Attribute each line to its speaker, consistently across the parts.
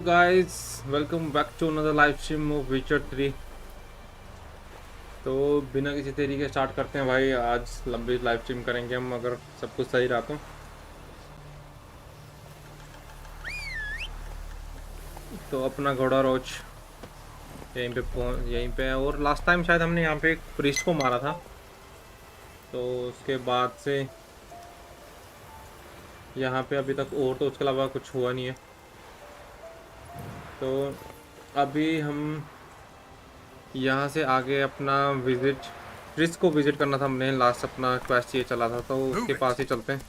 Speaker 1: Guys welcome back to another live stream of Witcher 3। तो बिना किसी देरी के स्टार्ट करते हैं भाई। आज लंबी लाइव स्ट्रीम करेंगे हम, अगर सब कुछ सही रहा तो अपना घोड़ा रोज यहीं पे है। और लास्ट टाइम शायद हमने यहाँ पे एक प्रीस्ट को मारा था, तो उसके बाद से यहाँ पे अभी तक और तो उसके अलावा कुछ हुआ नहीं है। तो अभी हम यहाँ से आगे अपना विजिट रिस्क को विजिट करना था। हमने लास्ट अपना क्वेस्ट ये चला था, तो उसके पास ही चलते हैं।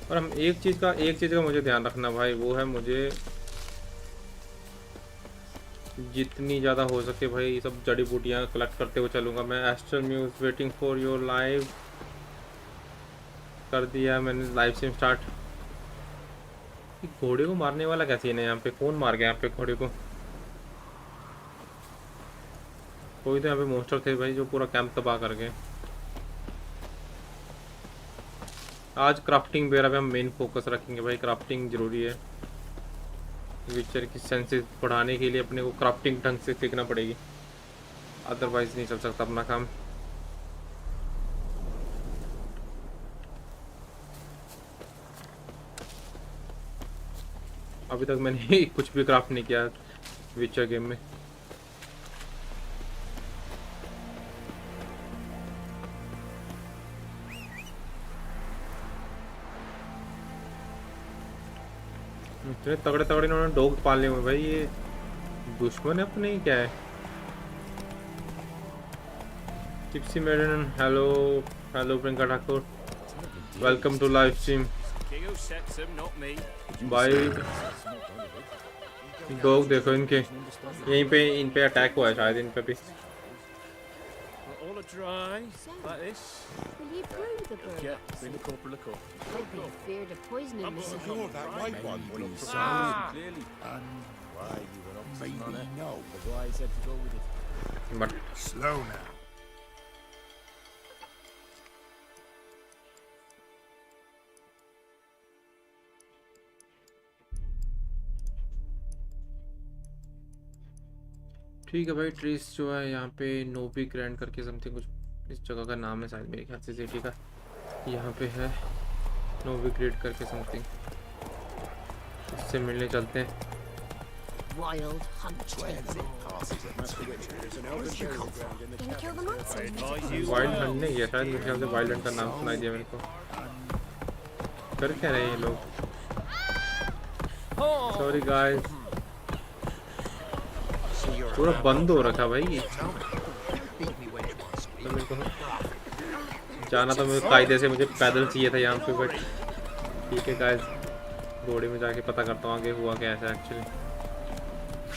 Speaker 1: और हम एक चीज़ का मुझे ध्यान रखना भाई, वो है मुझे जितनी ज़्यादा हो सके भाई ये सब जड़ी बूटियाँ कलेक्ट करते हुए चलूँगा मैं। Astral muse waiting for your live कर दिया मैंने, लाइव स्ट्रीम स्टार्ट। घोड़े को मारने वाला क्या सीन है यहाँ पे? कौन मार गया यहाँ पे घोड़े को? कोई तो यहाँ पे मोस्टर थे भाई जो पूरा कैंप तबाह कर गए। आज क्राफ्टिंग वगैरह पे हम मेन फोकस रखेंगे भाई। क्राफ्टिंग ज़रूरी है। विचर की सेंसेस बढ़ाने के लिए अपने को क्राफ्टिंग ढंग से सीखना पड़ेगी, अदरवाइज नहीं चल सकता अपना काम। अभी तक मैंने कुछ भी क्राफ्ट नहीं किया विचर गेम में। इतने तगड़े तगड़े इन्होंने डॉग पाले हुए भाई, ये दुश्मन है अपने ही क्या है? Tipsy maiden, hello hello Priyanka Thakur, welcome to live stream भाई। डॉग देखो इनके, यहीं पे इन पे अटैक हुआ है शायद इन पे भी।
Speaker 2: Dry like this.
Speaker 3: Will you brew the book?
Speaker 2: Yeah, bring the corporal a cup.
Speaker 3: I'd be feared of poisoning the
Speaker 4: You're
Speaker 3: city.
Speaker 4: that white one.
Speaker 2: Clearly. And why you were up to
Speaker 4: Maybe no.
Speaker 2: The wise had to go with it.
Speaker 1: But
Speaker 4: Slow now.
Speaker 1: ठीक है भाई। Trees जो है यहाँ पे नोबी grand करके something कुछ इस जगह का नाम है शायद, मेरे ख्याल से सिटी का। यहाँ पे है नोबी ग्रेड करके समथिंग, इससे मिलने चलते हैं।
Speaker 3: Wild hunt.
Speaker 4: Passes it. There's an elder burial ground in the
Speaker 3: Gonna kill the monsters.
Speaker 2: Advise you.
Speaker 1: Wild Hunt नहीं है शायद, मेरे ख्याल से वाइल्ड हंट का नाम सुनाई दिया मेरे को। कर क्या रहे हैं ये लोग? सॉरी गाइस, पूरा बंद हो रखा भाई। तो मेरे को जाना तो मेरे कायदे से मुझे पैदल चाहिए था यहाँ पे, बट ठीक है गाइस, घोड़े में जाके पता करता हूँ आगे हुआ क्या है actually.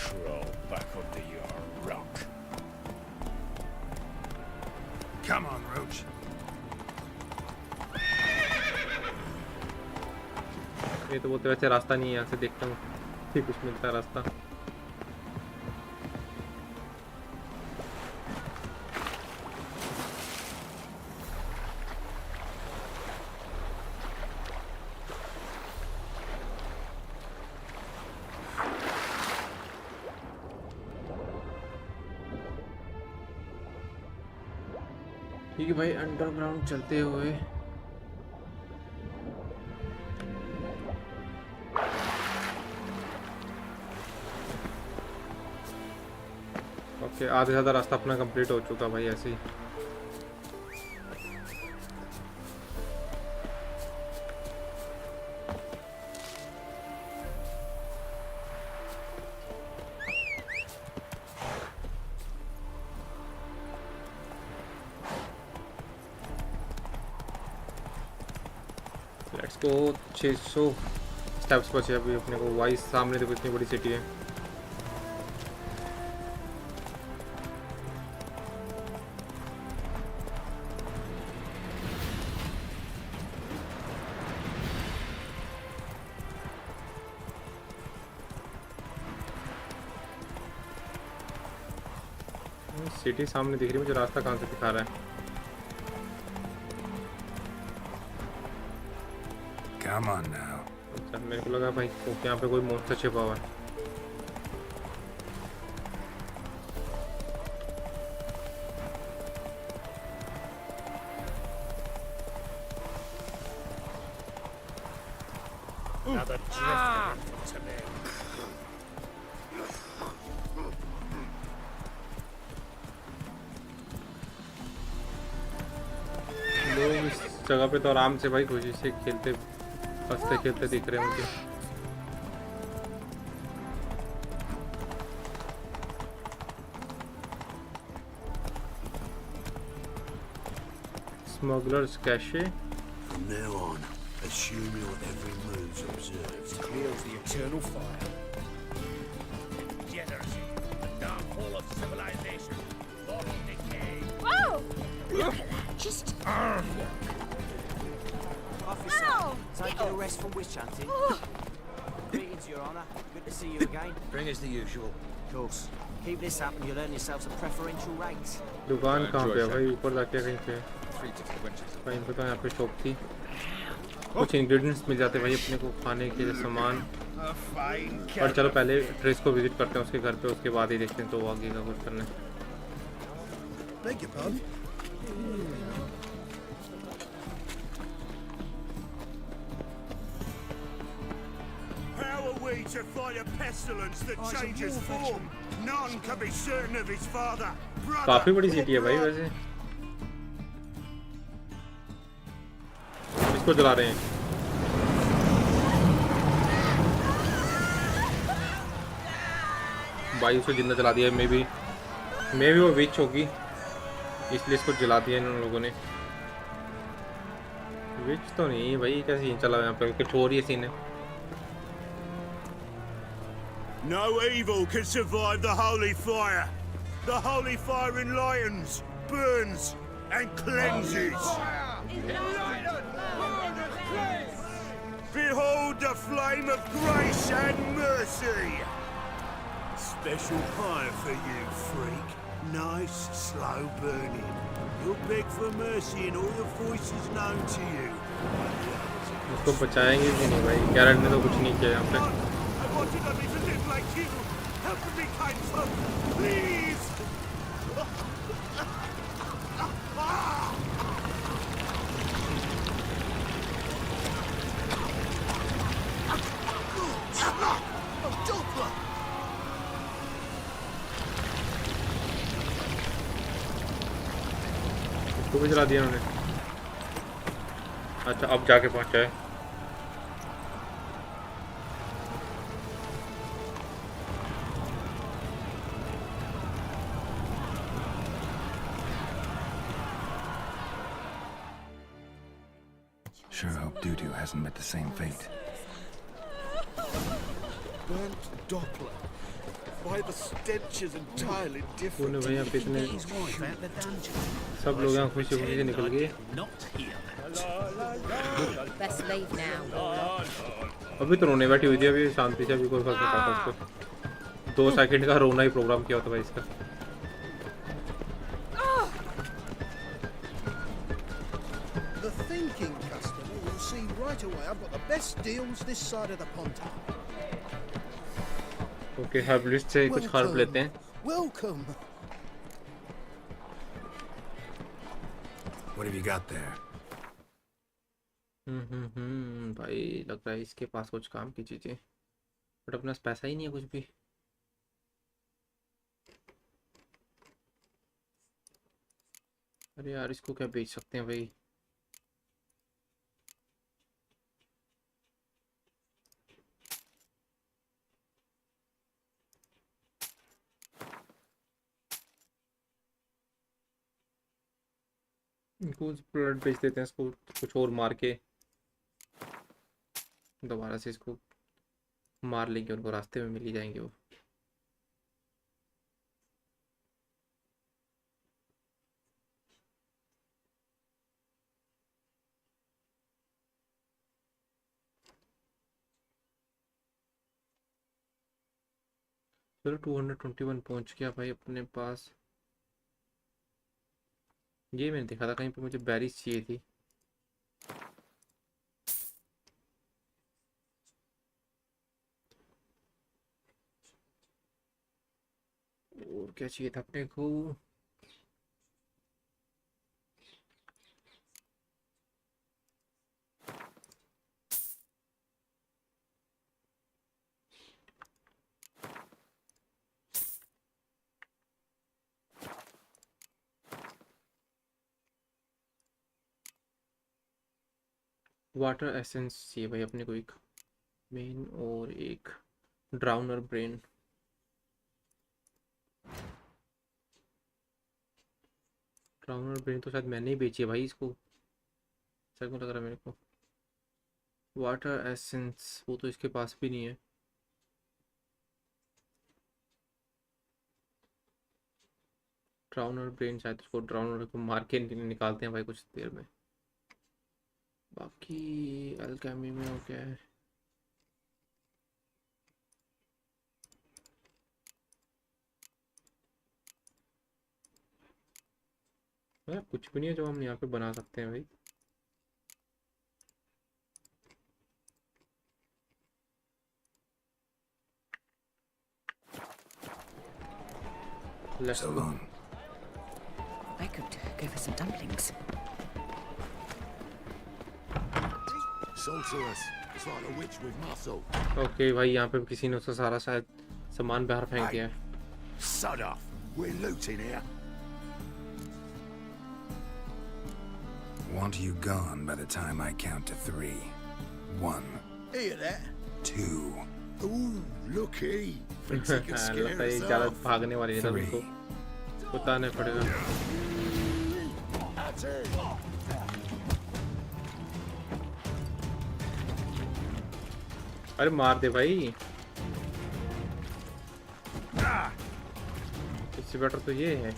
Speaker 2: Crawl back under your rock.
Speaker 4: Come on, Roach.
Speaker 1: ये तो बोलते वैसे रास्ता नहीं है, यहाँ से देखता हूँ ठीक कुछ मिलता है रास्ता। ठीक है भाई, अंडरग्राउंड चलते हुए ओके। आधे से ज़्यादा रास्ता अपना कंप्लीट हो चुका भाई ऐसे ही। Let's go. 600 स्टेप्स बचे अभी अपने को। वाइस सामने देखो इतनी बड़ी सिटी है। सिटी सामने दिख रही है मुझे, रास्ता कहाँ से दिखा रहा है?
Speaker 4: Come on now.
Speaker 1: अच्छा मेरे को लगा भाई यहाँ पे कोई मॉन्स्टर छिपा हुआ है।
Speaker 4: Another drifter into me.
Speaker 1: लोग इस जगह पे तो आराम से भाई खुशी से खेलते हंसते खेलते दिख रहे हैं मुझे। Smugglers cache.
Speaker 4: From now on, assume your every move's observed. Wields the eternal fire.
Speaker 2: Degeneracy, the dark hole of civilization, long decay.
Speaker 3: Whoa! Look at that. Just
Speaker 5: Officer,
Speaker 3: Ow!
Speaker 5: taking a rest from witch hunting. Greetings, Your Honour. Good to see you again.
Speaker 2: Bring us the usual.
Speaker 5: Of course. Keep this up and you'll earn yourselves a preferential rate.
Speaker 1: दुकान कहाँ पे है भाई? ऊपर जाके कहीं पे
Speaker 2: 3 to 4 inches.
Speaker 1: कहीं पे तो यहाँ पे शॉप थी। कुछ इंग्रेडिएंट्स मिल जाते भाई अपने को खाने के लिए सामान।
Speaker 2: A fine
Speaker 1: और चलो पहले ट्रेस को विजिट करते हैं उसके घर पे, उसके बाद ही देखते हैं तो आगे का कुछ करना है।
Speaker 4: Beg your pardon? How are we to fight a pestilence that changes form? None can be certain of his father, brother.
Speaker 1: काफी बड़ी सिटी है भाई वैसे। इसको जला रहे हैं। भाई उसको जिंदा जला दिया। मे बी वो विच होगी इसलिए इसको जला दिया इन लोगों ने। विच तो नहीं भाई, क्या सीन चला यहाँ पे, कुछ और ही सीन है।
Speaker 4: No evil can survive the holy fire. The holy fire enlightens, burns, and cleanses. Behold the flame of grace and mercy. Special fire for you, freak. Nice, slow burning. You'll beg for mercy in all the voices known to you.
Speaker 1: उसको बचाएंगे कि नहीं भाई? गैरेंट ने तो कुछ नहीं किया यहाँ पे।
Speaker 4: I wanted only to live like you. Help me, kind folk, please. Oh, Doppler!
Speaker 1: उसको भी जला दिया उन्होंने। अच्छा अब जाके पहुँचा है।
Speaker 2: Sure hope Dudu hasn't met the same fate.
Speaker 4: Burnt Doppler. Why the stench is entirely
Speaker 1: तूने
Speaker 4: different.
Speaker 1: भाई यहाँ पे इतने
Speaker 2: His wife out the dungeon.
Speaker 1: सब लोग यहाँ खुशी खुशी से निकल गए।
Speaker 2: Not here.
Speaker 3: best leave now.
Speaker 1: अभी तो रोने बैठी हुई थी, अभी शांति से, अभी कोई फर्क नहीं पड़ता उसको। 2 सेकंड का रोना ही प्रोग्राम किया होता भाई इसका।
Speaker 4: The thinking customer will see right away I've got the best deals this side of the pond.
Speaker 1: Okay herbalist से कुछ हर्ब लेते हैं।
Speaker 4: Welcome.
Speaker 2: What have you got there?
Speaker 1: भाई लग रहा है इसके पास कुछ काम की चीजें, बट अपने पास पैसा ही नहीं है कुछ भी। अरे यार इसको क्या बेच सकते हैं भाई? इनको ब्लड बेच देते हैं, इसको कुछ और मार के दोबारा से इसको मार लेंगे, उनको रास्ते में मिल ही जाएंगे वो। चलो 221 पहुंच गया भाई अपने पास। ये मैंने देखा था कहीं पे, मुझे बैरीज चाहिए थी। और क्या चाहिए था अपने को? वाटर एसेंस चाहिए भाई अपने को, एक मेन और एक ड्राउनर ब्रेन। ड्राउनर ब्रेन तो शायद मैंने ही बेची है भाई इसको, शायद को लग रहा है मेरे को। वाटर एसेंस वो तो इसके पास भी नहीं है। ड्राउनर ब्रेन शायद उसको, ड्राउनर को मार के निकालते हैं भाई कुछ देर में। बाकी अल्केमी में हो क्या है? कुछ भी नहीं है जो हम यहाँ पे बना सकते हैं भाई। Let's
Speaker 2: So
Speaker 1: go.
Speaker 2: long.
Speaker 3: I could go for some dumplings.
Speaker 4: Sorceress. It's like a witch with muscle.
Speaker 1: Okay भाई, यहाँ पे किसी ने उसका सारा शायद सामान बाहर फेंक दिया है।
Speaker 4: Sod off. We're looting here.
Speaker 2: Want you gone by the time I count to 3. 1,
Speaker 4: Hear that?
Speaker 2: 2,
Speaker 4: Ooh, looky. Thinks he can scare
Speaker 1: लगता है
Speaker 4: us
Speaker 1: ज़्यादा
Speaker 4: off.
Speaker 1: भागने वाली है, तो
Speaker 2: 3.
Speaker 1: उनको बताना पड़ेगा।
Speaker 4: That's it.
Speaker 1: अरे मार दे भाई, इससे बेटर तो ये है।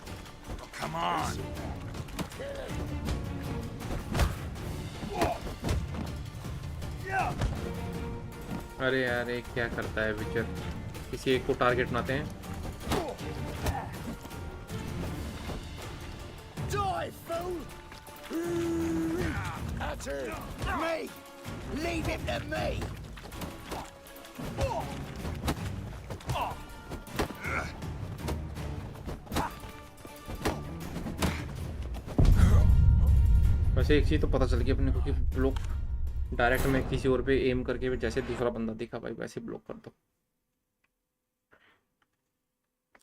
Speaker 4: Come on.
Speaker 1: अरे यार ये क्या करता है विचर, किसी एक को टारगेट बनाते हैं।
Speaker 4: Die, fool. That's it. Me. Leave him to me.
Speaker 1: वैसे एक चीज़ तो पता चल गई अपने को कि ब्लॉक डायरेक्ट में किसी और पे एम करके जैसे दूसरा बंदा दिखा भाई वैसे ब्लॉक कर दो।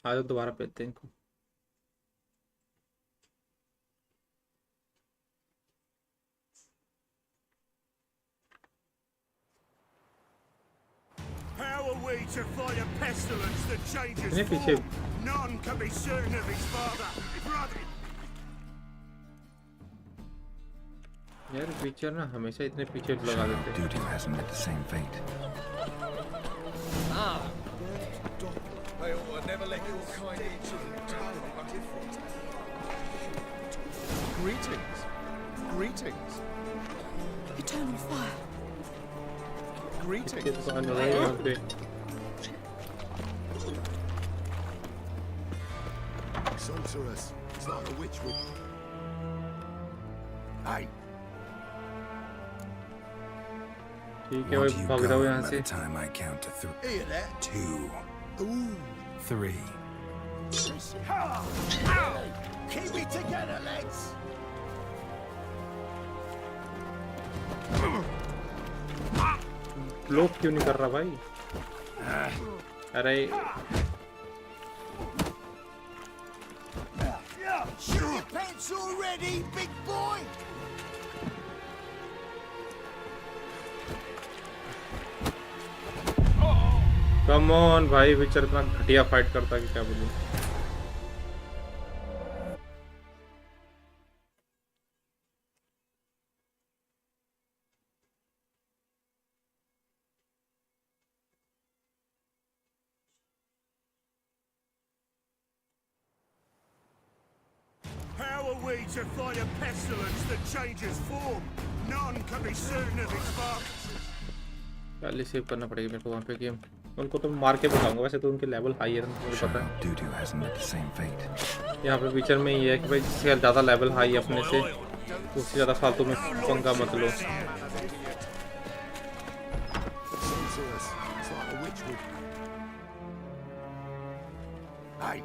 Speaker 1: आ जाओ दोबारा पेलते हैं इनको।
Speaker 4: How are we to fight a pestilence that changes
Speaker 1: इतने पीछे
Speaker 4: form? None can be certain of his father. Brother.
Speaker 1: यार विचर ना हमेशा इतने पीछे लगा देते हैं।
Speaker 2: Duty hasn't met the same fate.
Speaker 6: They ought to never let your kind eat you. Greetings. Greetings.
Speaker 3: Eternal fire.
Speaker 6: Greetings.
Speaker 1: ये तो आने वाले हैं यहाँ पे।
Speaker 4: Sorceress. It's like a witch with. Hey.
Speaker 1: ठीक है
Speaker 2: Want
Speaker 1: भाई,
Speaker 2: you
Speaker 1: भाग जाओ
Speaker 2: gone
Speaker 1: यहाँ
Speaker 2: by
Speaker 1: से।
Speaker 2: the time I count to 3.
Speaker 4: Hear that?
Speaker 2: 2,
Speaker 4: Ooh.
Speaker 2: 3.
Speaker 4: Keep it together, lads.
Speaker 1: Block क्यों नहीं कर रहा भाई? अरे
Speaker 4: Shoot your pants already, big boy.
Speaker 1: Come on भाई, विचर इतना घटिया फाइट करता है कि क्या बोलूं।
Speaker 4: How are we to fight a pestilence that changes form? None can be certain of its father.
Speaker 1: पहले सेव करना पड़ेगा मेरे को वहाँ पे गेम। उनको तो मार के बताऊंगा, वैसे तो उनके लेवल हाई है, मुझे पता है।
Speaker 2: Duty hasn't met the same fate.
Speaker 1: यहाँ पे विचर में ये है कि भाई जिससे ज़्यादा लेवल हाई है अपने से, उससे ज़्यादा फालतू में पंगा मत लो।
Speaker 4: Sorceress. It's like a witch with. Hey.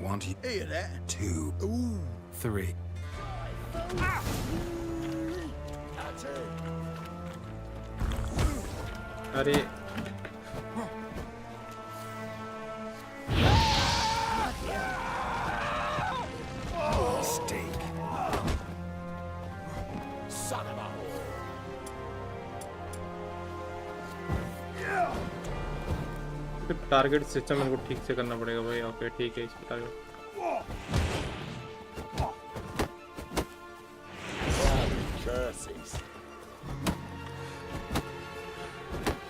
Speaker 7: Want you?
Speaker 4: Hear that?
Speaker 7: 2,
Speaker 4: Ooh.
Speaker 7: 3.
Speaker 1: अरे
Speaker 7: Steak.
Speaker 4: Son of a whore.
Speaker 1: Target system इनको ठीक से करना पड़ेगा भाई। ओके ठीक है, इसको target
Speaker 4: Curses.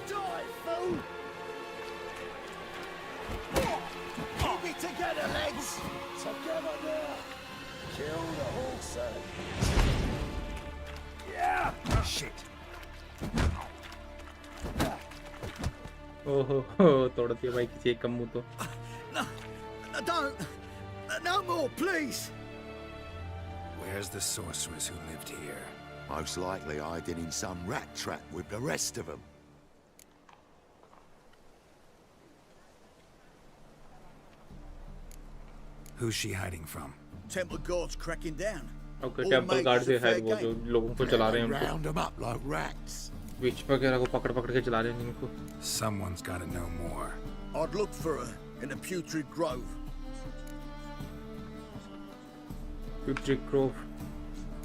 Speaker 4: Die, fool! Keep it together, lads! Together now! Kill the horse, Yeah!
Speaker 7: Shit.
Speaker 1: ओहो तोड़ दिया भाई किसी एक का मुंह तो।
Speaker 4: No, don't! No more, please!
Speaker 7: Where's the sorceress who lived here?
Speaker 2: Most likely hiding in some rat trap with the rest of them.
Speaker 7: Who's she hiding from?
Speaker 4: Temple Guard's cracking down.
Speaker 1: Okay
Speaker 4: All
Speaker 1: temple guard
Speaker 4: mages
Speaker 1: से
Speaker 4: are
Speaker 1: है
Speaker 4: fair
Speaker 1: वो जो
Speaker 4: game.
Speaker 1: लोगों को चला रहे हैं उनको,
Speaker 2: Round them up like rats.
Speaker 1: विच वगैरह को पकड़ पकड़ के चला रहे हैं इनको।
Speaker 7: Someone's got to know more.
Speaker 4: I'd look for her in the Putrid Grove.
Speaker 1: Putrid Grove,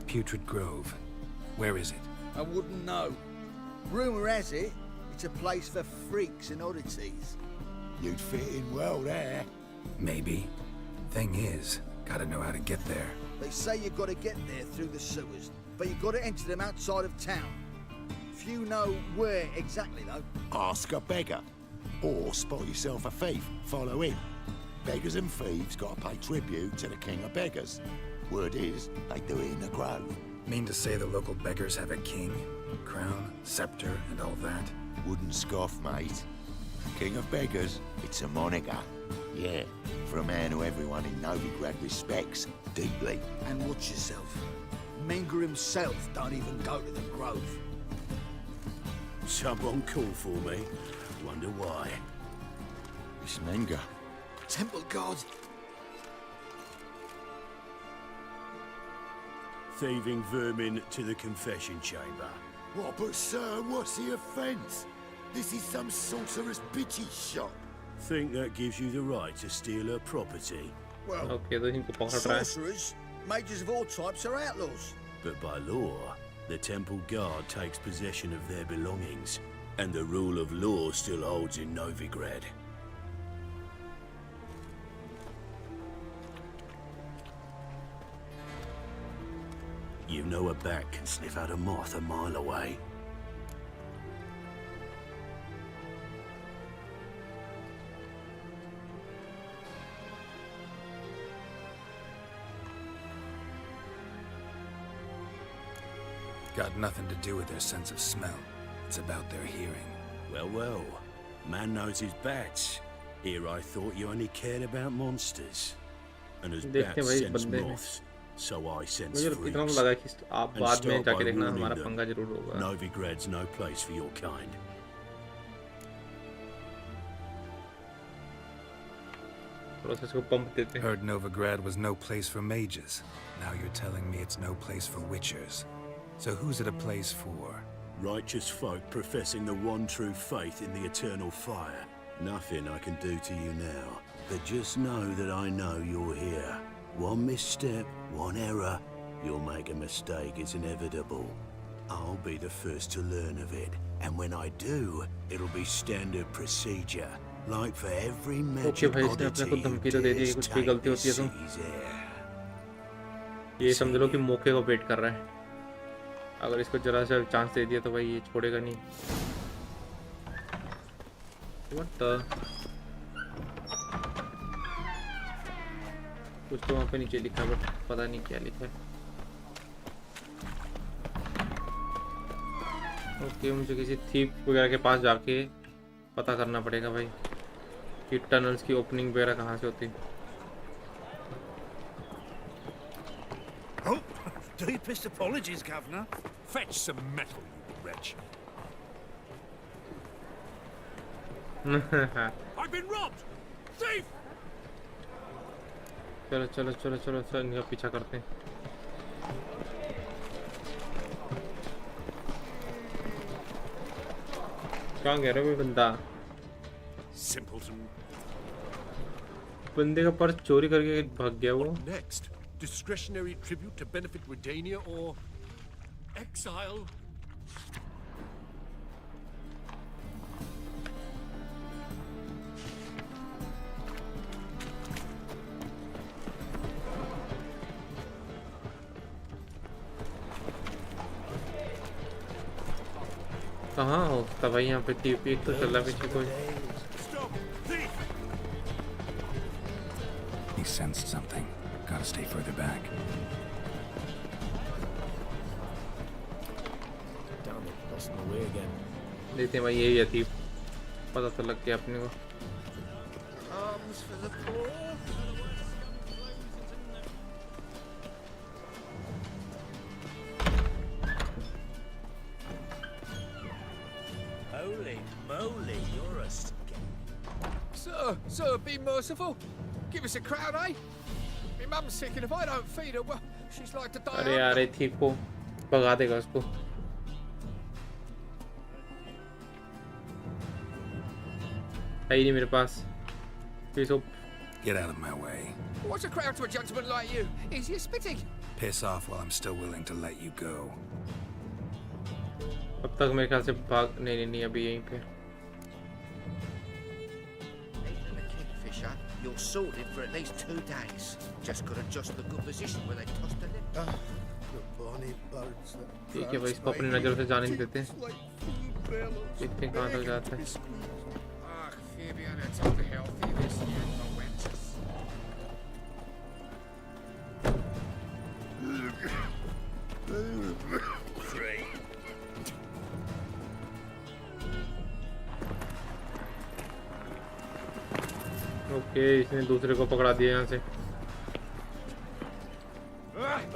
Speaker 7: Putrid Grove. Where is it?
Speaker 4: I wouldn't know. Rumour has it, it's a place for freaks and oddities.
Speaker 2: You'd fit in well there.
Speaker 7: Maybe. Thing is, gotta know how to get there.
Speaker 4: They say you've got to get there through the sewers, but you've got to enter them outside of town. Few know where exactly, though.
Speaker 2: Ask a beggar. Or spot yourself a thief. Follow him. Beggars and thieves got to pay tribute to the king of beggars. Word is, they do it in the grove.
Speaker 7: Mean to say the local beggars have a king, crown, scepter, and all that?
Speaker 2: Wouldn't scoff, mate. King of beggars, it's a moniker. Yeah, for a man who everyone in Novigrad respects deeply.
Speaker 4: And watch yourself. Menger himself don't even go to the grove.
Speaker 8: Someone called for me. Wonder why.
Speaker 2: It's Menger.
Speaker 4: Temple Guard.
Speaker 8: Thieving vermin to the confession chamber.
Speaker 2: What, but sir, what's the offence? This is some sorcerer's bitchy shop.
Speaker 8: Think that gives you the right to steal her property?
Speaker 4: Well,
Speaker 1: okay तो इनको पकड़ रहा है।
Speaker 4: sorcerers, mages of all types are outlaws.
Speaker 8: But by law, the temple guard takes possession of their belongings, and the rule of law still holds in Novigrad. You know a bat can sniff out a moth a mile away.
Speaker 7: Got nothing to do with their sense of smell. It's about their hearing.
Speaker 8: Well, well. Man knows his bats. Here I thought you only cared about monsters. And as
Speaker 1: देखते हैं
Speaker 8: bats
Speaker 1: भाई इस
Speaker 8: sense
Speaker 1: बंदे में।
Speaker 8: moths, so I sense
Speaker 1: मुझे
Speaker 8: freaks.
Speaker 1: इतना तो लगा कि आप
Speaker 8: And
Speaker 1: बाद में
Speaker 8: start
Speaker 1: जाके
Speaker 8: by
Speaker 1: देखना
Speaker 8: warning
Speaker 1: हमारा
Speaker 8: them,
Speaker 1: पंगा जरूर होगा।
Speaker 8: Novigrad's no place for your kind.
Speaker 1: थोड़ा सा इसको पंप देते हैं।
Speaker 7: Heard Novigrad was no place for mages. Now you're telling me it's no place for witchers. So who's it a place for?
Speaker 8: Righteous folk professing the one true faith in the eternal fire. Nothing I can do to you now. But just know that I know you're here. One misstep, one error, you'll make a mistake, it's inevitable. I'll be the first to learn of it. And when I do, it'll be standard procedure. Like for every magic
Speaker 1: भाई, इसने अपने को
Speaker 8: oddity
Speaker 1: धमकी
Speaker 8: who
Speaker 1: तो दे दी,
Speaker 8: dares
Speaker 1: कुछ भी
Speaker 8: take
Speaker 1: गलती
Speaker 8: the
Speaker 1: होती है तो।
Speaker 8: seas air.
Speaker 1: ये समझ लो कि मौके को वेट कर रहा है। अगर इसको जरा सा चांस दे दिया तो भाई ये छोड़ेगा नहीं। What the? कुछ तो वहाँ पे नीचे लिखा है बट पता नहीं क्या लिखा है। ओके मुझे किसी थीप वगैरह के पास जाके पता करना पड़ेगा भाई कि टनल्स की ओपनिंग वगैरह कहाँ से होती है।
Speaker 6: Oh, deepest apologies, Governor. Fetch some metal, you wretch. I've been robbed! Thief!
Speaker 1: चलो चलो चलो चलो चलो इनका पीछा करते हैं। कहाँ गया रे वो बंदा?
Speaker 6: Simpleton.
Speaker 1: बंदे का पर्स चोरी करके भाग गया वो।
Speaker 6: What next? Discretionary tribute to benefit Redania or exile?
Speaker 1: कहाँ होता भाई यहाँ पे? टीपी एक तो चल रहा पीछे कोई।
Speaker 6: Stop! Thief!
Speaker 7: He sensed something. Gotta stay further back.
Speaker 5: Damn it, lost my way again.
Speaker 1: देखते हैं भाई, यही है थी। पता तो लग गया अपने को।
Speaker 4: Arms for the poor.
Speaker 5: Holy moly, you're a
Speaker 9: Sir, be merciful. Give us a crown, eh? My mum's sick, and if I don't feed her, well, she's like to die.
Speaker 1: अरे यार ये थी को भगा देगा उसको। है ही नहीं मेरे पास। Piece of
Speaker 7: Get out of my way.
Speaker 9: What's a crown to a gentleman like you? Easy as spitting.
Speaker 7: Piss off while I'm still willing to let you go.
Speaker 1: अब तक मेरे ख्याल से भाग नहीं अभी यहीं पे।
Speaker 10: Eating a kingfisher, you're sorted for at least 2 days. Just got to adjust the good position where they tossed the lip.
Speaker 1: ठीक है भाई, इसको अपनी नजर से जाने नहीं देते। देखते हैं कहाँ तक जाता है।
Speaker 9: Ach, Fabian, it's up the healthy this year, the wenches.
Speaker 1: Okay, इसने दूसरे को पकड़ा दिया यहाँ से।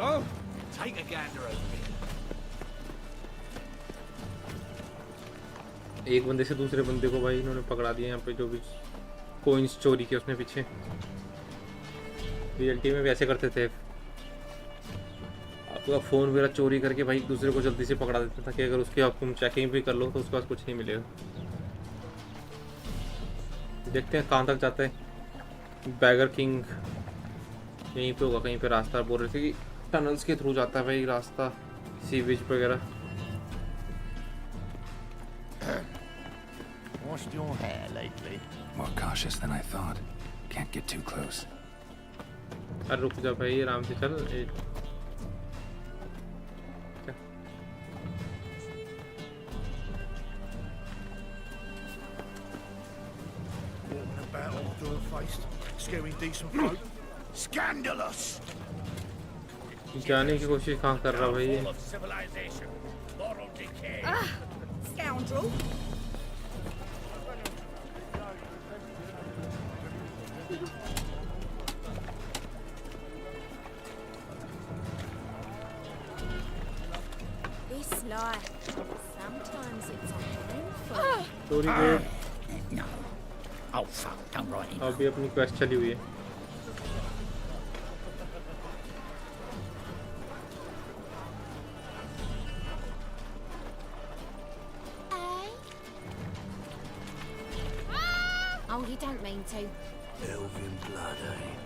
Speaker 5: Oh, take a gander over here.
Speaker 1: एक बंदे से दूसरे बंदे को भाई इन्होंने पकड़ा दिया यहाँ पे, जो भी कोइंस चोरी किए उसने पीछे। रियलिटी में भी ऐसे करते थे, आपका फ़ोन वगैरह चोरी करके भाई दूसरे को जल्दी से पकड़ा देते था कि अगर उसके आप तुम चेकिंग भी कर लो तो उसके पास कुछ नहीं मिलेगा। देखते हैं कहाँ तक जाता है। बैगर किंग यहीं पे होगा कहीं पे। रास्ता बोल रहे थे कि टनल्स के थ्रू जाता है भाई रास्ता, सी बीच वगैरह।
Speaker 2: Washed your hair lately?
Speaker 7: More cautious than I thought. Can't get too close.
Speaker 1: अरे रुक जा भाई, आराम से चल।
Speaker 6: Walking about all door-faced, scaring decent folk.
Speaker 4: Scandalous!
Speaker 1: जाने की कोशिश कहाँ कर रहा भाई ये?
Speaker 4: Full of civilization, moral decay.
Speaker 3: Scoundrel. This life, sometimes it's a handful.
Speaker 1: चोरी के
Speaker 10: No. Oh, fuck, don't write it.
Speaker 1: अभी अपनी क्वेस्ट चली हुई है।
Speaker 3: Oh, you don't mean to.
Speaker 8: Elven blood, eh?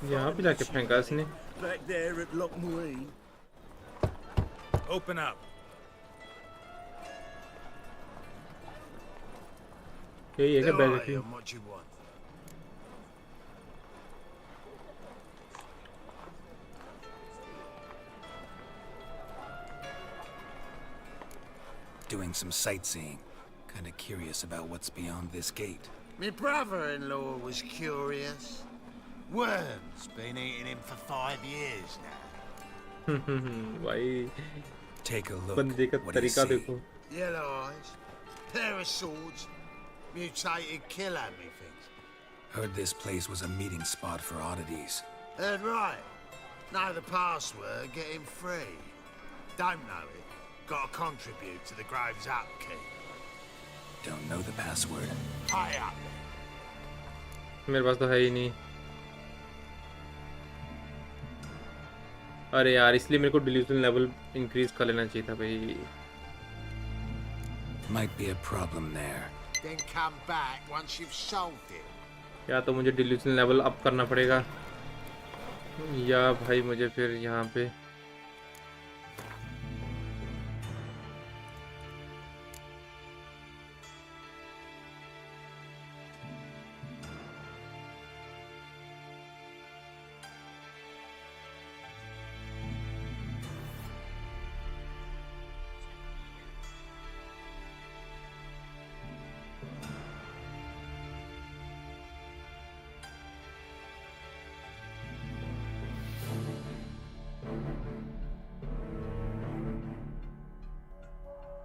Speaker 1: यहाँ पे जाके फेंका इसने।
Speaker 8: Back there at Loch Marine.
Speaker 6: Open up.
Speaker 1: यही है क्या
Speaker 6: Who
Speaker 1: beggar
Speaker 6: are you
Speaker 1: king?
Speaker 6: and what you want?
Speaker 7: Doing some sightseeing. Kinda curious about what's beyond this gate.
Speaker 4: My brother-in-law was curious. Worms been eating him for 5 years now.
Speaker 1: भाई
Speaker 7: Take a look.
Speaker 1: बंदे का
Speaker 7: What do you
Speaker 1: तरीका
Speaker 7: see?
Speaker 1: देखो।
Speaker 4: Yellow eyes, pair of swords, mutated killer, methinks.
Speaker 7: Heard this place was a meeting spot for oddities.
Speaker 4: Heard right. Know the password, get him free. Don't know it, gotta contribute to the Grove's upkeep.
Speaker 7: Don't know the password.
Speaker 4: Pay up.
Speaker 1: मेरे पास तो है ही नहीं। अरे यार, इसलिए मेरे को delusion level increase कर लेना चाहिए था भाई।
Speaker 7: Might be a problem there.
Speaker 4: Then come back once you've solved it.
Speaker 1: या तो मुझे डिल्यूजन लेवल अप करना पड़ेगा, या भाई मुझे फिर यहाँ पे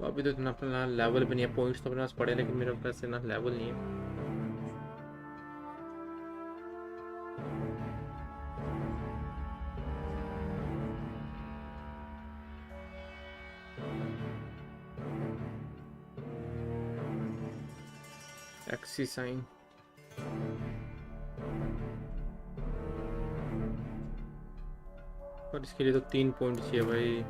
Speaker 1: तो अभी तो इतना अपना लेवल भी नहीं है। पॉइंट्स तो अपने पास पड़े, लेकिन मेरे पास इतना लेवल नहीं है। एक्सी साइन और इसके लिए तो 3 पॉइंट चाहिए भाई।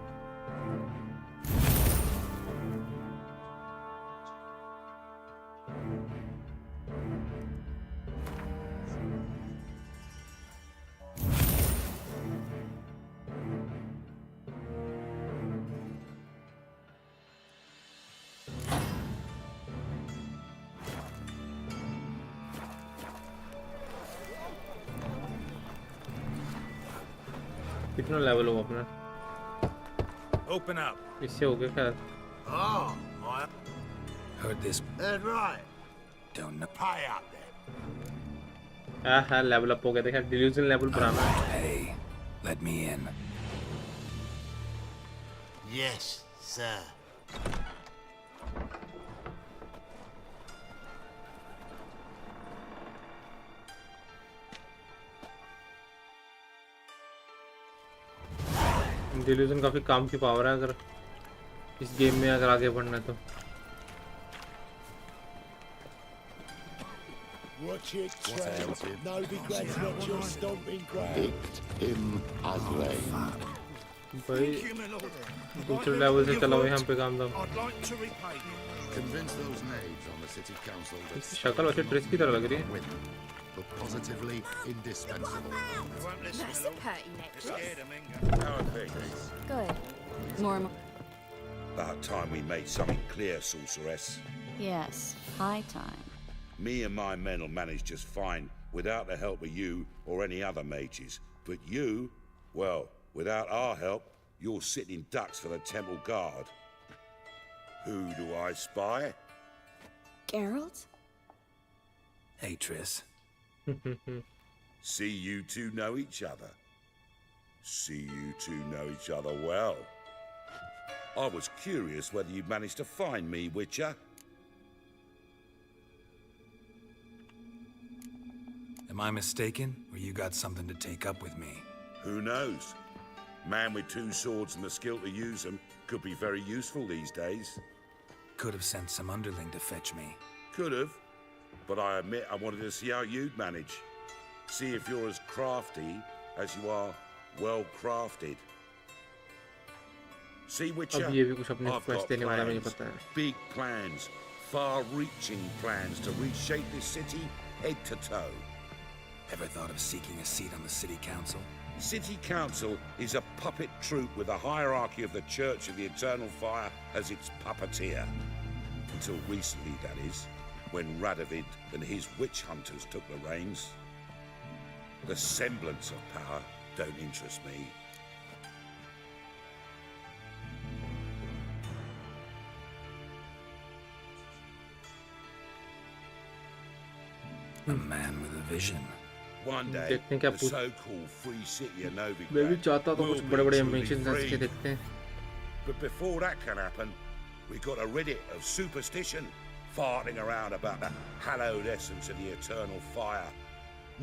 Speaker 1: कितना लेवल होगा अपना?
Speaker 6: Open up.
Speaker 1: इससे हो गया क्या?
Speaker 4: Oh, I
Speaker 7: Heard this.
Speaker 4: heard right.
Speaker 7: Don't know.
Speaker 4: Pay up then.
Speaker 1: हाँ, लेवल अप हो गया। देखा, डिल्यूजन लेवल बढ़ाना है।
Speaker 7: Hey, let me in.
Speaker 4: Yes, sir.
Speaker 1: Delusion काफी काम की पावर है अगर इस गेम में अगर आगे बढ़ना है तो।
Speaker 2: Watch it, trail. No regrets, not your stomping ground. Picked him as lame.
Speaker 1: भाई दूसरे लेवल से चला हुआ यहाँ पे काम था।
Speaker 6: I'd like to repay you.
Speaker 2: Convince those knaves on the city council that
Speaker 1: इसकी शक्ल वैसे ड्रेस की तरह लग रही है।
Speaker 2: win, but positively indispensable.
Speaker 6: They won't listen.
Speaker 3: That's a pretty necklace.
Speaker 6: Scared of Minga.
Speaker 8: How are things?
Speaker 3: Good. More.
Speaker 11: About time we made something clear, sorceress.
Speaker 3: Yes, high time.
Speaker 11: Me and my men will manage just fine without the help of you or any other mages. But you, well, without our help, you're sitting ducks for the temple guard. Who do I spy?
Speaker 3: Geralt?
Speaker 7: Hey, Triss.
Speaker 11: See you two know each other. See you two know each other well. I was curious whether you'd managed to find me, Witcher.
Speaker 7: Am I mistaken, or you got something to take up with me?
Speaker 11: Who knows? Man with 2 swords and the skill to use them could be very useful these days.
Speaker 7: Could have sent some underling to fetch me.
Speaker 11: Could have, but I admit I wanted to see how you'd manage. See if you're as crafty as you are well crafted. See, Witcher,
Speaker 1: अब ये भी कुछ अपने
Speaker 11: I've
Speaker 1: quest
Speaker 11: got
Speaker 1: देने वाला मुझे
Speaker 11: plans,
Speaker 1: पता है।
Speaker 11: big plans, far-reaching plans to reshape this city head to toe.
Speaker 7: Ever thought of seeking a seat on the city council?
Speaker 11: City Council is a puppet troupe with a hierarchy of the Church of the Eternal Fire as its puppeteer. Until recently, that is, when Radovid and his witch hunters took the reins. The semblance of power don't interest me.
Speaker 7: A man with a vision.
Speaker 11: One day,
Speaker 1: देखते हैं क्या
Speaker 11: the
Speaker 1: पूछ।
Speaker 11: so-called free city of Novigrad
Speaker 1: मैं भी चाहता तो
Speaker 11: will
Speaker 1: कुछ
Speaker 11: be
Speaker 1: बड़े-बड़े
Speaker 11: truly
Speaker 1: एम्बिशंस
Speaker 11: free.
Speaker 1: इसके देखते हैं।
Speaker 11: But before that can happen, we've got to rid it of superstition, farting around about the hallowed essence of the eternal fire.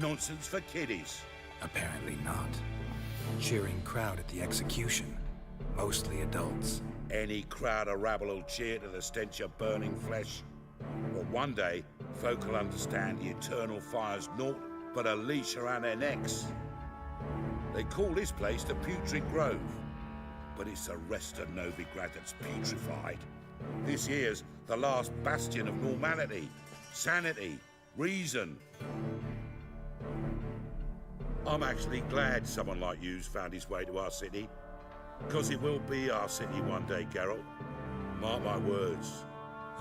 Speaker 11: Nonsense for kiddies.
Speaker 7: Apparently not. Cheering crowd at the execution. Mostly adults.
Speaker 11: Any crowd of rabble will cheer to the stench of burning flesh. But one day, folk will understand the eternal fire's naught but a leash around their necks. They call this place the Putrid Grove, but it's the rest of Novigrad that's putrefied. This here's the last bastion of normality, sanity, reason. I'm actually glad someone like you's found his way to our city, because it will be our city one day, Geralt. Mark my words.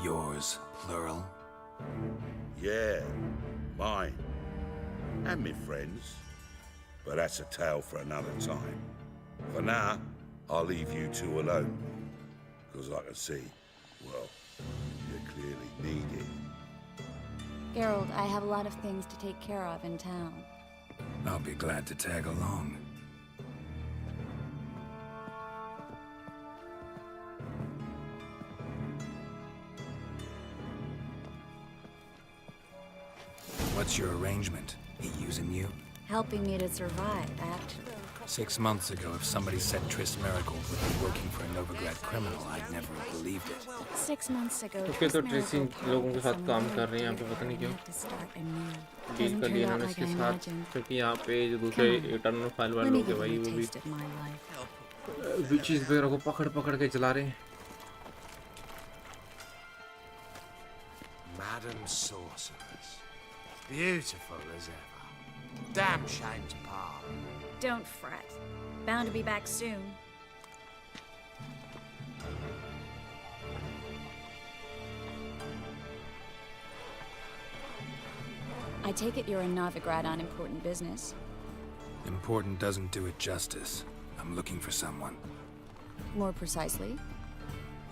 Speaker 7: Yours, plural?
Speaker 11: Yeah, mine. And me friends. But that's a tale for another time. For now, I'll leave you two alone. Because I can see, well, you clearly need it.
Speaker 12: Geralt, I have a lot of things to take care of in town.
Speaker 7: I'll be glad to tag along. What's your arrangement? He using you?
Speaker 12: Helping me to survive, actually.
Speaker 7: 6 months ago, if somebody said Triss Merigold would be working for a Novigrad criminal, I'd never have believed it.
Speaker 12: 6 months ago,
Speaker 1: okay तो tris इन लोगों के साथ काम कर रहे हैं यहाँ पे पता नहीं क्यों डील कर लिया इन्होंने इसके साथ क्योंकि यहाँ पे जो दूसरे इटर्नल फाइल वाले लोग हैं भाई वो भी विचेस वगैरह को पकड़ पकड़ के चला रहे हैं
Speaker 4: Madam Sorceress. Beautiful as ever. Damn shame to part.
Speaker 12: Don't fret. Bound to be back soon. I take it you're in Novigrad on important business.
Speaker 7: Important doesn't do it justice. I'm looking for someone.
Speaker 12: More precisely?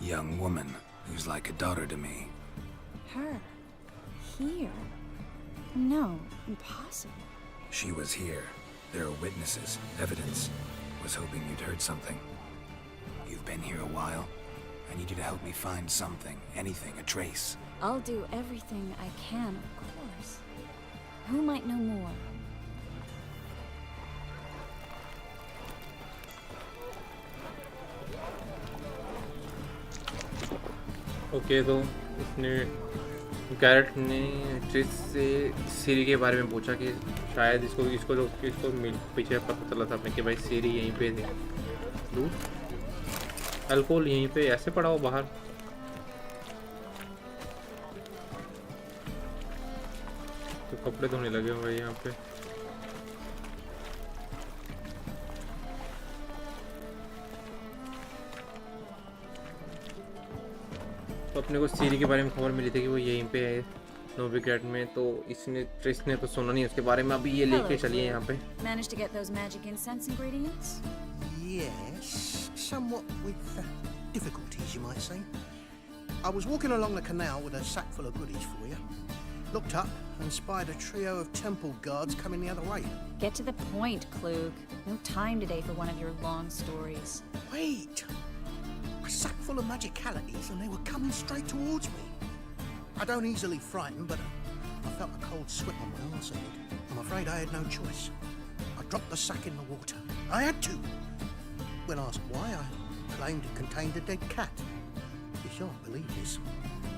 Speaker 7: Young woman who's like a daughter to me.
Speaker 12: Her? Here? No, impossible.
Speaker 7: She was here. There are witnesses, evidence. Was hoping you'd heard something. You've been here a while. I need you to help me find something, anything, a trace.
Speaker 12: I'll do everything I can, of course. Who might know more?
Speaker 1: Okay तो इसने Garrett ने tris से सीरी के बारे में पूछा कि शायद इसको पीछे पता चला था अपने कि भाई सीरी यहीं पे थे दूर अल्कोहल यहीं पे ऐसे पड़ा हो बाहर तो कपड़े धोने लगे हो भाई यहाँ पे तो अपने को सीरी के बारे में खबर मिली थी कि वो यहीं पे है नोविग्राड में तो इसने ट्रिस ने तो सुना नहीं उसके बारे में अभी ये लेके चलिए यहाँ पे
Speaker 3: Managed to get those magic incense ingredients?
Speaker 13: Yes, somewhat with difficulties, you might say. I was walking along the canal with a sack full of goodies for you. Looked up and spied a trio of temple guards coming the other way.
Speaker 3: Get to the point, Klug. No time today for one of your long stories.
Speaker 13: Wait! A sack full of magicalities and they were coming straight towards me. I don't easily frighten, but I felt a cold sweat on my arse. I'm afraid I had no choice. I dropped the sack in the water. I had to. When asked why, I claimed it contained a dead cat. You shan't believe this,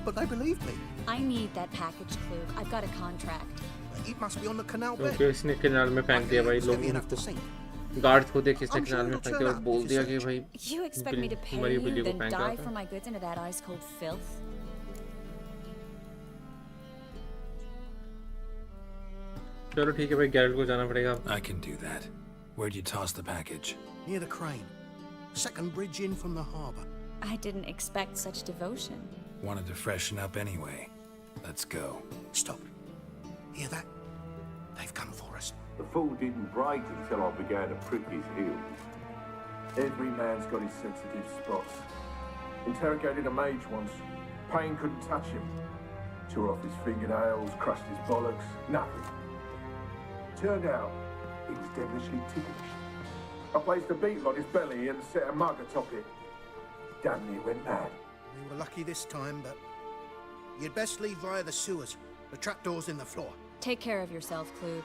Speaker 13: but they believed me.
Speaker 3: I need that package, Klug. I've got a contract.
Speaker 13: It must be on the canal bed.
Speaker 1: क्योंकि इसने किनारे में फेंक दिया भाई लोगों ने guard को देख इसने किनारे में फेंक के बाद बोल दिया कि भाई
Speaker 3: You expect me to pay
Speaker 1: मरी
Speaker 3: you,
Speaker 1: बिल्ली को
Speaker 3: then
Speaker 1: फेंक
Speaker 3: die
Speaker 1: रहा
Speaker 3: for
Speaker 1: था
Speaker 3: my goods into that ice-cold filth?
Speaker 1: चलो ठीक है भाई गैरेट को जाना पड़ेगा
Speaker 7: I can do that. Where'd you toss the package?
Speaker 13: Near the crane. Second bridge in from the harbour.
Speaker 3: I didn't expect such devotion.
Speaker 7: Wanted to freshen up anyway. Let's go.
Speaker 13: Stop. Hear that? They've come for us.
Speaker 14: The fool didn't break until I began to prick his heels. Every man's got his sensitive spots. Interrogated a mage once. Pain couldn't touch him. Tore off his fingernails, crushed his bollocks, nothing. Turned out, he was devilishly ticklish. I placed a beetle on his belly and set a mug atop it. Damn near went mad.
Speaker 13: We were lucky this time, but you'd best leave via the sewers. The trapdoor's in the floor.
Speaker 3: Take care of yourself, Klug.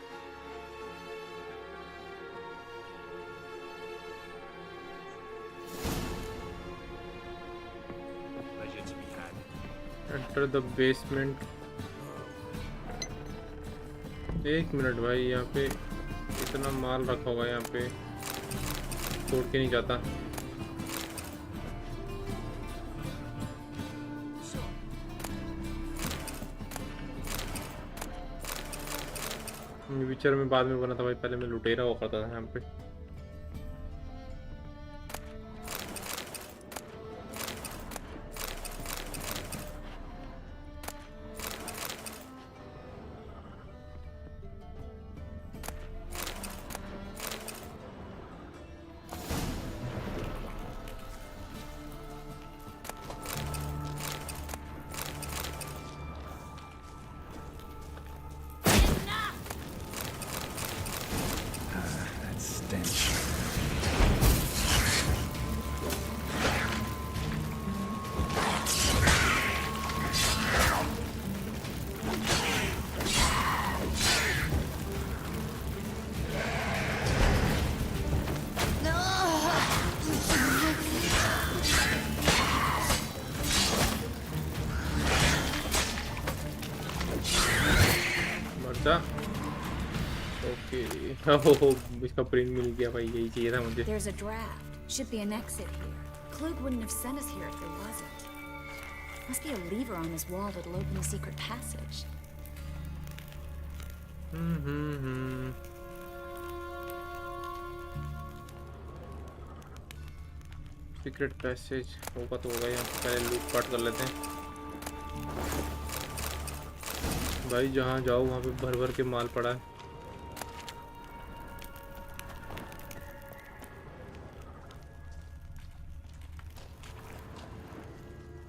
Speaker 1: Enter the basement. एक minute भाई, यहाँ पे इतना माल रखा होगा, यहाँ पे छोड़ के नहीं जाता। विचर में बाद में बना था भाई, पहले मैं लुटेरा हुआ करता था यहाँ पे। इसका प्रिंट मिल गया भाई, यही चाहिए था मुझे।
Speaker 3: There's a draft. Should be an exit here. Klug wouldn't have sent us here if there wasn't. Must be a lever on this wall that'll open a secret passage.
Speaker 1: Secret passage होगा तो होगा, यहाँ पहले लूट पाट कर लेते हैं भाई। जहाँ जाओ वहाँ पे भर भर के माल पड़ा है।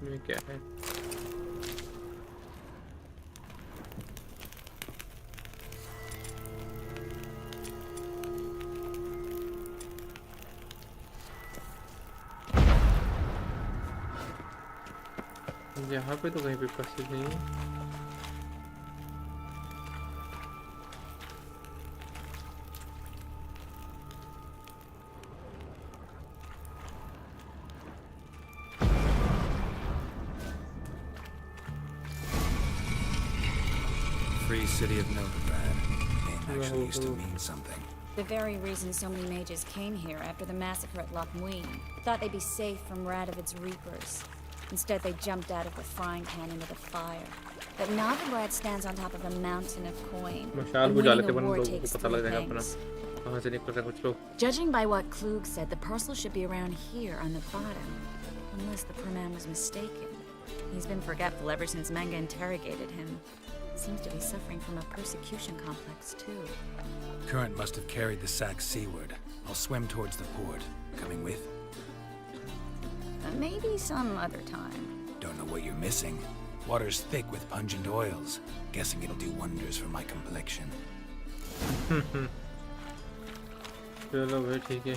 Speaker 1: ये क्या है? यहाँ पे तो कहीं पे पैसेज नहीं है।
Speaker 7: Free city of Novigrad. Name actually used to mean something.
Speaker 3: The very reason so many mages came here after the massacre at Loch Muin. Thought they'd be safe from Radovid's reapers. Instead, they jumped out of the frying pan into the fire. But Novigrad stands on top of a mountain of coin. And winning a war takes three things. Judging by what Klug said, the parcel should be around here on the bottom. Unless the poor man was mistaken. He's been forgetful ever since Manga interrogated him. Seems to be suffering from a persecution complex, too.
Speaker 7: Current must have carried the sack seaward. I'll swim towards the port. Coming with?
Speaker 3: Maybe some other time.
Speaker 7: Don't know what you're missing. Water's thick with pungent oils. Guessing it'll do wonders for my complexion.
Speaker 1: चलो भाई ठीक है।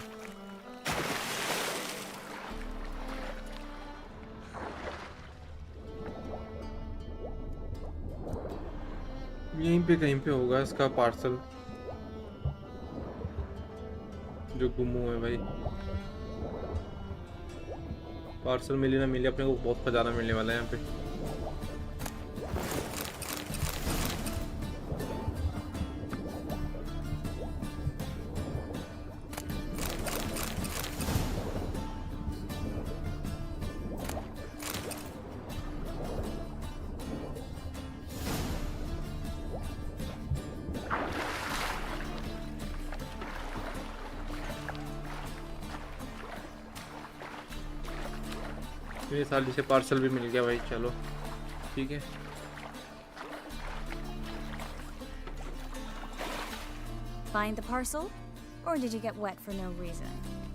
Speaker 1: यहीं पे कहीं पे होगा इसका पार्सल जो गुम हुआ है भाई। पार्सल मिले ना मिले, अपने को बहुत खजाना मिलने वाला है यहाँ पे। मेरे साल से पार्सल भी मिल गया भाई। चलो ठीक है।
Speaker 3: Find the parcel? Or did you get wet for no reason?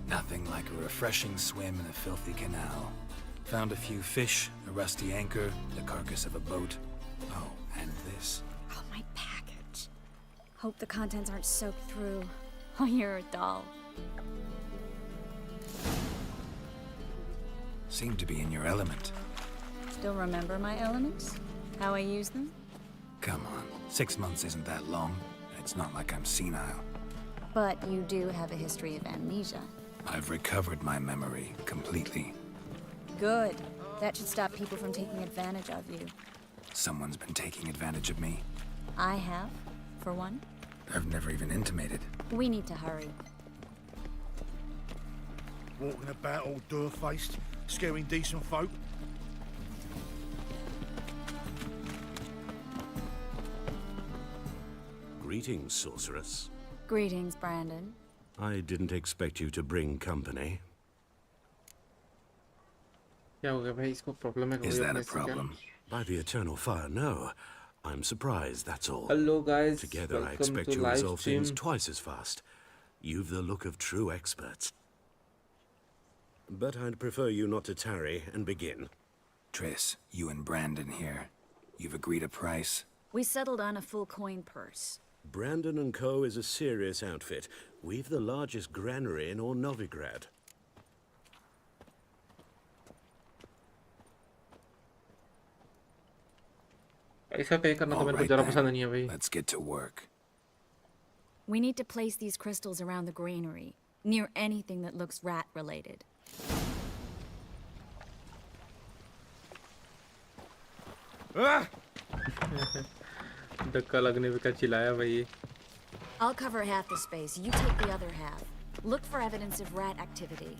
Speaker 7: Nothing like a refreshing swim in a filthy canal. Found a few fish, a rusty anchor, the carcass of a boat. Oh, and this.
Speaker 3: Oh, my package. Hope the contents aren't soaked through. Oh, you're a doll.
Speaker 7: Seem to be in your element.
Speaker 3: Still remember my elements? How I use them?
Speaker 7: Come on, 6 months isn't that long. It's not like I'm senile.
Speaker 3: But you do have a history of amnesia.
Speaker 7: I've recovered my memory completely.
Speaker 3: Good. That should stop people from taking advantage of you.
Speaker 7: Someone's been taking advantage of me.
Speaker 3: I have, for one.
Speaker 7: I've never even intimated.
Speaker 3: We need to hurry.
Speaker 6: Walking about all door-faced, scaring decent folk.
Speaker 8: Greetings, sorceress.
Speaker 3: Greetings, Brandon.
Speaker 8: I didn't expect you to bring company.
Speaker 7: Is that a problem?
Speaker 8: By the eternal fire, no. I'm surprised, that's all.
Speaker 1: Hello guys,
Speaker 8: Together I
Speaker 1: welcome
Speaker 8: expect
Speaker 1: to
Speaker 8: you
Speaker 1: live
Speaker 8: resolve things
Speaker 1: stream.
Speaker 8: twice as fast. You've the look of true experts. But I'd prefer you not to tarry and begin.
Speaker 7: Triss, you and Brandon here. You've agreed a price?
Speaker 3: We settled on a full coin purse.
Speaker 8: Brandon and Co. is a serious outfit. We've the largest granary in all Novigrad.
Speaker 1: पैसा पे करना तो मेरे को जरा पसंद नहीं है भाई.
Speaker 7: Let's get to work.
Speaker 3: We need to place these crystals around the granary, near anything that looks rat-related.
Speaker 1: धक्का लगने पे क्या चिल्लाया भाई.
Speaker 3: I'll cover half the space, you take the other half. Look for evidence of rat activity.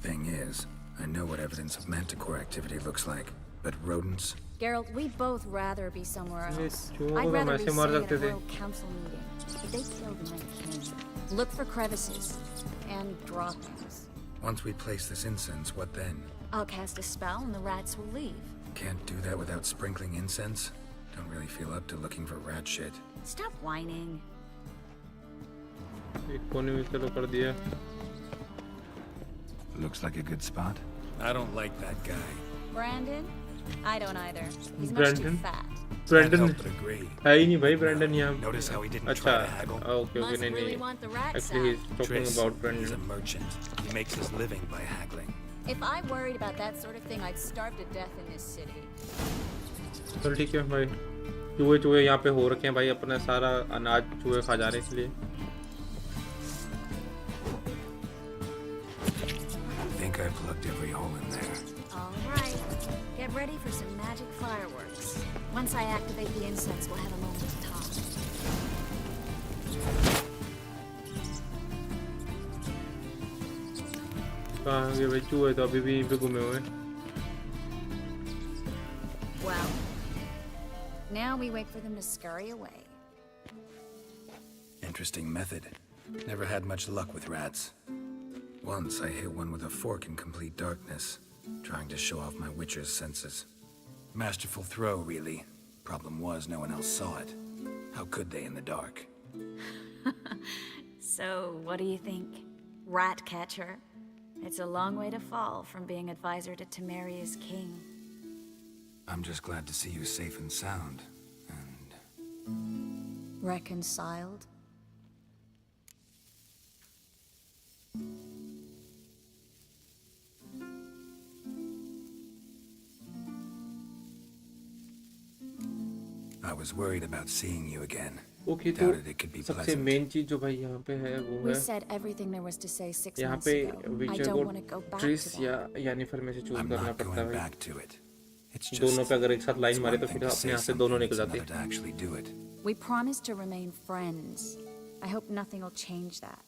Speaker 7: Thing is, I know what evidence of manticore activity looks like, but rodents?
Speaker 3: Geralt, we'd both rather be somewhere else.
Speaker 1: क्यों
Speaker 3: I'd
Speaker 1: हम
Speaker 3: rather be
Speaker 1: ऐसे मर
Speaker 3: sitting at
Speaker 1: सकते
Speaker 3: a
Speaker 1: थे?
Speaker 3: royal council meeting. But they killed my king. Look for crevices and droppings.
Speaker 7: Once we place this incense, what then?
Speaker 3: I'll cast a spell and the rats will leave.
Speaker 7: Can't do that without sprinkling incense? Don't really feel up to looking for rat shit.
Speaker 3: Stop whining.
Speaker 1: एक कोने में चलो कर दिया.
Speaker 7: Looks like a good spot. I don't like that guy.
Speaker 3: Brandon? I don't either. He's much
Speaker 1: Brandon?
Speaker 3: too fat.
Speaker 1: Brandon
Speaker 7: Can't help but agree.
Speaker 1: है ही नहीं भाई Brandon यहाँ.
Speaker 7: Notice how he didn't
Speaker 1: अच्छा.
Speaker 7: try to haggle?
Speaker 1: Okay,
Speaker 3: Must
Speaker 1: नहीं
Speaker 3: really
Speaker 1: नहीं.
Speaker 3: want the rats
Speaker 1: Actually,
Speaker 3: out.
Speaker 1: he's talking
Speaker 7: Triss,
Speaker 1: about
Speaker 7: he's a
Speaker 1: Brandon.
Speaker 7: merchant. He makes his living by haggling.
Speaker 3: If I worried about that sort of thing, I'd starve to death in this city.
Speaker 1: चल ठीक है भाई. चूहे यहाँ पे हो रखे हैं भाई. अपना सारा अनाज चूहे खा जा रहे हैं इसलिए.
Speaker 7: I think I plugged every hole in there.
Speaker 3: All right. Get ready for some magic fireworks. Once I activate the incense, we'll have a moment to talk.
Speaker 1: कहाँ गए भाई चूहे तो अभी भी यहीं पे घूमे हुए हैं.
Speaker 3: Well, now we wait for them to scurry away.
Speaker 7: Interesting method. Never had much luck with rats. Once I hit one with a fork in complete darkness, trying to show off my witcher's senses. Masterful throw, really. Problem was, no one else saw it. How could they in the dark?
Speaker 3: So, what do you think? Rat catcher? It's a long way to fall from being advisor to Temeria's king.
Speaker 7: I'm just glad to see you safe and sound. And
Speaker 3: Reconciled?
Speaker 7: I was worried about seeing you again.
Speaker 1: Okay तो
Speaker 7: Doubted it could be
Speaker 1: सबसे
Speaker 7: pleasant.
Speaker 1: Main चीज जो भाई यहाँ पे है वो
Speaker 3: We
Speaker 1: है
Speaker 3: said everything there was to say 6
Speaker 1: यहाँ
Speaker 3: months
Speaker 1: पे
Speaker 3: ago. I
Speaker 1: विचर
Speaker 3: don't want to go
Speaker 1: को
Speaker 3: back
Speaker 1: ट्रिस
Speaker 3: to
Speaker 1: या
Speaker 3: that.
Speaker 1: यानिफर में से चूज
Speaker 7: I'm
Speaker 1: करना
Speaker 7: not
Speaker 1: पड़ता
Speaker 7: going
Speaker 1: है
Speaker 7: back to it. It's just
Speaker 1: दोनों पे अगर एक साथ लाइन
Speaker 7: it's
Speaker 1: मारे
Speaker 7: one
Speaker 1: तो
Speaker 7: thing
Speaker 1: फिर
Speaker 7: to
Speaker 1: अपने
Speaker 7: say
Speaker 1: यहाँ से दोनों
Speaker 7: something,
Speaker 1: निकल
Speaker 7: it's
Speaker 1: जाते
Speaker 7: another to actually do it.
Speaker 3: We promised to remain friends. I hope nothing will change that.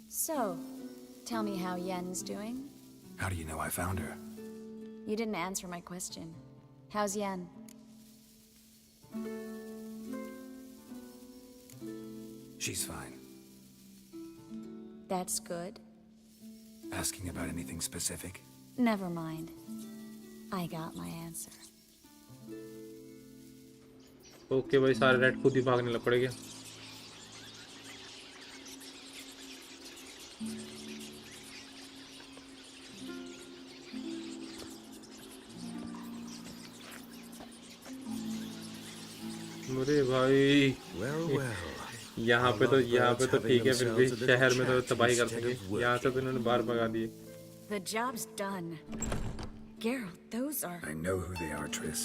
Speaker 3: So, tell me how Yen's doing?
Speaker 7: How do you know I found her?
Speaker 3: You didn't answer my question. How's Yen?
Speaker 7: She's fine.
Speaker 3: That's good.
Speaker 7: Asking about anything specific?
Speaker 3: Never mind. I got my answer.
Speaker 1: Okay भाई सारे red खुद ही भागने लग पड़ेंगे अरे भाई यहाँ पे तो ठीक है फिर भी शहर में तो तबाही कर देंगे यहाँ से तो इन्होंने बाहर भगा दिए
Speaker 3: The job's done. Geralt, those are...
Speaker 7: I know who they are, Triss.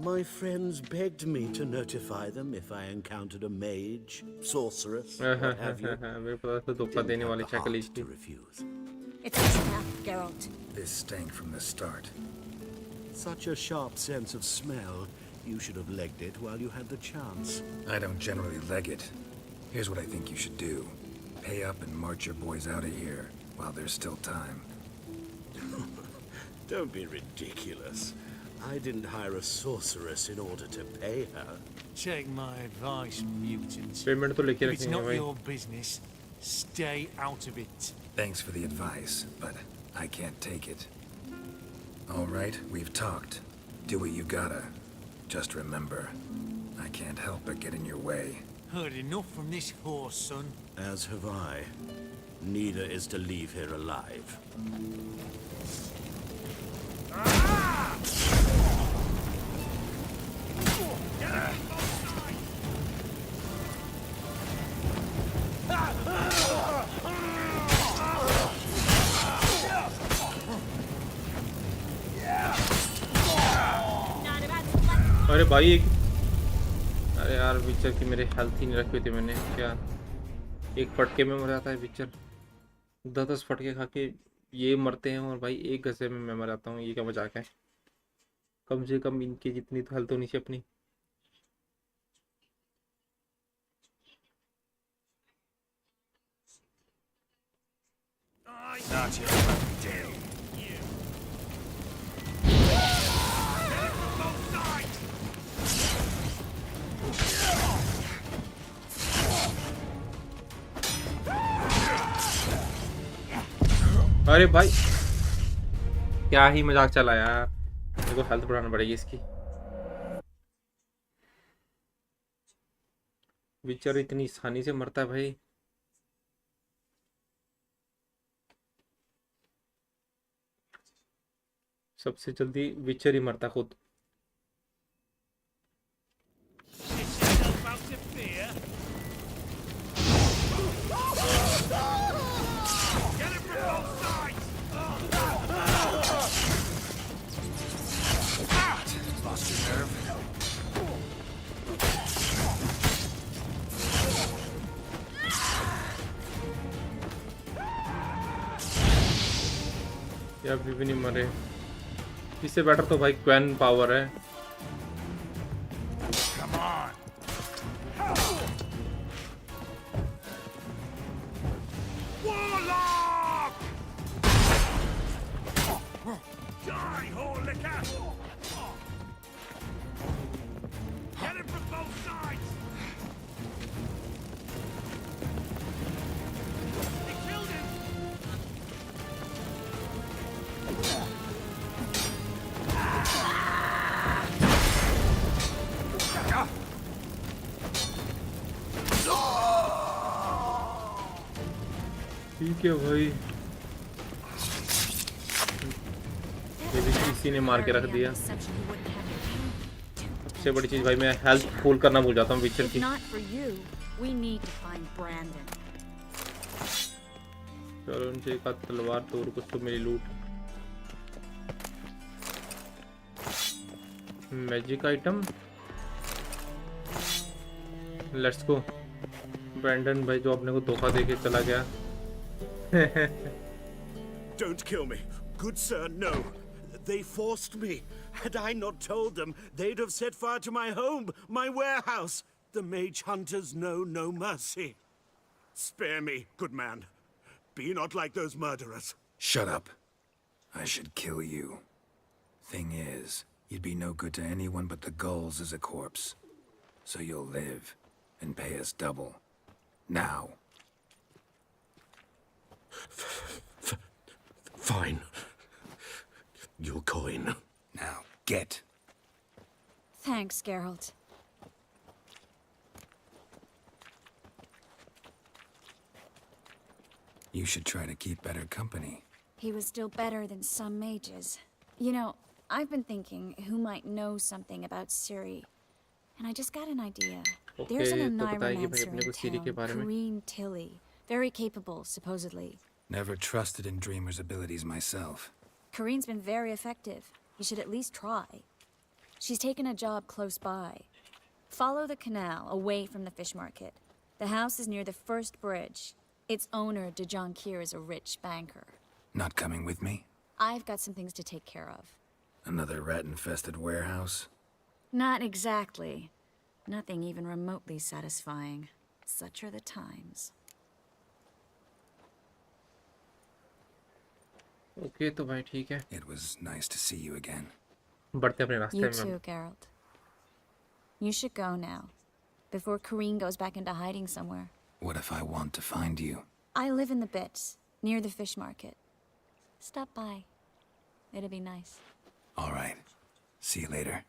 Speaker 8: My friends begged me to notify them if I encountered a mage, sorceress, what have you.
Speaker 1: मेरे पास तो धोखा देने वाली शक्ल इसकी
Speaker 3: It's a trap, Geralt.
Speaker 7: This stank from the start.
Speaker 8: Such a sharp sense of smell. You should have legged it while you had the chance.
Speaker 7: I don't generally leg it. Here's what I think you should do. Pay up and march your boys out of here while there's still time.
Speaker 8: Don't be ridiculous. I didn't hire a sorceress in order to pay her.
Speaker 6: Take my advice, mutant.
Speaker 1: Payment तो लेके
Speaker 6: If it's
Speaker 1: रखेंगे
Speaker 6: not
Speaker 1: भाई.
Speaker 6: your business, stay out of it.
Speaker 7: Thanks for the advice, but I can't take it. All right, we've talked. Do what you gotta. Just remember, I can't help but get in your way.
Speaker 6: Heard enough from this horse, son.
Speaker 8: As have I. Neither is to leave here alive.
Speaker 1: अरे भाई एक अरे यार विचर की मेरे health ही नहीं रखी थी मैंने क्या एक फटके में मर जाता है विचर 10 फटके खा के ये मरते हैं और भाई एक गसे में मैं मर जाता हूँ ये क्या मजाक है कम से कम इनकी जितनी तो हेल्थ होनी चाहिए अपनी
Speaker 6: Not your fucking deal.
Speaker 1: अरे भाई क्या ही मजाक चला यार मेरे को हेल्थ बढ़ाना पड़ेगी इसकी विचर इतनी आसानी से मरता है भाई सबसे जल्दी विचर ही मरता खुद
Speaker 7: Lost your nerve?
Speaker 1: ये अभी भी नहीं मरे इससे बेटर तो भाई क्वेन पावर है
Speaker 6: Come on. Warlock! Die, Horlicker! Get him from both sides! They killed him!
Speaker 1: ठीक है भाई ये भी इसी ने मार के रख दिया सबसे बड़ी चीज भाई मैं हेल्थ फुल करना भूल जाता हूँ विचर की चलो उनसे एक हाथ तलवार तो और कुछ तो मेरी loot magic item let's go Brandon भाई जो अपने को धोखा देके चला गया
Speaker 8: Don't kill me. Good sir, no. They forced me. Had I not told them, they'd have set fire to my home, my warehouse. The mage hunters know no mercy. Spare me, good man. Be not like those murderers.
Speaker 7: Shut up. I should kill you. Thing is, you'd be no good to anyone but the gulls as a corpse. So you'll live and pay us double. Now.
Speaker 8: Fine. Your coin.
Speaker 7: Now, get.
Speaker 3: Thanks, Geralt.
Speaker 7: You should try to keep better company.
Speaker 3: He was still better than some mages. You know, I've been thinking who might know something about Ciri. And I just got an idea. There's an Oneiromancer in town, Corinne Tilly. Very capable, supposedly.
Speaker 7: Never trusted in Dreamer's abilities myself.
Speaker 3: Corinne's been very effective. You should at least try. She's taken a job close by. Follow the canal away from the fish market. The house is near the first bridge. Its owner, De Jonquier, is a rich banker.
Speaker 7: Not coming with me?
Speaker 3: I've got some things to take care of.
Speaker 7: Another rat-infested warehouse?
Speaker 3: Not exactly. Nothing even remotely satisfying. Such are the times.
Speaker 1: Okay तो भाई ठीक है.
Speaker 7: It was nice to see you again.
Speaker 1: बढ़ते अपने रास्ते
Speaker 3: You
Speaker 1: में.
Speaker 3: too, Geralt. You should go now, before Kareen goes back into hiding somewhere.
Speaker 7: What if I want to find you?
Speaker 3: I live in the Bits, near the fish market. Stop by. It'll be nice.
Speaker 7: All right. See you later.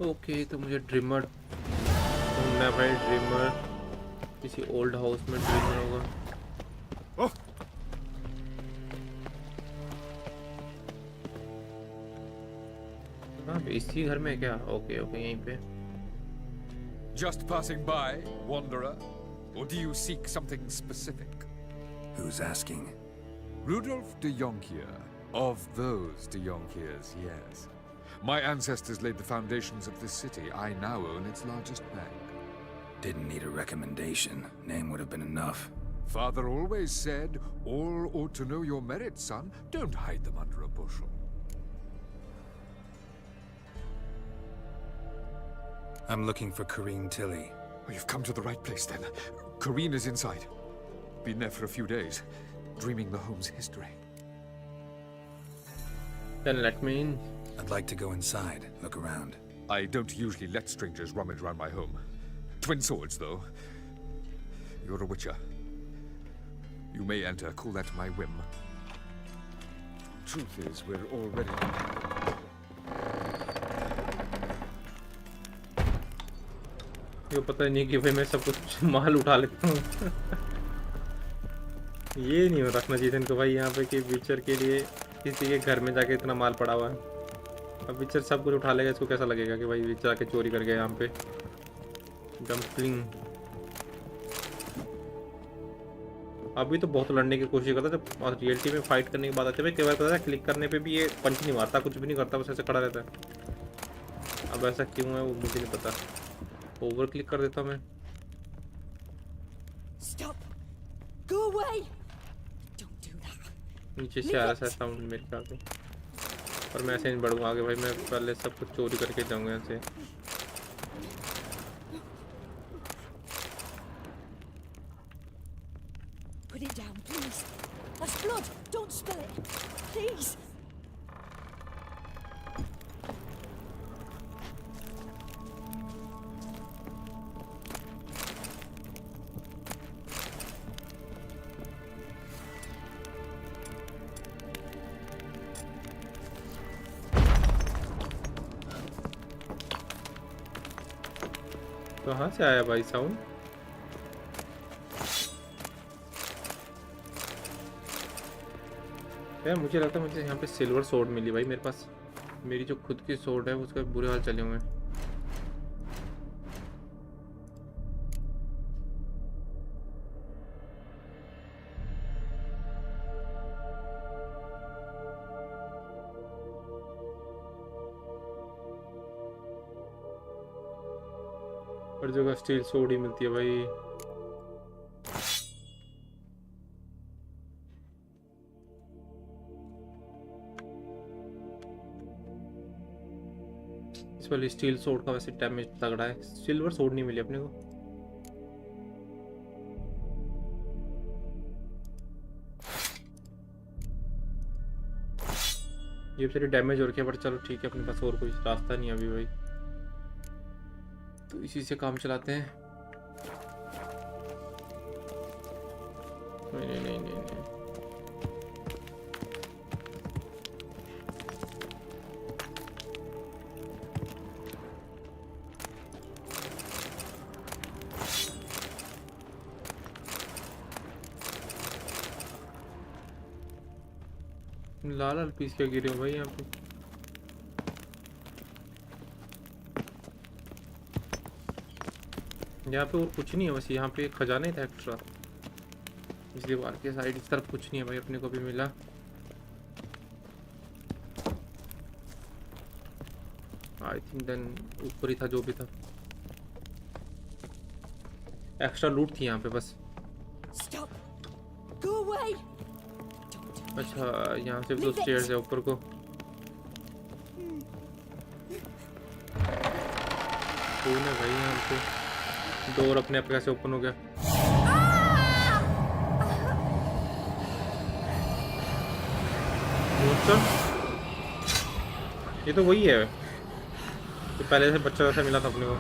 Speaker 1: Okay तो मुझे dreamer ढूंढना है भाई. Dreamer किसी old house में dreamer होगा. हाँ इसी घर में क्या? ओके ओके यहीं पे.
Speaker 9: Just passing by, wanderer? Or do you seek something specific?
Speaker 7: Who's asking?
Speaker 9: Rudolf de Jonkier. Of those de Jonkiers, yes. My ancestors laid the foundations of this city. I now own its largest bank.
Speaker 7: Didn't need a recommendation. Name would have been enough.
Speaker 9: Father always said, all ought to know your merits, son. Don't hide them under a bushel.
Speaker 7: I'm looking for Kareen Tilly.
Speaker 9: Oh, you've come to the right place, then. Kareen is inside. Been there for a few days, dreaming the home's history.
Speaker 1: Then let me in.
Speaker 7: I'd like to go inside, look around.
Speaker 9: I don't usually let strangers rummage around my home. Twin swords, though. You're a witcher. You may enter, call that my whim. Truth is, we're already...
Speaker 1: ये पता नहीं कि भाई मैं सब कुछ माल उठा लेता हूँ. ये नहीं हो रखना चाहिए इनको भाई यहाँ पे कि विचर के लिए किसी के घर में जाके इतना माल पड़ा हुआ है. अब विचर सब कुछ उठा लेगा, इसको कैसा लगेगा कि भाई विचर आके चोरी कर गया यहाँ पे. डम्पलिंग अभी तो बहुत लड़ने की कोशिश करता था. और रियलिटी में फाइट करने की बात आती है भाई, कई बार पता है क्लिक करने पे भी ये पंच नहीं मारता, कुछ भी नहीं करता, बस ऐसे खड़ा रहता है. अब ऐसा क्यों है वो मुझे नहीं पता. ओवर क्लिक कर देता मैं.
Speaker 12: Stop. Go away. Don't do that.
Speaker 1: नीचे से आ रहा है साउंड मेरे ख्याल से. पर मैं ऐसे नहीं बढ़ूंगा आगे भाई. मैं पहले सब कुछ चोरी करके जाऊंगा यहाँ से.
Speaker 12: Put it down, please. That's blood. Don't spill it. Please.
Speaker 1: कहाँ से आया भाई साउंड? यार मुझे लगता है मुझे यहाँ पे सिल्वर सोर्ड मिली भाई. मेरे पास मेरी जो खुद की सोर्ड है उसका बुरे हाल चले हुए हैं. हर जगह स्टील सोर्ड ही मिलती है भाई. इस वाली स्टील सोर्ड का वैसे डैमेज तगड़ा है. सिल्वर सोर्ड नहीं मिली अपने को. ये सारी डैमेज हो रखी है, बट चलो ठीक है, अपने पास और कोई रास्ता नहीं है अभी भाई, तो इसी से काम चलाते हैं. नहीं नहीं नहीं नहीं, नहीं. लाल लाल पीस क्या गिरे हो भाई यहाँ पे. यहाँ पे और कुछ नहीं है, बस यहाँ पे खजाना ही था एक्स्ट्रा. इस दीवार के साइड इस तरफ कुछ नहीं है भाई अपने को भी मिला. आई थिंक देन ऊपर ही था जो भी था. एक्स्ट्रा लूट थी यहाँ पे बस।
Speaker 3: Stop. Go away.
Speaker 1: अच्छा यहाँ से तो स्टेयर्स है ऊपर को। कौन है भाई यहाँ पे? डोर अपने आप कैसे ओपन हो गया? ये तो वही है तो पहले से बच्चा जैसा मिला था अपने को।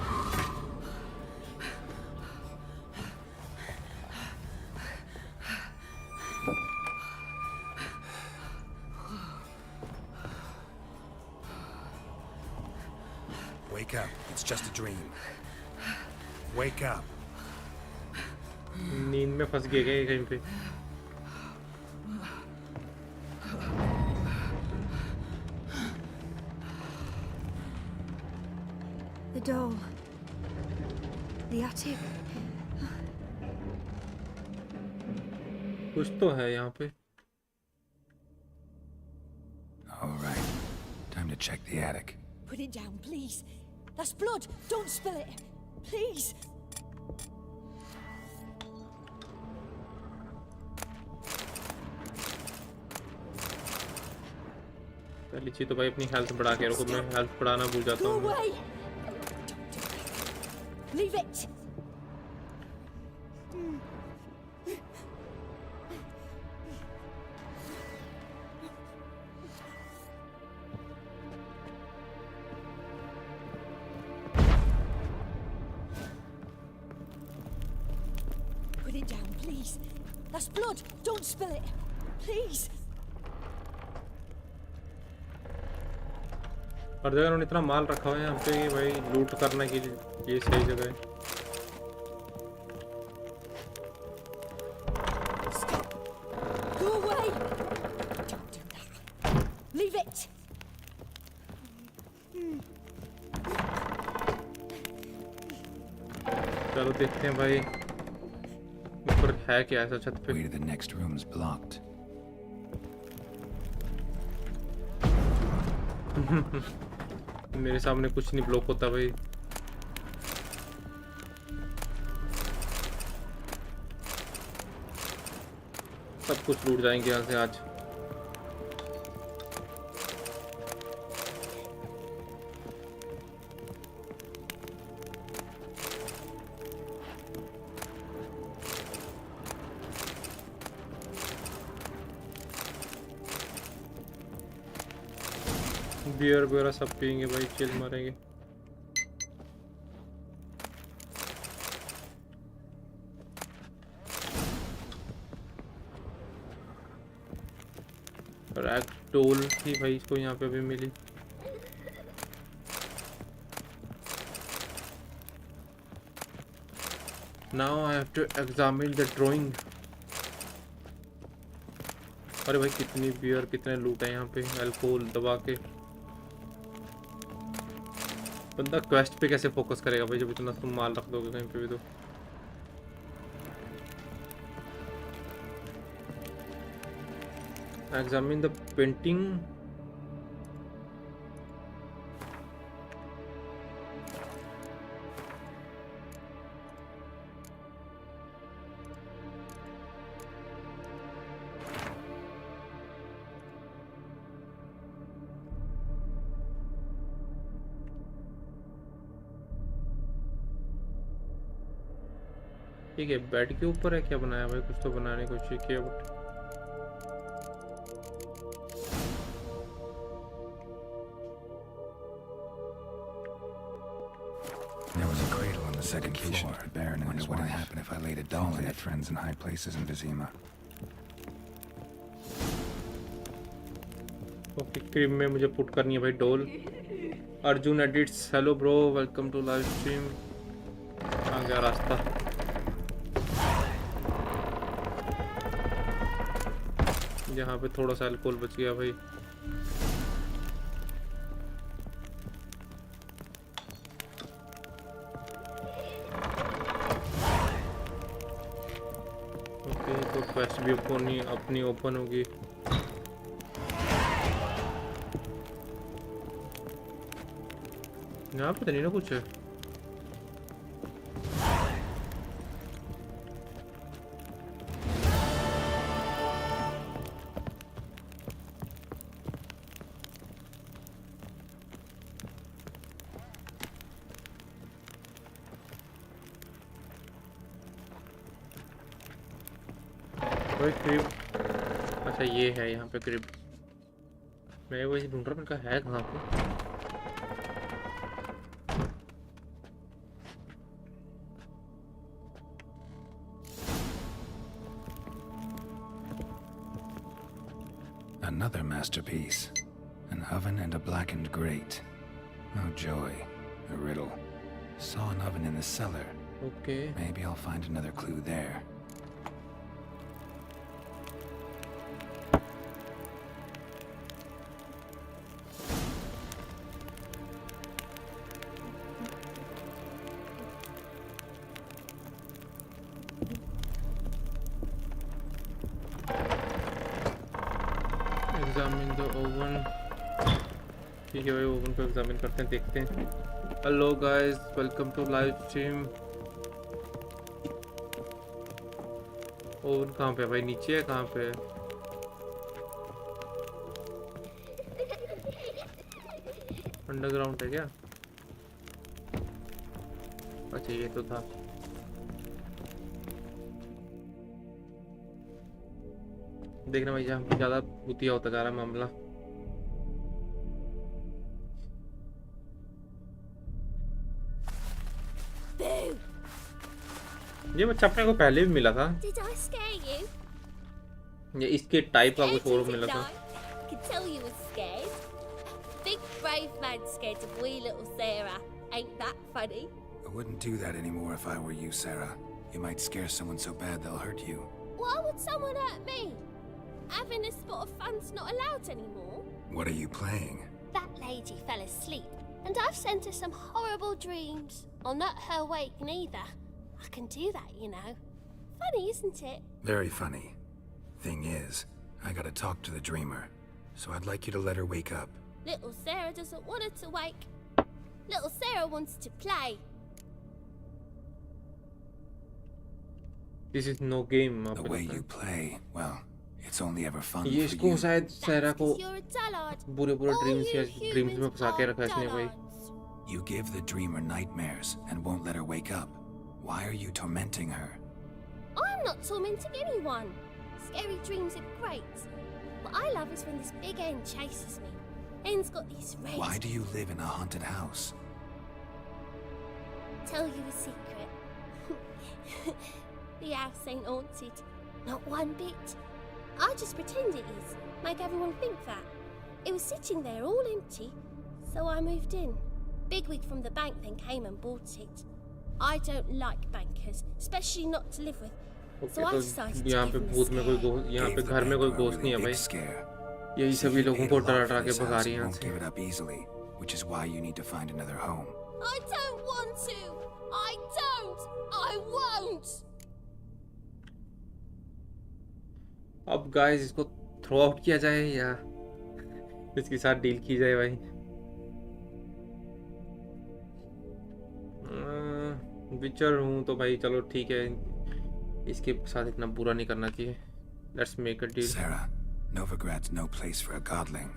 Speaker 7: Wake up. It's just a dream. Wake up.
Speaker 1: नींद में फंस गए क्या ये कहीं पे?
Speaker 12: The doll. The attic.
Speaker 1: कुछ तो है यहाँ पे।
Speaker 7: All right. Time to check the attic.
Speaker 3: Put it down, please. That's blood. Don't spill it. Please.
Speaker 1: पहली चीज तो भाई अपनी हेल्थ बढ़ा के रखो। मैं हेल्थ बढ़ाना भूल जाता
Speaker 3: Go
Speaker 1: हूँ।
Speaker 3: away. Don't do that. Leave it. Put it down, please. That's blood. Don't spill it. Please.
Speaker 1: हर जगह उन्होंने इतना माल रखा हुआ है यहाँ पे कि भाई लूट करने के लिए ये सही जगह है।
Speaker 3: Stop. Go away. Don't do that. Leave it.
Speaker 1: चलो देखते हैं भाई ऊपर है क्या ऐसा छत पे।
Speaker 7: Way to the next room's blocked.
Speaker 1: मेरे सामने कुछ नहीं ब्लॉक होता भाई। सब कुछ लूट जाएंगे यहाँ से आज। बियर वगैरह सब पियेंगे भाई, चिल मारेंगे। और एक टोल थी भाई, इसको यहाँ पे भी मिली। Now I have to examine the drawing। अरे भाई कितनी बियर, कितने लूट है यहाँ पे, अल्कोहल दबा के। बंदा क्वेस्ट पे कैसे फोकस करेगा भाई जब इतना तुम माल रख दोगे कहीं पे भी। तो एग्जामिन द पेंटिंग। ठीक है, बेड के ऊपर है क्या बनाया भाई? कुछ तो बनाने को कोशिश किया but
Speaker 7: There was a cradle on the second floor. The Baron and his wife. What would happen if I laid a doll in it? Friends in high places in Vizima.
Speaker 1: Okay, cream में मुझे put करनी है भाई डोल। Arjun edits, hello bro, welcome to live stream. आ गया रास्ता। यहाँ पे थोड़ा सा अल्कोहल बच गया भाई। ओके, तो क्वेस्ट भी अपनी ओपन होगी। यहाँ पे तो नहीं ना कुछ है। भाई क्रिब, अच्छा ये है यहाँ पे क्रिब। मैं वही ढूंढ रहा हूँ इनका है कहाँ पे।
Speaker 7: Another masterpiece. An oven and a blackened grate. Oh joy. A riddle. Saw an oven in the cellar.
Speaker 1: Okay.
Speaker 7: Maybe I'll find another clue there.
Speaker 1: Examine the oven. ठीक है भाई ओवन को एग्जामिन करते हैं, देखते हैं। Hello guys, welcome to live stream. Oven कहाँ पे है भाई? नीचे है? कहाँ पे है? अंडरग्राउंड है क्या? अच्छा ये तो था। देखना भाई जहाँ ज्यादा भूतिया होता जा रहा है मामला। ये बच्चा अपने को पहले भी मिला था।
Speaker 12: Did I scare you?
Speaker 1: ये इसके टाइप का कुछ और मिला था।
Speaker 12: I can tell you were scared. Big brave man scared of wee little Sarah. Ain't that funny?
Speaker 7: I wouldn't do that anymore if I were you, Sarah. You might scare someone so bad they'll hurt you.
Speaker 12: Why would someone hurt me? Having a spot of fun's not allowed anymore.
Speaker 7: What are you playing?
Speaker 12: That lady fell asleep, and I've sent her some horrible dreams. I'll not her wake neither. I can do that, you know. Funny, isn't it?
Speaker 7: Very funny. Thing is, I gotta talk to the dreamer, so I'd like you to let her wake up.
Speaker 12: Little Sarah doesn't want her to wake. Little Sarah wants to play.
Speaker 1: This is no game.
Speaker 7: The way you play, well, it's only ever fun
Speaker 1: ये
Speaker 7: for
Speaker 1: इसको
Speaker 7: you.
Speaker 1: शायद सैरा को
Speaker 12: You're a dullard.
Speaker 1: बुरे dreams या
Speaker 12: you
Speaker 1: dreams में फंसा के
Speaker 12: humans
Speaker 1: रखा है इसने भाई।
Speaker 12: are
Speaker 7: You give the dreamer nightmares and won't let her wake up. Why are you tormenting her?
Speaker 12: I'm not tormenting anyone. Scary dreams are great. What I love is when this big hen chases me. Hen's got these red...
Speaker 7: Why do you live in a haunted house?
Speaker 12: Tell you a secret. The house ain't haunted. Not one bit. I just pretend it is. Make everyone think that. It was sitting there all empty. So I moved in. Bigwig from the bank then came and bought it. I don't like bankers, especially not to live with. So I decided to
Speaker 1: यहाँ पे
Speaker 12: give
Speaker 1: भूत
Speaker 12: them
Speaker 1: में
Speaker 12: a
Speaker 1: कोई
Speaker 12: scare.
Speaker 1: यहाँ पे घर में कोई घोस्ट नहीं है भाई। यही सभी लोगों को डरा के भगा रही हैं यहाँ से।
Speaker 7: Give it up easily, which is why you need to find another home.
Speaker 12: I don't want to. I don't. I won't.
Speaker 1: अब गाइस इसको थ्रो आउट किया जाए या इसके साथ डील की जाए भाई? विचर हूँ तो भाई चलो ठीक है, इसके साथ इतना बुरा नहीं करना चाहिए। Let's make a deal.
Speaker 7: Sarah, Novigrad's no place for a godling.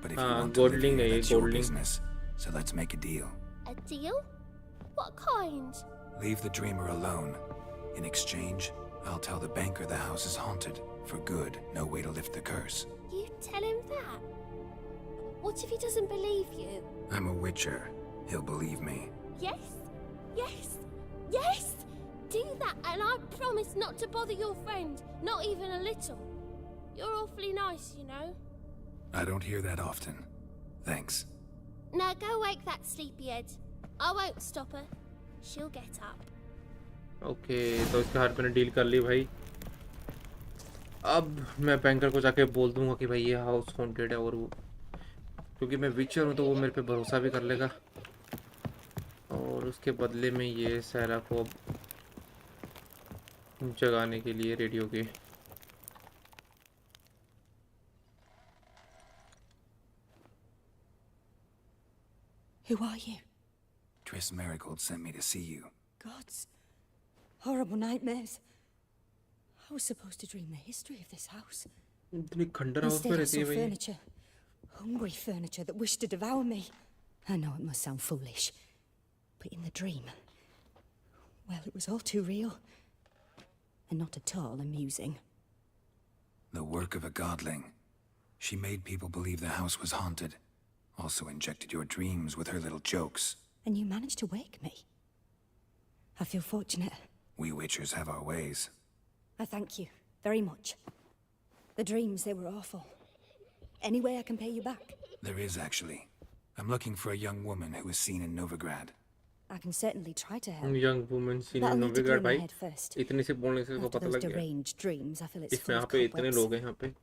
Speaker 7: But if you
Speaker 1: हाँ
Speaker 7: want to live
Speaker 1: godling
Speaker 7: here,
Speaker 1: है ये
Speaker 7: that's your
Speaker 1: godling।
Speaker 7: business. So let's make a deal.
Speaker 12: A deal? What kind?
Speaker 7: Leave the dreamer alone. In exchange, I'll tell the banker the house is haunted. For good, no way to lift the curse.
Speaker 12: You tell him that? What if he doesn't believe you?
Speaker 7: I'm a witcher. He'll believe me.
Speaker 12: Yes. Yes. Yes. Do that and I promise not to bother your friend. Not even a little. You're awfully nice, you know.
Speaker 7: I don't hear that often. Thanks.
Speaker 12: Now go wake that sleepyhead. I won't stop her. She'll get up.
Speaker 1: Okay तो इसके हाथ मैंने deal कर ली भाई। अब मैं banker को जाके बोल दूंगा कि भाई ये हाउस हॉन्टेड है, और वो क्योंकि मैं विचर हूँ तो वो मेरे पे भरोसा भी कर लेगा, और उसके बदले में ये सैरा को जगाने के लिए रेडियो के
Speaker 15: Who are you?
Speaker 7: Triss Marigold sent me to see you.
Speaker 15: Gods. Horrible nightmares. I was supposed to dream the history of this house.
Speaker 1: इतनी खंडर हाउस में
Speaker 15: Instead I
Speaker 1: रहती है
Speaker 15: saw
Speaker 1: भाई।
Speaker 15: furniture. Hungry furniture that wished to devour me. I know it must sound foolish. But in the dream, well, it was all too real. And not at all amusing.
Speaker 7: The work of a godling. She made people believe the house was haunted. Also injected your dreams with her little jokes.
Speaker 15: And you managed to wake me. I feel fortunate.
Speaker 7: We Witchers have our ways.
Speaker 15: I thank you very much. The dreams, they were awful. Any way I can pay you back?
Speaker 7: There is, actually. I'm looking for a young woman who was seen in Novigrad.
Speaker 15: I can certainly try to help.
Speaker 1: Young woman seen
Speaker 15: But I'll
Speaker 1: in
Speaker 15: need to clear
Speaker 1: Novigrad
Speaker 15: my
Speaker 1: भाई
Speaker 15: head first.
Speaker 1: इतने से बोलने से इसको
Speaker 15: After
Speaker 1: पता
Speaker 15: those
Speaker 1: लग गया
Speaker 15: deranged dreams, I feel it's
Speaker 1: इसमें
Speaker 15: full
Speaker 1: यहाँ
Speaker 15: of
Speaker 1: पे इतने
Speaker 15: cobwebs.
Speaker 1: लोग हैं यहाँ पे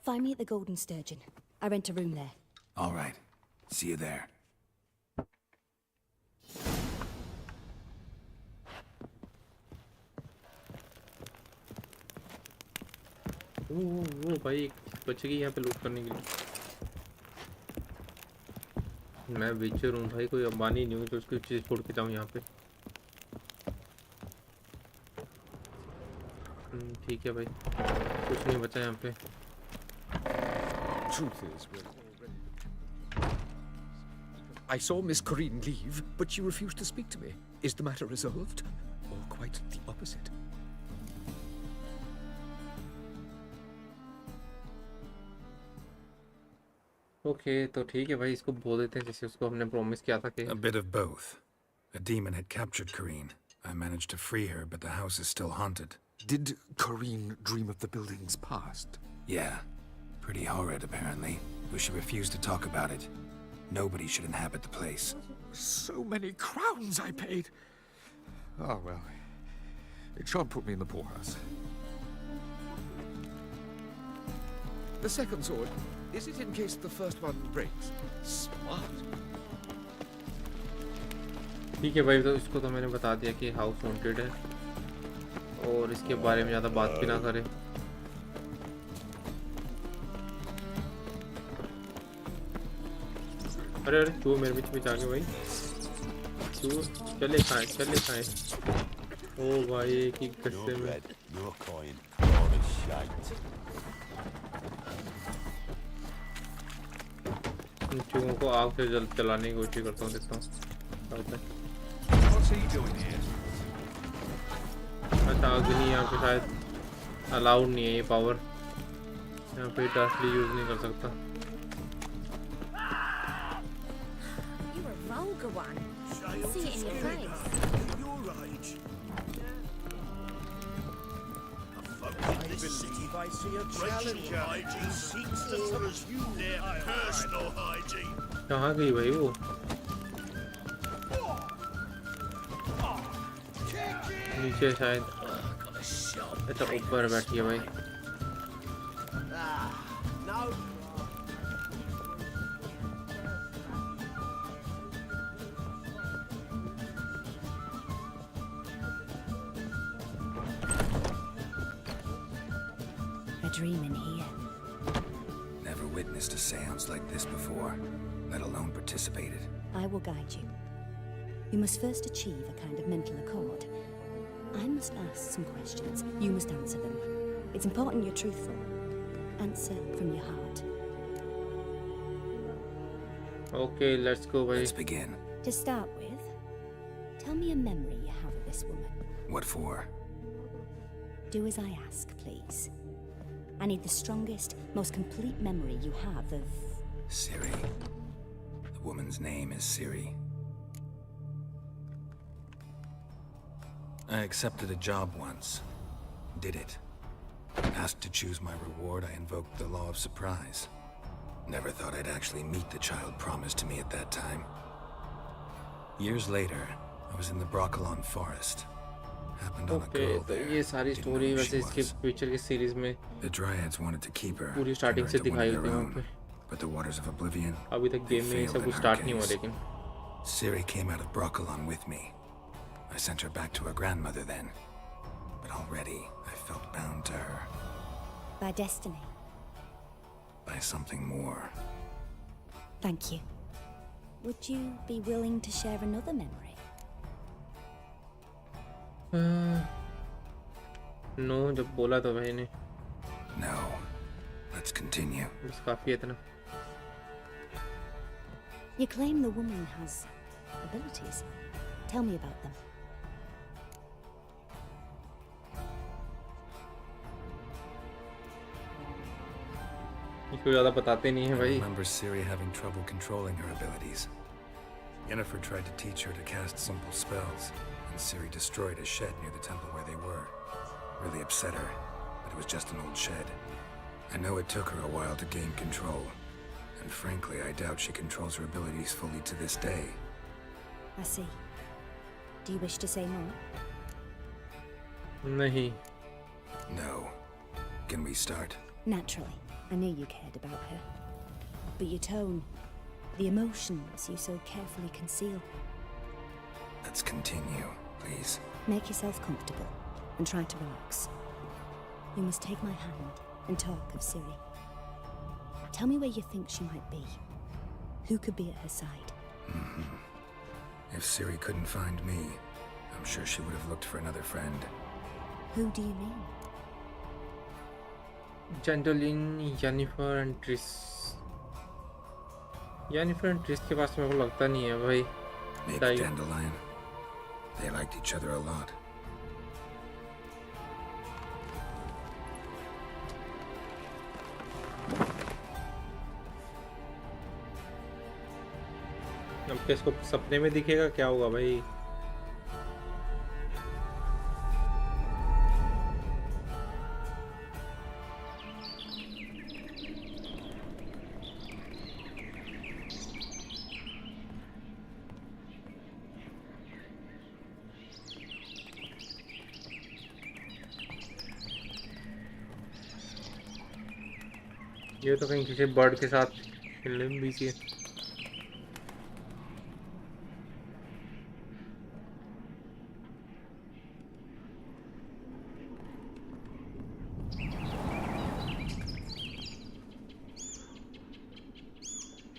Speaker 15: Find me at the Golden Sturgeon. I rent a room there.
Speaker 7: All right. See you there.
Speaker 1: वो भाई बच्चे की यहाँ पे लूट करने के लिए मैं विचर हूँ भाई कोई अंबानी नहीं हूँ तो उसकी चीज़ छोड़ के जाऊँ यहाँ पे ठीक है भाई कुछ नहीं बचा यहाँ पे
Speaker 9: Truth is, we're already... I saw Miss Corinne leave, but she refused to speak to me. Is the matter resolved? Or quite the opposite?
Speaker 1: Okay तो ठीक है भाई इसको बोल देते हैं जैसे उसको हमने प्रॉमिस किया था कि
Speaker 7: A bit of both. A demon had captured Corinne. I managed to free her, but the house is still haunted.
Speaker 9: Did Corinne dream of the building's past?
Speaker 7: Yeah. Pretty horrid, apparently. Though she refused to talk about it. Nobody should inhabit the place.
Speaker 9: So many crowns I paid! Oh, well. It shan't put me in the poorhouse. The second sword, is it in case the first one breaks? Smart.
Speaker 1: ठीक है भाई तो इसको तो मैंने बता दिया कि हाउस हॉन्टेड है और इसके बारे में ज़्यादा बात भी ना करें अरे अरे तू मेरे बीच में जाके भाई तू चले खाए ओ भाई एक ही गुस्से में इन चूहों को आग से जलाने की कोशिश करता हूँ देखता हूँ अच्छा अग्नि यहाँ पे शायद अलाउड नहीं है ये पावर यहाँ पे डास्टली यूज नहीं कर सकता
Speaker 12: See it in your face.
Speaker 4: This city by sea of challenger. Hygiene seeks the same as you their personal hygiene.
Speaker 1: कहाँ गई भाई वो नीचे शायद अच्छा ऊपर बैठी है भाई
Speaker 4: No.
Speaker 15: A dream in here.
Speaker 7: Never witnessed a seance like this before, let alone participated.
Speaker 15: I will guide you. You must first achieve a kind of mental accord. I must ask some questions. You must answer them. It's important you're truthful. Answer from your heart.
Speaker 1: Okay, let's go भाई
Speaker 7: Let's begin.
Speaker 15: To start with, tell me a memory you have of this woman.
Speaker 7: What for?
Speaker 15: Do as I ask, please. I need the strongest, most complete memory you have of...
Speaker 7: Ciri. The woman's name is Ciri. I accepted a job once. Did it. Asked to choose my reward, I invoked the law of surprise. Never thought I'd actually meet the child promised to me at that time. Years later, I was in the Broccolon forest. Happened on a girl
Speaker 1: तो
Speaker 7: there.
Speaker 1: ये सारी
Speaker 7: Didn't
Speaker 1: story
Speaker 7: know who
Speaker 1: वैसे
Speaker 7: she
Speaker 1: इसके
Speaker 7: was.
Speaker 1: Future की series में
Speaker 7: The Dryads wanted to keep her.
Speaker 1: पूरी
Speaker 7: turn
Speaker 1: starting
Speaker 7: her
Speaker 1: से
Speaker 7: into one
Speaker 1: दिखाई
Speaker 7: of
Speaker 1: होती
Speaker 7: their
Speaker 1: है वहाँ पे
Speaker 7: own. But the waters of oblivion,
Speaker 1: अभी तक
Speaker 7: they
Speaker 1: गेम में ये
Speaker 7: failed
Speaker 1: सब
Speaker 7: in
Speaker 1: कुछ
Speaker 7: her
Speaker 1: स्टार्ट नहीं हुआ
Speaker 7: case.
Speaker 1: लेकिन
Speaker 7: Ciri came out of Broccolon with me. I sent her back to her grandmother then. But already, I felt bound to her.
Speaker 15: By destiny.
Speaker 7: By something more.
Speaker 15: Thank you. Would you be willing to share another memory?
Speaker 1: No जब बोला तो भाई ने
Speaker 7: No. Let's continue.
Speaker 1: बस काफी है इतना
Speaker 15: You claim the woman has abilities. Tell me about them.
Speaker 1: इसको ज़्यादा बताते नहीं है
Speaker 7: I
Speaker 1: भाई।
Speaker 7: remember Ciri having trouble controlling her abilities. Yennefer tried to teach her to cast simple spells, and Ciri destroyed a shed near the temple where they were. Really upset her, but it was just an old shed. I know it took her a while to gain control, and frankly, I doubt she controls her abilities fully to this day.
Speaker 15: I see. Do you wish to say more?
Speaker 1: नहीं।
Speaker 7: No. Can we start?
Speaker 15: Naturally. I knew you cared about her. But your tone, the emotions you so carefully conceal.
Speaker 7: Let's continue, please.
Speaker 15: Make yourself comfortable and try to relax. You must take my hand and talk of Ciri. Tell me where you think she might be. Who could be at her side?
Speaker 7: If Ciri couldn't find me, I'm sure she would have looked for another friend.
Speaker 15: Who do you mean?
Speaker 1: जेंटलिन, Yennefer and Triss. Yennefer and Triss के पास मेरे को लगता नहीं है भाई।
Speaker 7: Maybe Dandelion. They liked each other a lot.
Speaker 1: अब क्या इसको सपने में दिखेगा, क्या होगा भाई? ये तो कहीं किसी बर्ड के साथ खेलने में बिजी है।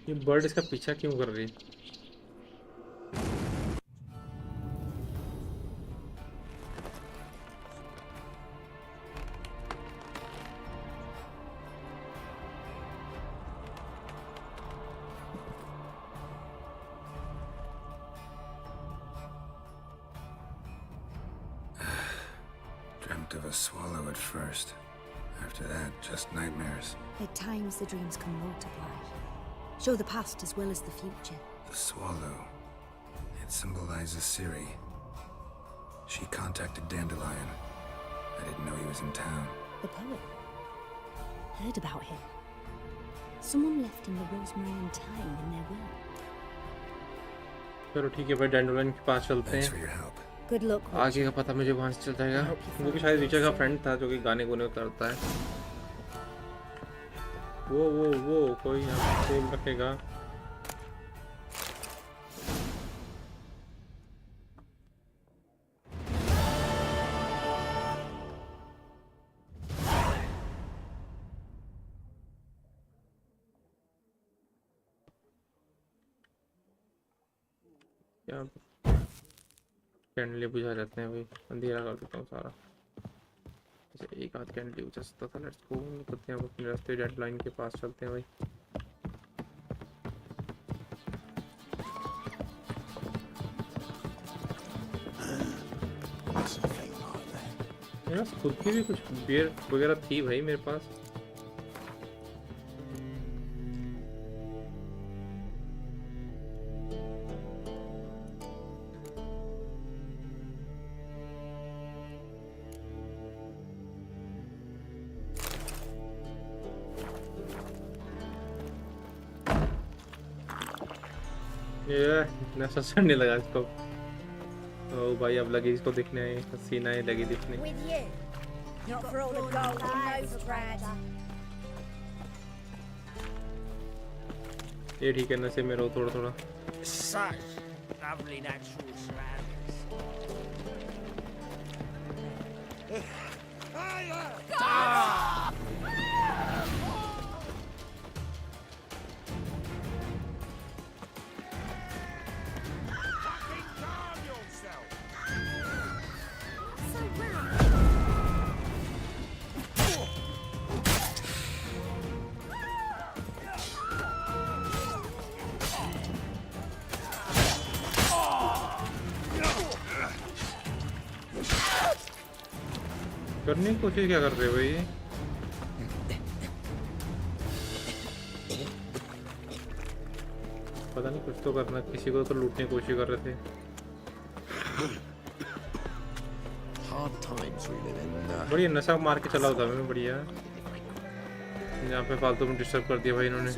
Speaker 1: ये बर्ड इसका पीछा क्यों कर रही है?
Speaker 7: Dreamt of a swallow at first. After that, just nightmares.
Speaker 15: At times the dreams can multiply. Show the past as well as the future.
Speaker 7: The swallow. It symbolizes Ciri. She contacted Dandelion. I didn't know he was in town.
Speaker 15: The poet. Heard about him. Someone left him the rosemary and thyme in their will.
Speaker 1: चलो ठीक है भाई, डैंडोलिन के पास चलते
Speaker 7: Thanks
Speaker 1: हैं।
Speaker 7: for your help.
Speaker 15: Good luck.
Speaker 1: आगे का पता मुझे वहां से चल जाएगा। वो भी शायद विजय का फ्रेंड था जो कि गाने गुने करता है। वो कोई यहाँ पे फोन रखेगा। क्या कैंडल बुझा जाते हैं भाई, अंधेरा कर देता हूँ सारा। जैसे एक आध कैंडल बुझा सकता था। लेट्स गो, निकलते हैं अपने रास्ते, डेडलाइन के पास चलते हैं भाई। मेरे पास खुद की भी कुछ बियर वगैरह थी भाई मेरे पास। ये नशा चढ़ने लगा इसको। ओ भाई अब लगी इसको दिखने, सीनाएं लगी दिखने।
Speaker 16: With you. Not for all the gold and those Brad.
Speaker 1: ये ठीक है, नशे में रहो थोड़ा थोड़ा।
Speaker 5: Such lovely natural surroundings.
Speaker 1: करने की कोशिश क्या कर रहे हो भाई? पता नहीं, कुछ तो करना, किसी को तो लूटने की कोशिश कर रहे थे।
Speaker 2: Hard times we live in.
Speaker 1: बढ़िया नशा मार के चला होता मैं, बढ़िया। यहाँ पे फालतू में डिस्टर्ब कर दिया भाई इन्होंने।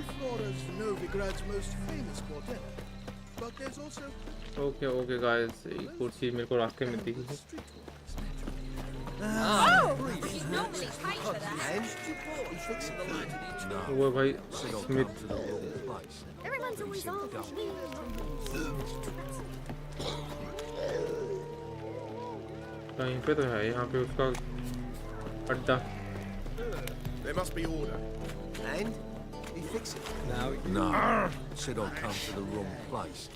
Speaker 1: ओके ओके गाइस, एक कुर्सी मेरे को रास्ते में दिखी। वो भाई स्मिथ। कहीं पे तो है यहाँ पे उसका अड्डा।
Speaker 2: There must be order.
Speaker 17: And? He fix it?
Speaker 18: No. Said I'd come to the wrong place.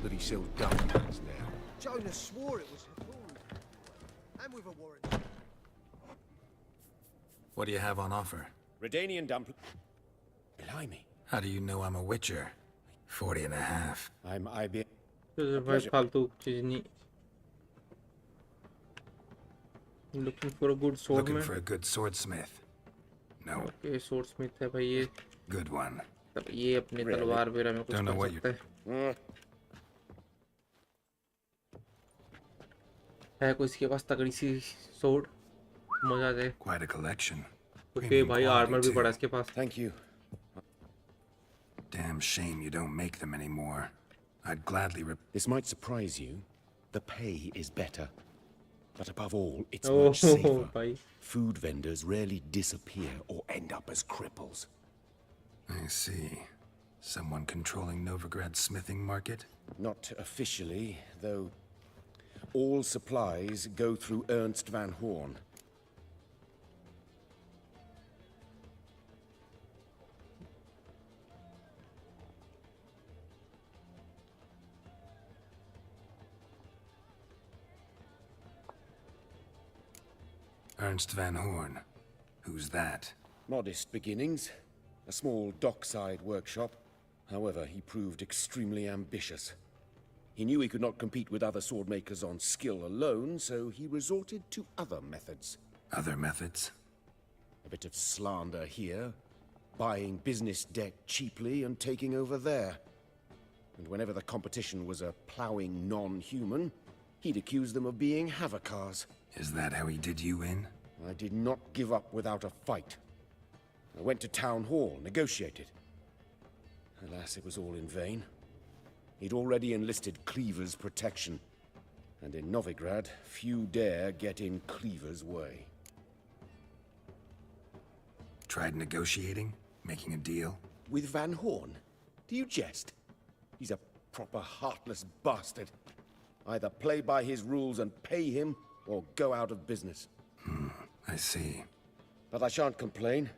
Speaker 18: But he sells dumplings now.
Speaker 17: Jonas swore it was food. And with a warrant.
Speaker 7: What do you have on offer?
Speaker 8: Redanian dumpling. Blimey.
Speaker 7: How do you know I'm a witcher? 40 and a half.
Speaker 8: I'm IB.
Speaker 1: भाई फालतू चीज नहीं। Looking for a good swordsmith.
Speaker 7: Looking for a good swordsmith. No.
Speaker 1: Okay, swordsmith है भाई ये।
Speaker 7: Good one.
Speaker 1: तब ये अपनी तलवार बेरा में कुछ कर सकता है कोई इसके पास तगड़ी सी sword, मजा आ जाए।
Speaker 7: Quite a collection.
Speaker 1: ओके भाई आर्मर भी पड़ा इसके पास।
Speaker 8: Thank you.
Speaker 7: Damn shame you don't make them anymore. I'd gladly
Speaker 8: This might surprise you. The pay is better. But above all, it's much safer. Food vendors rarely disappear or end up as cripples.
Speaker 7: I see. Someone controlling Novigrad's smithing market?
Speaker 8: Not officially, though all supplies go through Ernst van Horn.
Speaker 7: Ernst van Horn. Who's that?
Speaker 8: Modest beginnings. A small dockside workshop. However, he proved extremely ambitious. He knew he could not compete with other sword makers on skill alone, so he resorted to other methods.
Speaker 7: Other methods?
Speaker 8: A bit of slander here, buying business debt cheaply and taking over there. And whenever the competition was a ploughing non-human, he'd accuse them of being Havocars.
Speaker 7: Is that how he did you in?
Speaker 8: I did not give up without a fight. I went to town hall, negotiated. Alas, it was all in vain. He'd already enlisted Cleaver's protection. And in Novigrad, few dare get in Cleaver's way.
Speaker 7: Tried negotiating? Making a deal?
Speaker 8: With Van Horn? Do you jest? He's a proper heartless bastard. Either play by his rules and pay him, or go out of business.
Speaker 7: I see.
Speaker 8: But I shan't complain.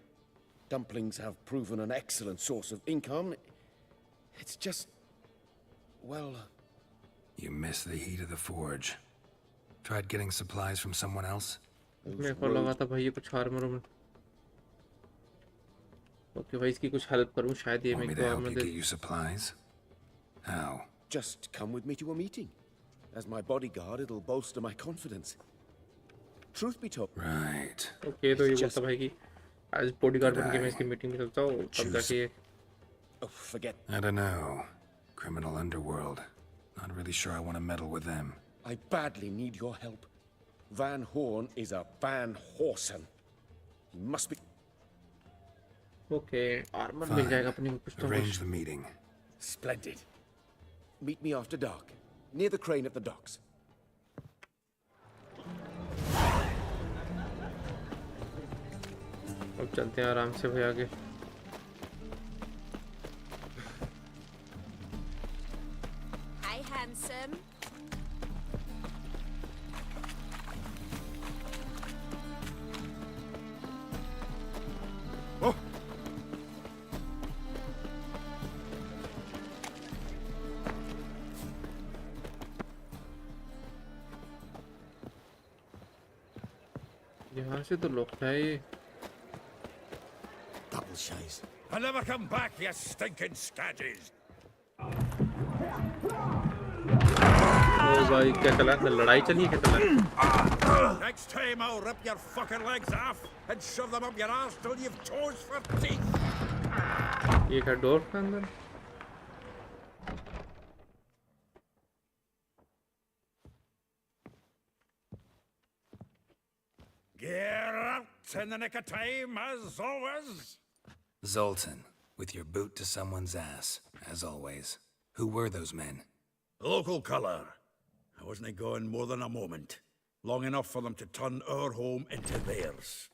Speaker 8: Dumplings have proven an excellent source of income. It's just... well...
Speaker 7: You miss the heat of the forge. Tried getting supplies from someone else?
Speaker 1: मेरे को लगा था भाई ये कुछ armour में। Okay भाई इसकी कुछ हेल्प करूं शायद ये मेरे को armour they.
Speaker 7: Get you supplies? How?
Speaker 8: Just come with me to a meeting. As my bodyguard, it'll bolster my confidence. Truth be told.
Speaker 7: Right.
Speaker 1: Okay, तो ये बोलता भाई कि as bodyguard बन के मैं इसकी मीटिंग में चलता हूँ तब जाके।
Speaker 8: Oh, forget.
Speaker 7: I don't know. Criminal underworld. Not really sure I want to meddle with them.
Speaker 8: I badly need your help. Van Horn is a Van Horsen. He must be.
Speaker 1: Okay, armor मिल जाएगा अपने को कुछ तो।
Speaker 7: Arrange the meeting.
Speaker 8: Splendid. Meet me after dark, near the crane at the docks.
Speaker 1: अब चलते हैं आराम से भाई आगे।
Speaker 12: Hey, handsome.
Speaker 8: Oh.
Speaker 1: यहाँ से तो लौटता है ये।
Speaker 2: Double chase.
Speaker 6: I'll never come back, you stinking scadges.
Speaker 1: ओ भाई क्या चला? लड़ाई चली है क्या चला?
Speaker 6: Next time I'll rip your fucking legs off and shove them up your ass till you've toes for teeth.
Speaker 1: ये है डोर के अंदर।
Speaker 11: Just in the nick of time, as always.
Speaker 7: Zoltan, with your boot to someone's ass, as always. Who were those men?
Speaker 8: Local colour. I wasn't gone more than a moment. Long enough for them to turn our home into theirs.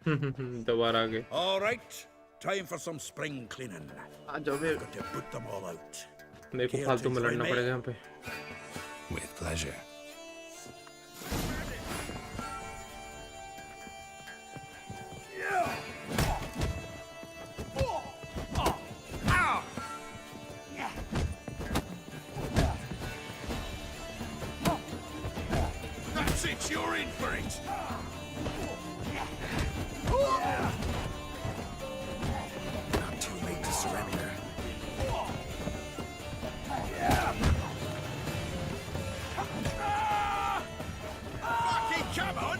Speaker 1: दोबारा आ गए.
Speaker 8: All right, time for some spring cleaning.
Speaker 1: आ जाओ बे.
Speaker 8: I've got to put them all out.
Speaker 1: मेरे को फालतू में लड़ना पड़ेगा यहाँ पे.
Speaker 7: With pleasure.
Speaker 8: That's it, you're in for it.
Speaker 7: Not too late to surrender.
Speaker 8: Fucking come on!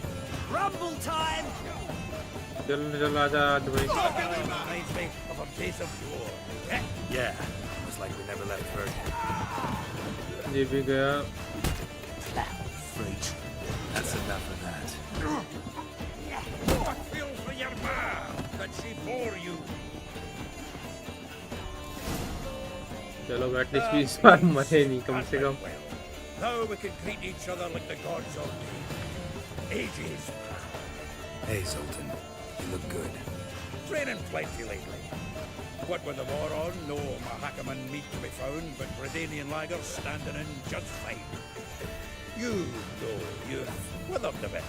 Speaker 5: Rumble time!
Speaker 1: चल आजा आज भाई.
Speaker 8: Reminds me of a piece of war. Yeah, it was like we never left Virgin.
Speaker 1: ये भी गया.
Speaker 7: Freak. That's enough of that.
Speaker 8: What feels for your ma that she bore you?
Speaker 1: चलो at least भी इस बार मरे नहीं कम से कम.
Speaker 8: Now we can greet each other like the gods ordained. Ages.
Speaker 7: Hey, Zoltan. You look good.
Speaker 8: Training plenty lately. What with the war on, no Mahakaman meat to be found, but Bredanian lagers standing in just fine. You, though, you've withered a bit.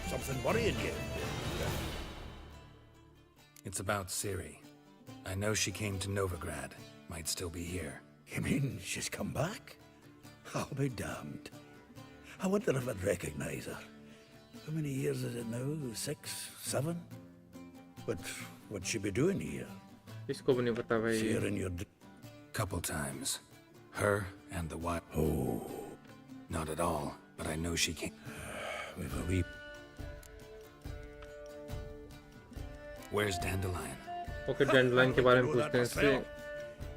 Speaker 8: Something worrying you?
Speaker 7: It's about Ciri. I know she came to Novigrad. Might still be here.
Speaker 8: You mean she's come back? I'll be damned. I wonder if I'd recognize her. How many years is it now? 6, 7? But what'd she be doing here?
Speaker 1: इसको भी नहीं पता भाई.
Speaker 8: Sharing your...
Speaker 7: Couple times. Her and the wife.
Speaker 8: Oh.
Speaker 7: Not at all, but I know she came.
Speaker 8: We've a wee...
Speaker 7: Where's Dandelion?
Speaker 1: Okay Dandelion के बारे में पूछते हैं इससे.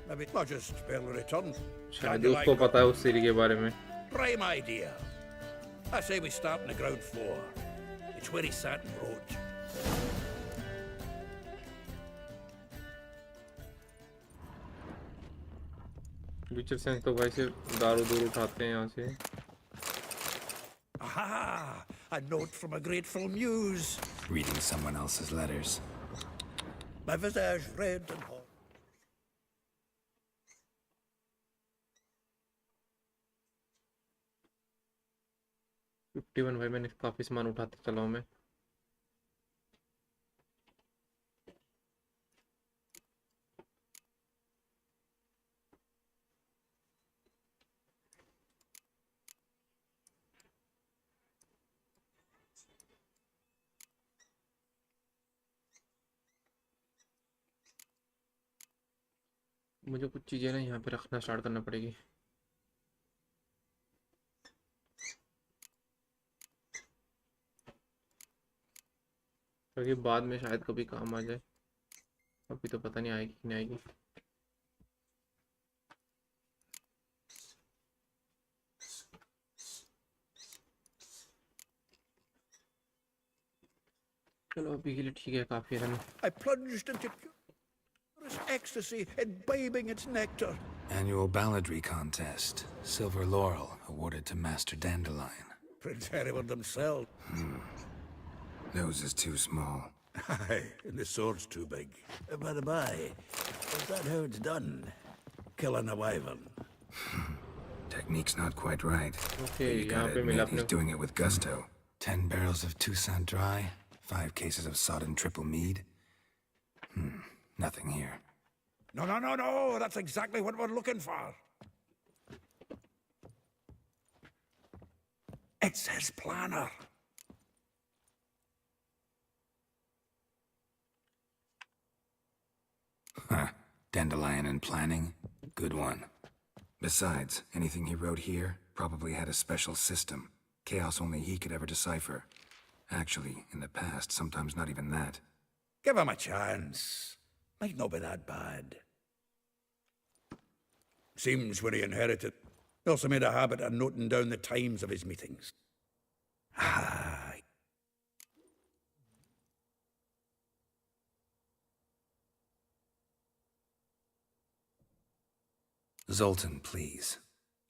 Speaker 8: Maybe not just barely returned.
Speaker 1: शायद उसको पता है उस सीरी के बारे में.
Speaker 8: Prime idea. I say we start on the ground floor. It's where he sat and wrote.
Speaker 1: विचर सेंस तो भाई सिर्फ दारू दूर उठाते हैं यहाँ से.
Speaker 8: Aha! A note from a grateful muse.
Speaker 7: Reading someone else's letters.
Speaker 8: My visage red and hot.
Speaker 1: 51 भाई मैंने काफी सामान उठाते चला हूँ मैं. मुझे कुछ चीजें ना यहाँ पे रखना स्टार्ट करना पड़ेगी. क्योंकि बाद में शायद कभी काम आ जाए. अभी तो पता नहीं आएगी कि नहीं आएगी. चलो अभी के लिए ठीक है, काफी है.
Speaker 8: I plunged into purest ecstasy, imbibing its nectar.
Speaker 7: Annual balladry contest. Silver laurel awarded to Master Dandelion.
Speaker 8: Prince Hereward himself.
Speaker 7: Nose is too small.
Speaker 8: Aye, and the sword's too big. By the by, is that how it's done? Killing a wyvern?
Speaker 7: Technique's not quite right.
Speaker 1: Okay,
Speaker 7: You gotta admit he's doing it with gusto. 10 barrels of Toussaint Dry, 5 cases of sodden triple mead. Nothing here.
Speaker 8: No, no, no, no! That's exactly what we're looking for. It's his planner.
Speaker 7: Huh. Dandelion and planning? Good one. Besides, anything he wrote here probably had a special system. Chaos only he could ever decipher. Actually, in the past, sometimes not even that.
Speaker 8: Give him a chance. Might not be that bad. Seems when he inherited, he also made a habit of noting down the times of his meetings. Ah,
Speaker 7: Zoltan, please.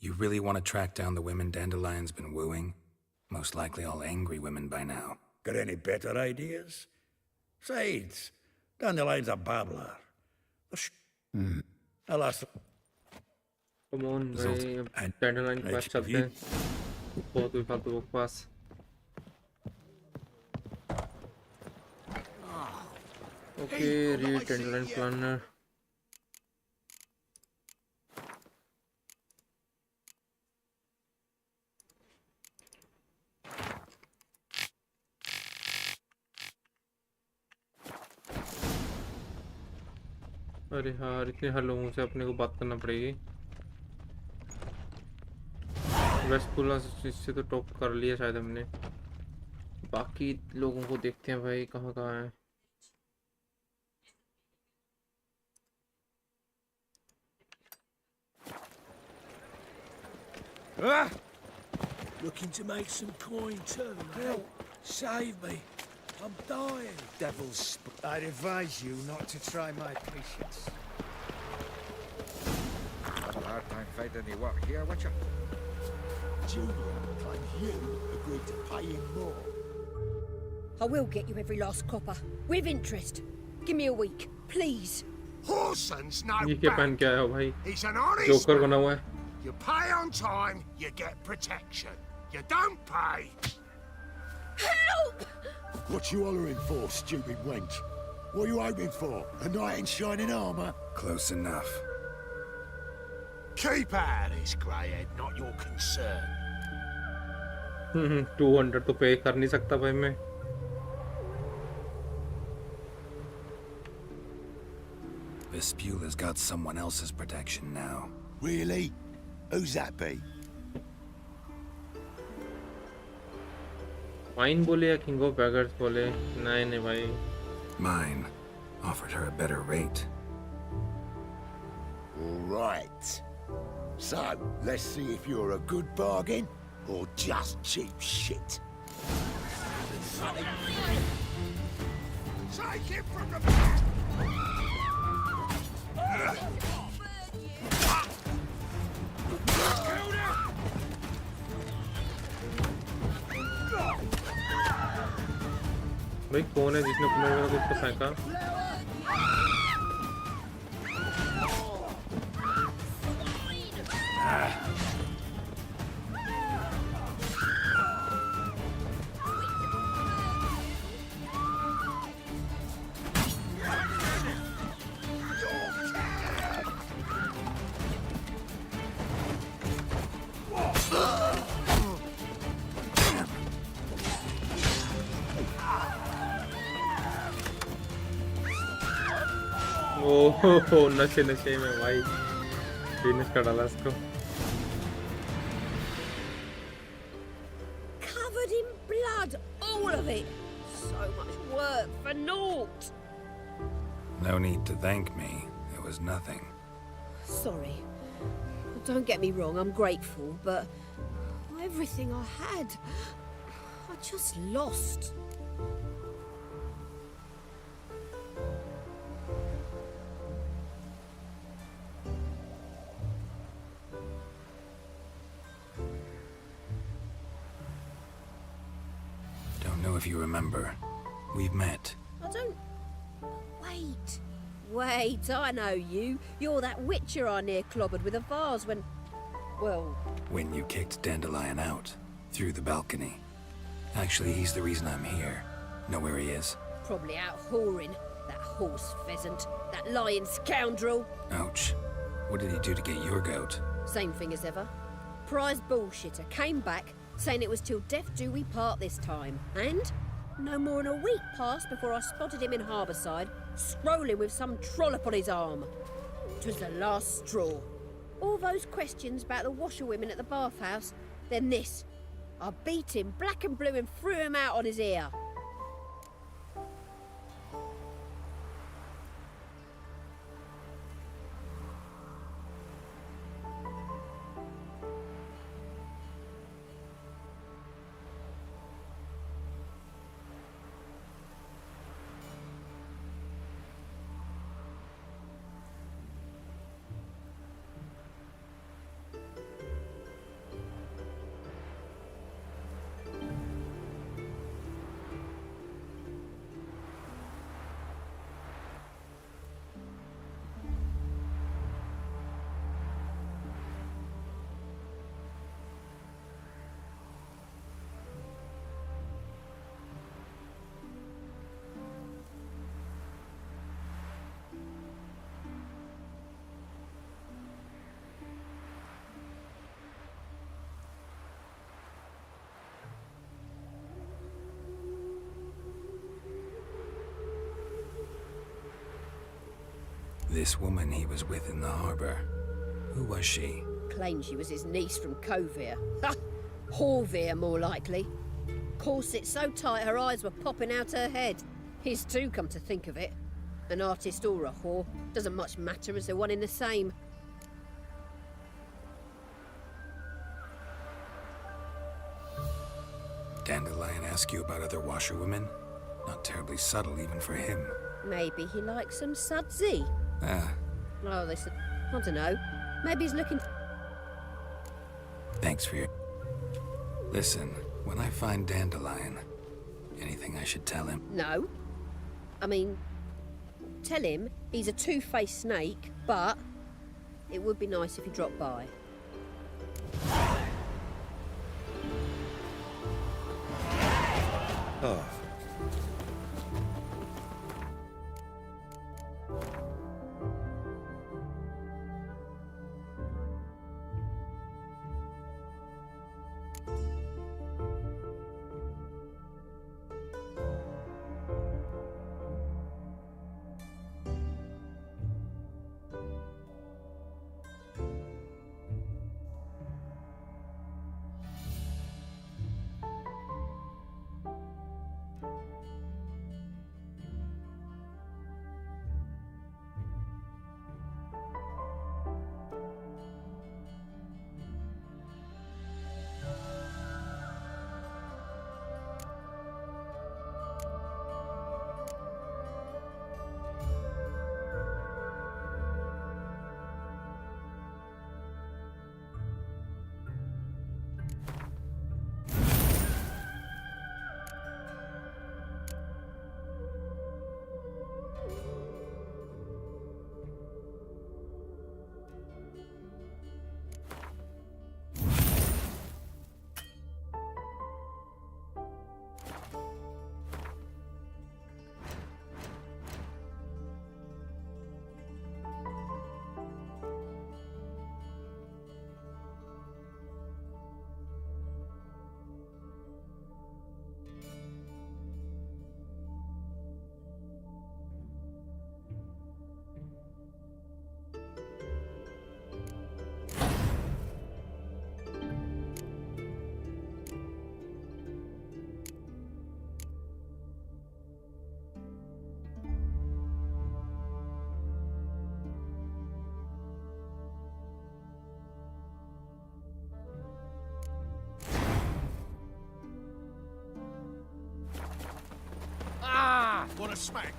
Speaker 7: You really want to track down the women Dandelion's been wooing? Most likely all angry women by now.
Speaker 8: Got any better ideas? Sides, Dandelion's a babbler. Alas.
Speaker 1: Come on, भाई अब Dandelion के पास चलते हैं. बहुत भी फालतू लोग के पास. Okay, read Dandelion planner. अरे यार इतने हर लोगों से अपने को बात करना पड़ेगी. वेस्पुला से तो टॉक कर लिया शायद हमने. बाकी लोगों को देखते हैं भाई कहाँ कहाँ है.
Speaker 18: Looking to make some coin too. Help! Save me! I'm dying.
Speaker 6: Devil's I'd advise you not to try my patience.
Speaker 9: Had a hard time finding any work here, Witcher.
Speaker 2: Julia claims you agreed to pay him more.
Speaker 16: I will get you every last copper, with interest. Give me a week, please.
Speaker 4: Horson's no
Speaker 1: ये क्या पहन के आया हो भाई? Joker बना हुआ है.
Speaker 4: You pay on time, you get protection. You don't pay.
Speaker 16: Help!
Speaker 2: What you hollering for, stupid wench? What are you hoping for? A knight in shining armour?
Speaker 7: Close enough.
Speaker 4: Keep out of this, greyhead, not your concern.
Speaker 1: 200 तो पे कर नहीं सकता भाई मैं.
Speaker 7: Vespula's got someone else's protection now.
Speaker 2: Really? Who's that be?
Speaker 1: Mine बोले या King of Beggars बोले. नहीं भाई.
Speaker 7: Mine offered her a better rate.
Speaker 2: Right. So, let's see if you're a good bargain or just cheap shit.
Speaker 4: Take him from the back!
Speaker 1: भाई कौन है जिसने मेरे को कुछ फेंका? ओह नशे नशे में भाई फिनिश कर डाला इसको.
Speaker 16: Covered in blood, all of it. So much work for naught.
Speaker 7: No need to thank me. It was nothing.
Speaker 16: Sorry. Don't get me wrong, I'm grateful, but everything I had, I just lost.
Speaker 7: Don't know if you remember. We've met.
Speaker 16: I don't... Wait. Wait, I know you. You're that witcher I near clobbered with a vase when... Well...
Speaker 7: When you kicked Dandelion out. Through the balcony. Actually, he's the reason I'm here. Know where he is?
Speaker 16: Probably out whoring. That horse pheasant. That lying scoundrel.
Speaker 7: Ouch. What did he do to get your goat?
Speaker 16: Same thing as ever. Prize bullshitter came back, saying it was till death do we part this time. And no more than a week passed before I spotted him in Harbourside, scrolling with some trollop on his arm. 'Twas the last straw. All those questions about the washerwomen at the bathhouse, then this. I beat him black and blue and threw him out on his ear.
Speaker 7: This woman he was with in the harbor. Who was she?
Speaker 16: Claimed she was his niece from Kovir. Ha! Horvir, more likely. Corset so tight her eyes were popping out her head. His too, come to think of it. An artist or a whore. Doesn't much matter as they're one in the same.
Speaker 7: Dandelion ask you about other washerwomen? Not terribly subtle even for him.
Speaker 16: Maybe he likes some sudsy.
Speaker 7: Ah,
Speaker 16: Oh, they said... I don't know. Maybe he's looking...
Speaker 7: thanks for your... Listen, when I find Dandelion, anything I should tell him?
Speaker 16: No. I mean... Tell him he's a two-faced snake, but... It would be nice if he dropped by.
Speaker 18: Oh.
Speaker 6: What a smack!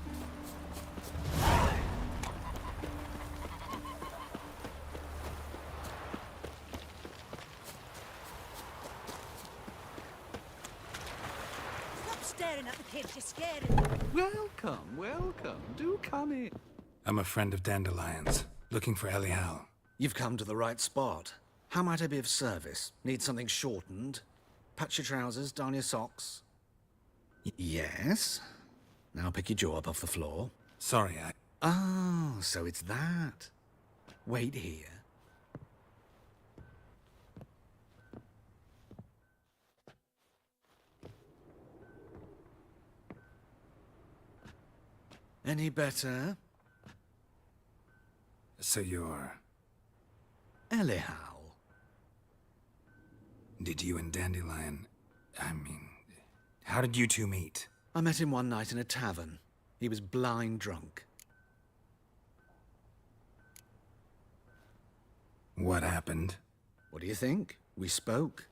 Speaker 19: Stop staring at the kid, you're scaring him.
Speaker 20: Welcome, welcome. Do come in.
Speaker 7: I'm a friend of Dandelion's, looking for Elial.
Speaker 13: You've come to the right spot. How might I be of service? Need something shortened? Patch your trousers, darn your socks? Yes? Now pick your jaw up off the floor.
Speaker 7: Sorry,
Speaker 13: Oh, so it's that. Wait here. Any better?
Speaker 7: So you're...
Speaker 13: Elial.
Speaker 7: Did you and Dandelion... I mean... How did you two meet?
Speaker 13: I met him one night in a tavern. He was blind drunk.
Speaker 7: What happened?
Speaker 13: What do you think? We spoke.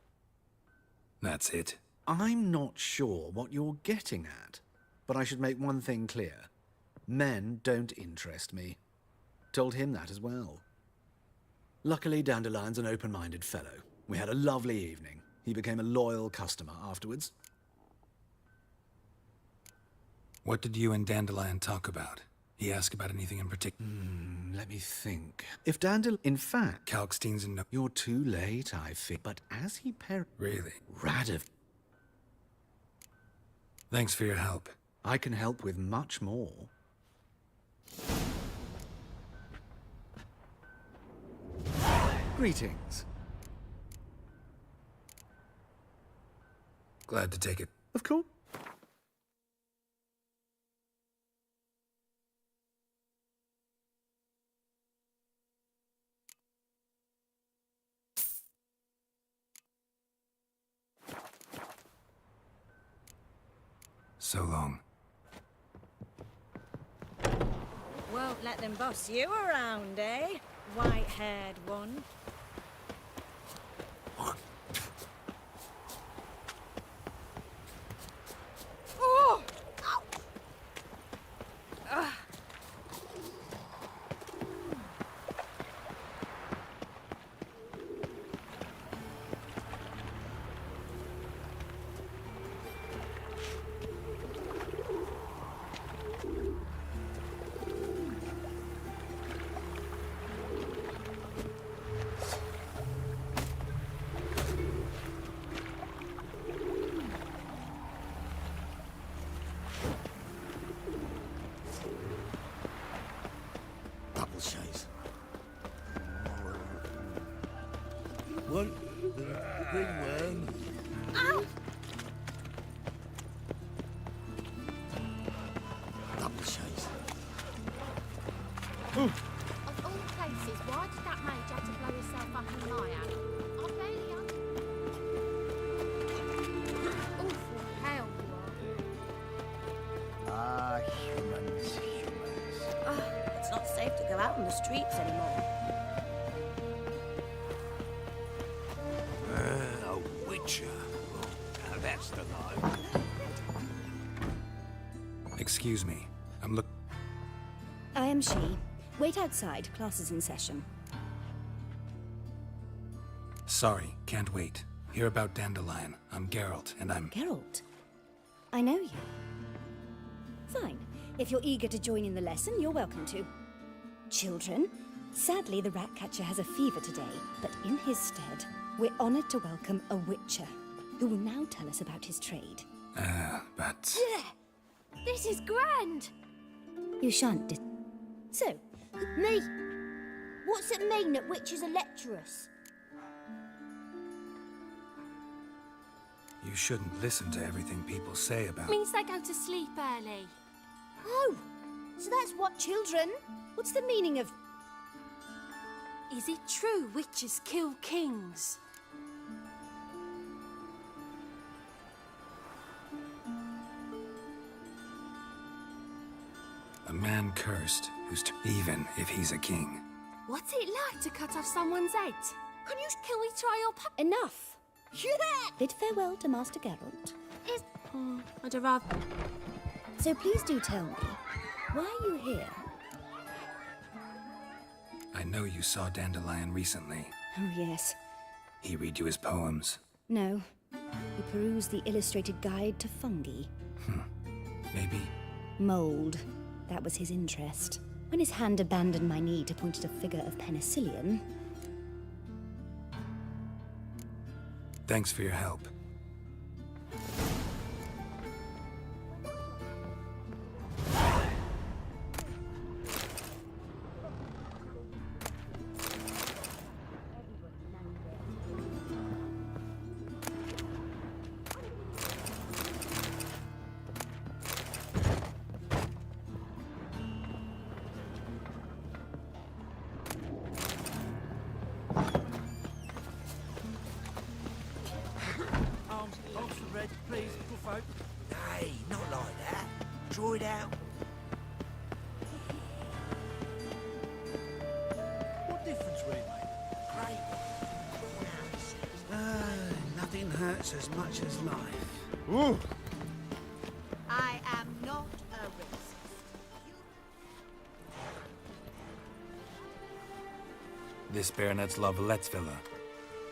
Speaker 7: That's it.
Speaker 13: I'm not sure what you're getting at, but I should make one thing clear. Men don't interest me. Told him that as well. Luckily, Dandelion's an open-minded fellow. We had a lovely evening. He became a loyal customer afterwards.
Speaker 7: What did you and Dandelion talk about? He asked about anything in particular?
Speaker 13: Let me think. If In fact...
Speaker 7: Kalkstein's and...
Speaker 13: You're too late, I think. But as he
Speaker 7: Really?
Speaker 13: Radov...
Speaker 7: Thanks for your help.
Speaker 13: I can help with much more. Greetings.
Speaker 7: Glad to take it.
Speaker 13: Of course.
Speaker 7: So long.
Speaker 19: Won't let them boss you around, eh? White-haired one. Oh! Ow! Ah.
Speaker 2: Double chase.
Speaker 4: 1, 3, 1.
Speaker 19: Ow!
Speaker 2: Double chase.
Speaker 12: Of all places, why did that mage have to blow himself up in my hand? I barely Awful hell you are.
Speaker 13: Humans.
Speaker 19: It's not safe to go out on the streets anymore.
Speaker 18: A witcher. Now that's the line.
Speaker 7: Excuse me. I'm
Speaker 15: I am she. Wait outside. Class is in session.
Speaker 7: sorry, can't wait. Hear about Dandelion. I'm Geralt, and I'm...
Speaker 15: Geralt? I know you. Fine. If you're eager to join in the lesson, you're welcome to. Children, sadly the Ratcatcher has a fever today, but in his stead, we're honored to welcome a Witcher, who will now tell us about his trade.
Speaker 7: But...
Speaker 12: This is grand!
Speaker 15: You shan't So,
Speaker 12: Me? What's it mean that witches are lecturers?
Speaker 7: You shouldn't listen to everything people say about...
Speaker 12: Means they go to sleep early.
Speaker 15: Oh, so that's what children? What's the meaning of...
Speaker 12: Is it true witches kill kings?
Speaker 7: A man cursed, even if he's a king.
Speaker 12: What's it like to cut off someone's head? Can you kill me try your pap?
Speaker 15: Enough!
Speaker 12: Yeah!
Speaker 15: Bid farewell to Master Geralt.
Speaker 12: I'd have rather...
Speaker 15: So please do tell me, why are you here?
Speaker 7: I know you saw Dandelion recently.
Speaker 15: Oh, yes.
Speaker 7: He read you his poems.
Speaker 15: No. He perused the illustrated guide to fungi.
Speaker 7: Maybe.
Speaker 15: Mold. That was his interest. When his hand abandoned my knee to point at a figure of penicillium...
Speaker 7: Thanks for your help.
Speaker 4: Arms for red, please, good folk.
Speaker 10: Nay, not like that. Draw it out.
Speaker 4: What difference will it make? Nothing hurts as much as life.
Speaker 19: I am not a racist.
Speaker 7: This Baronet's La Valettes villa.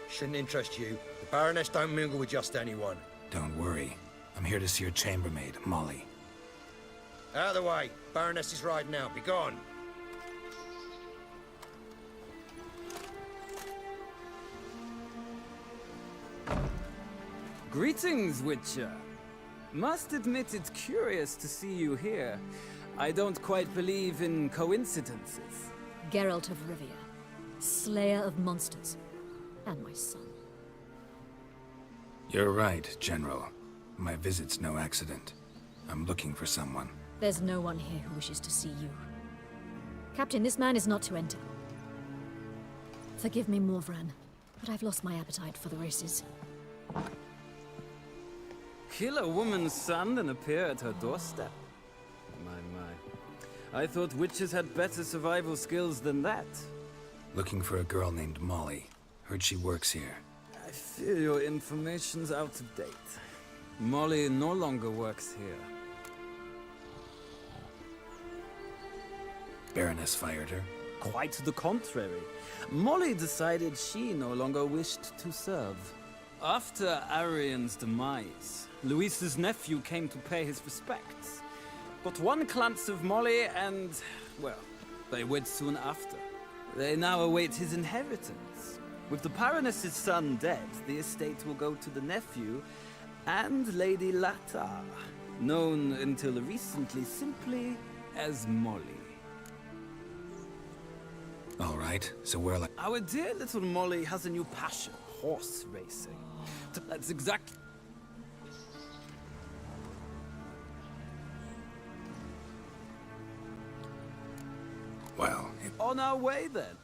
Speaker 18: Shouldn't interest you. The Baroness don't mingle with just anyone.
Speaker 7: Don't worry. I'm here to see your chambermaid, Molly.
Speaker 18: Out of the way. Baroness is riding out. Be gone.
Speaker 21: Greetings, Witcher. Must admit it's curious to see you here. I don't quite believe in coincidences.
Speaker 22: Geralt of Rivia, slayer of monsters, and my son.
Speaker 7: You're right, General. My visit's no accident. I'm looking for someone.
Speaker 22: There's no one here who wishes to see you. Captain, this man is not to enter. Forgive me, Morvran, but I've lost my appetite for the races.
Speaker 21: Kill a woman's son and appear at her doorstep? My. I thought witches had better survival skills than that.
Speaker 7: Looking for a girl named Molly. Heard she works here.
Speaker 21: I fear your information's out of date. Molly no longer works here.
Speaker 7: Baroness fired her?
Speaker 21: Quite the contrary. Molly decided she no longer wished to serve. After Arian's demise, Luis's nephew came to pay his respects. Got one glance of Molly and, well, they wed soon after. They now await his inheritance. With the Baroness's son dead, the estate will go to the nephew and Lady Latar, known until recently simply as Molly.
Speaker 7: All right, so we're like...
Speaker 21: Our dear little Molly has a new passion, horse racing. That's exactly...
Speaker 7: Well...
Speaker 21: On our way, then.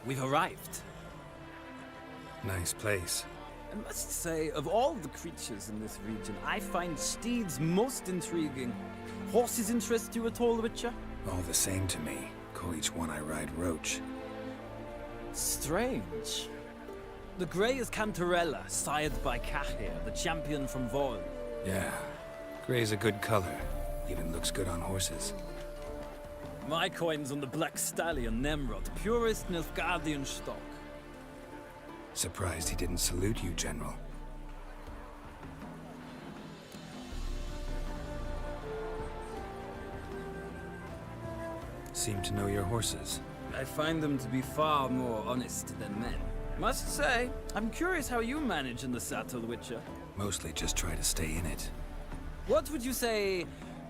Speaker 21: We've arrived.
Speaker 7: Nice place.
Speaker 21: I must say, of all the creatures in this region, I find steeds most intriguing. Horses interest you at all, Witcher?
Speaker 7: All the same to me. Call each one I ride Roach.
Speaker 21: Strange. The grey is Cantarella, sired by Cahir, the champion from Vol.
Speaker 7: Yeah. Gray's a good color. Even looks good on horses.
Speaker 21: My coin's on the Black Stallion, Nemrod, purest Nilfgaardian stock.
Speaker 7: Surprised he didn't salute you, General. Seem to know your horses.
Speaker 21: I find them to be far more honest than men. Must say, I'm curious how you manage in the saddle, Witcher.
Speaker 7: Mostly just try to stay in it.
Speaker 21: What would you say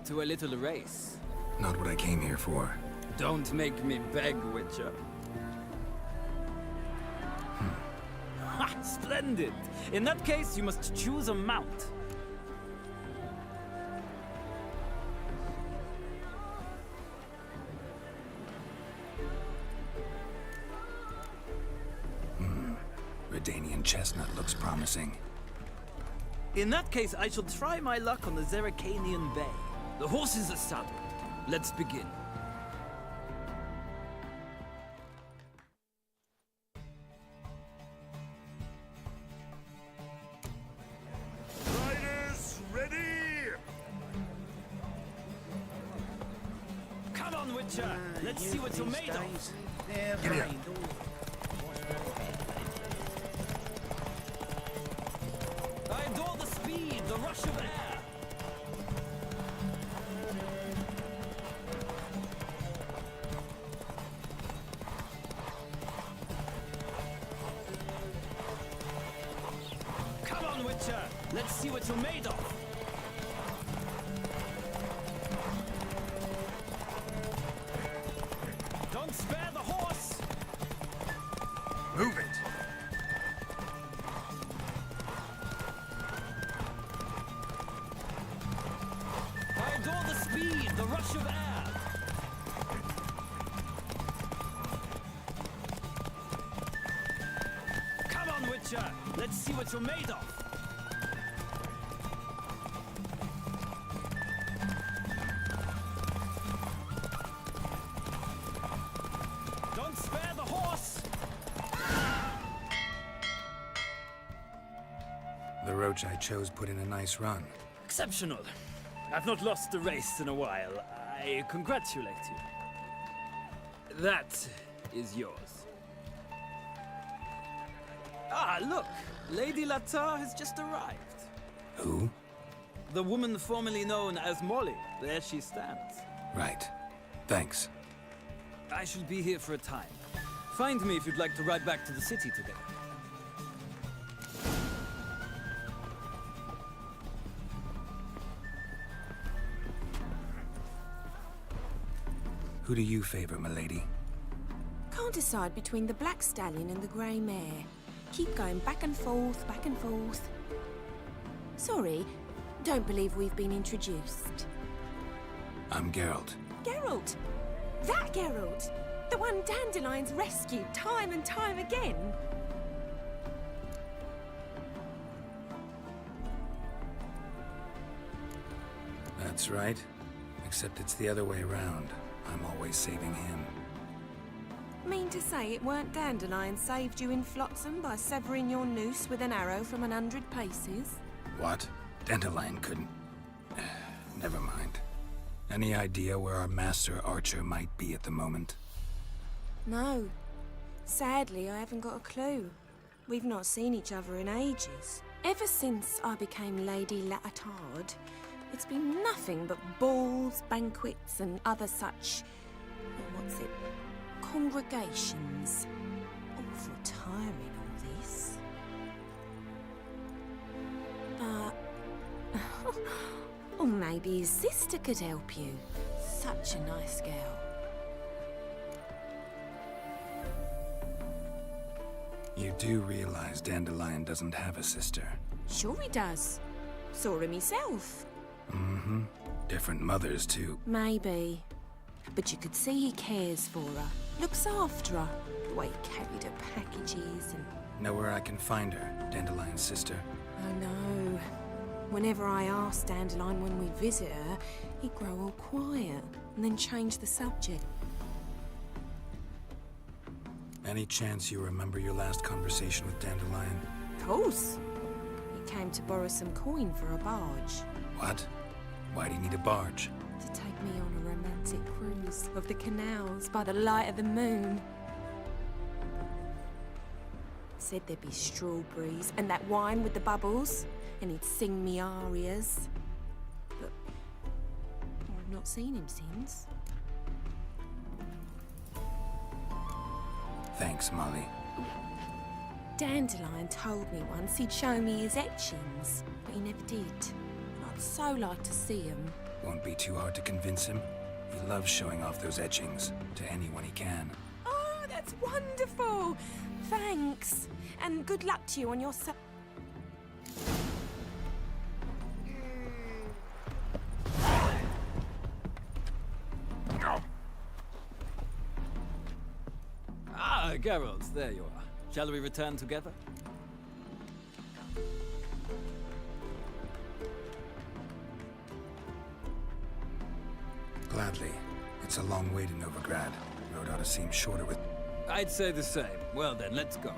Speaker 21: to a little race?
Speaker 7: Not what I came here for.
Speaker 21: Don't make me beg, Witcher. Ha! Splendid! In that case, you must choose a mount.
Speaker 7: Redanian chestnut looks promising.
Speaker 21: In that case, I shall try my luck on the Zeracanian Bay. The horses are saddled. Let's begin.
Speaker 4: Riders, ready!
Speaker 21: Come on, Witcher! Let's see what you're made of!
Speaker 4: Giddy up.
Speaker 21: I adore the speed, the rush of air! Come on, Witcher! Let's see what you're made of! Don't spare the horse!
Speaker 4: Move it!
Speaker 21: I adore the speed, the rush of air! Come on, Witcher! Let's see what you're made of! Don't spare the horse!
Speaker 7: The Roach I chose put in a nice run.
Speaker 21: Exceptional. I've not lost a race in a while. I congratulate you. That is yours. Ah, look! Lady Latar has just arrived.
Speaker 7: Who?
Speaker 21: The woman formerly known as Molly. There she stands.
Speaker 7: Right. Thanks.
Speaker 21: I shall be here for a time. Find me if you'd like to ride back to the city together.
Speaker 7: Who do you favor, milady?
Speaker 3: Can't decide between the black stallion and the grey mare. Keep going back and forth, back and forth. Sorry, don't believe we've been introduced.
Speaker 7: I'm Geralt.
Speaker 3: Geralt! That Geralt! The one Dandelion's rescued time and time again!
Speaker 7: That's right. Except it's the other way around. I'm always saving him.
Speaker 3: Mean to say it weren't Dandelion saved you in Flotsam by severing your noose with an arrow from 100 paces?
Speaker 7: What? Dandelion couldn't... Never mind. Any idea where our master archer might be at the moment?
Speaker 3: No. Sadly, I haven't got a clue. We've not seen each other in ages. Ever since I became Lady Latard, it's been nothing but balls, banquets, and other such... what's it? Congregations. Awful tiring, all this. But... or maybe his sister could help you. Such a nice girl.
Speaker 7: You do realize Dandelion doesn't have a sister?
Speaker 3: Sure he does. Saw him himself.
Speaker 7: Mm-hmm. Different mothers, too.
Speaker 3: Maybe. But you could see he cares for her. Looks after her. The way he carried her packages and...
Speaker 7: Know where I can find her, Dandelion's sister?
Speaker 3: I know. Whenever I asked Dandelion when we visit her, he'd grow all quiet and then change the subject.
Speaker 7: Any chance you remember your last conversation with Dandelion?
Speaker 3: Of course. He came to borrow some coin for a barge.
Speaker 7: What? Why do you need a barge?
Speaker 3: To take me on a romantic cruise of the canals by the light of the moon. Said there'd be strawberries and that wine with the bubbles, and he'd sing me arias. But I've not seen him since.
Speaker 7: Thanks, Molly.
Speaker 3: Dandelion told me once he'd show me his etchings, but he never did. And I'd so like to see him.
Speaker 7: Won't be too hard to convince him. He loves showing off those etchings to anyone he can.
Speaker 3: Oh, that's wonderful! Thanks. And good luck to you on your
Speaker 21: Ah, Geralt, there you are. Shall we return together?
Speaker 7: Gladly. It's a long way to Novigrad. Road ought to seem shorter with...
Speaker 21: I'd say the same. Well then, let's go.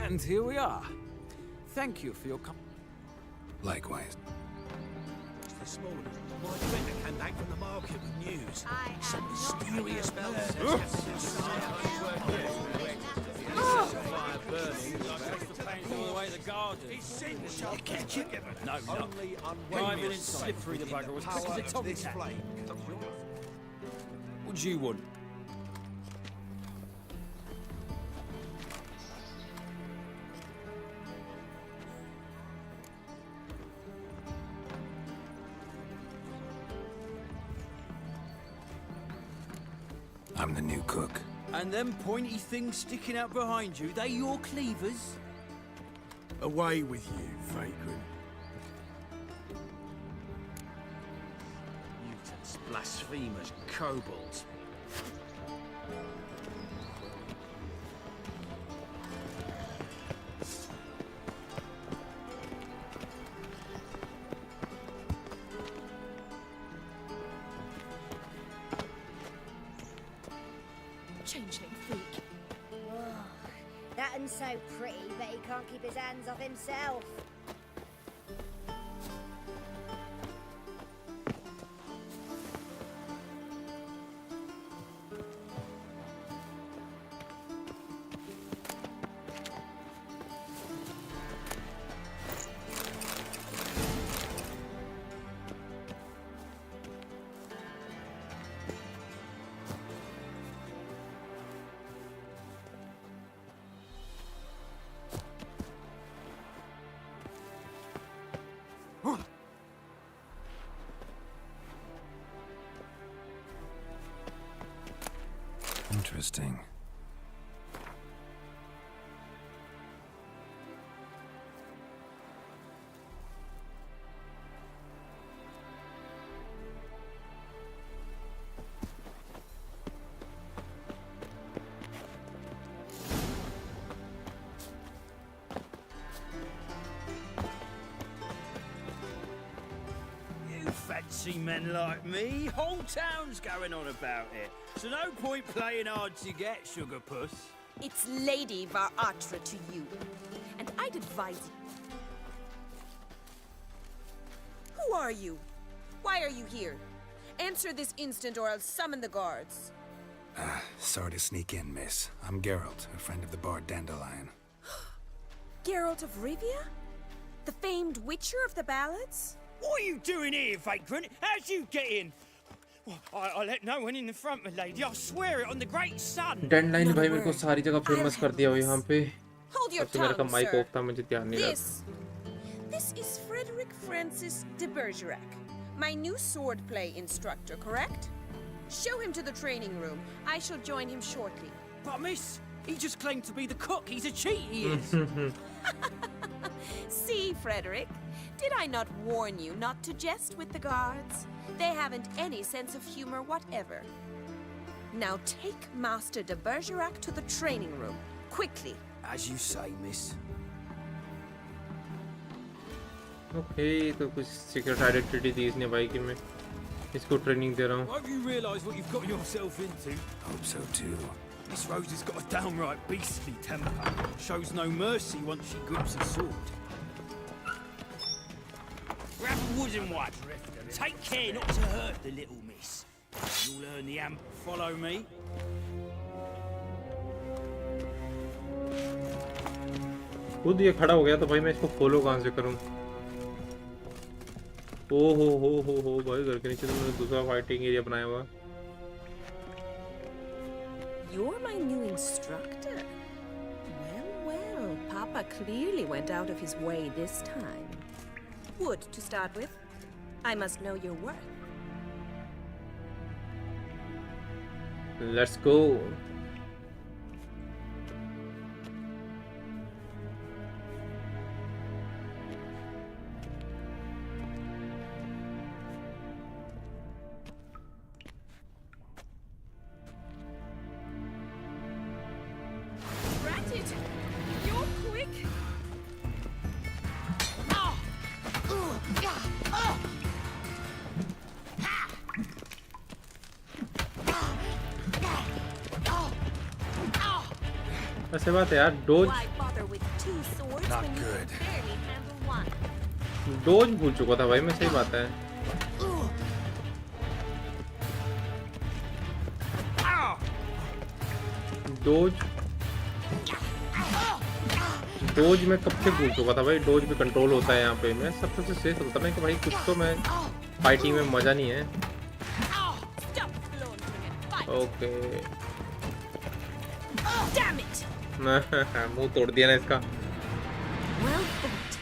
Speaker 21: And here we are. Thank you for your
Speaker 7: Likewise.
Speaker 4: This morning, my friend came back from the market with news. Some mysterious person.
Speaker 21: all the way to the garden.
Speaker 4: You catch it?
Speaker 21: No, no. Driving in slippery, the bugger was quick as a tomcat. What do you want?
Speaker 7: I'm the new cook.
Speaker 21: And them pointy things sticking out behind you, they your cleavers?
Speaker 4: Away with you, vagrant.
Speaker 5: Mutants, blasphemers, kobolds.
Speaker 3: Changeling freak.
Speaker 14: That one's so pretty, but he can't keep his hands off himself.
Speaker 7: Interesting.
Speaker 11: Fancy men like me, whole town's going on about it. So no point playing hard to get, sugar puss.
Speaker 17: It's Lady Varatra to you, and I'd advise you. Who are you? Why are you here? Answer this instant or I'll summon the guards.
Speaker 7: Sorry to sneak in, miss. I'm Geralt, a friend of the bard Dandelion.
Speaker 17: Geralt of Rivia? The famed witcher of the ballads?
Speaker 11: What are you doing here, vagrant? How'd you get in? Well, I let no one in the front, my lady. I swear it on the great sun.
Speaker 1: Dandelion भाई मेरे को सारी जगह famous कर दिया हो यहाँ पे.
Speaker 17: Hold your
Speaker 1: मेरे का
Speaker 17: tongue,
Speaker 1: माइक
Speaker 17: sir.
Speaker 1: ऑफ था, मुझे ध्यान नहीं रहा.
Speaker 17: This is Frederick Francis de Bergerac, my new swordplay instructor, correct? Show him to the training room. I shall join him shortly.
Speaker 11: But miss, he just claimed to be the cook. He's a cheat, he is.
Speaker 17: See, Frederick, did I not warn you not to jest with the guards? They haven't any sense of humor whatever. Now take Master de Bergerac to the training room, quickly.
Speaker 11: As you say, miss.
Speaker 1: Okay, तो कुछ secret identity दी इसने भाई कि मैं इसको training दे रहा हूँ.
Speaker 11: Hope you realise what you've got yourself into.
Speaker 7: Hope so too.
Speaker 11: Miss Rose has got a downright beastly temper. Shows no mercy once she grips a sword. Grab a wooden one. Take care not to hurt the little miss. You'll learn the amp. Follow me.
Speaker 1: खुद ये खड़ा हो गया तो भाई मैं इसको follow कहाँ से करूँ? ओ हो भाई घर के नीचे तो मैंने दूसरा फाइटिंग एरिया बनाया हुआ.
Speaker 17: You're my new instructor? Well, Papa clearly went out of his way this time. Wood, to start with. I must know your worth.
Speaker 1: Let's go.
Speaker 17: You're quick.
Speaker 1: ऐसे बात है यार, डोज डोज भूल चुका था भाई मैं. सही बात है. डोज मैं कब से भूल चुका था भाई. डोज भी कंट्रोल होता है यहाँ पे. मैं सबसे सेफ होता है कि भाई कुछ तो मैं फाइटिंग में मजा नहीं है. ओके मुंह तोड़ दिया ना इसका.
Speaker 17: Well fought.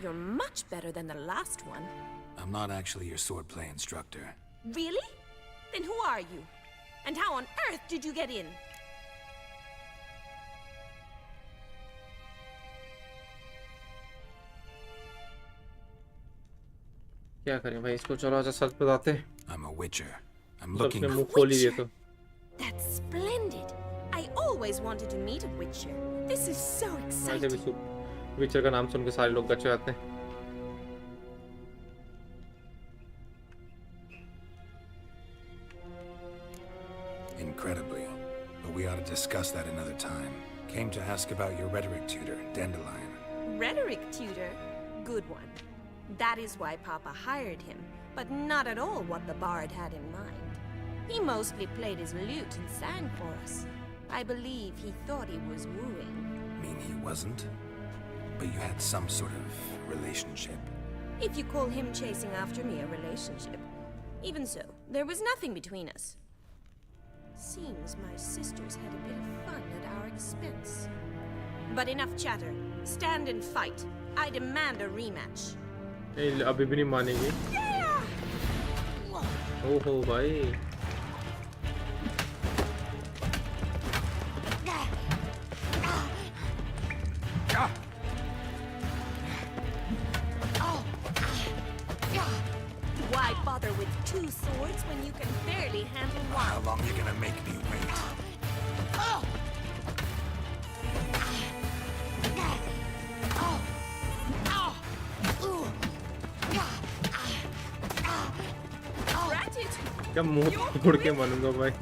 Speaker 17: You're much better than the last one.
Speaker 7: I'm not actually your swordplay instructor.
Speaker 17: Really? Then who are you? And how on earth did you get in?
Speaker 1: क्या करें भाई इसको. चलो आजा सच बताते.
Speaker 7: I'm a witcher. I'm looking
Speaker 1: for मुंह खोल ही दिया तो.
Speaker 17: That's splendid. I always wanted to meet a witcher. This is so exciting.
Speaker 1: ऐसे भी विचर का नाम सुन के सारे लोग गच्चे आते हैं.
Speaker 7: Incredibly, but we ought to discuss that another time. Came to ask about your rhetoric tutor, Dandelion.
Speaker 17: Rhetoric tutor? Good one. That is why Papa hired him, but not at all what the bard had in mind. He mostly played his lute and sang for us. I believe he thought he was wooing.
Speaker 7: Mean he wasn't? But you had some sort of relationship.
Speaker 17: If you call him chasing after me a relationship. Even so, there was nothing between us. Seems my sisters had a bit of fun at our expense. But enough chatter. Stand and fight. I demand a rematch.
Speaker 1: अभी भी नहीं मानेगी. ओहो भाई.
Speaker 17: two swords when you can barely handle one?
Speaker 7: How long are you gonna make me wait?
Speaker 17: Rat it!
Speaker 1: क्या मुंह तोड़ के मारूंगा भाई?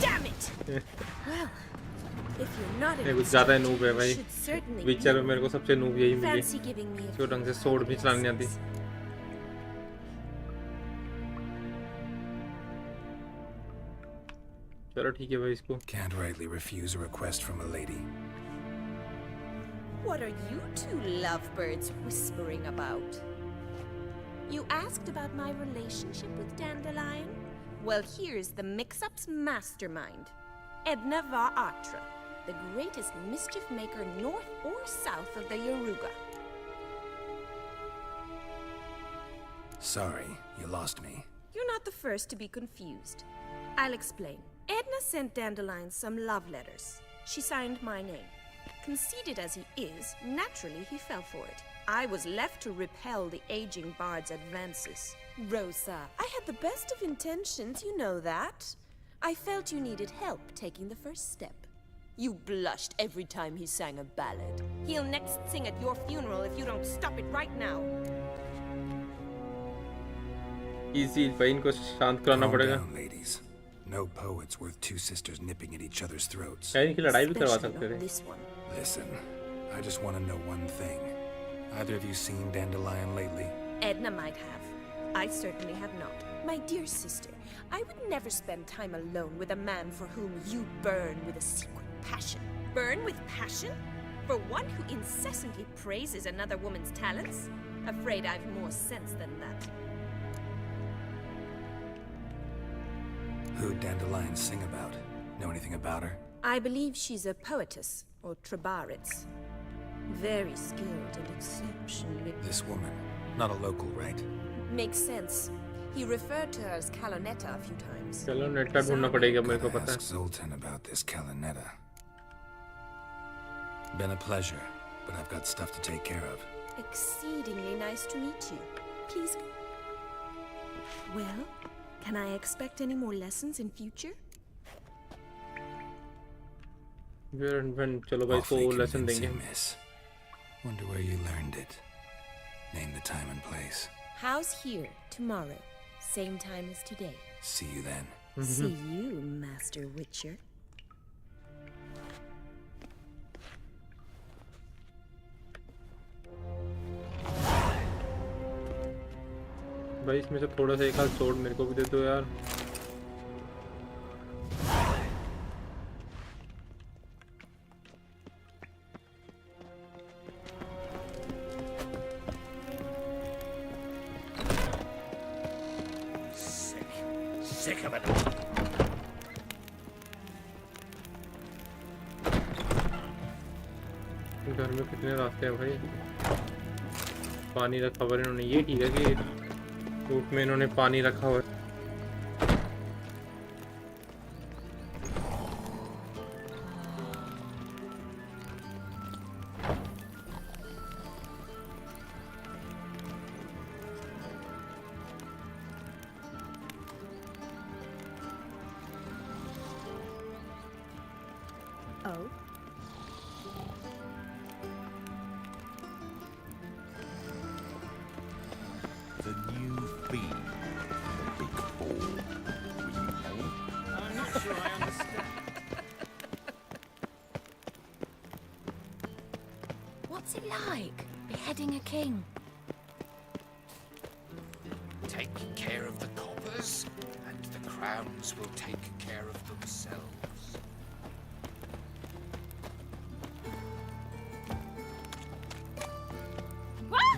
Speaker 17: Damn it! Well, if you're not
Speaker 1: ये कुछ ज़्यादा नूब है भाई.
Speaker 17: should certainly
Speaker 1: विचर में मेरे को सबसे नूब यही मिली.
Speaker 17: fancy giving me a
Speaker 1: जो ढंग से sword भी चलाने नहीं आती. चलो ठीक है भाई इसको.
Speaker 7: Can't rightly refuse a request from a lady.
Speaker 17: What are you two lovebirds whispering about? You asked about my relationship with Dandelion? Well, here's the mix-up's mastermind. Edna va Atra, the greatest mischief maker north or south of the Yaruga.
Speaker 7: Sorry, you lost me.
Speaker 17: You're not the first to be confused. I'll explain. Edna sent Dandelion some love letters. She signed my name. Conceited as he is, naturally he fell for it. I was left to repel the aging bard's advances. Rosa, I had the best of intentions, you know that. I felt you needed help taking the first step. You blushed every time he sang a ballad. He'll next sing at your funeral if you don't stop it right now.
Speaker 1: Easy, भाई इनको शांत कराना
Speaker 7: Calm
Speaker 1: पड़ेगा.
Speaker 7: down, ladies. No poet's worth two sisters nipping at each other's throats.
Speaker 1: यार इनकी लड़ाई भी करवा सकते थे.
Speaker 17: This one.
Speaker 7: Listen, I just want to know one thing. Either of you seen Dandelion lately?
Speaker 17: Edna might have. I certainly have not. My dear sister, I would never spend time alone with a man for whom you burn with a secret passion. Burn with passion? For one who incessantly praises another woman's talents? Afraid I've more sense than that.
Speaker 7: Who'd Dandelion sing about? Know anything about her?
Speaker 17: I believe she's a poetess, or Trabaritz. Very skilled and exceptionally...
Speaker 7: This woman, not a local, right?
Speaker 17: Makes sense. He referred to her as Calonetta a few times.
Speaker 1: Calonetta ढूंढना पड़ेगा मेरे को
Speaker 7: Gotta
Speaker 1: पता
Speaker 7: ask Zoltan about this Calonetta. Been a pleasure, but I've got stuff to take care of.
Speaker 17: Exceedingly nice to meet you. Please... Well, can I expect any more lessons in future?
Speaker 1: चलो भाई इसको lesson देंगे.
Speaker 7: Miss. Wonder where you learned it. Name the time and place.
Speaker 17: House here, tomorrow. Same time as today.
Speaker 7: See you then.
Speaker 17: See you, Master Witcher.
Speaker 1: भाई इसमें से थोड़ा सा एक हाथ sword मेरे को भी दे दो यार.
Speaker 4: Sick of it.
Speaker 1: घर में कितने रास्ते हैं भाई. पानी रखा हुआ है इन्होंने. ये ठीक है कि रूट में इन्होंने पानी रखा हुआ है.
Speaker 17: Oh?
Speaker 2: The new feed. The big ball.
Speaker 11: I'm not sure I understand.
Speaker 22: What's it like, beheading a king?
Speaker 10: Take care of the coppers, and the crowns will take care of themselves.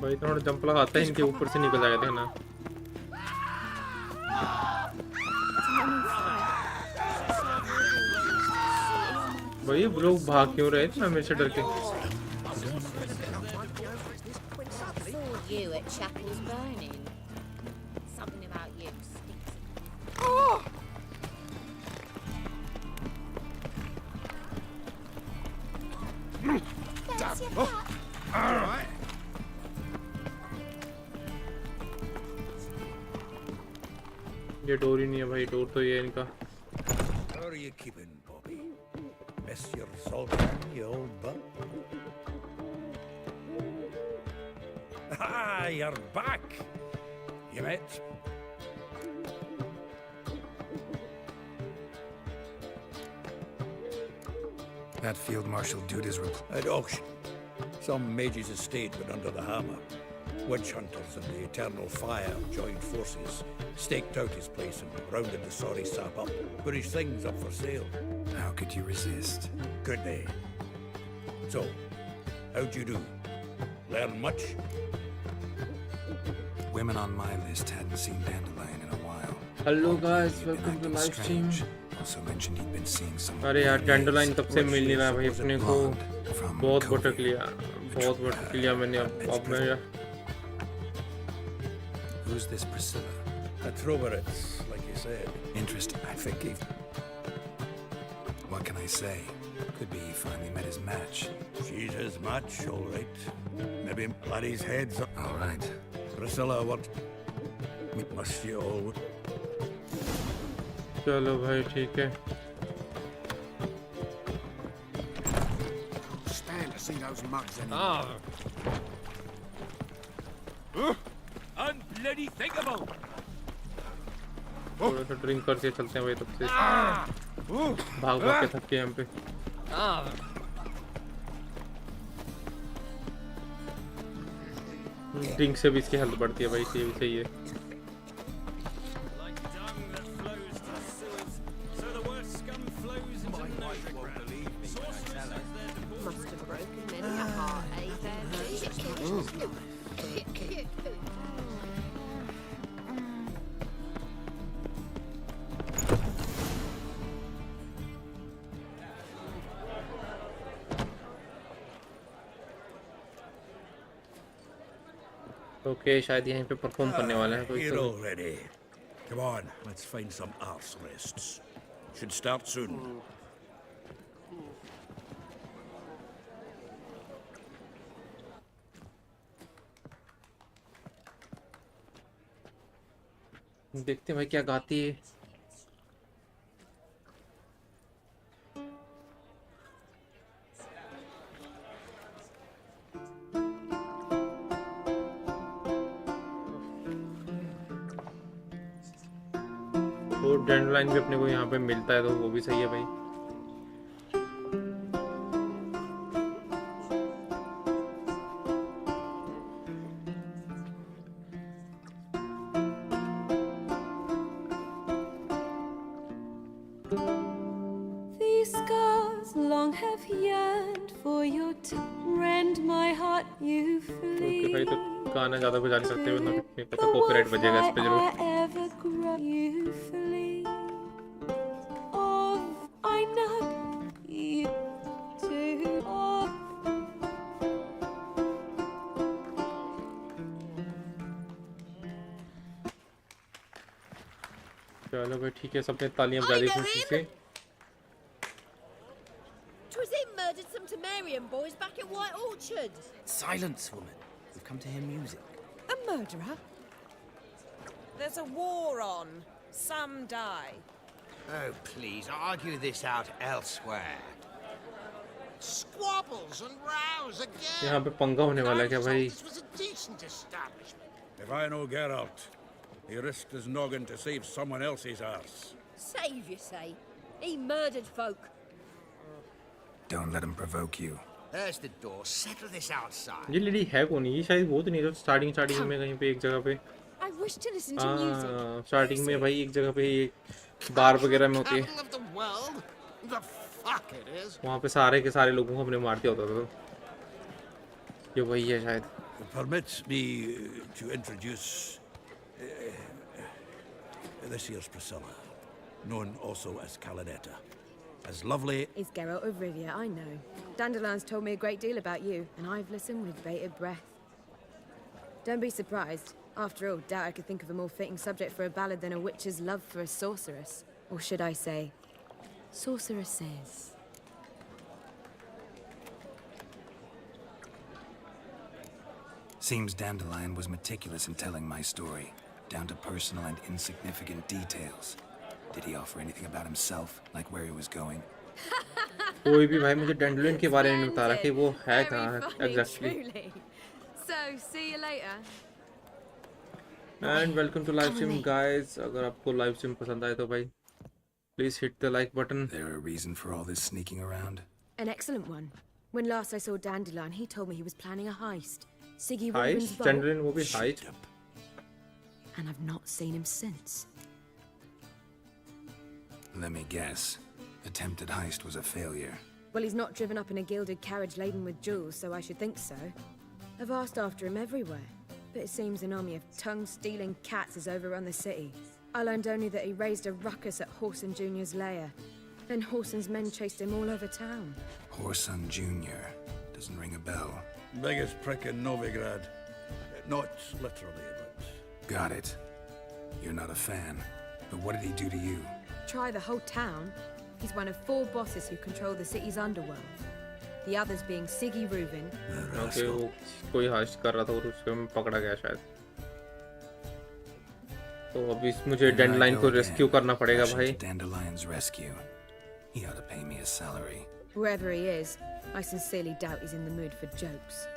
Speaker 1: भाई थोड़ा jump लगाता है इनके ऊपर से निकल जाएगा देखना. भाई लोग भाग क्यों रहे थे मेरे से डर के.
Speaker 12: Saw you at Chapel's burning. Something about you sticks.
Speaker 10: All right.
Speaker 1: ये डोर ही नहीं है भाई, डोर तो ये है इनका।
Speaker 6: How are you keeping, Bobby? Miss your sultan, you old butt? Ah, you're back! You met?
Speaker 7: That field marshal dude is
Speaker 6: at auction. Some mage's estate went under the hammer. Witch hunters and the Eternal Fire joined forces, staked out his place and rounded the sorry sap up. But his thing's up for sale.
Speaker 7: How could you resist?
Speaker 6: Could they? So, how'd you do? Learn much?
Speaker 7: Women on my list hadn't seen Dandelion in a while.
Speaker 1: Hello guys, welcome to live stream.
Speaker 7: Also mentioned he'd been seeing some.
Speaker 1: अरे यार डैंडोलाइन तब से मिल नहीं रहा भाई अपने को, बहुत भटक लिया मैंने अब मैं।
Speaker 7: Who's this Priscilla?
Speaker 6: A Troveritz, like you said.
Speaker 7: Interesting. I think he. What can I say? Could be he finally met his match.
Speaker 6: She's his match, all right. Maybe Larry's head's up.
Speaker 7: All right.
Speaker 6: Priscilla, what? Must you all?
Speaker 1: चलो भाई ठीक है।
Speaker 2: Stand to see those mugs
Speaker 6: anymore. Unbloody thinkable.
Speaker 1: थोड़ा सा drink करके चलते हैं भाई, तब से भाग के थक के हम पे। ड्रिंक से भी इसकी हेल्थ बढ़ती है भाई, ये भी सही है। ओके शायद यहीं पे परफॉर्म करने वाले हैं कोई।
Speaker 6: You're all ready. Come on, let's find some arse rests. Should start soon.
Speaker 1: देखते हैं भाई क्या गाती है। और डैंडलाइन भी अपने को यहाँ पे मिलता है तो वो भी सही है भाई।
Speaker 8: These scars long have yearned for you to rend my heart, you flee.
Speaker 1: Okay भाई, तो गाना ज़्यादा बजा नहीं सकते वरना नहीं पता कॉपीराइट बजेगा इस पे जरूर। चलो भाई ठीक है, सबने तालियां बजा दी खुशी से।
Speaker 16: Twas him murdered some Temerian boys back at White Orchard.
Speaker 5: Silence, woman. We've come to hear music.
Speaker 3: A murderer? There's a war on. Some die.
Speaker 10: Oh, please, argue this out elsewhere. Squabbles and rows again.
Speaker 1: यहाँ पे पंगा होने वाला है क्या भाई?
Speaker 10: This was a decent establishment.
Speaker 6: If I know Geralt, he risked his noggin to save someone else's arse.
Speaker 16: Save, you say? He murdered folk.
Speaker 7: Don't let him provoke you.
Speaker 10: There's the door. Settle this outside.
Speaker 1: ये lady है कौन? ये शायद वो तो नहीं, तो starting में कहीं पे एक जगह पे।
Speaker 3: I wish to listen to music.
Speaker 1: Starting में भाई एक जगह पे बार वगैरह में होती है।
Speaker 10: Capital of the world? The fuck it is.
Speaker 1: वहाँ पे सारे के सारे लोगों को हमने मार दिया होता था, तो ये वही है शायद।
Speaker 6: Permit me to introduce this here's Priscilla, known also as Calinetta. As lovely
Speaker 9: is Geralt of Rivia, I know. Dandelion's told me a great deal about you, and I've listened with bated breath. Don't be surprised. After all, doubt I could think of a more fitting subject for a ballad than a witch's love for a sorceress. Or should I say, sorceresses.
Speaker 7: Seems Dandelion was meticulous in telling my story. down to personal and insignificant details. Did he offer anything about himself, like where he was going?
Speaker 1: कोई भी भाई मुझे डैंडलिन के बारे में नहीं बता रहा कि वो है कहाँ exactly.
Speaker 9: Truly. So, see you later.
Speaker 1: And welcome to live stream guys. अगर आपको live stream पसंद आए तो भाई please hit the like button.
Speaker 7: There a reason for all this sneaking around?
Speaker 9: An excellent one. When last I saw Dandelion, he told me he was planning a heist. Siggy Reuben's
Speaker 1: Heist?
Speaker 9: vault.
Speaker 1: Dandelion वो भी heist?
Speaker 9: And I've not seen him since.
Speaker 7: Let me guess. Attempted heist was a failure.
Speaker 9: Well, he's not driven up in a gilded carriage laden with jewels, so I should think so. I've asked after him everywhere, but it seems an army of tongue-stealing cats has overrun the city. I learned only that he raised a ruckus at Horson Jr.'s lair. Then Horson's men chased him all over town.
Speaker 7: Horson Jr. Doesn't ring a bell.
Speaker 6: Biggest prick in Novigrad. Not literally, but...
Speaker 7: Got it. You're not a fan. But what did he do to you?
Speaker 9: Try the whole town. He's one of 4 bosses who control the city's underworld. The others being Siggy Reuben.
Speaker 1: Okay, वो कोई heist कर रहा था और उसको मैं पकड़ा गया शायद. तो अभी मुझे Dandelion को rescue करना पड़ेगा भाई.
Speaker 7: Dandelion's rescue. He ought to pay me a salary.
Speaker 9: Wherever he is, I sincerely doubt he's in the mood for jokes.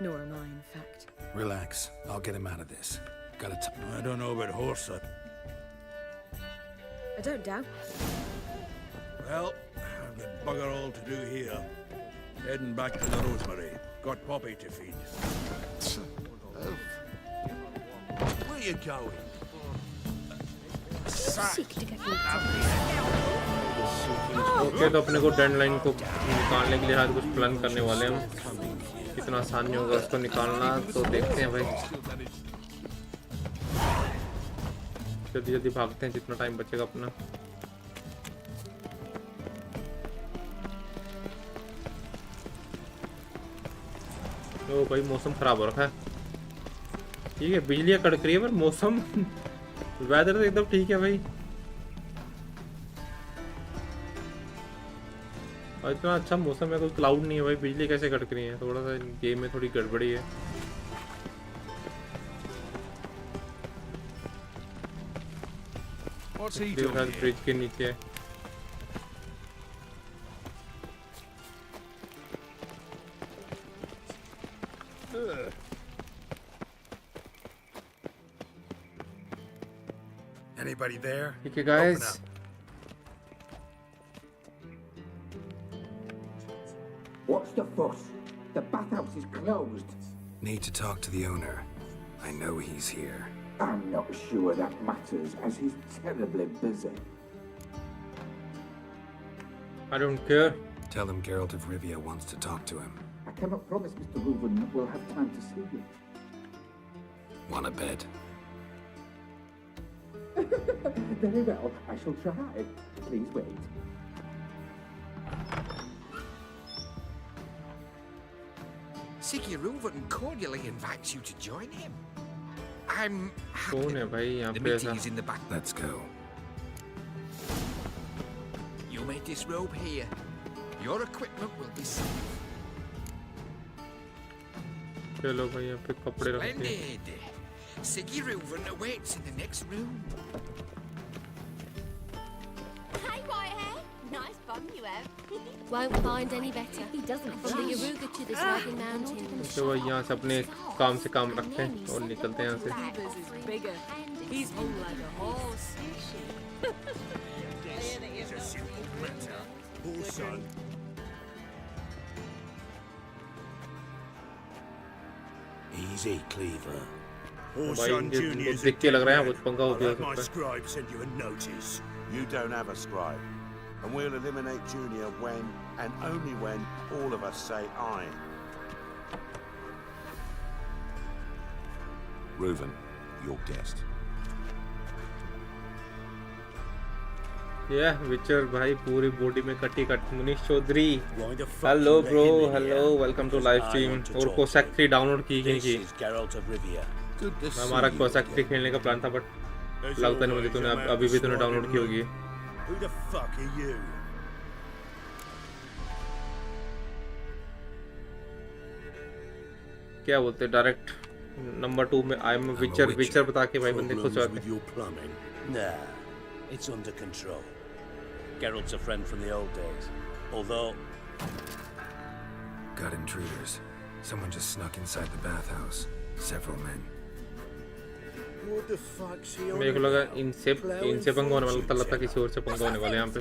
Speaker 9: Nor am I, in fact.
Speaker 7: Relax. I'll get him out of this.
Speaker 6: I don't know about Horsa.
Speaker 9: I don't doubt.
Speaker 6: Well, I've got bugger all to do here. Heading back to the Rosemary. Got Poppy to feed.
Speaker 4: Where you going?
Speaker 1: Okay तो अपने को Dandelion को निकालने के लिए हाथ कुछ plan करने वाले हम. इतना आसान नहीं होगा उसको निकालना, तो देखते हैं भाई. जल्दी जल्दी भागते हैं जितना टाइम बचेगा अपना. तो भाई मौसम खराब हो रखा है. ठीक है बिजलियाँ कड़क रही है पर मौसम वेदर तो एकदम ठीक है भाई. और इतना अच्छा मौसम है, कोई क्लाउड नहीं है भाई, बिजली कैसे कड़क रही है. थोड़ा सा गेम में थोड़ी गड़बड़ी है. ब्रिज के नीचे है.
Speaker 7: Anybody there?
Speaker 1: Okay, guys.
Speaker 13: What's the fuss? The bathhouse is closed.
Speaker 7: Need to talk to the owner. I know he's here.
Speaker 13: I'm not sure that matters, as he's terribly busy.
Speaker 1: I don't care.
Speaker 7: Tell him Geralt of Rivia wants to talk to him.
Speaker 13: I cannot promise Mr. Reuben will have time to see you.
Speaker 7: Want a bed?
Speaker 13: Very well, I shall try. Please wait.
Speaker 10: Siggy Reuben cordially invites you to join him. I'm
Speaker 1: कौन है भाई यहाँ
Speaker 10: The
Speaker 1: पे
Speaker 10: meeting
Speaker 1: ऐसा?
Speaker 10: is in the back.
Speaker 7: Let's go.
Speaker 10: You may disrobe here. Your equipment will be safe.
Speaker 1: चलो भाई यहाँ पे कपड़े रखते हैं.
Speaker 10: Splendid. Siggy Reuben awaits in the next room.
Speaker 12: Hey, Whitehair. Nice bum you have. Won't find any better. He doesn't. From the Yaruga to the Swagging Mountains.
Speaker 1: तो भाई यहाँ से अपने काम से काम रखते हैं और निकलते हैं यहाँ से.
Speaker 19: Beavers is bigger. He's hung like a horse.
Speaker 4: It's a simple matter. Horson.
Speaker 2: Easy, Cleaver.
Speaker 4: Horson
Speaker 1: ये
Speaker 4: Jr. is
Speaker 1: देख के लग रहा है कुछ पंगा हो
Speaker 4: I'll
Speaker 1: गया
Speaker 4: have my
Speaker 1: हो सकता है.
Speaker 4: scribe send you a notice.
Speaker 20: You don't have a scribe. And we'll eliminate Junior when, and only when, all of us say aye.
Speaker 2: Reuben, your guest.
Speaker 1: Yeah, विचर भाई पूरी बॉडी में कटी cut. Munish Chaudhary.
Speaker 4: Why the fuck
Speaker 1: hello
Speaker 4: you let
Speaker 1: bro,
Speaker 4: him in
Speaker 1: hello,
Speaker 4: here?
Speaker 1: Welcome to
Speaker 4: Because
Speaker 1: live
Speaker 4: I
Speaker 1: stream.
Speaker 4: want to
Speaker 1: और
Speaker 4: talk.
Speaker 1: Cossack 3 download की
Speaker 4: This is Geralt of Rivia.
Speaker 2: Good to see
Speaker 1: हमारा
Speaker 2: you
Speaker 1: Cossack 3
Speaker 2: again.
Speaker 1: खेलने का plan था but
Speaker 4: As
Speaker 1: लगता नहीं मुझे
Speaker 4: always,
Speaker 1: तूने
Speaker 4: I'm out
Speaker 1: अभी भी तूने
Speaker 4: describing
Speaker 1: डाउनलोड की होगी.
Speaker 4: Who the fuck are you?
Speaker 1: क्या बोलते डायरेक्ट नंबर 2 में आई एम विचर बता के भाई बंदे खुश
Speaker 4: Problems
Speaker 1: होते
Speaker 4: with your plumbing?
Speaker 15: Nah, it's under control. Geralt's a friend from the old days. Although,
Speaker 7: Got intruders. Someone just snuck inside the bathhouse. Several men.
Speaker 4: What the fuck's he on
Speaker 1: मेरे को लगा
Speaker 4: about?
Speaker 1: इनसे पंगा होने वाला था, लगता किसी और से पंगा होने वाला यहाँ पे।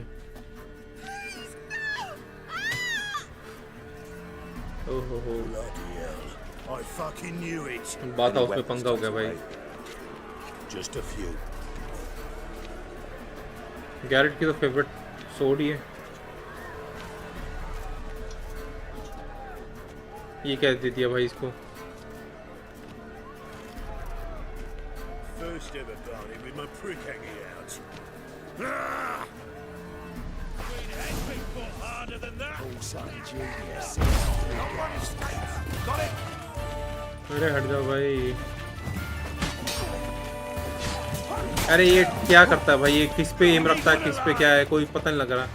Speaker 1: ओहो हो।
Speaker 4: Bloody hell. I fucking knew it.
Speaker 1: बात हाउस में पंगा हो गया भाई।
Speaker 4: Just a few.
Speaker 1: गैरेट की तो फेवरेट सोड ही है। ये क्या दे दिया भाई इसको?
Speaker 4: First ever party with my prick hanging out. Ah! It has been fought harder than that.
Speaker 2: Horse genius.
Speaker 4: Not one escapes. Got it?
Speaker 1: अरे हट जाओ भाई। अरे ये क्या करता है भाई? ये किस पे एम रखता है, किस पे क्या है, कोई पता नहीं लग रहा।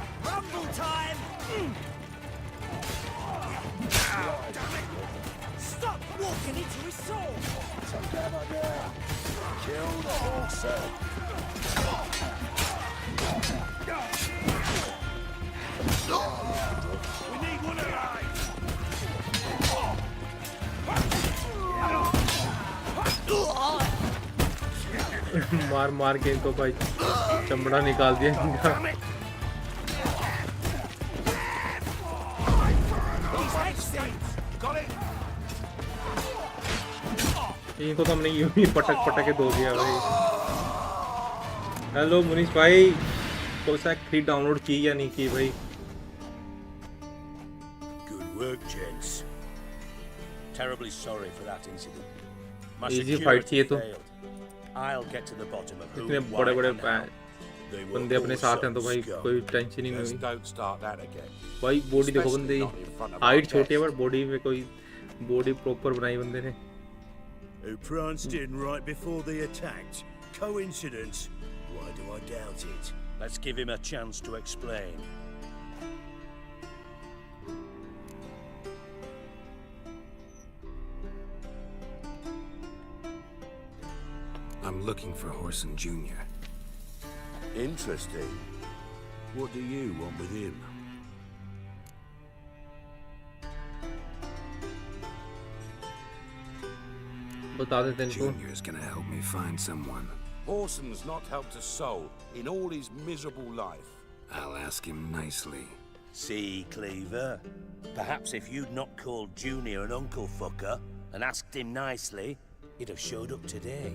Speaker 1: मार मार के इनको भाई चमड़ा निकाल दिया इनका। इनको तो हमने यूं ही पटक पटक के धो दिया भाई। हेलो मुनीश भाई, कोई सा क्री डाउनलोड की या नहीं की भाई?
Speaker 15: good work, gents. Terribly sorry for that incident. My
Speaker 1: Easy fight चाहिए तो।
Speaker 15: failed. I'll get to the bottom of who,
Speaker 1: इतने
Speaker 15: why,
Speaker 1: बड़े बड़े
Speaker 15: and how.
Speaker 1: बंदे अपने साथ हैं तो भाई कोई टेंशन ही नहीं
Speaker 20: Just
Speaker 1: हुई।
Speaker 20: don't start that again.
Speaker 1: भाई बॉडी देखो बंदे,
Speaker 20: Especially not in front of
Speaker 1: height
Speaker 20: my
Speaker 1: छोटी है
Speaker 20: guests.
Speaker 1: पर बॉडी में कोई बॉडी प्रॉपर बनाई बंदे ने।
Speaker 4: Who pranced in right before they attacked? Coincidence? Why do I doubt it?
Speaker 15: Let's give him a chance to explain.
Speaker 7: I'm looking for Horson Jr.
Speaker 20: Interesting.
Speaker 4: What do you want with him?
Speaker 1: बता देते इनको।
Speaker 7: Junior's gonna help me find someone.
Speaker 20: Horson's not helped a soul in all his miserable life.
Speaker 7: I'll ask him nicely.
Speaker 15: See, Cleaver? Perhaps if you'd not called Junior an uncle fucker and asked him nicely, he'd have showed up today.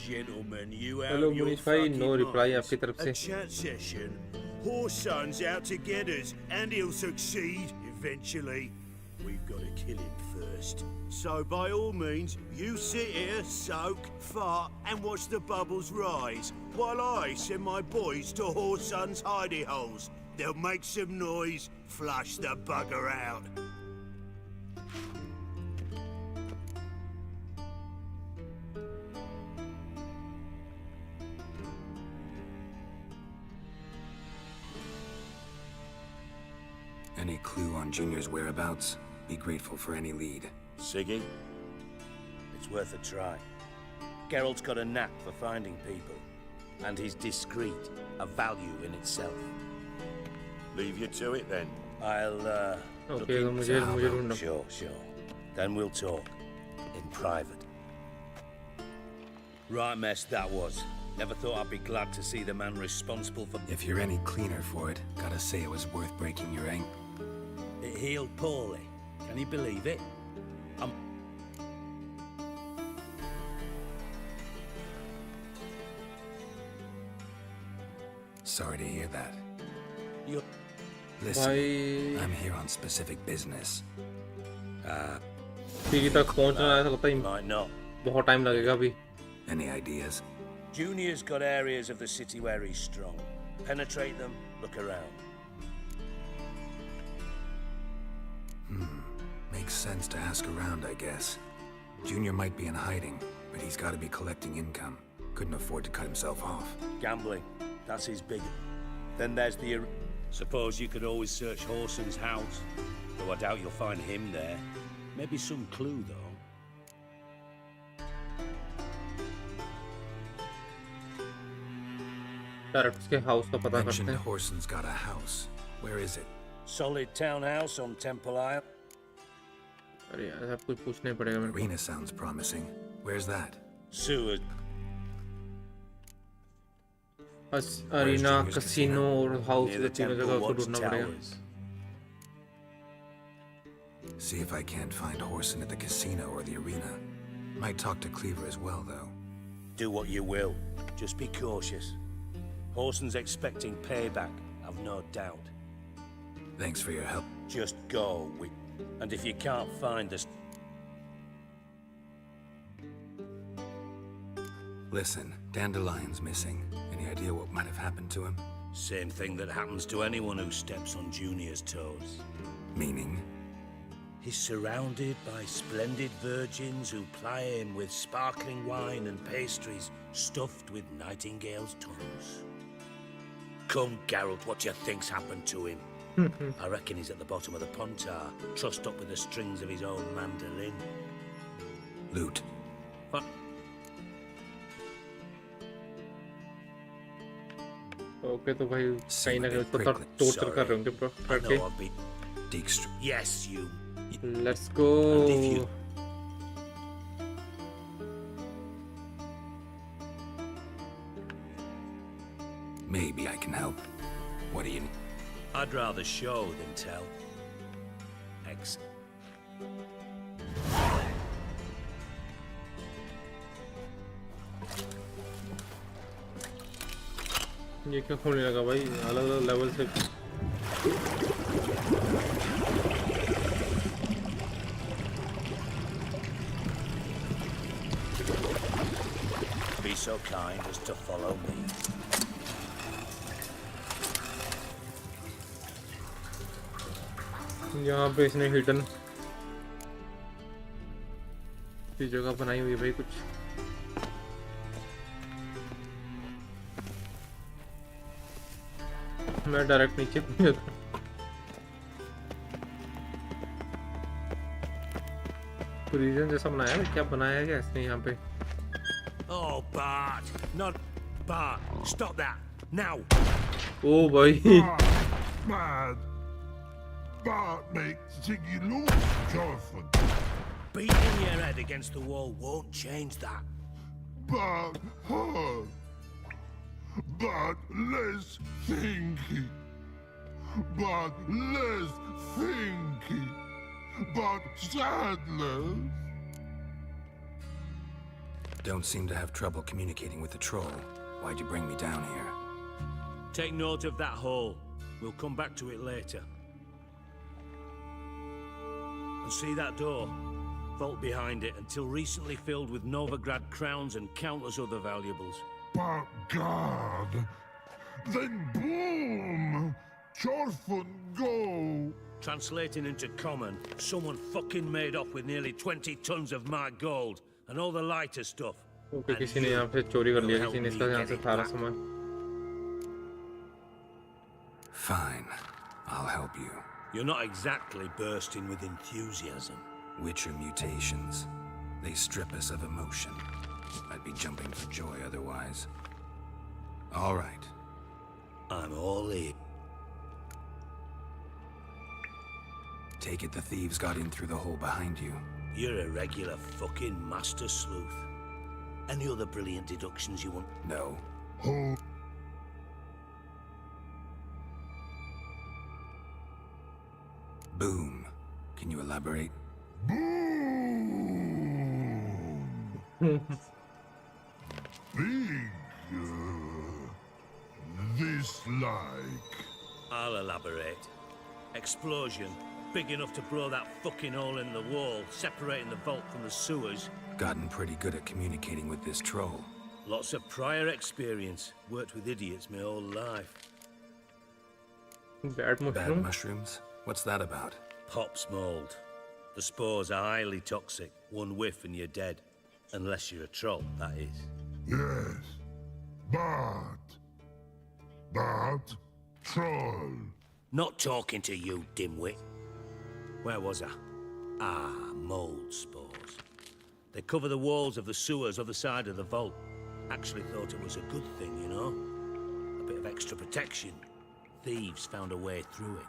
Speaker 4: Gentlemen, you out
Speaker 1: Hello,
Speaker 4: your
Speaker 1: Munish bhai,
Speaker 4: fucking
Speaker 1: no reply
Speaker 4: minds?
Speaker 1: आपकी तरफ
Speaker 4: A
Speaker 1: से।
Speaker 4: chat session. Horson's out to get us, and he'll succeed eventually. We've got to kill him first. So by all means, you sit here, soak, fart, and watch the bubbles rise, while I send my boys to Horson's hidey holes. They'll make some noise, flush the bugger out.
Speaker 7: Any clue on Junior's whereabouts? Be grateful for any lead.
Speaker 15: Siggy? It's worth a try. Geralt's got a knack for finding people, and he's discreet, a value in itself.
Speaker 20: Leave you to it then.
Speaker 15: I'll, look
Speaker 1: Okay, तो
Speaker 15: into
Speaker 1: मुझे
Speaker 15: it.
Speaker 1: ढूंढना।
Speaker 15: Sure. Then we'll talk. In private. Right mess that was. Never thought I'd be glad to see the man responsible for...
Speaker 7: If you're any cleaner for it, gotta say it was worth breaking your ankle.
Speaker 15: It healed poorly. Can you believe it?
Speaker 7: Sorry to hear that.
Speaker 15: You're...
Speaker 7: Listen,
Speaker 1: भाई
Speaker 7: I'm here on specific business.
Speaker 1: सीढ़ी तक पहुंचना है, लगता है
Speaker 15: Might not.
Speaker 1: बहुत time लगेगा अभी।
Speaker 7: Any ideas?
Speaker 15: Junior's got areas of the city where he's strong. Penetrate them, look around.
Speaker 7: Makes sense to ask around, I guess. Junior might be in hiding, but he's gotta be collecting income. Couldn't afford to cut himself off.
Speaker 15: Gambling. That's his big... Then there's the... Suppose you could always search Horson's house. Though I doubt you'll find him there. Maybe some clue, though.
Speaker 1: Direct उसके house का पता करते
Speaker 7: Mentioned
Speaker 1: हैं।
Speaker 7: Horson's got a house. Where is it?
Speaker 15: Solid townhouse on Temple Isle.
Speaker 1: अरे यार सब कुछ पूछना ही पड़ेगा मेरे को।
Speaker 7: Arena sounds promising. Where's that?
Speaker 15: Seward.
Speaker 1: Arena, casino और हाउस
Speaker 15: Near
Speaker 1: ये
Speaker 15: the
Speaker 1: तीनों
Speaker 15: Temple
Speaker 1: जगह को
Speaker 15: Watch
Speaker 1: ढूंढना पड़ेगा।
Speaker 15: Towers.
Speaker 7: See if I can't find Horson at the casino or the arena. Might talk to Cleaver as well, though.
Speaker 15: Do what you will. Just be cautious. Horson's expecting payback, I've no doubt.
Speaker 7: Thanks for your help.
Speaker 15: Just go, and if you can't find us...
Speaker 7: Listen, Dandelion's missing. Any idea what might have happened to him?
Speaker 15: Same thing that happens to anyone who steps on Junior's toes.
Speaker 7: Meaning?
Speaker 15: He's surrounded by splendid virgins who ply him with sparkling wine and pastries stuffed with nightingales' tongues. Come, Geralt, what do you think's happened to him? I reckon he's at the bottom of the Pontar, trussed up with the strings of his own mandolin.
Speaker 7: Loot.
Speaker 15: What?
Speaker 1: Okay तो भाई कहीं ना कहीं उसको torture कर रहे होंगे करके।
Speaker 15: Yes, you.
Speaker 1: Let's go.
Speaker 7: Maybe I can help. What do you need?
Speaker 15: I'd rather show than tell. X.
Speaker 1: ये क्या खोलने लगा भाई अलग अलग लेवल से।
Speaker 15: Be so kind as to follow me.
Speaker 1: यहाँ पे इसने हिडन की जगह बनाई हुई है भाई कुछ। मैं डायरेक्ट नीचे कूद जाता। रीजन जैसा बनाया है क्या बनाया है क्या इसने यहाँ पे?
Speaker 15: Oh, Bart! Not Bart! Stop that now!
Speaker 1: ओ भाई!
Speaker 18: Bad. Bart makes Ziggy look Jonathan.
Speaker 15: Beating your head against the wall won't change that.
Speaker 18: Bart hard. But less thinky. But less thinky. But sadness.
Speaker 7: Don't seem to have trouble communicating with the troll. Why'd you bring me down here?
Speaker 15: Take note of that hole. We'll come back to it later. And see that door? Vault behind it, until recently filled with Novigrad crowns and countless other valuables.
Speaker 18: But God, then boom! Chorfun go!
Speaker 15: Translating into common, someone fucking made off with nearly 20 tons of my gold, and all the lighter stuff.
Speaker 1: Okay किसी ने यहाँ पे चोरी कर लिया किसी ने इसका यहाँ से सारा सामान।
Speaker 7: Fine, I'll help you.
Speaker 15: You're not exactly bursting with enthusiasm.
Speaker 7: Witcher mutations. They strip us of emotion. I'd be jumping for joy otherwise. All right.
Speaker 15: I'm all in.
Speaker 7: Take it the thieves got in through the hole behind you.
Speaker 15: You're a regular fucking master sleuth. Any other brilliant deductions you want?
Speaker 7: No.
Speaker 18: Oh.
Speaker 7: Boom. Can you elaborate?
Speaker 18: Boom! Big. This like.
Speaker 15: I'll elaborate. Explosion. Big enough to blow that fucking hole in the wall, separating the vault from the sewers.
Speaker 7: Gotten pretty good at communicating with this troll.
Speaker 15: Lots of prior experience. Worked with idiots my whole life.
Speaker 1: Bad mushroom?
Speaker 7: Bad mushrooms? What's that about?
Speaker 15: Pops mold. The spores are highly toxic. One whiff and you're dead. Unless you're a troll, that is.
Speaker 18: Yes. But. Troll.
Speaker 15: Not talking to you, dimwit. Where was I? Ah, mold spores. They cover the walls of the sewers other side of the vault. Actually thought it was a good thing, you know? A a bit of extra protection. Thieves found a way through it.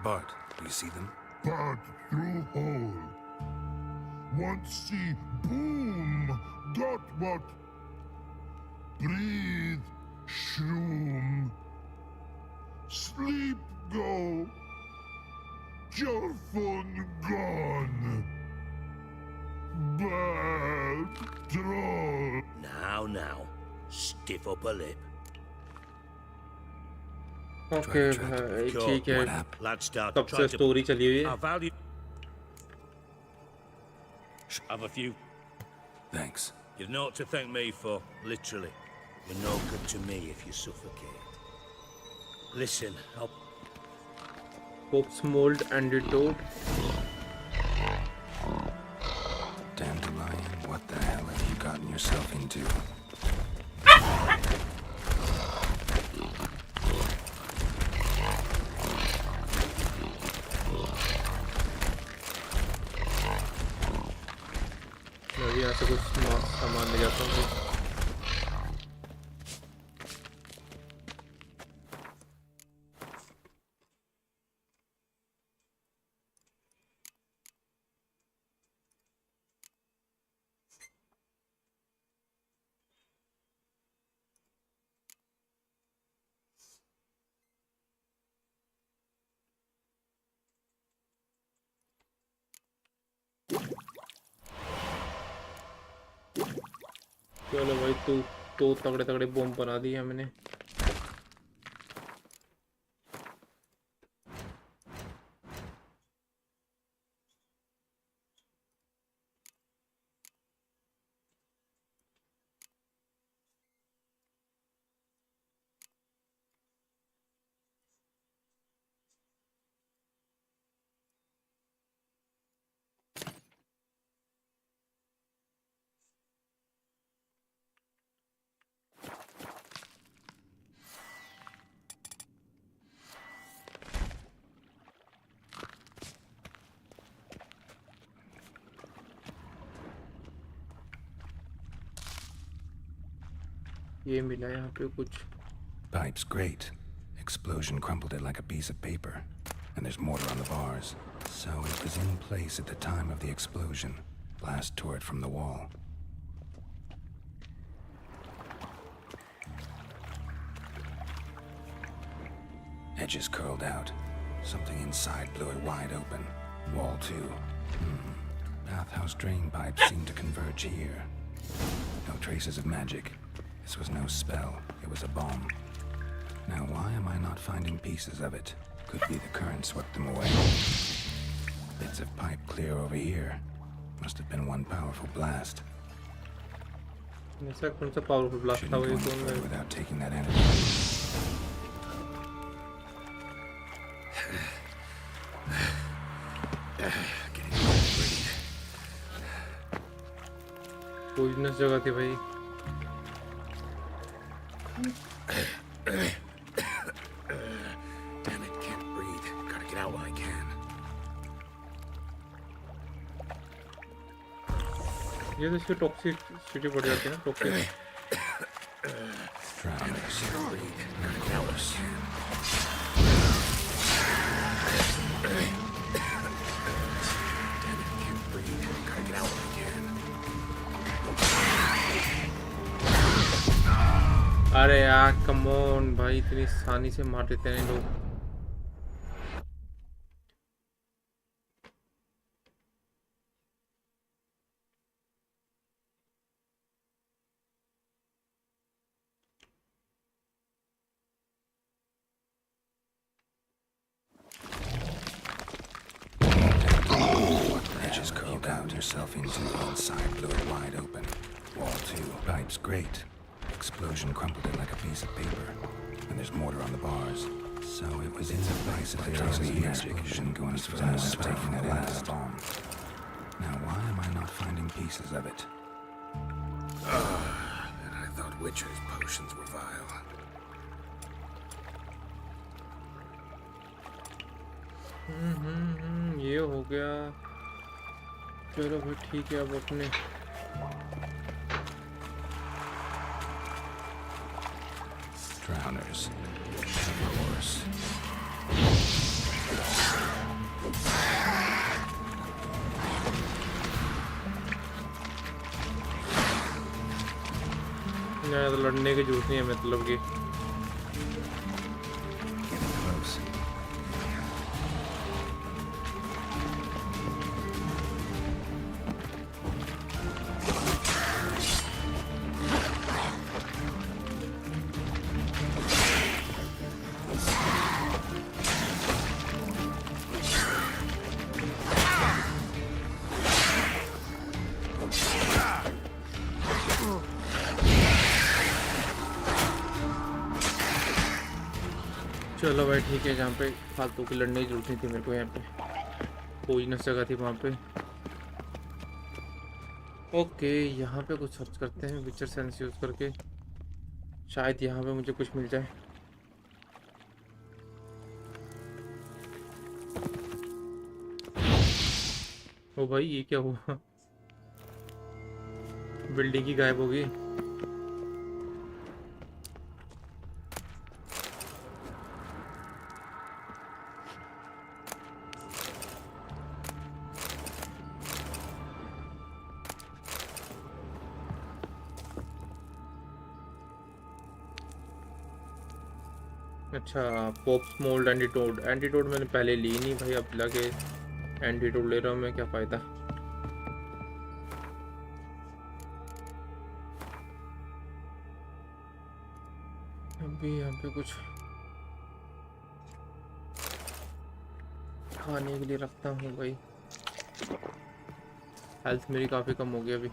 Speaker 7: Bart, do you see them?
Speaker 18: Part through hole. Want see boom. Got what? Breathe. Shroom. Sleep go. Your phone gone. Bad troll.
Speaker 15: Now, stiff up a lip.
Speaker 1: Okay भाई ठीक है
Speaker 15: Lad start
Speaker 1: कब से story चली हुई है
Speaker 15: I value. Have a few.
Speaker 7: Thanks.
Speaker 15: You've naught to thank me for, literally. You're no good to me if you suffocate. Listen, I'll...
Speaker 1: Pope's mold antidote.
Speaker 7: Dandelion, what the hell have you gotten yourself into?
Speaker 1: मैं भी यहाँ से कुछ सामान ले जाता हूँ चलो भाई तो तगड़े तगड़े बॉम्ब बना दिए मैंने ये मिला यहाँ पे कुछ
Speaker 7: Pipe's great. Explosion crumpled it like a piece of paper. And there's mortar on the bars. So it was in place at the time of the explosion. Blast tore it from the wall. Edges curled out. Something inside blew it wide open. Wall too. Bathhouse drain pipes seemed to converge here. No traces of magic. This was no spell. It was a bomb. Now why am I not finding pieces of it? Could be the current swept them away. Bits of pipe clear over here. Must have been one powerful blast.
Speaker 1: ऐसा कौन सा powerful blast था वो ये कौन है?
Speaker 7: Without taking that energy.
Speaker 1: Poisonous जगह थी भाई
Speaker 7: Damn it, can't breathe. Gotta get out while I can.
Speaker 1: ये तो इसकी टॉक्सिसिटी बढ़ जाती है ना toxic
Speaker 7: Drown, can't breathe. Gotta get out while I can. Damn it, can't breathe. Gotta get out while I can.
Speaker 1: अरे यार come on भाई इतनी आसानी से मार देते हैं लोग
Speaker 7: Edges curled out yourself into the inside, blew it wide open. Wall two, pipes great. Explosion crumpled it like a piece of paper. And there's mortar on the bars. So it was in the place of the traces of magic. Shouldn't go as far as taking that last bomb. Now why am I not finding pieces of it? And I thought Witcher's potions were vile.
Speaker 1: ये हो गया चलो भाई ठीक है अब अपने
Speaker 7: Drowners. Of course.
Speaker 1: तो लड़ने की जरूरत नहीं है मतलब कि चलो भाई ठीक है। जहाँ पे फालतू की लड़ने की जरूरत नहीं थी मेरे को, यहाँ पे पोइजनस जगह थी वहाँ पे। ओके, यहाँ पे कुछ सर्च करते हैं विचर सेंस यूज़ करके, शायद यहाँ पे मुझे कुछ मिल जाए। ओ भाई ये क्या हुआ? बिल्डिंग ही गायब हो गई। अच्छा, पॉप्स मोल्ड एंटीटोड। एंटीटोड मैंने पहले ली नहीं भाई, अब लगे एंटीटोड ले रहा हूँ मैं, क्या फ़ायदा। अभी यहाँ पे कुछ खाने के लिए रखता हूँ भाई। हेल्थ मेरी काफ़ी कम हो गई अभी।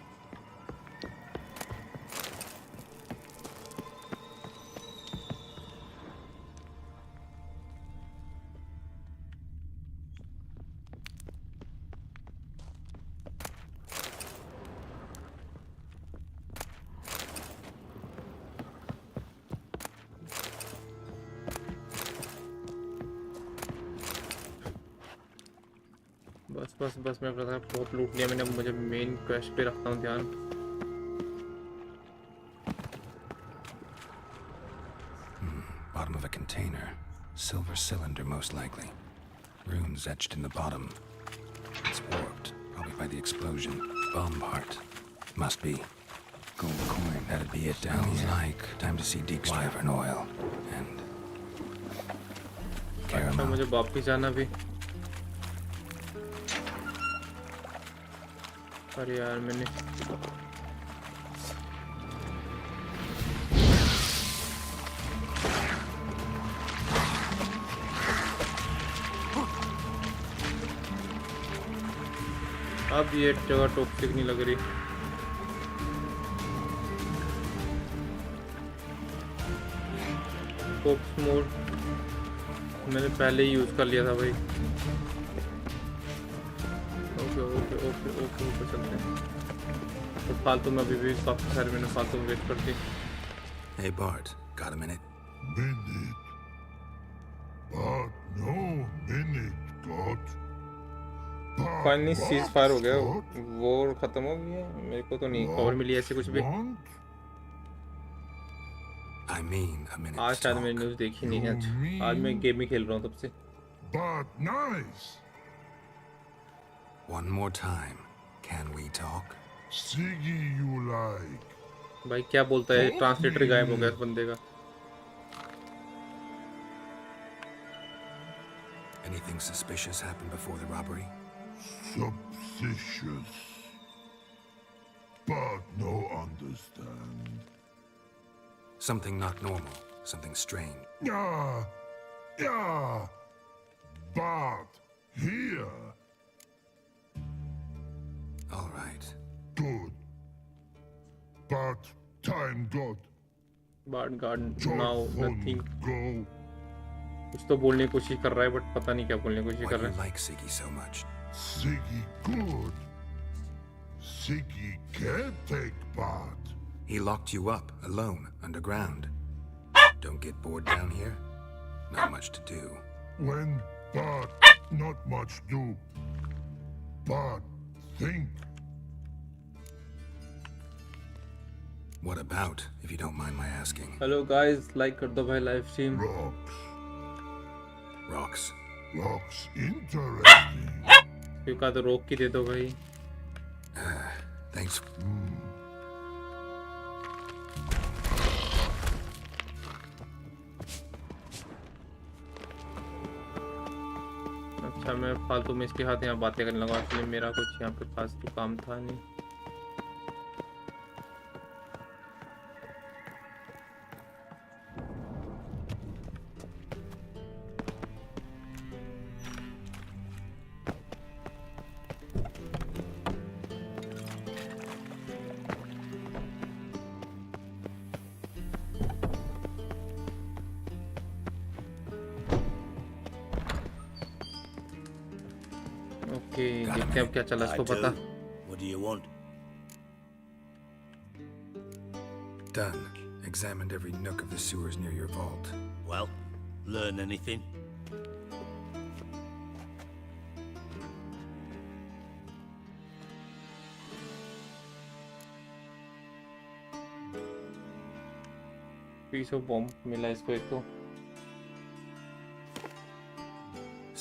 Speaker 1: बस मैं पता बहुत लूट लिया मैंने। अब मुझे मेन क्वेस्ट पे रखता हूँ ध्यान।
Speaker 7: Bottom of a container. Silver cylinder, most likely. Runes etched in the bottom. It's warped, probably by the explosion. Bomb part. Must be. Gold coin, that'd be it down here. Like time to see Deek's wyvern oil. And caramel.
Speaker 1: मुझे वापस जाना भी। अरे यार मैंने अब ये जगह टॉक्सिक नहीं लग रही। पॉप्स मोड मैंने पहले ही यूज कर लिया था भाई। ओके चलते हैं। तो फालतू में अभी भी काफी सारे मैंने फालतू में वेट करती।
Speaker 7: Hey Bart, got a minute?
Speaker 18: Minute? But no minute, God.
Speaker 1: Finally cease fire हो गया, वॉर खत्म हो गई है। मेरे को तो नहीं खबर मिली ऐसे कुछ भी।
Speaker 7: I mean a minute.
Speaker 1: आज शायद मैंने न्यूज़ देखी नहीं है। आज मैं गेम ही खेल रहा हूँ तब से।
Speaker 18: But nice.
Speaker 7: One more time. Can we talk?
Speaker 18: Siggy you like.
Speaker 1: भाई क्या बोलता है? ट्रांसलेटर गायब हो गया इस बंदे का।
Speaker 7: Anything suspicious happened before the robbery?
Speaker 18: Suspicious. But no understand.
Speaker 7: Something not normal. Something strange.
Speaker 18: Yeah. But here.
Speaker 7: All right.
Speaker 18: Good. But time God.
Speaker 1: But God now nothing.
Speaker 18: Go.
Speaker 1: कुछ तो बोलने की कोशिश कर रहा है बट पता नहीं क्या बोलने की कोशिश कर रहा है।
Speaker 7: Why do you like Siggy so much?
Speaker 18: Siggy good. Siggy can't take part.
Speaker 7: He locked you up alone underground. Don't get bored down here. Not much to do.
Speaker 18: When but not much do. But think.
Speaker 7: What about, if you don't mind my asking?
Speaker 1: Hello guys, like कर दो भाई live stream.
Speaker 7: Rocks.
Speaker 18: Rocks interesting.
Speaker 1: You का तो रोक की दे दो भाई.
Speaker 7: Thanks.
Speaker 1: अच्छा मैं फालतू में इसके साथ यहाँ बातें करने लगा, इसलिए मेरा कुछ यहाँ पे खास तो काम था नहीं. देखते हैं अब क्या चला इसको पता.
Speaker 15: What do you want?
Speaker 7: Done. Examined every nook of the sewers near your vault.
Speaker 15: Well, learn anything?
Speaker 1: Piece of bomb मिला इसको एक तो.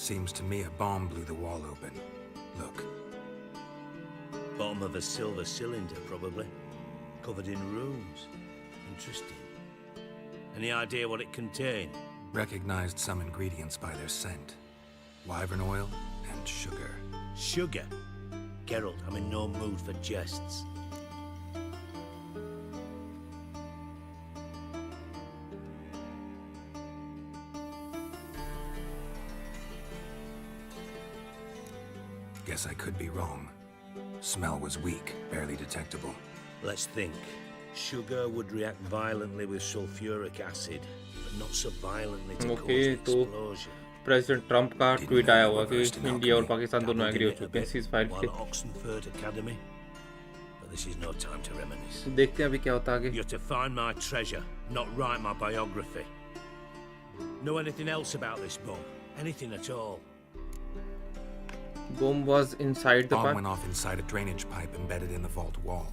Speaker 7: Seems to me a bomb blew the wall open. Look.
Speaker 15: Bottom of a silver cylinder, probably. Covered in runes. Interesting. Any idea what it contained?
Speaker 7: Recognized some ingredients by their scent. Wyvern oil and sugar.
Speaker 15: Sugar? Geralt, I'm in no mood for jests.
Speaker 7: Guess I could be wrong. Smell was weak, barely detectable.
Speaker 15: Let's think. Sugar would react violently with sulfuric acid, but not so violently to cause an explosion.
Speaker 1: President Trump का tweet आया हुआ कि India और पाकिस्तान दोनों agree हो चुके हैं ceasefire के.
Speaker 15: Oxenford Academy. But this is no time to reminisce.
Speaker 1: देखते हैं अभी क्या होता है आगे.
Speaker 15: You're to find my treasure, not write my biography. Know anything else about this bomb? Anything at all?
Speaker 1: Bomb was inside the
Speaker 7: pipe.
Speaker 1: Bomb
Speaker 7: went off inside a drainage pipe embedded in the vault wall.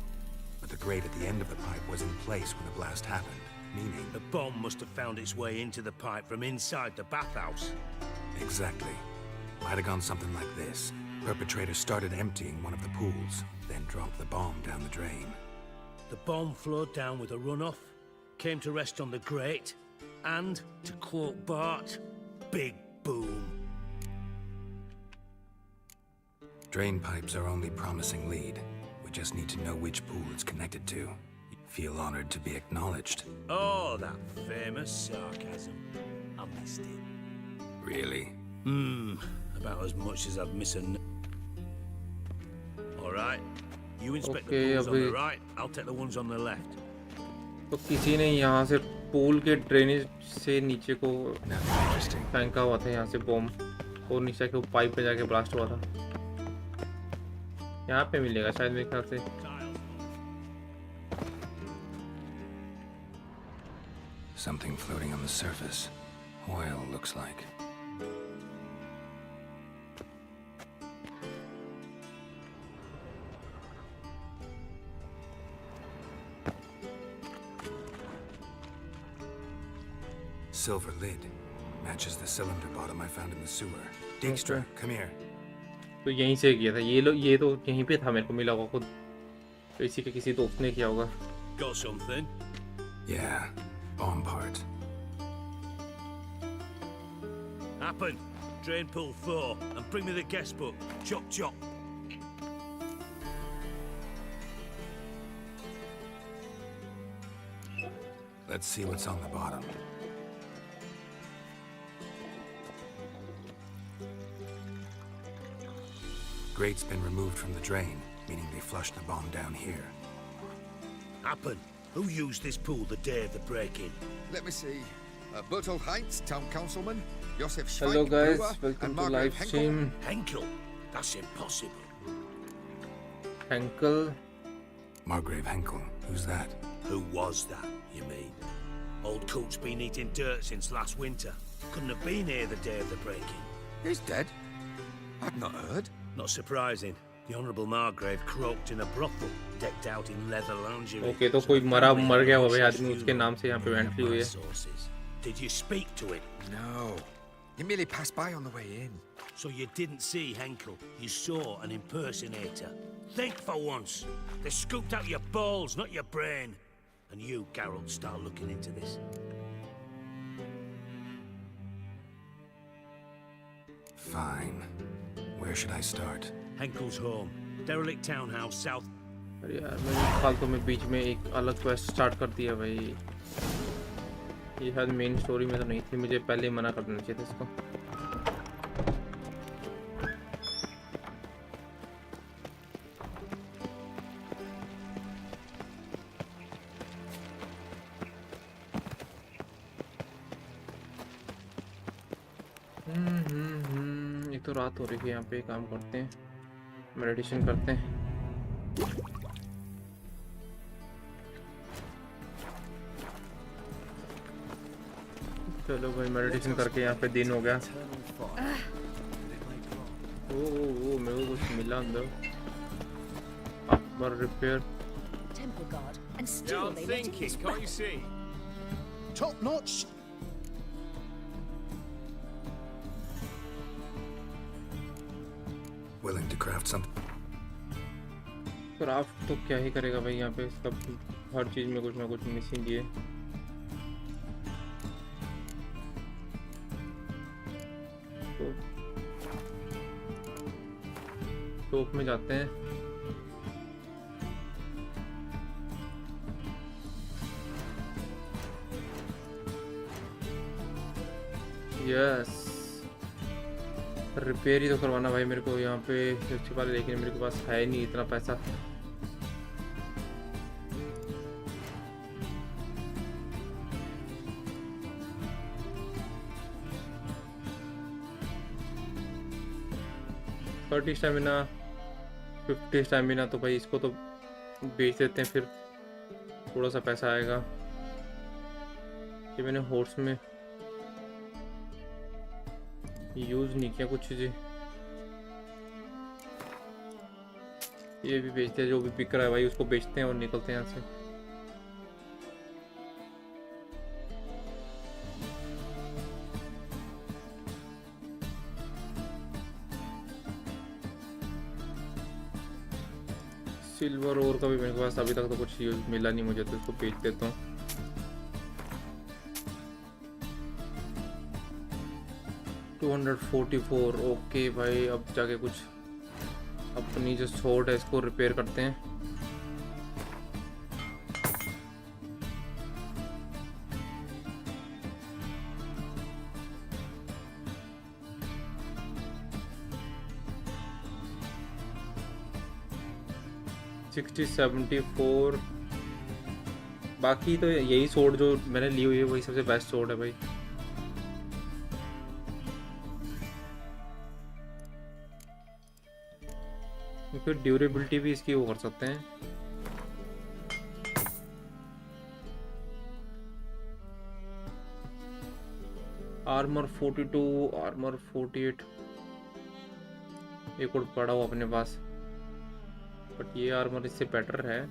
Speaker 7: But the grate at the end of the pipe was in place when the blast happened, meaning...
Speaker 15: The bomb must have found its way into the pipe from inside the bathhouse.
Speaker 7: Exactly. Might have gone something like this. Perpetrator started emptying one of the pools, then dropped the bomb down the drain.
Speaker 15: The bomb flowed down with a runoff, came to rest on the grate, and, to quote Bart, big boom.
Speaker 7: Drain pipes are only promising lead. We just need to know which pool it's connected to. Feel honored to be acknowledged.
Speaker 15: Oh, that famous sarcasm. I missed it.
Speaker 7: Really?
Speaker 15: About as much as I've missed a... Alright. You inspect the pools on the right, I'll take the ones on the left.
Speaker 1: तो किसी ने यहाँ से pool के drainage से नीचे को फेंका हुआ था यहाँ से बॉम्ब और नीचे के पाइप पे जाके ब्लास्ट हुआ था. यहाँ पे मिलेगा शायद मेरे ख्याल से.
Speaker 7: Something floating on the surface. Oil looks like. Silver lid. Matches the cylinder bottom I found in the sewer. Dijkstra, come here.
Speaker 1: तो यहीं से किया था ये तो यहीं पे था, मेरे को मिला होगा खुद. तो इसी के किसी दोस्त ने किया होगा.
Speaker 15: Got something?
Speaker 7: Yeah, bomb part.
Speaker 15: Happen. Drain pool 4 and bring me the guest book. Chop chop.
Speaker 7: Let's see what's on the bottom. Grate's been removed from the drain, meaning they flushed the bomb down here.
Speaker 15: Happen. Who used this pool the day of the break-in?
Speaker 10: Let me see. Bertolt Heinz, town councilman. Josef Schweik,
Speaker 1: Hello guys,
Speaker 10: brewer,
Speaker 1: welcome
Speaker 10: and
Speaker 1: to
Speaker 10: Margaret
Speaker 1: live stream.
Speaker 15: Henkel? That's impossible.
Speaker 1: Henkel?
Speaker 7: Margrave Henkel. Who's that?
Speaker 15: Who was that, you mean? Old Coot's been eating dirt since last winter. Couldn't have been here the day of the break-in.
Speaker 10: He's dead? I've not heard.
Speaker 15: Not surprising. The Honourable Margrave croaked in a brothel, decked out in leather lingerie.
Speaker 1: Okay तो कोई मर गया हुआ भाई आदमी, उसके नाम से यहाँ पे एंट्री हुई है.
Speaker 15: Did you speak to it?
Speaker 7: No. He merely passed by on the way in.
Speaker 15: So you didn't see Henkel. You saw an impersonator. Think for once. They scooped out your balls, not your brain. And you, Geralt, start looking into this.
Speaker 7: Fine. Where should I start?
Speaker 15: Henkel's home. Derelict townhouse south.
Speaker 1: अरे यार मैंने फालतू में बीच में एक अलग quest start कर दिया भाई. ये शायद मेन स्टोरी में तो नहीं थी, मुझे पहले ही मना कर देना चाहिए था इसको. एक तो रात हो रही है यहाँ पे. काम करते हैं, मेडिटेशन करते हैं. चलो भाई मेडिटेशन करके यहाँ पे दिन हो गया. ओ मेरे को कुछ मिला अंदर. पर repair.
Speaker 16: Temple guard, and still they let it get
Speaker 14: can't you see?
Speaker 2: Top notch.
Speaker 7: Willing to craft something?
Speaker 1: Craft तो क्या ही करेगा भाई, यहाँ पे सब हर चीज में कुछ ना कुछ मिसिंग है. टॉप में जाते हैं. यस रिपेयर ही तो करवाना भाई मेरे को यहाँ पे अच्छी बात है, लेकिन मेरे के पास है नहीं इतना पैसा. स्टैमिना 50 स्टैमिना, तो भाई इसको तो बेच देते हैं, फिर थोड़ा सा पैसा आएगा. ये मैंने हॉर्स में यूज नहीं किया कुछ चीजें. ये भी बेचते हैं, जो भी बिक रहा है भाई उसको बेचते हैं और निकलते हैं यहाँ से. सिल्वर और का भी मेरे पास अभी तक तो कुछ यूज मिला नहीं मुझे, तो इसको बेच देता हूँ. $244. ओके भाई अब जाके कुछ अपनी जो स्वॉर्ड है इसको रिपेयर करते हैं. $60-74. बाकी तो यही स्वॉर्ड जो मैंने ली हुई है वही सबसे बेस्ट स्वॉर्ड है भाई. फिर ड्यूरेबिलिटी भी इसकी वो कर सकते हैं. आर्मर 42, आर्मर 48 एक और पड़ा हो अपने पास, बट ये आर्मर इससे बेटर है.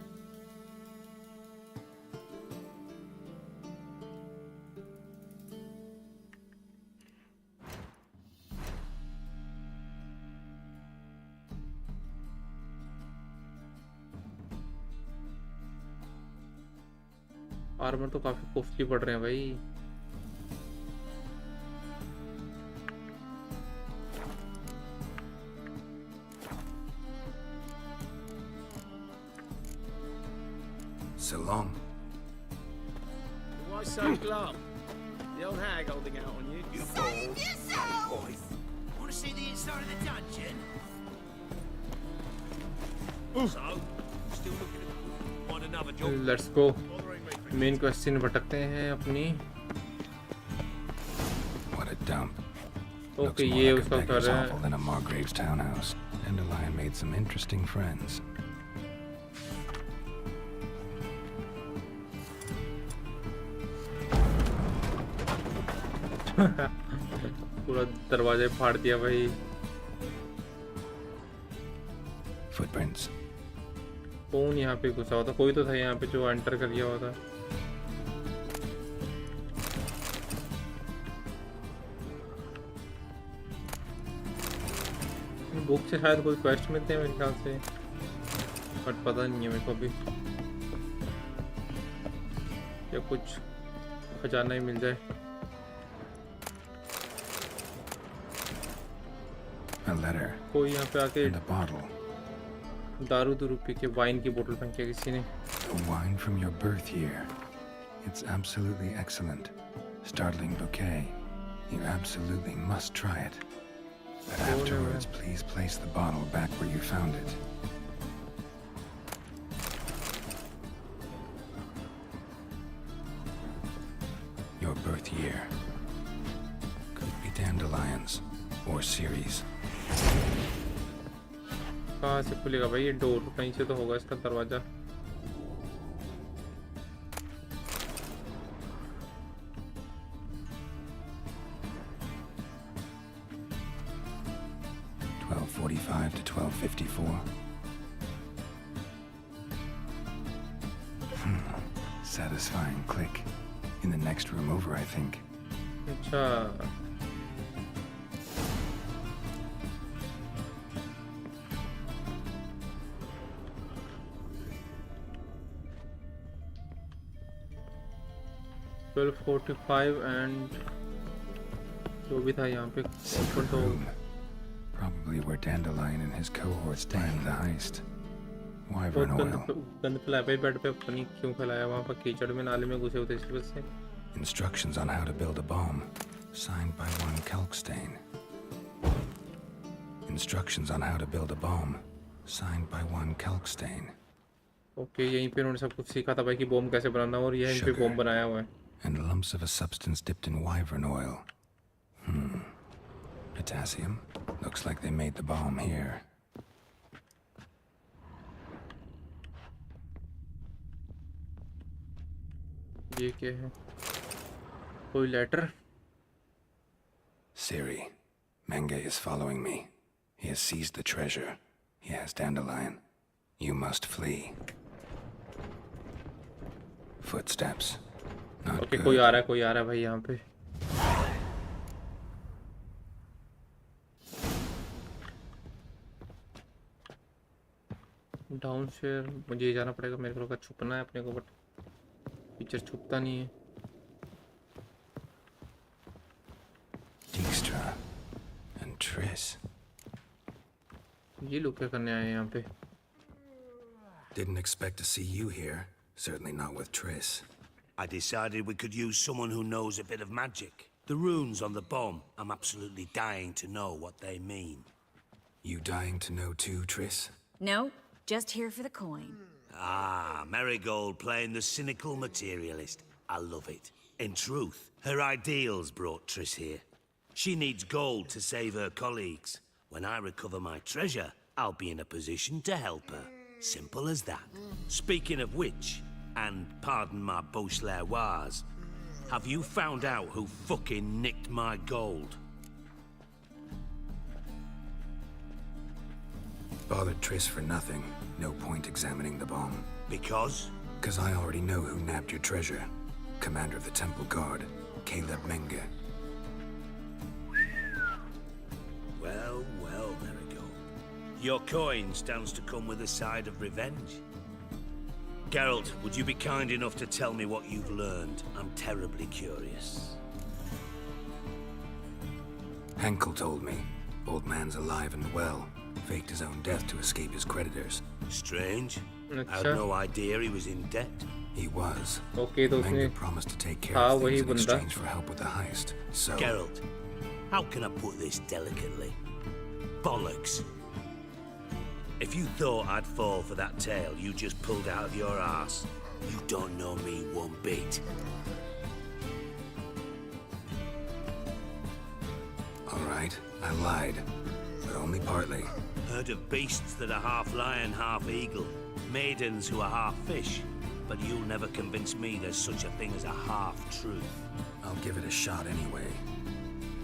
Speaker 1: आर्मर तो काफी कॉस्टली पड़ रहे हैं भाई.
Speaker 7: So long.
Speaker 14: Why so glum? The old hag holding out on you. You
Speaker 10: Save yourself! Want to see the inside of the dungeon?
Speaker 14: So, still looking to find another job?
Speaker 1: Let's go. Main question भटकते हैं अपनी.
Speaker 7: What a dump.
Speaker 1: Okay ये उसका घर है.
Speaker 7: Than a Margrave's townhouse. Dandelion made some interesting friends.
Speaker 1: पूरा दरवाजे फाड़ दिया भाई.
Speaker 7: footprints.
Speaker 1: कौन यहाँ पे घुसा हुआ था? कोई तो था यहाँ पे जो एंटर कर गया हुआ था। बुक से शायद कोई क्वेस्ट मिलते हैं मेरे ख्याल से, बट पता नहीं है मेरे को अभी, या कुछ खजाना ही मिल जाए।
Speaker 7: A letter
Speaker 1: कोई यहाँ पे आके
Speaker 7: and a bottle.
Speaker 1: दारू दूरू पी के वाइन की बोतल फेंक के किसी ने।
Speaker 7: A wine from your birth year. It's absolutely excellent. Startling bouquet. You absolutely must try it. But afterwards, please place the bottle back where you found it. Your birth year. Could be dandelions or Ceres.
Speaker 1: कहाँ से खुलेगा भाई ये door? कहीं से तो होगा इसका दरवाजा।
Speaker 7: To 12:54. Satisfying click. In the next room over, I think.
Speaker 1: अच्छा। $12:45 and जो भी था यहाँ पे ऊपर तो
Speaker 7: Probably where Dandelion and his cohorts planned the heist. Wyvern oil.
Speaker 1: गंद फैलाया भाई बेड पे, पता नहीं क्यों फैलाया वहाँ पर, कीचड़ में नाले में घुसे होते इस वजह से।
Speaker 7: Instructions on how to build a bomb, signed by one Kalkstein. Instructions on how to build a bomb, signed by one Kalkstein.
Speaker 1: Okay, यहीं पे उन्होंने सब कुछ सीखा था भाई कि बॉम्ब कैसे बनाना, और यहीं पे बॉम्ब बनाया हुआ है।
Speaker 7: And lumps of a substance dipped in wyvern oil. Potassium. Looks like they made the bomb here.
Speaker 1: ये क्या है? कोई letter?
Speaker 7: Siri, Menge is following me. He has seized the treasure. He has Dandelion. You must flee. Footsteps. Not
Speaker 1: okay,
Speaker 7: good.
Speaker 1: कोई आ रहा है भाई यहाँ पे। डाउनस्टेयर मुझे जाना पड़ेगा, मेरे को लगा छुपना है अपने को, बट पीछे छुपता नहीं है।
Speaker 7: Dijkstra and Triss.
Speaker 1: ये लोग क्या करने आए हैं यहाँ पे?
Speaker 7: Didn't expect to see you here. Certainly not with Triss.
Speaker 15: I decided we could use someone who knows a bit of magic. The runes on the bomb, I'm absolutely dying to know what they mean.
Speaker 7: You dying to know too, Triss?
Speaker 19: No, just here for the coin.
Speaker 15: Ah, Marigold playing the cynical materialist. I love it. In truth, her ideals brought Triss here. She needs gold to save her colleagues. When I recover my treasure, I'll be in a position to help her. Simple as that. Speaking of which, and pardon my Beauclervois, have you found out who fucking nicked my gold?
Speaker 7: Bothered Triss for nothing. No point examining the bomb.
Speaker 15: Because?
Speaker 7: Because I already know who nabbed your treasure. Commander of the Temple Guard, Caleb Menge.
Speaker 15: Well, well, Marigold. Your coin stands to come with a side of revenge. Geralt, would you be kind enough to tell me what you've learned? I'm terribly curious.
Speaker 7: Henkel told me. Old man's alive and well. Faked his own death to escape his creditors.
Speaker 15: Strange. I had no idea he was in debt.
Speaker 7: He was.
Speaker 1: Okay,
Speaker 7: Menge promised to take care of things in exchange for help with the heist. So...
Speaker 15: Geralt, how can I put this delicately? Bollocks. If you thought I'd fall for that tale you just pulled out of your arse, you don't know me one bit.
Speaker 7: All right, I lied. But only partly.
Speaker 15: Heard of beasts that are half lion, half eagle. Maidens who are half fish. But you'll never convince me there's such a thing as a half-truth.
Speaker 7: I'll give it a shot anyway.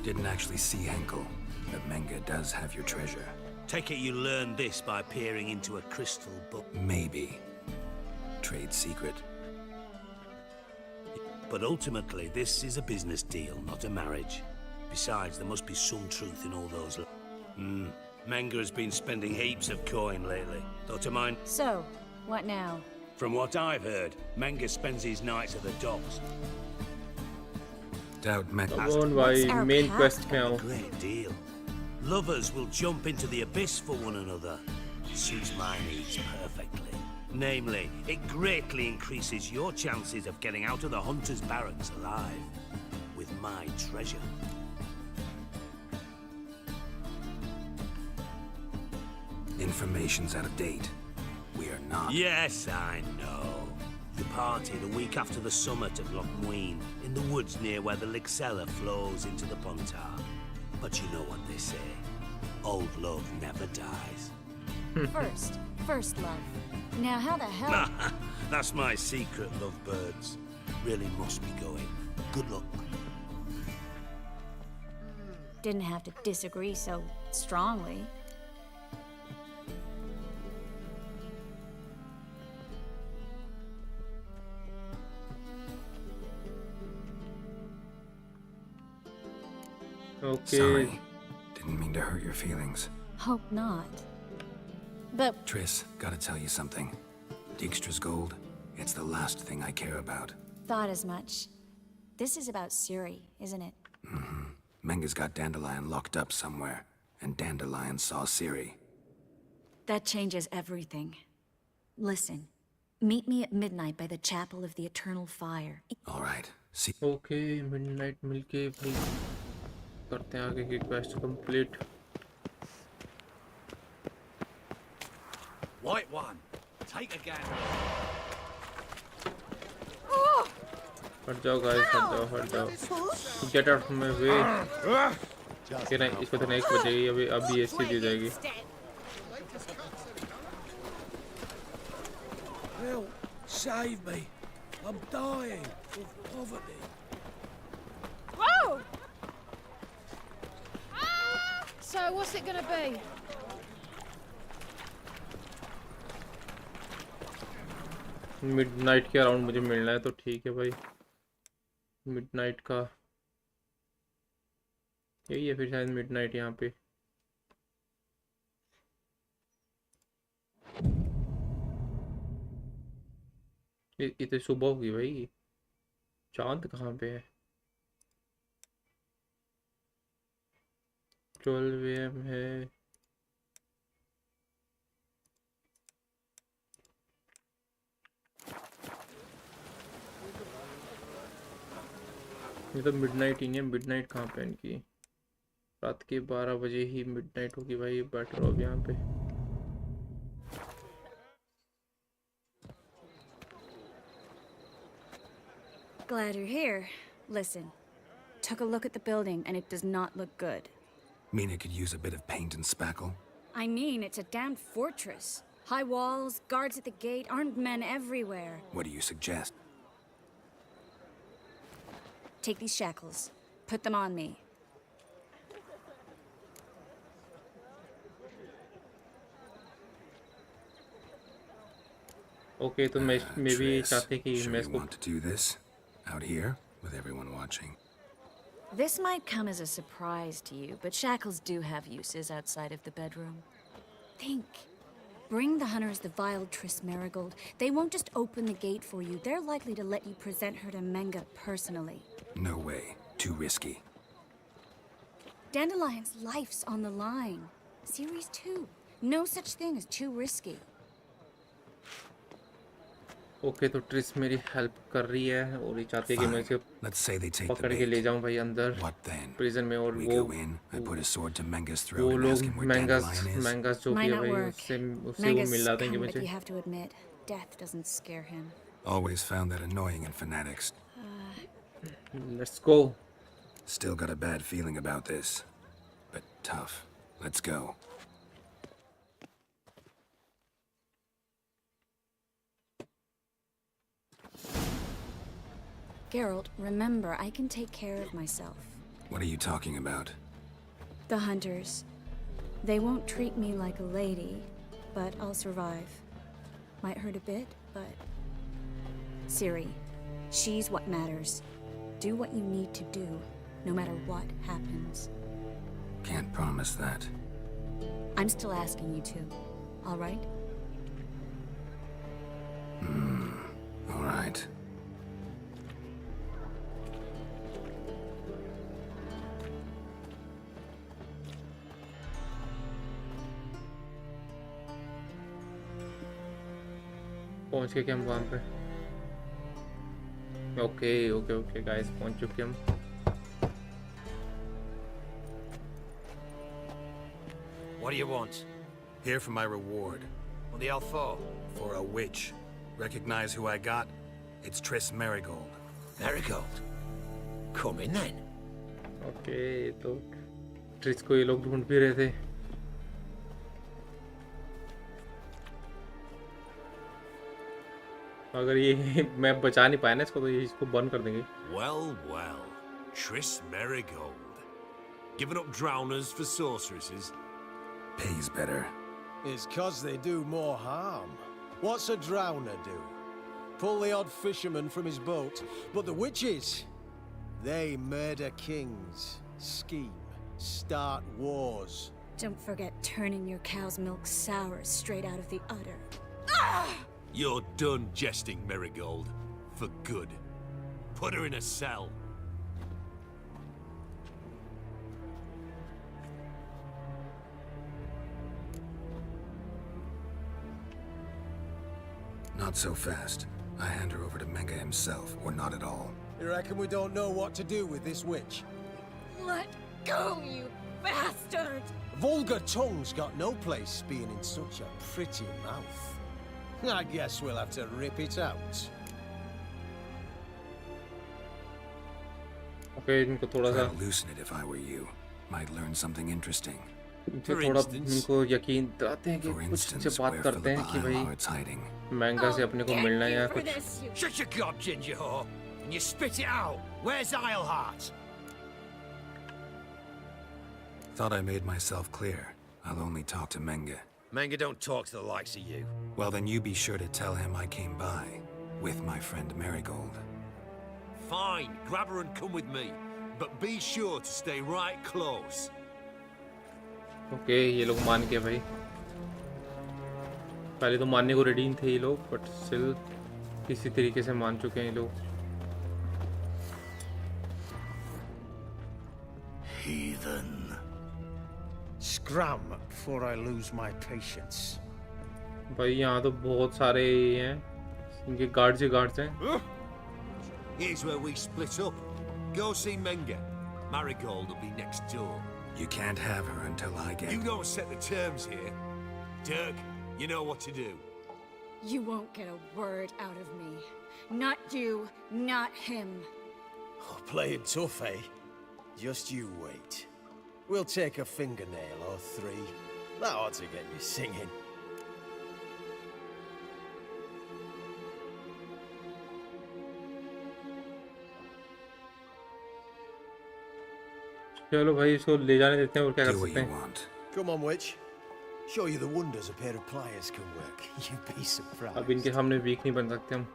Speaker 7: Didn't actually see Henkel, but Menge does have your treasure.
Speaker 15: Take it you learned this by peering into a crystal book.
Speaker 7: Maybe. Trade secret.
Speaker 15: But ultimately, this is a business deal, not a marriage. Besides, there must be some truth in all those... Menga has been spending heaps of coin lately. Though to mine...
Speaker 22: So, what now?
Speaker 15: From what I've heard, Menga spends his nights at the docks.
Speaker 7: Doubt Menga...
Speaker 1: Come on, भाई, main quest में आओ.
Speaker 15: Great deal. Lovers will jump into the abyss for one another. It suits my needs perfectly. Namely, it greatly increases your chances of getting out of the hunter's barracks alive. With my treasure.
Speaker 7: Information's out of date. We are not...
Speaker 15: Yes, I know. You partied a week after the summit at Loch Muin, in the woods near where the Lixella flows into the Pontar. But you know what they say. Old love never dies.
Speaker 22: First love. Now, how the hell...
Speaker 15: That's my secret, lovebirds. Really must be going. Good luck.
Speaker 22: Didn't have to disagree so strongly.
Speaker 1: Okay.
Speaker 7: Sorry. Didn't mean to hurt your feelings.
Speaker 22: Hope not. But...
Speaker 7: Triss, gotta tell you something. Dijkstra's gold, it's the last thing I care about.
Speaker 22: Thought as much. This is about Ciri, isn't it?
Speaker 7: Mm-hmm. Menga's got Dandelion locked up somewhere, and Dandelion saw Ciri.
Speaker 22: That changes everything. Listen, meet me at midnight by the Chapel of the Eternal Fire.
Speaker 7: All right. See.
Speaker 1: Okay, midnight मिलके भाई करते हैं आगे की quest complete.
Speaker 14: White one, take a gander.
Speaker 1: हट जाओ guys, हट जाओ. Get out of my way. कि नहीं, इसको तो नहीं बचेगी अभी ऐसी दी जाएगी.
Speaker 6: Help! Save me! I'm dying of poverty.
Speaker 17: Whoa! So what's it gonna be?
Speaker 1: Midnight के अराउंड मुझे मिलना है तो ठीक है भाई. मिडनाइट का यही है फिर शायद मिडनाइट यहाँ पे. ये तो सुबह होगी भाई. चांद कहाँ पे है? 12 AM है. ये तो मिडनाइट ही नहीं है. मिडनाइट कहाँ पे इनकी? रात के 12 बजे ही मिडनाइट होगी भाई. बैठ रहो अब यहाँ पे.
Speaker 22: Glad you're here. Listen, took a look at the building and it does not look good.
Speaker 7: Mean it could use a bit of paint and spackle?
Speaker 22: I mean, it's a damn fortress. High walls, guards at the gate, armed men everywhere.
Speaker 7: What do you suggest?
Speaker 22: Take these shackles. Put them on me.
Speaker 1: Okay, तो मैं भी चाहते कि
Speaker 7: Sure
Speaker 1: मैं
Speaker 7: you
Speaker 1: इसको
Speaker 7: want to do this out here with everyone watching.
Speaker 22: This might come as a surprise to you, but shackles do have uses outside of the bedroom. Think. Bring the hunters the vile Triss Marigold. They won't just open the gate for you. They're likely to let you present her to Menga personally.
Speaker 7: No way. Too risky.
Speaker 22: Dandelion's life's on the line. Series 2. No such thing as too risky.
Speaker 1: Okay तो tris मेरी help कर रही है और ये चाहती है कि मैं इसे पकड़ के ले जाऊं भाई अंदर प्रिजन में. और वो लोग मैंगस जो भी है भाई उससे वो मिल जाते हैं कि मुझे.
Speaker 22: Death doesn't scare him.
Speaker 7: Always found that annoying in fanatics.
Speaker 1: Let's go.
Speaker 7: Still got a bad feeling about this, but tough. Let's go.
Speaker 22: Geralt, remember, I can take care of myself.
Speaker 7: What are you talking about?
Speaker 22: The hunters. They won't treat me like a lady, but I'll survive. Might hurt a bit, but... Ciri, she's what matters. Do what you need to do, no matter what happens.
Speaker 7: Can't promise that.
Speaker 22: I'm still asking you to, all right?
Speaker 7: All right.
Speaker 1: पहुंच गए क्या हम वहाँ पे? Okay guys, पहुंच चुके हम.
Speaker 7: What do you want? Here for my reward.
Speaker 14: What the hell for?
Speaker 7: For a witch. Recognize who I got? It's Triss Merigold.
Speaker 14: Marigold? Come in then.
Speaker 1: Okay, तो ट्रिस को ये लोग ढूंढ भी रहे थे. अगर ये मैं बचा नहीं पाया ना इसको, तो ये इसको बर्न कर देंगे.
Speaker 14: Well. Triss Merigold. Giving up drowners for sorceresses?
Speaker 7: Pays better.
Speaker 11: It's 'cause they do more harm. What's a drowner do? Pull the odd fisherman from his boat. But the witches, they murder kings, scheme, start wars.
Speaker 22: Don't forget turning your cow's milk sour straight out of the udder.
Speaker 14: You're done jesting, Merigold. For good. Put her in a cell.
Speaker 7: Not so fast. I hand her over to Menge himself, or not at all.
Speaker 11: You reckon we don't know what to do with this witch?
Speaker 22: Let go, you bastard!
Speaker 11: Vulgar tongue's got no place being in such a pretty mouth. I guess we'll have to rip it out.
Speaker 1: Okay, इनको थोड़ा सा
Speaker 7: loosen it if I were you. Might learn something interesting.
Speaker 1: इनसे थोड़ा इनको यकीन दिलाते हैं कि कुछ से बात करते हैं कि भाई मैंगा से अपने को मिलना है या कुछ.
Speaker 14: Shut your gob, ginger whore, and you spit it out. Where's Isleheart?
Speaker 7: Thought I made myself clear. I'll only talk to Menge.
Speaker 14: Menge don't talk to the likes of you.
Speaker 7: Well, then you be sure to tell him I came by with my friend Merigold.
Speaker 14: Fine, grab her and come with me, but be sure to stay right close.
Speaker 1: Okay, ये लोग मान के भाई. पहले तो मानने को ready थे ये लोग, बट स्टिल किसी तरीके से मान चुके हैं ये लोग.
Speaker 4: Heathen. Scram before I lose my patience.
Speaker 1: भाई यहाँ तो बहुत सारे हैं, इनके गार्ड्स हैं.
Speaker 14: Here's where we split up. Go see Menge. Marigold will be next door.
Speaker 7: You can't have her until I get...
Speaker 14: You don't set the terms here. Dirk, you know what to do.
Speaker 22: You won't get a word out of me. Not you, not him.
Speaker 11: Oh, playing tough, eh? Just you wait. We'll take a fingernail or three. That ought to get you singing.
Speaker 1: चलो भाई, इसको ले जाने देते हैं और क्या कर सकते हैं.
Speaker 11: Come on, witch. Show you the wonders a pair of pliers can work. You'd be surprised.
Speaker 1: अब इनके सामने वीक नहीं बन सकते हम.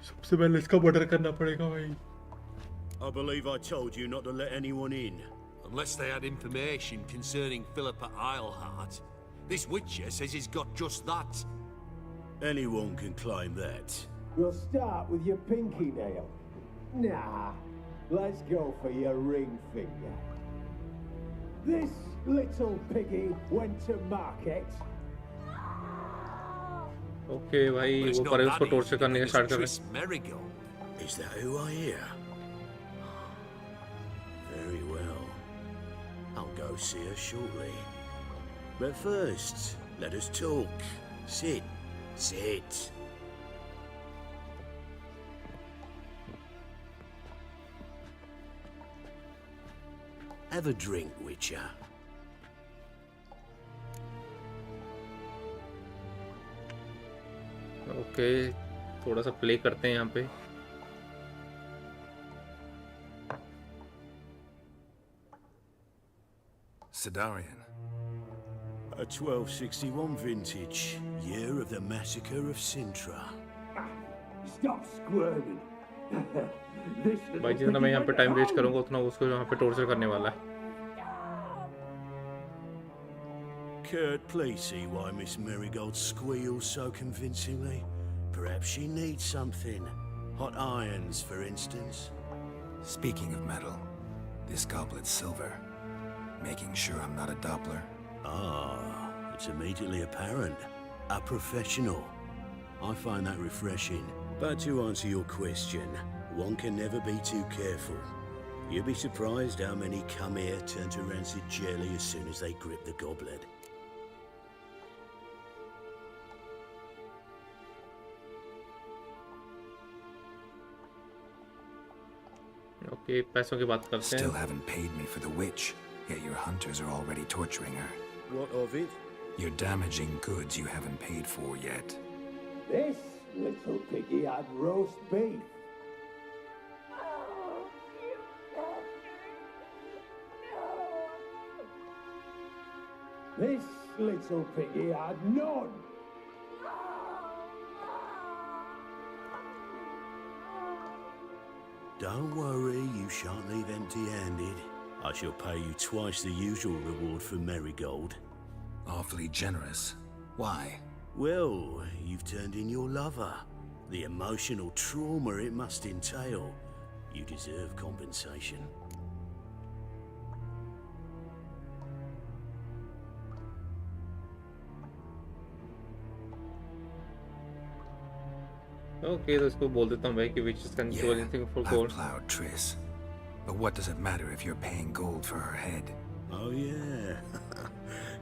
Speaker 1: सबसे पहले इसका मर्डर करना पड़ेगा भाई.
Speaker 4: I believe I told you not to let anyone in.
Speaker 14: Unless they had information concerning Philippa Isleheart. This Witcher says he's got just that.
Speaker 4: Anyone can claim that.
Speaker 13: We'll start with your pinky nail. Nah, let's go for your ring finger. This little piggy went to market.
Speaker 1: Okay, भाई वो पर उसको torture करने का start कर रहे हैं.
Speaker 4: Is that who I hear? Very well. I'll go see her shortly. But first, let us talk. Sit. Sit. Have a drink, Witcher.
Speaker 1: Okay, थोड़ा सा प्ले करते हैं यहाँ पे।
Speaker 7: Sidarian.
Speaker 4: A 1261 vintage, year of the massacre of Sintra.
Speaker 13: Stop squirming. This
Speaker 1: भाई जितना मैं यहाँ पे टाइम वेस्ट करूँगा उतना उसको यहाँ पे टॉर्चर करने वाला है।
Speaker 4: Kurt, please see why Miss Marigold squeals so convincingly. Perhaps she needs something. Hot irons, for instance.
Speaker 7: Speaking of metal, this goblet's silver. Making sure I'm not a Doppler.
Speaker 4: Ah, it's immediately apparent. A professional. I find that refreshing. But to answer your question, one can never be too careful. You'll be surprised how many come here turn to rancid jelly as soon as they grip the goblet.
Speaker 1: Okay, पैसों की बात करते हैं।
Speaker 7: Still haven't paid me for the witch, yet your hunters are already torturing her.
Speaker 4: What of it?
Speaker 7: You're damaging goods you haven't paid for yet.
Speaker 13: This little piggy had roast beef. This little piggy had none.
Speaker 4: Don't worry, you shan't leave empty-handed. I shall pay you twice the usual reward for Marigold.
Speaker 7: Awfully generous. Why?
Speaker 4: Well, you've turned in your lover. The emotional trauma it must entail. You deserve compensation.
Speaker 1: Okay, तो इसको बोल देता हूँ भाई कि witches can do anything for gold.
Speaker 7: I've plowed Triss. But what does it matter if you're paying gold for her head?
Speaker 4: Oh yeah.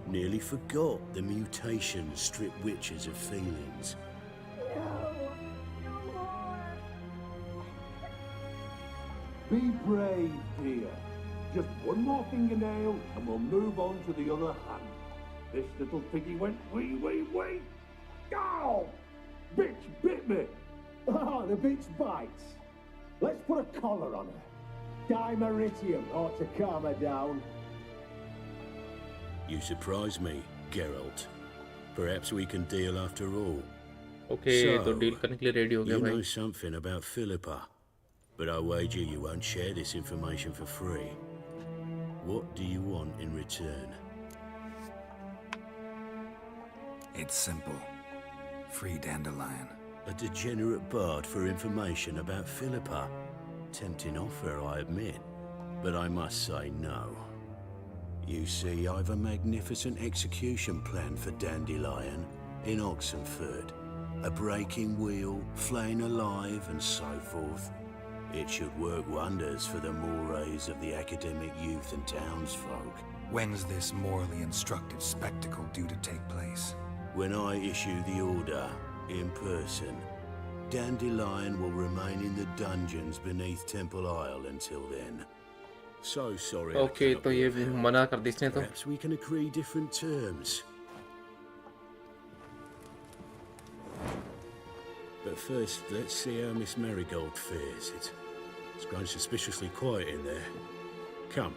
Speaker 4: Nearly forgot the mutations strip witches of feelings.
Speaker 13: Be brave, dear. Just one more fingernail and we'll move on to the other hand. This little piggy went wee wee wee. Ow! Bitch bit me. Ah, the bitch bites. Let's put a collar on her. Dimeritium ought to calm her down.
Speaker 4: You surprise me, Geralt. Perhaps we can deal after all.
Speaker 1: Okay, तो deal करने के लिए ready हो गया
Speaker 4: You
Speaker 1: भाई.
Speaker 4: know something about Philippa, but I wager you won't share this information for free. What do you want in return?
Speaker 7: It's simple. Free Dandelion.
Speaker 4: A degenerate bard for information about Philippa. Tempting offer, I admit, but I must say no. You see, I've a magnificent execution plan for Dandelion in Oxenford. A breaking wheel, flaying alive, and so forth. It should work wonders for the mores of the academic youth and townsfolk.
Speaker 7: When's this morally instructive spectacle due to take place?
Speaker 4: When I issue the order, in person, Dandelion will remain in the dungeons beneath Temple Isle until then. So sorry.
Speaker 1: Okay, तो ये मना कर दी इसने तो.
Speaker 4: Perhaps we can agree different terms. But first, let's see how Miss Marigold fares. It's grown suspiciously quiet in there. Come.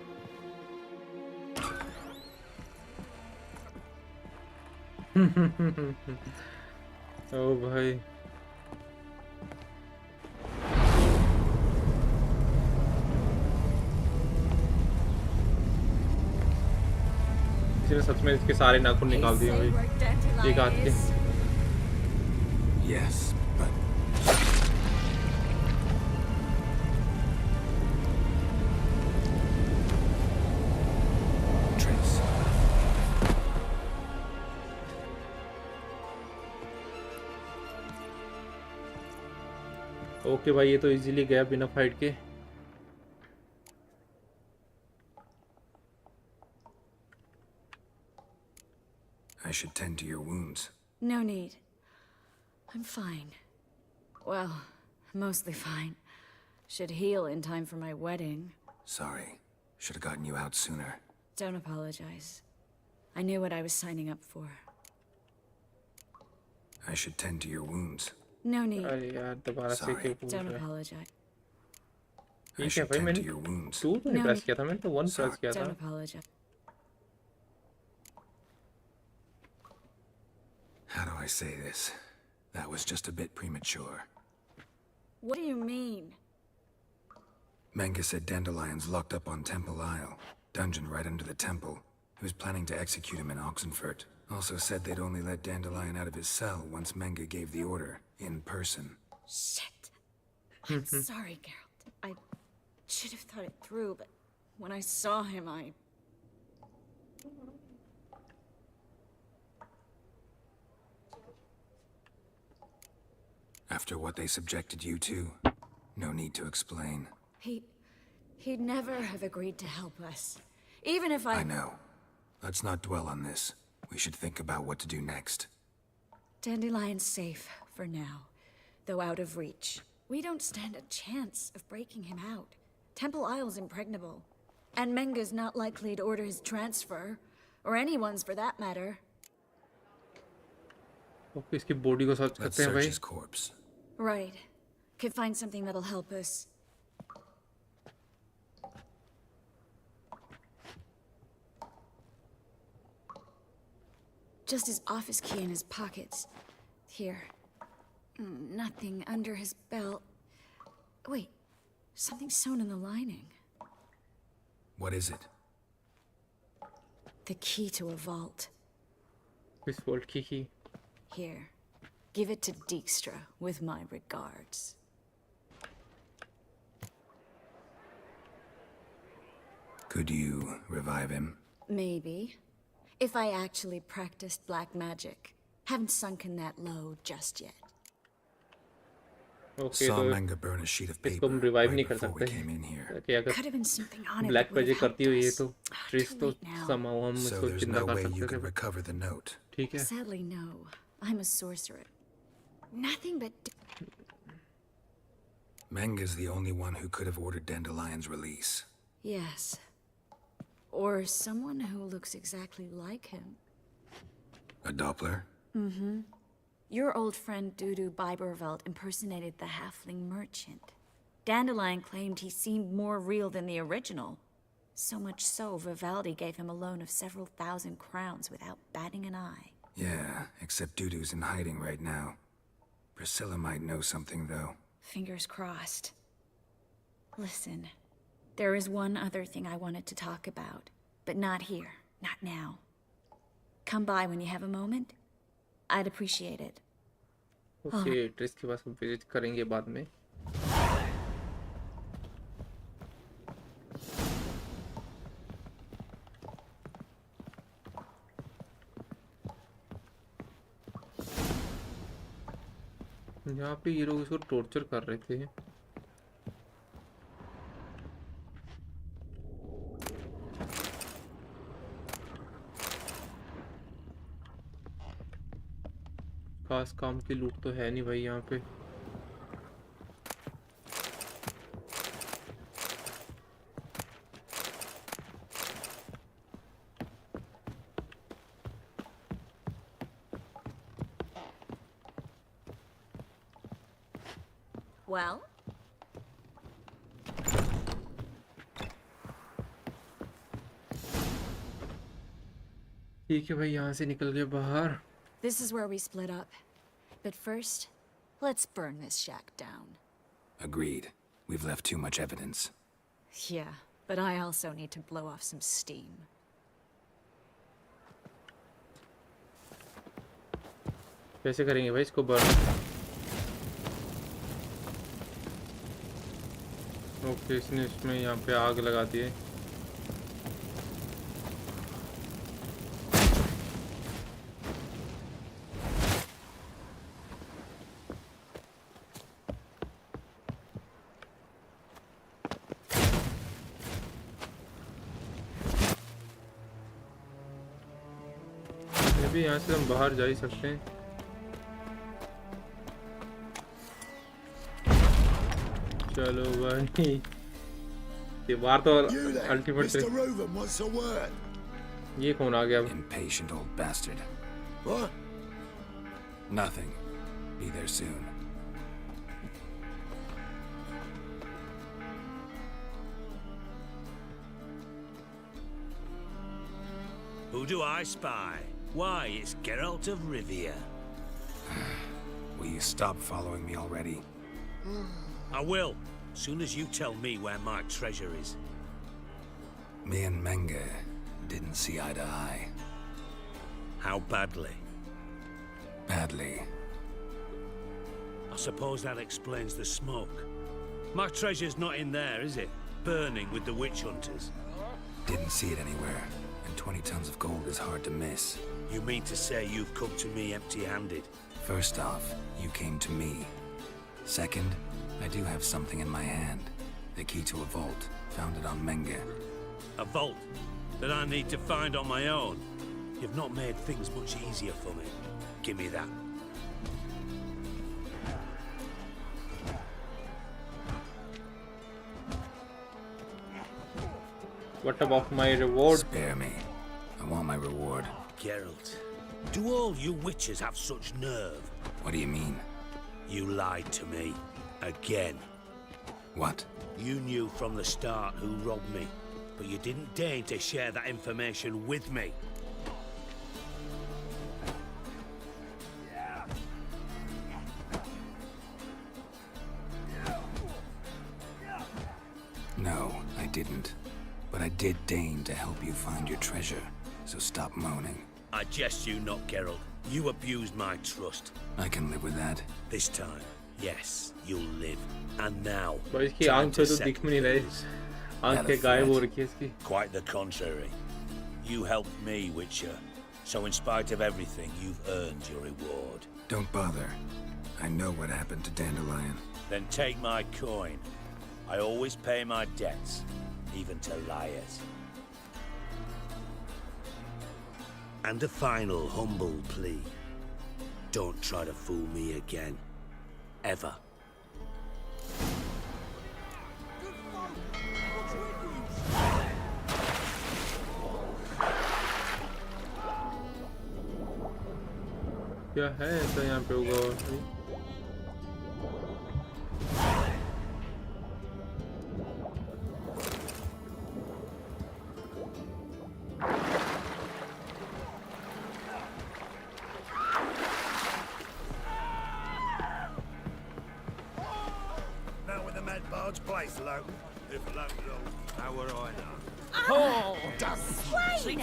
Speaker 1: ओ भाई. इसने सच में इसके सारे नाखून निकाल दिए भाई. एक हाथ के.
Speaker 7: Yes, but Triss.
Speaker 1: ओके भाई, ये तो इजीली गया बिना फाइट के.
Speaker 7: I should tend to your wounds.
Speaker 22: No need. I'm fine. Well, mostly fine. Should heal in time for my wedding.
Speaker 7: Sorry. Should have gotten you out sooner.
Speaker 22: Don't apologize. I knew what I was signing up for.
Speaker 7: I should tend to your wounds.
Speaker 22: No need.
Speaker 1: अरे यार दोबारा से क्यों पूछ
Speaker 22: Don't
Speaker 1: रहा है?
Speaker 22: apologize.
Speaker 1: ये क्या भाई, मैंने 2 तो नहीं प्रेस किया था, मैंने तो 1 प्रेस किया
Speaker 22: Don't
Speaker 1: था.
Speaker 22: apologize.
Speaker 7: How do I say this? That was just a bit premature.
Speaker 22: What do you mean?
Speaker 7: Menge said Dandelion's locked up on Temple Isle, dungeon right under the temple. He was planning to execute him in Oxenfurt. Also said they'd only let Dandelion out of his cell once Menge gave the order, in person.
Speaker 22: Shit. I'm sorry, Geralt. I should have thought it through, but when I saw him, I...
Speaker 7: After what they subjected you to, no need to explain.
Speaker 22: He'd never have agreed to help us. Even if I
Speaker 7: know. Let's not dwell on this. We should think about what to do next.
Speaker 22: Dandelion's safe for now, though out of reach. We don't stand a chance of breaking him out. Temple Isle's impregnable. And Menge's not likely to order his transfer. Or anyone's for that matter.
Speaker 1: Okay, इसकी body को search करते हैं भाई.
Speaker 7: His corpse.
Speaker 22: Right. Could find something that'll help us. Just his office key in his pockets. Here. Nothing under his belt. Wait. Something sewn in the lining.
Speaker 7: What is it?
Speaker 22: The key to a vault.
Speaker 1: This vault key.
Speaker 22: Here. Give it to Dijkstra with my regards.
Speaker 7: Could you revive him?
Speaker 22: Maybe. If I actually practiced black magic. Haven't sunken that low just yet.
Speaker 1: Okay,
Speaker 7: Saw
Speaker 1: तो
Speaker 7: Menge burn a sheet of paper
Speaker 1: इसको हम revive नहीं
Speaker 7: right
Speaker 1: कर
Speaker 7: before we
Speaker 1: सकते.
Speaker 7: came in here.
Speaker 1: कि अगर black magic करती हुई है तो ट्रिस तो somehow हम
Speaker 7: So
Speaker 1: इसको
Speaker 7: there's
Speaker 1: जिंदा
Speaker 7: no
Speaker 1: कर
Speaker 7: way you
Speaker 1: सकते
Speaker 7: can
Speaker 1: थे.
Speaker 7: recover the note.
Speaker 1: ठीक है.
Speaker 22: Sadly, no. I'm a sorcerer. Nothing but...
Speaker 7: Menge's the only one who could have ordered Dandelion's release.
Speaker 22: Yes. Or someone who looks exactly like him.
Speaker 7: A Doppler?
Speaker 22: Mm-hmm. Your old friend Dudu Biberveld impersonated the halfling merchant. Dandelion claimed he seemed more real than the original. So much so, Vivaldi gave him a loan of several thousand crowns without batting an eye.
Speaker 7: Yeah, except Dudu's in hiding right now. Priscilla might know something, though.
Speaker 22: Fingers crossed. Listen, there is one other thing I wanted to talk about, but not here, not now. Come by when you have a moment. I'd appreciate it.
Speaker 1: Okay, Triss के पास हम visit करेंगे बाद में. यहाँ पे ये लोग इसको टॉर्चर कर रहे थे. खास काम की लूट तो है नहीं भाई यहाँ पे.
Speaker 22: Well?
Speaker 1: ठीक है भाई, यहाँ से निकल गए बाहर.
Speaker 22: This is where we split up. But first, let's burn this shack down.
Speaker 7: Agreed. We've left too much evidence.
Speaker 22: Yeah, but I also need to blow off some steam.
Speaker 1: कैसे करेंगे भाई इसको बर्न? ओके, इसने इसमें यहाँ पे आग लगा दी है. यहाँ से हम बाहर जा ही सकते हैं. चलो भाई, दीवार तो अल्टीमेट. ये कौन आ गया?
Speaker 7: Impatient old bastard.
Speaker 2: What?
Speaker 7: Nothing. Be there soon.
Speaker 15: Who do I spy? Why, it's Geralt of Rivia.
Speaker 7: Will you stop following me already?
Speaker 15: I will, soon as you tell me where my treasure is.
Speaker 7: Me and Menge didn't see eye to eye.
Speaker 15: How badly?
Speaker 7: Badly.
Speaker 15: I suppose that explains the smoke. My treasure's not in there, is it? Burning with the witch hunters.
Speaker 7: Didn't see it anywhere, and 20 tons of gold is hard to miss.
Speaker 15: You mean to say you've come to me empty-handed?
Speaker 7: First off, you came to me. Second, I do have something in my hand. The key to a vault, found it on Menge.
Speaker 15: A vault that I need to find on my own? You've not made things much easier for me. Give me that.
Speaker 1: What about my reward?
Speaker 7: Spare me. I want my reward.
Speaker 15: Geralt, do all you witches have such nerve?
Speaker 7: What do you mean?
Speaker 15: You lied to me. Again.
Speaker 7: What?
Speaker 15: You knew from the start who robbed me, but you didn't deign to share that information with me.
Speaker 7: No, I didn't. But I did deign to help you find your treasure, so stop moaning.
Speaker 15: I jest you not, Geralt. You abused my trust.
Speaker 7: I can live with that.
Speaker 15: This time, yes, you'll live. And now,
Speaker 1: तो इसकी आंख पे तो दिख नहीं रही आंख के गायब हो रखी है इसकी.
Speaker 15: Quite the contrary. You helped me, Witcher. So in spite of everything, you've earned your reward.
Speaker 7: Don't bother. I know what happened to Dandelion.
Speaker 15: Then take my coin. I always pay my debts, even to liars. And a final humble plea. Don't try to fool me again. Ever.
Speaker 1: क्या है ऐसा यहाँ पे होगा
Speaker 4: Now when the mad bard's place alone. If alone at all. How were I now?
Speaker 19: Oh,
Speaker 4: done.
Speaker 19: Swain!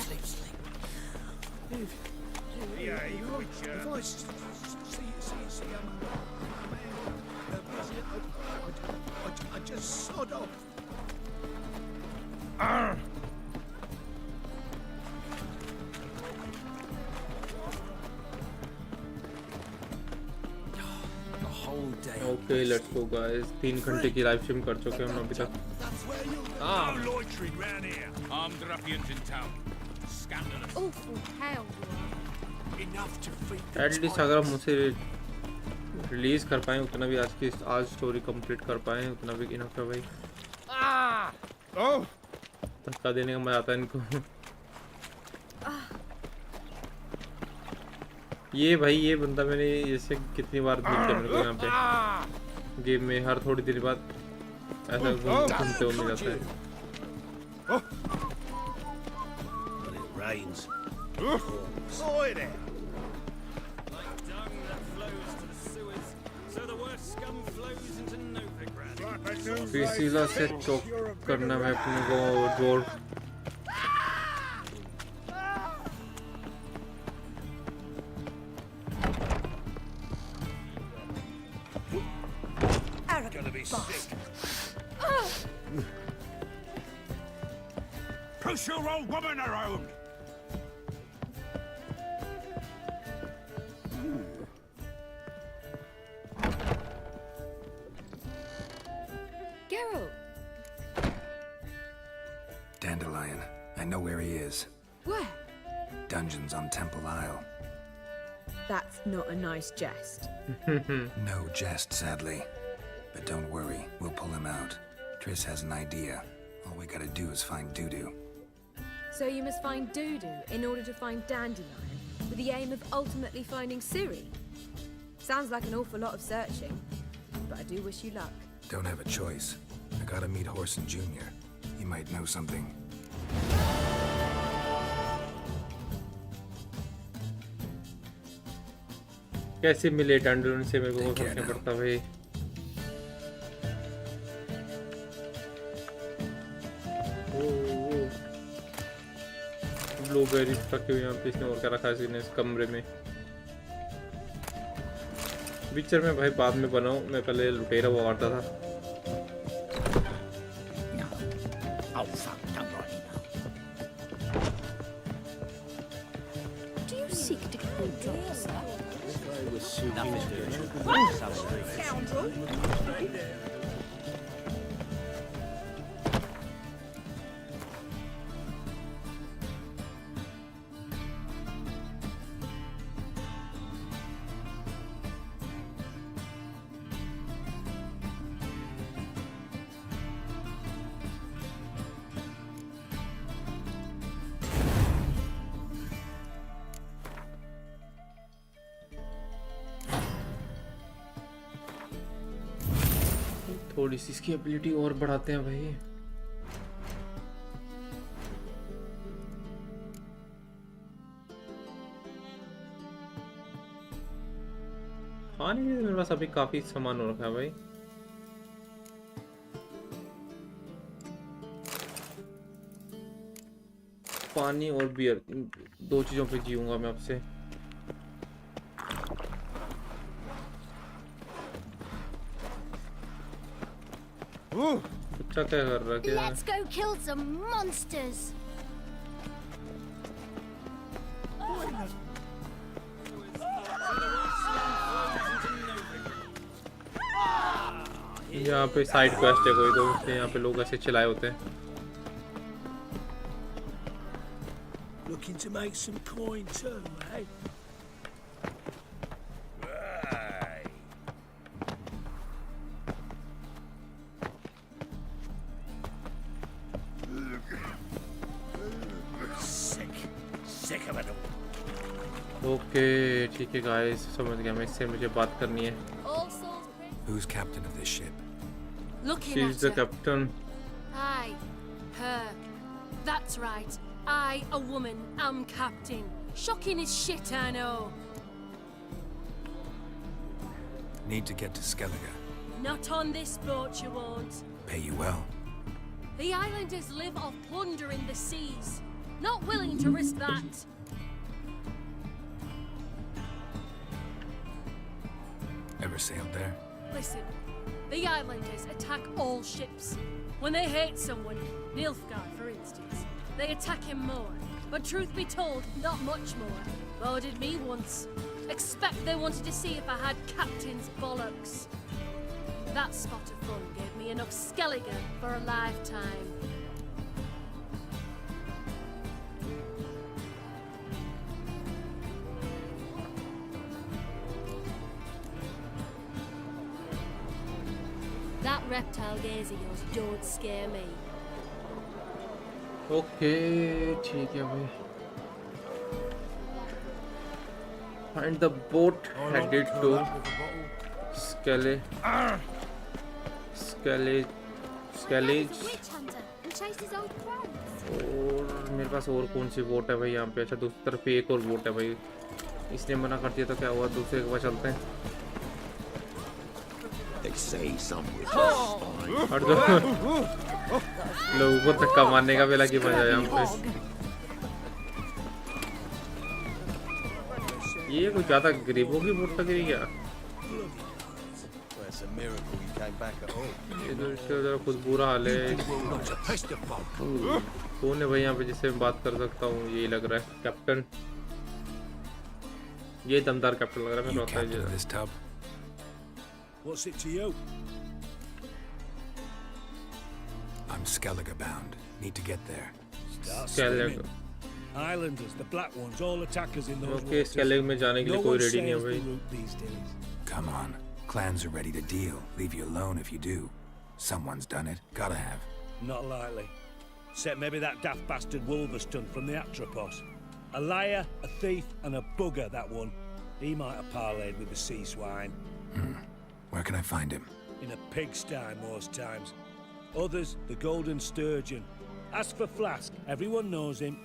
Speaker 4: Yeah, you witcher.
Speaker 6: If I see I just sod off.
Speaker 1: Okay, let's go guys. 3 घंटे की live stream कर चुके हैं हम अभी तक.
Speaker 4: No loitering round here.
Speaker 8: Armed ruffians in town. Scandalous.
Speaker 17: Awful hell.
Speaker 4: Enough to feed
Speaker 1: at least अगर हम उसे रिलीज कर पाएं उतना भी आज स्टोरी कंप्लीट कर पाएं उतना भी इनफ है भाई. धक्का देने का मजा आता है इनको. ये भाई ये बंदा मैंने ऐसे कितनी बार देखा मेरे को यहाँ पे गेम में हर थोड़ी देर बाद ऐसा घूमते हुए मिल जाता है.
Speaker 15: When it rains.
Speaker 4: Oi there.
Speaker 8: Like dung that flows to the sewers, so the worst scum flows into Novigrad.
Speaker 1: पीसीला से चौक करना है अपने को जोर.
Speaker 4: Gonna be sick.
Speaker 8: Push your old woman around!
Speaker 9: Geralt!
Speaker 7: Dandelion. I know where he is.
Speaker 9: Where?
Speaker 7: Dungeons on Temple Isle.
Speaker 9: That's not a nice jest.
Speaker 7: No jest, sadly. But don't worry, we'll pull him out. Triss has an idea. All we gotta do is find Dudu.
Speaker 9: So you must find Dudu in order to find Dandelion, with the aim of ultimately finding Ciri? Sounds like an awful lot of searching, but I do wish you luck.
Speaker 7: Don't have a choice. I gotta meet Horson Jr. He might know something.
Speaker 1: कैसे मिले डैंडलून से मेरे को वो फर्क नहीं पड़ता भाई। ब्लूबेरीज रखे हुए यहाँ पे, इसने और क्या रखा है इसने इस कमरे में। पिक्चर में भाई बाद में बनाऊं, मैं पहले लुटेरा वो करता था।
Speaker 16: Do you seek to get me drunk, sir?
Speaker 19: Scoundrel!
Speaker 1: थोड़ी सी इसकी एबिलिटी और बढ़ाते हैं भाई। खाने के लिए मेरे पास अभी काफी सामान हो रखा है भाई। पानी और बियर, दो चीजों पे जीऊंगा मैं आपसे। अच्छा क्या कर रहा है?
Speaker 12: Let's go kill some monsters.
Speaker 1: यहाँ पे साइड क्वेस्ट है कोई, तो उसके यहाँ पे लोग ऐसे चिल्लाए होते हैं।
Speaker 15: Looking to make some coin too, eh? Sick of it all.
Speaker 1: Okay ठीक है गाइस, समझ गया मैं, इससे मुझे बात करनी है।
Speaker 7: Who's captain of this ship?
Speaker 12: Looking
Speaker 1: She's
Speaker 12: at
Speaker 1: the
Speaker 12: her.
Speaker 1: captain.
Speaker 12: Aye, her. That's right. I, a woman, am captain. Shocking as shit, I know.
Speaker 7: Need to get to Skellige.
Speaker 12: Not on this boat, you won't.
Speaker 7: Pay you well.
Speaker 12: The islanders live off plunder in the seas. Not willing to risk that.
Speaker 7: Ever sailed there?
Speaker 12: Listen, the islanders attack all ships. When they hate someone, Nilfgaard for instance, they attack him more. But truth be told, not much more. Boarded me once. Expect they wanted to see if I had captain's bollocks. That spot of fun gave me enough Skellige for a lifetime. That reptile gaze of yours don't scare me.
Speaker 1: Okay ठीक है भाई। Find the boat headed to Skellige.
Speaker 12: Witch hunter and chased his old friends.
Speaker 1: और मेरे पास और कौन सी boat है भाई यहाँ पे? अच्छा दूसरी तरफ एक और बोट है भाई। इसने मना कर दिया तो क्या हुआ, दूसरे के पास चलते हैं।
Speaker 2: They say some witches
Speaker 1: हट जाओ। लोगों को धक्का मारने का बेला की मजा है यहाँ पे। ये कुछ ज्यादा गरीबों की बोट लग रही क्या? ये तो इसका जरा खुद बुरा हाल है। कौन है भाई यहाँ पे जिससे मैं बात कर सकता हूँ? यही लग रहा है कैप्टन। ये दमदार कैप्टन लग रहा है मेरे को।
Speaker 15: What's it to you?
Speaker 7: I'm Skellige bound. Need to get there.
Speaker 15: Start
Speaker 1: Skellige.
Speaker 15: swimming. Islanders, the black ones, all attackers in those
Speaker 1: Okay,
Speaker 15: waters.
Speaker 1: Skellige में जाने के लिए
Speaker 15: No
Speaker 1: कोई
Speaker 15: one
Speaker 1: ready नहीं है
Speaker 15: sails
Speaker 1: भाई।
Speaker 15: the route these days.
Speaker 7: Come on. Clans are ready to deal. Leave you alone if you do. Someone's done it. Gotta have.
Speaker 15: Not likely. Except maybe that daft bastard Wolverstone from the Atropos. A liar, a thief, and a bugger, that one. He might have parlayed with the sea swine.
Speaker 7: Where can I find him?
Speaker 15: In a pigsty most times. Others, the Golden Sturgeon. As for Flask, everyone knows him.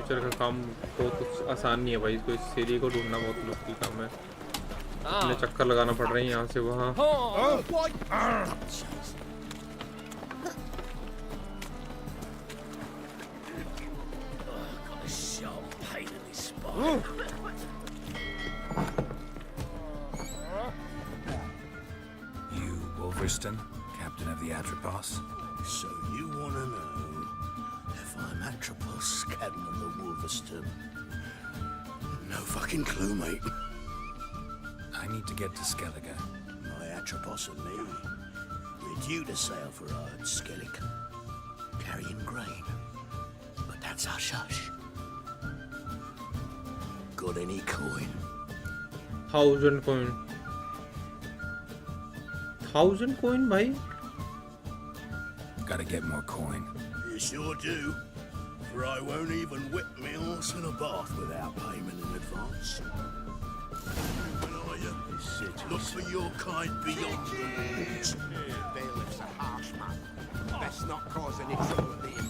Speaker 1: विचर का काम बहुत आसान नहीं है भाई, इसको इस एरिया को ढूंढना बहुत मुश्किल काम है। इतने चक्कर लगाना पड़ रहे हैं यहाँ से वहाँ।
Speaker 7: You, Wolverston, captain of the Atropos?
Speaker 15: So you want to know if I'm Atropos, captain of the Wolverston? No fucking clue, mate.
Speaker 7: I need to get to Skellige.
Speaker 15: My Atropos and me, we're due to sail for Ard Skellig, carrying grain. But that's hush-hush. Got any coin?
Speaker 1: 1000 coin. 1000 coin भाई?
Speaker 7: Gotta get more coin.
Speaker 15: You sure do. For I won't even whip me horse in a bath without payment in advance. When are you? Look for your kind beyond the walls.
Speaker 10: Bailiff's a harsh man. Best not cause any trouble with him.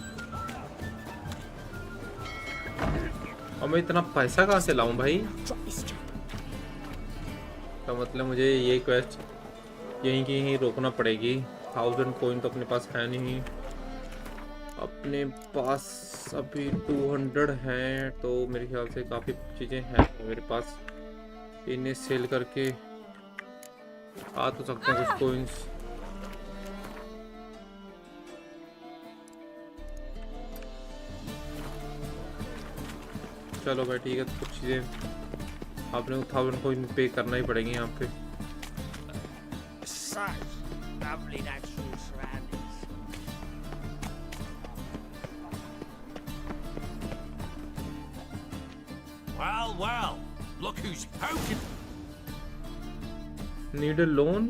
Speaker 1: और मैं इतना पैसा कहाँ से लाऊं भाई? तो मतलब मुझे ये क्वेस्ट यहीं की ही रोकना पड़ेगी। 1000 कोइन तो अपने पास है नहीं, अपने पास अभी 200 हैं, तो मेरे ख्याल से काफ़ी चीज़ें हैं मेरे पास। इन्हें सेल करके आ तो सकते हैं कुछ कोइंस। चलो भाई ठीक है, तो कुछ चीज़ें आपने 1000 कोइन पे करना ही पड़ेंगे यहाँ पे।
Speaker 10: Such lovely natural surroundings.
Speaker 14: Well, well, look who's poking.
Speaker 1: Need a loan?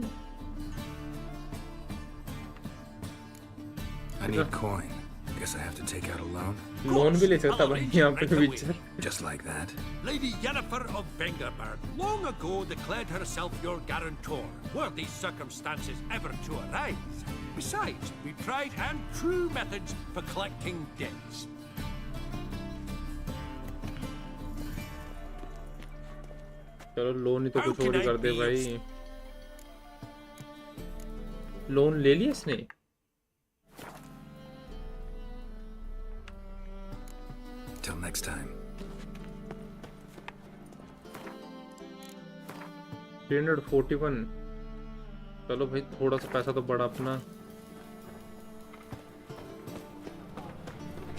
Speaker 7: I need coin. Guess I have to take out a loan.
Speaker 1: Loan भी ले सकता भाई यहाँ पे विचर।
Speaker 7: Just like that.
Speaker 14: Lady Yennefer of Vengerberg long ago declared herself your guarantor, were these circumstances ever to arise. Besides, we tried and true methods for collecting debts.
Speaker 1: चलो loan ही तो कुछ और ही कर दे भाई। लोन ले लिया इसने?
Speaker 7: Till next time.
Speaker 1: 341। चलो भाई थोड़ा सा पैसा तो बढ़ा अपना।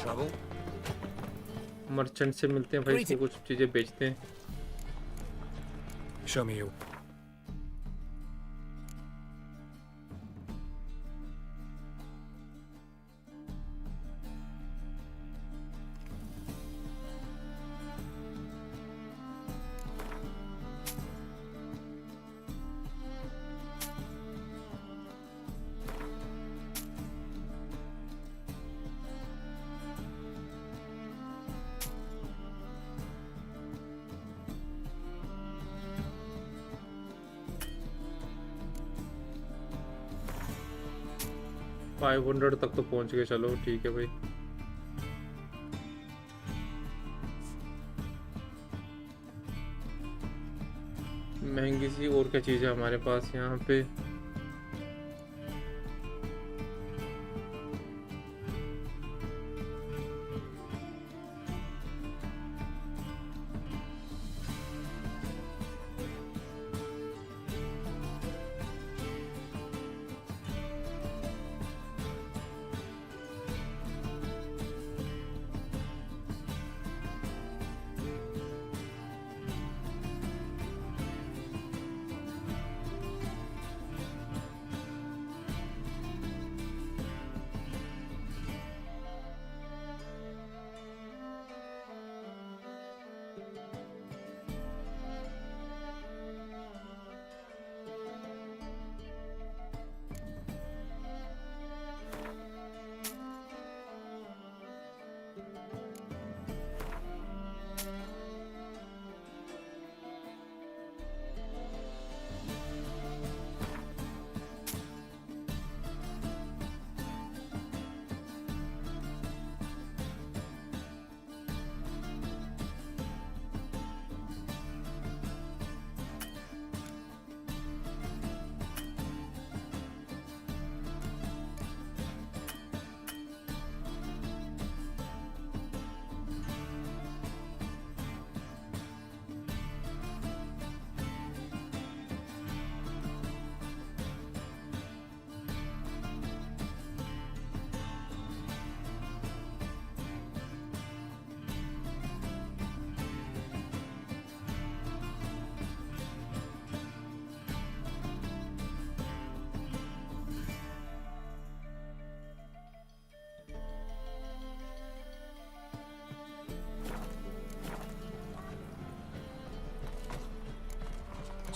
Speaker 14: Trouble?
Speaker 1: मर्चेंट से मिलते हैं भाई, इसको कुछ चीजें बेचते हैं।
Speaker 7: Show me you.
Speaker 1: फाइव 500 तक तो पहुंच गए। चलो ठीक है भाई। महंगी सी और क्या चीज़ है हमारे पास यहाँ पे?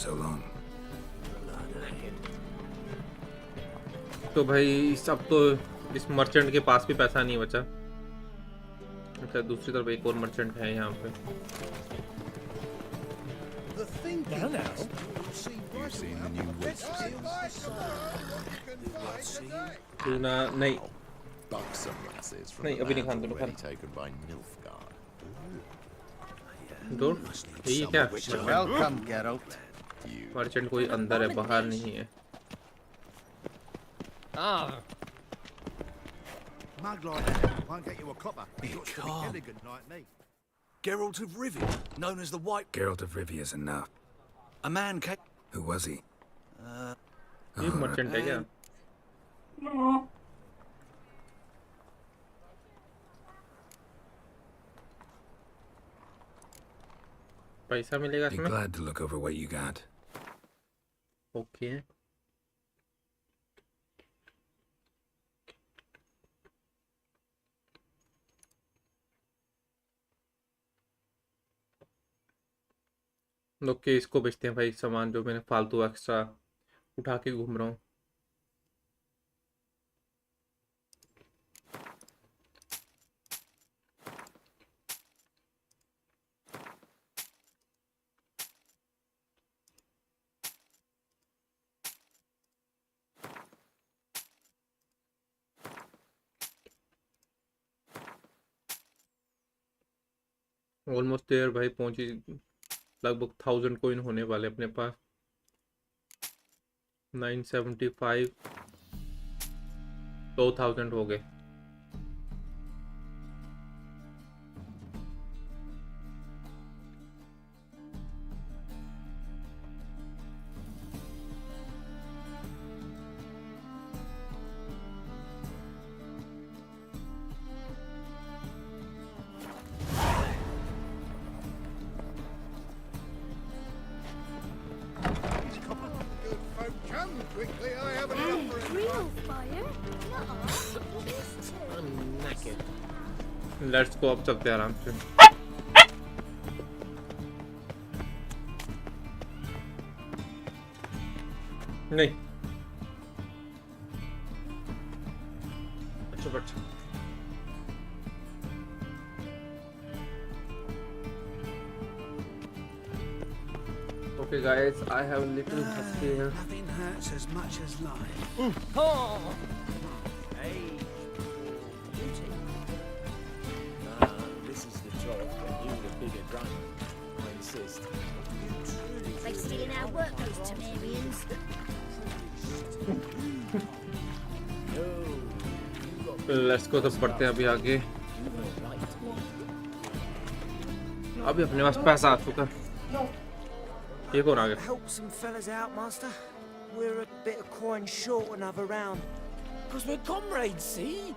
Speaker 7: So long.
Speaker 1: तो भाई अब तो इस मर्चेंट के पास भी पैसा नहीं बचा। अच्छा दूसरी तरफ एक और मर्चेंट है यहाँ पे। टूना नहीं नहीं अभी नहीं खान दो ये क्या
Speaker 11: Welcome, Geralt.
Speaker 1: मर्चेंट कोई अंदर है बाहर नहीं है।
Speaker 4: Mug like that won't get you a copper. You've got to be elegant like me.
Speaker 6: Geralt of Rivia, known as the White...
Speaker 7: Geralt of Rivia is enough.
Speaker 6: A man came...
Speaker 7: Who was he?
Speaker 1: ये merchant है क्या? पैसा मिलेगा
Speaker 7: Be
Speaker 1: इसमें?
Speaker 7: glad to look over what you got.
Speaker 1: Okay. Okay इसको बेचते हैं भाई सामान जो मैंने फालतू एक्स्ट्रा उठा के घूम रहा हूँ। ऑलमोस्ट देयर भाई पहुंची। लगभग 1000 कोइन होने वाले अपने पास। 975 2000 हो गए। लेट्स गो अब चलते हैं आराम से। नहीं अच्छा बच्चा Okay guys, I have a little husky here.
Speaker 4: Nothing hurts as much as life.
Speaker 15: Hey, beauty. This is the job, and you the bigger drunk. I insist.
Speaker 16: They stealing our work, those Temerians.
Speaker 1: Let's go तो पढ़ते हैं अभी आगे। अभी अपने पास पैसा आ चुका। ये कौन आ गया?
Speaker 5: Help some fellas out, Master. We're a bit of coin short another round. Because we're comrades, see?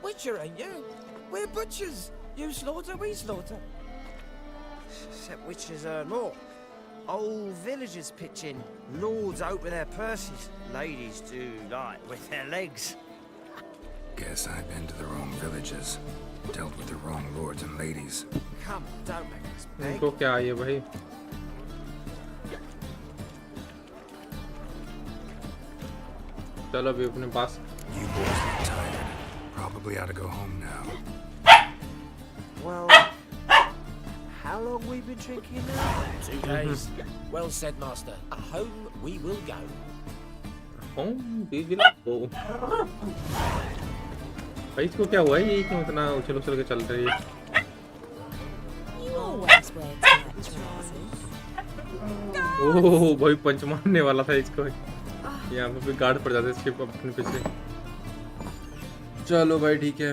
Speaker 5: Witcher, ain't you? We're butchers. You slaughter, we slaughter. Except witchers earn more. Old villagers pitch in. Lords open their purses. Ladies do like with their legs.
Speaker 7: Guess I've been to the wrong villages. Dealt with the wrong lords and ladies.
Speaker 5: Come, don't make us beg.
Speaker 1: इनको क्या है भाई? चलो अभी अपने पास।
Speaker 7: You boys look tired. Probably ought to go home now.
Speaker 5: Well, how long we been drinking now?
Speaker 15: 2 days. Well said, Master. Home we will go.
Speaker 1: Home we will go. भाई इसको क्या हुआ है? ये क्यों इतना उछल उछल के चल रही है? ओह भाई पंच मारने वाला था इसको। यहाँ पे भी गार्ड पड़ जाते इसके अपने पीछे। चलो भाई ठीक है।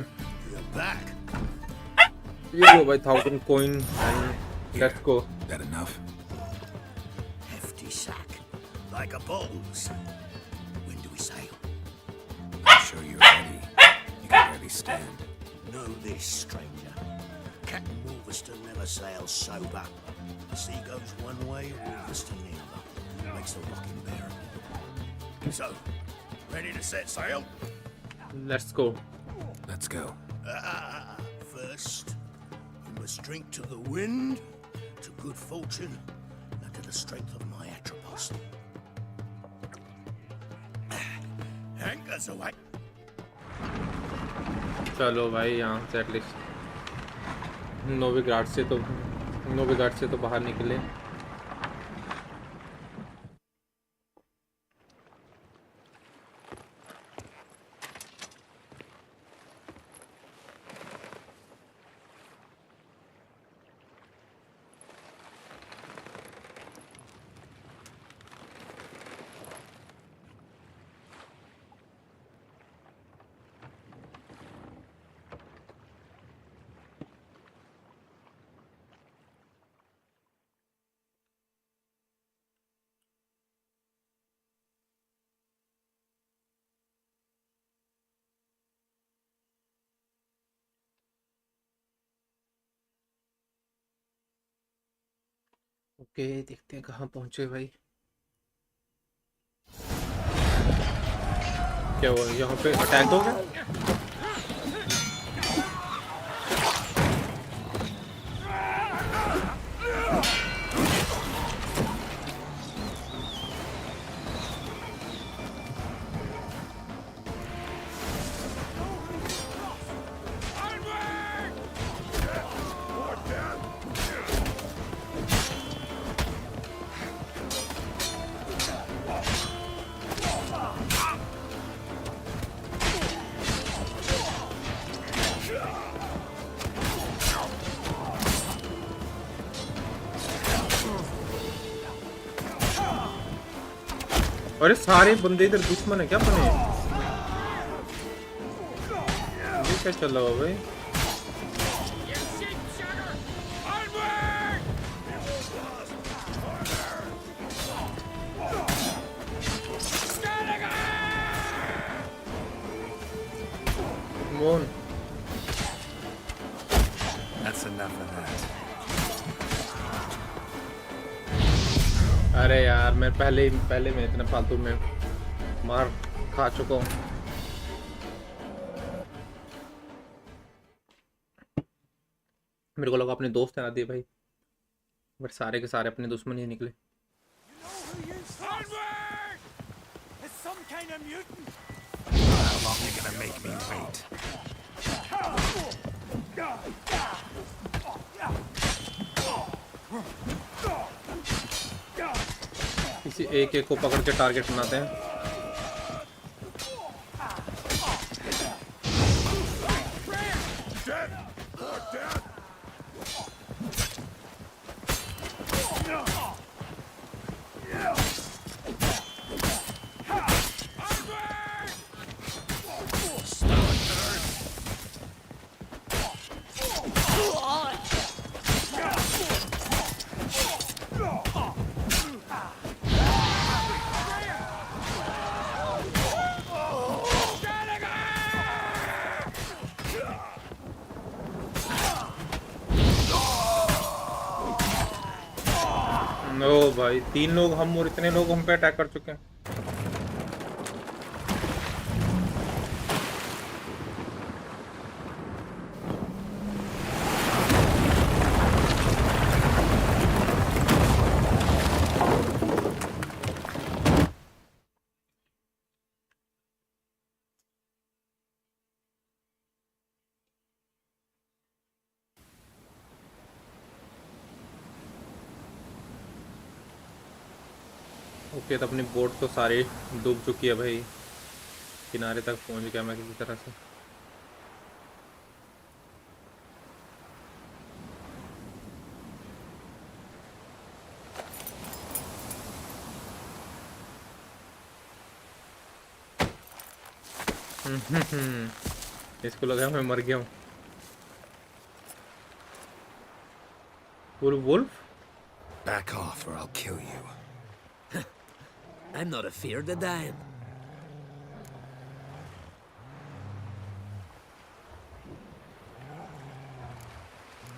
Speaker 1: ये लो भाई 1000 coin and let's go.
Speaker 7: That enough?
Speaker 4: Hefty sack, like a bull's. When do we sail?
Speaker 7: I'm sure you're ready. You can barely stand.
Speaker 4: Know this, stranger. Captain Wolverstone never sails sober. The sea goes one way, Wolverstone the other. Makes the rocking bearable. So, ready to set sail?
Speaker 1: Let's go.
Speaker 7: Let's go.
Speaker 4: First, we must drink to the wind, to good fortune, and
Speaker 15: to the strength of my Atropos. Anchors away.
Speaker 1: चलो भाई यहाँ से at least नोविग्राड से तो बाहर निकले। Okay देखते हैं कहाँ पहुँचे भाई। क्या हुआ यहाँ पे अटैक हो गया? अरे सारे बंदे इधर दुश्मन है क्या बने? ये क्या चल रहा है भाई? मोन
Speaker 7: That's enough of that.
Speaker 1: अरे यार मैं पहले मैं इतने फालतू में मार खा चुका हूँ। मेरे को लगा अपने दोस्त हरा दिए भाई, बट सारे के सारे अपने दुश्मन ही निकले।
Speaker 7: How long are you gonna make me wait?
Speaker 1: किसी एक को पकड़ के टारगेट बनाते हैं। नो भाई 3 लोग हम और इतने लोग हम पे अटैक कर चुके हैं। ओके तो अपनी बोट तो सारी डूब चुकी है भाई, किनारे तक पहुंच गया मैं किसी तरह से। इसको लगा मैं मर गया हूँ। Wolf?
Speaker 7: Back off or I'll kill you.
Speaker 15: I'm not afeard of dying.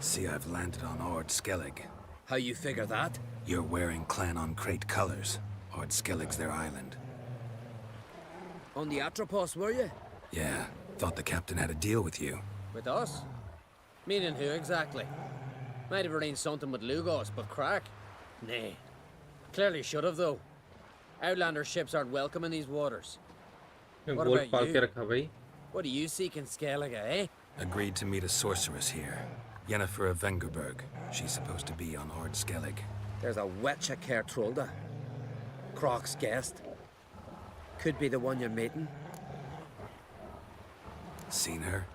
Speaker 7: See, I've landed on Ord Skellig.
Speaker 15: How you figure that?
Speaker 7: You're wearing Clan on Crate colors. Ord Skellig's their island.
Speaker 15: On the Atropos, were you?
Speaker 7: Yeah, thought the captain had a deal with you.
Speaker 15: With us? Meaning who exactly? Might have arranged something with Lugos, but crack? Nay,
Speaker 3: Clearly should have, though. Outlander ships aren't welcome in these waters. What
Speaker 1: golf
Speaker 3: about
Speaker 1: पाल के
Speaker 3: you?
Speaker 1: रखा भाई.
Speaker 3: What do you seek in Skellige, eh?
Speaker 7: Agreed to meet a sorceress here. Yennefer of Vengerberg. She's supposed to be on Ord Skellig.
Speaker 3: There's a witch at Kertrolda. Croc's guest. Could be the one you're meeting.
Speaker 7: Seen her?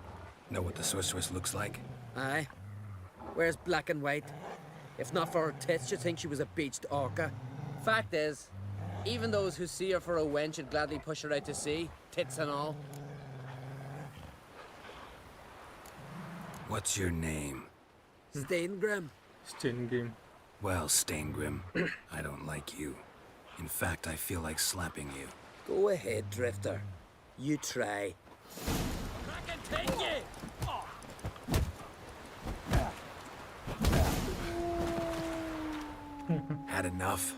Speaker 7: Know what the sorceress looks like?
Speaker 3: Aye. Wears black and white. If not for her tits, you'd think she was a beached orca. Fact is, even those who see her for a wench would gladly push her out to sea, tits and all.
Speaker 7: What's your name?
Speaker 3: Steingrim.
Speaker 1: Steingrim.
Speaker 7: Well, Steingrim, I don't like you. In fact, I feel like slapping you.
Speaker 3: Go ahead, Drifter. You try.
Speaker 7: Had enough?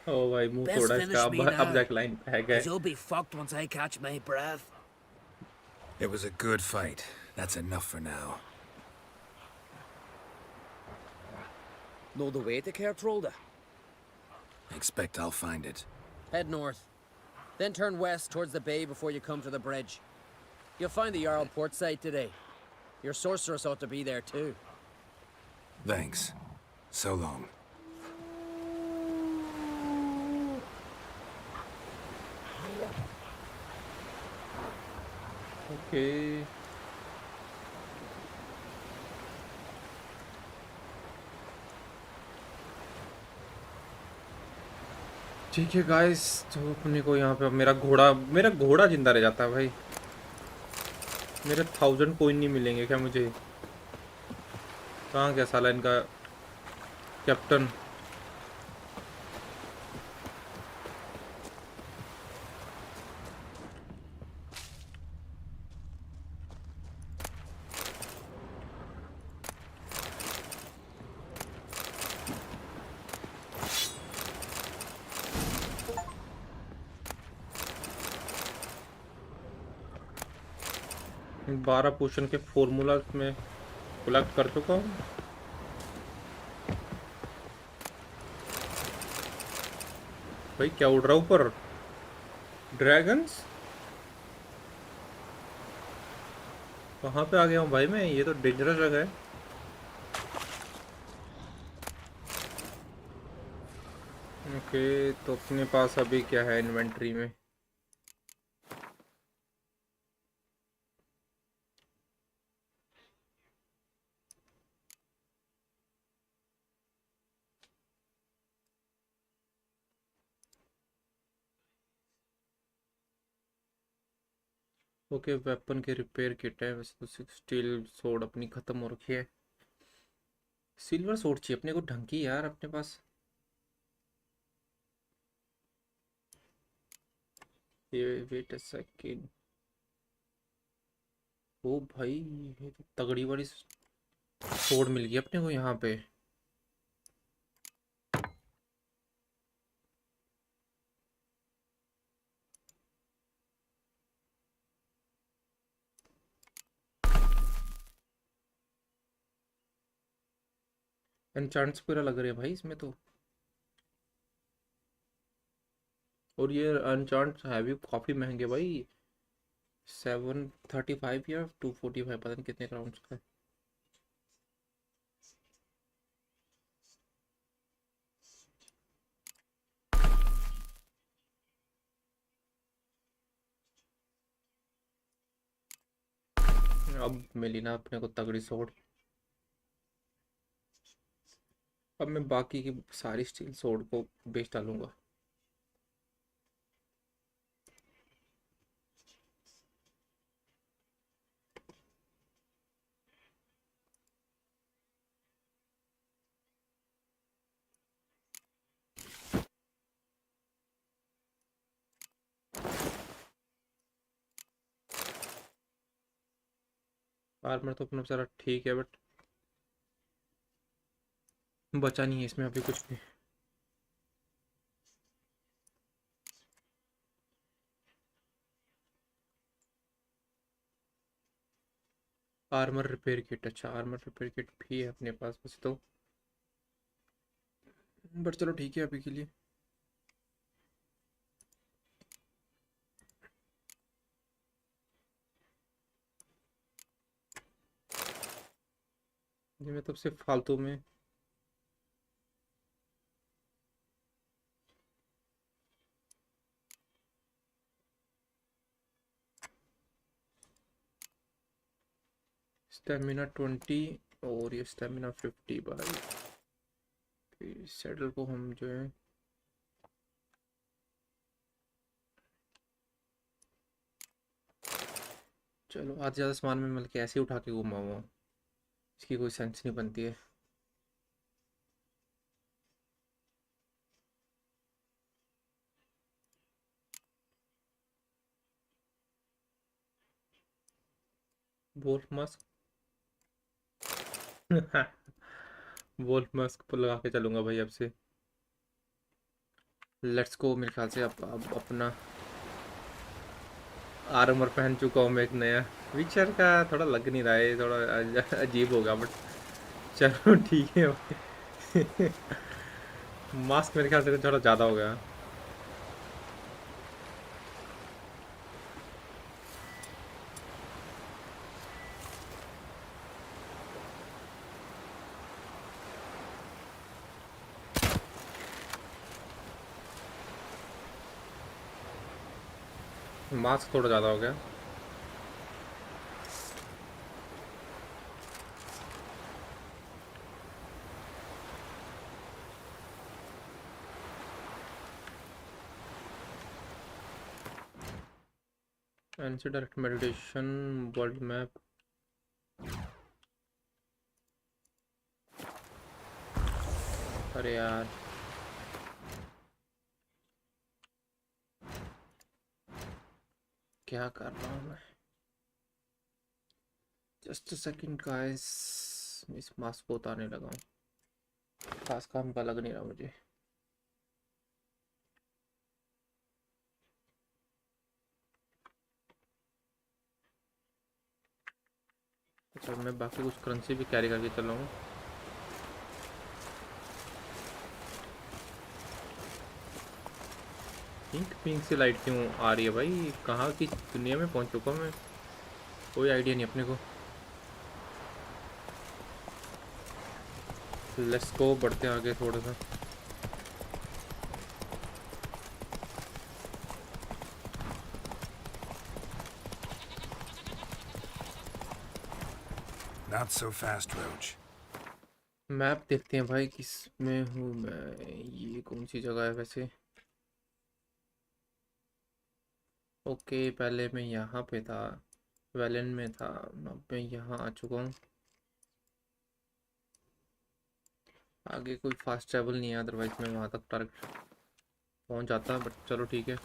Speaker 1: Oh भाई मुंह तोड़ा इसका अब जाके line पे है गए.
Speaker 3: You'll be fucked once I catch my breath.
Speaker 7: It was a good fight. That's enough for now.
Speaker 3: Know the way to Kertrolda?
Speaker 7: Expect I'll find it.
Speaker 3: Head north. Then turn west towards the bay before you come to the bridge. You'll find the Jarl port site today. Your sorceress ought to be there too.
Speaker 7: Thanks. So long.
Speaker 1: Okay. ठीक है guys, तो अपने को यहाँ पे मेरा घोड़ा जिंदा रह जाता है भाई. मेरे 1000 कोइन नहीं मिलेंगे क्या मुझे? कहाँ गया साला इनका कैप्टन? बारह पोशन के फॉर्मूला में कलेक्ट कर चुका हूँ. भाई क्या उड़ रहा ऊपर? ड्रैगन्स कहाँ पे आ गया हूँ भाई मैं? ये तो डेंजरस जगह है. ओके, तो अपने पास अभी क्या है इन्वेंटरी में? ओके, वेपन के रिपेयर किट है. वैसे तो स्टील सोर्ड अपनी ख़त्म हो रखी है. सिल्वर सोर्ड चाहिए अपने को ढंग की यार अपने पास. ये वेट अ सेकंड. ओ भाई, ये तो तगड़ी वाली सोर्ड मिल गई अपने को यहाँ पे. एनचांट्स पूरा लग रहे हैं भाई इसमें तो. और ये एनचांट्स है भी काफ़ी महंगे भाई. 735 या 245 पता नहीं कितने राउंड्स का है. अब मिली ना अपने को तगड़ी सोर्ड. अब मैं बाकी की सारी स्टील सोर्ड को बेच डालूंगा. आर्मर तो अपना सारा ठीक है, बट बचा नहीं है इसमें अभी कुछ भी. आर्मर रिपेयर किट, अच्छा आर्मर रिपेयर किट भी है अपने पास बस. तो बट चलो ठीक है अभी के लिए। ये मतलब सिर्फ फालतू में स्टेमिना 20 और ये स्टेमिना 50 भाई। सैडल को हम जो है चलो आज ज़्यादा सामान में मतलब कैसे उठा के घुमाऊँ, इसकी कोई सेंस नहीं बनती है। वोल्फ मस्क वोल्फ मस्क पर लगा के चलूंगा भाई अब से। Let's go. मेरे ख्याल से अब अपना आर्मर पहन चुका हूँ मैं एक नया। विचर का थोड़ा लग नहीं रहा है, थोड़ा अजीब होगा बट चलो ठीक है भाई। मास्क मेरे ख्याल से थोड़ा ज़्यादा हो गया। मास्क थोड़ा ज़्यादा हो गया। NC direct meditation world map. अरे यार क्या कर रहा हूँ मैं। जस्ट सेकंड गाइस, इस मास्क को उतारने लगा हूँ। खास काम का लग नहीं रहा मुझे। अच्छा मैं बाकी कुछ करेंसी भी कैरी करके चल रहा हूँ। पिंक पिंक सी लाइट क्यों आ रही है भाई, कहाँ की दुनिया में पहुँच चुका हूँ मैं, कोई आइडिया नहीं अपने को। लेट्स गो, बढ़ते हैं आगे थोड़ा सा।
Speaker 7: Not so fast, Roach.
Speaker 1: Map देखते हैं भाई किस में हूँ मैं। ये कौन सी जगह है वैसे। ओके पहले मैं यहाँ पे था, वेलन में था, अब मैं यहाँ आ चुका हूँ। आगे कोई फास्ट ट्रैवल नहीं है, अदरवाइज मैं वहाँ तक टारगेट पहुँच जाता, बट चलो ठीक है।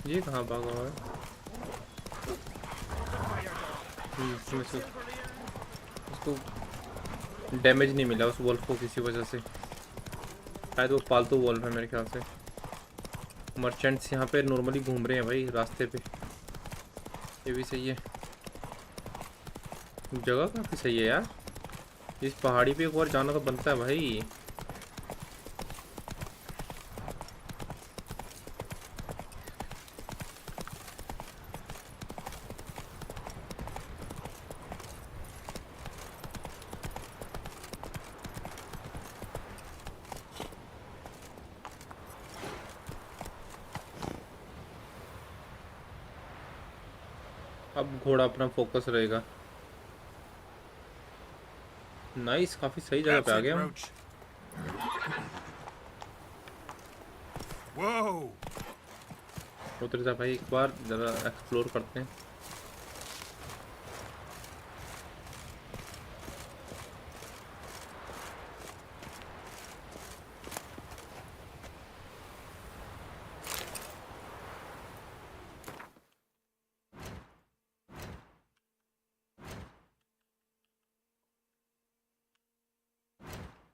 Speaker 1: ये कहाँ भागा हुआ है। इसमें से उसको डैमेज नहीं मिला उस वॉल्फ को किसी वजह से, शायद वो पालतू वॉल्फ है मेरे ख्याल से। मर्चेंट्स यहाँ पे नॉर्मली घूम रहे हैं भाई रास्ते पे, ये भी सही है। जगह काफ़ी सही है यार, इस पहाड़ी पे एक बार जाना तो बनता है भाई। अब घोड़ा अपना फोकस रहेगा। नाइस, काफी सही जगह पे आ गया हम। उतर जा भाई, एक बार जरा एक्सप्लोर करते हैं।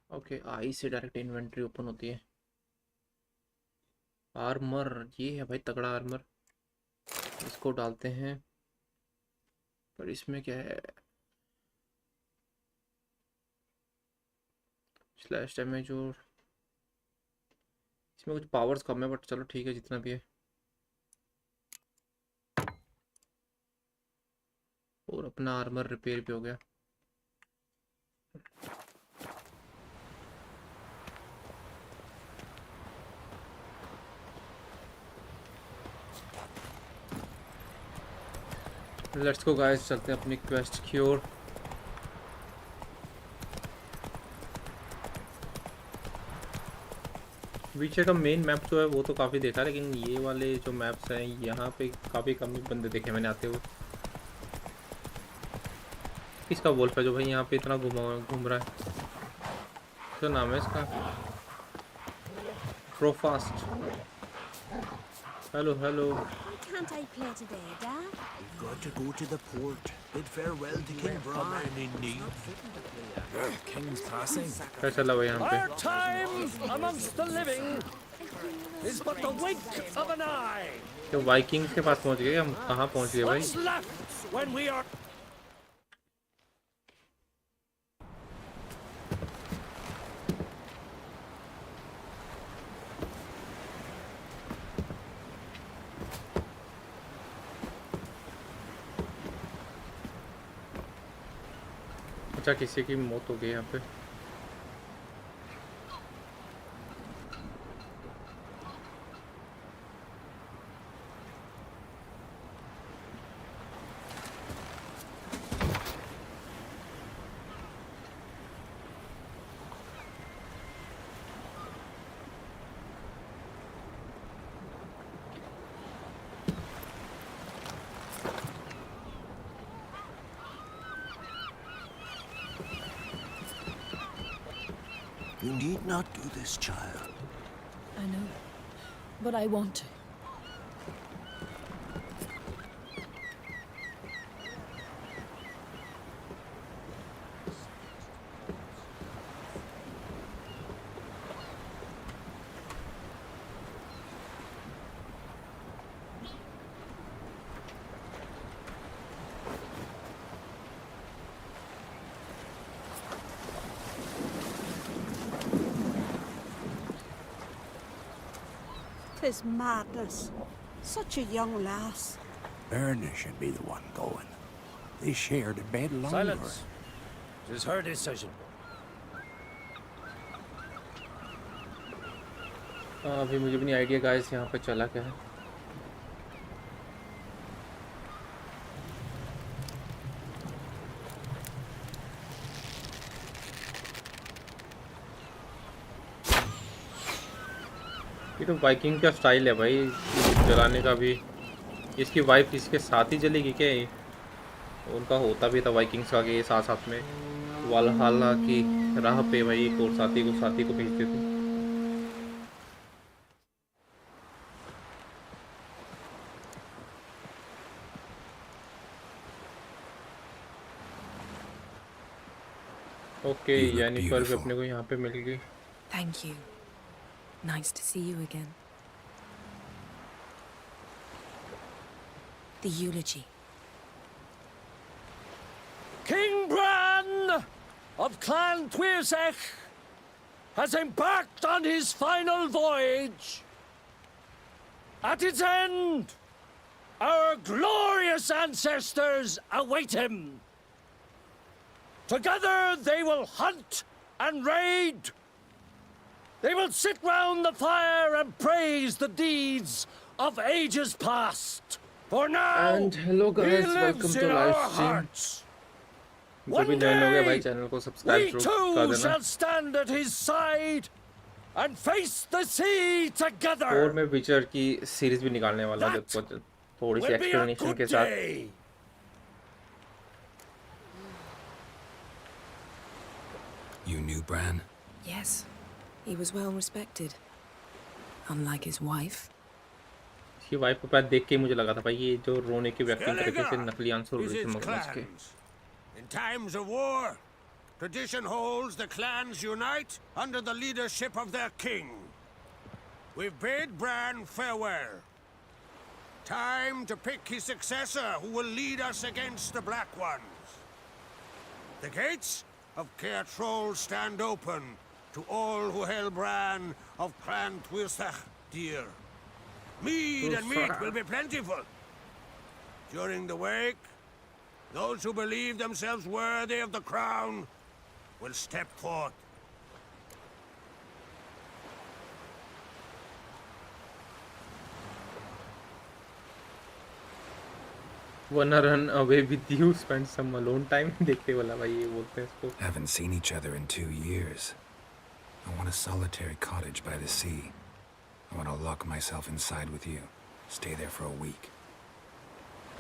Speaker 1: ओके आई से डायरेक्ट इन्वेंटरी ओपन होती है। आर्मर, ये है भाई तगड़ा आर्मर, इसको डालते हैं। पर इसमें क्या है, स्लैश डैमेज, और इसमें कुछ पावर्स कम है, बट चलो ठीक है जितना भी है। और अपना आर्मर रिपेयर भी हो गया। लेट्स गो गाइस, चलते हैं अपनी क्वेस्ट की ओर। विचर का मेन मैप जो है वो तो काफ़ी देखा, लेकिन ये वाले जो मैप्स हैं यहाँ पे काफ़ी कम ही बंदे देखे मैंने आते हुए। किसका वोल्फ है जो भाई यहाँ पे इतना घूम रहा है? क्या नाम है इसका? ट्रोफास्ट। Hello hello.
Speaker 12: Can't I play today, Dad?
Speaker 4: We've got to go to the port. Bid farewell to King Brian in need.
Speaker 7: King's passing.
Speaker 1: क्या चला हुआ यहाँ पे?
Speaker 15: Our time amongst the living is but the wink of an eye.
Speaker 1: तो Vikings के पास पहुँच गए हम? कहाँ पहुँच गए भाई?
Speaker 15: What's left when we are
Speaker 1: अच्छा, किसी की मौत हो गई यहाँ पे।
Speaker 4: You need not do this, child.
Speaker 17: I know, but I want to.
Speaker 5: Tis madness. Such a young lass.
Speaker 15: Erna should be the one going. They shared a bed longer.
Speaker 3: Silence. It is her decision.
Speaker 1: अभी मुझे भी नहीं idea guys यहाँ पे चला क्या है। ये तो वाइकिंग का स्टाइल है भाई जलाने का भी। इसकी वाइफ इसके साथ ही जलेगी क्या? ये उनका होता भी था वाइकिंग्स का कि साथ साथ में वालहल्ला की राह पे भाई एक और साथी को भेजते थे। ओके, यानी पर भी अपने को यहाँ पे मिल गई।
Speaker 20: Thank you. Nice to see you again. The eulogy.
Speaker 15: King Bran of Clan Twirsech has embarked on his final voyage. At its end, our glorious ancestors await him. Together they will hunt and raid. They will sit round the fire and praise the deeds of ages past. For now,
Speaker 1: And hello guys,
Speaker 15: he lives
Speaker 1: welcome to
Speaker 15: in
Speaker 1: live
Speaker 15: our
Speaker 1: stream.
Speaker 15: hearts.
Speaker 1: जो भी नए लोग हैं भाई channel को
Speaker 15: We
Speaker 1: subscribe जरूर कर
Speaker 15: too
Speaker 1: देना।
Speaker 15: shall stand at his side and face the sea together.
Speaker 1: और मैं विचर की सीरीज भी निकालने वाला हूँ थोड़ी सी
Speaker 15: Will be a
Speaker 1: explanation
Speaker 15: good
Speaker 1: के साथ।
Speaker 15: day.
Speaker 7: You knew Bran?
Speaker 20: Yes, he was well respected. Unlike his wife.
Speaker 1: इसकी वाइफ को पैर देख के ही मुझे लगा था भाई ये जो रोने की एक्टिंग करके से नकली आंसू
Speaker 4: Is
Speaker 1: थे
Speaker 4: its
Speaker 1: मगरमच्छ के।
Speaker 4: clans. In times of war, tradition holds the clans unite under the leadership of their king.
Speaker 14: We've bid Bran farewell. Time to pick his successor who will lead us against the Black Ones. The gates of Caer Troll stand open to all who hail Bran of Clan Twisach dear. Mead and meat will be plentiful. During the wake, those who believe themselves worthy of the crown will step forth.
Speaker 1: Wanna run away with you, spend some alone time. देखते वाला भाई ये बोलते हैं इसको.
Speaker 7: Haven't seen each other in 2 years. I want a solitary cottage by the sea. I want to lock myself inside with you. Stay there for a week.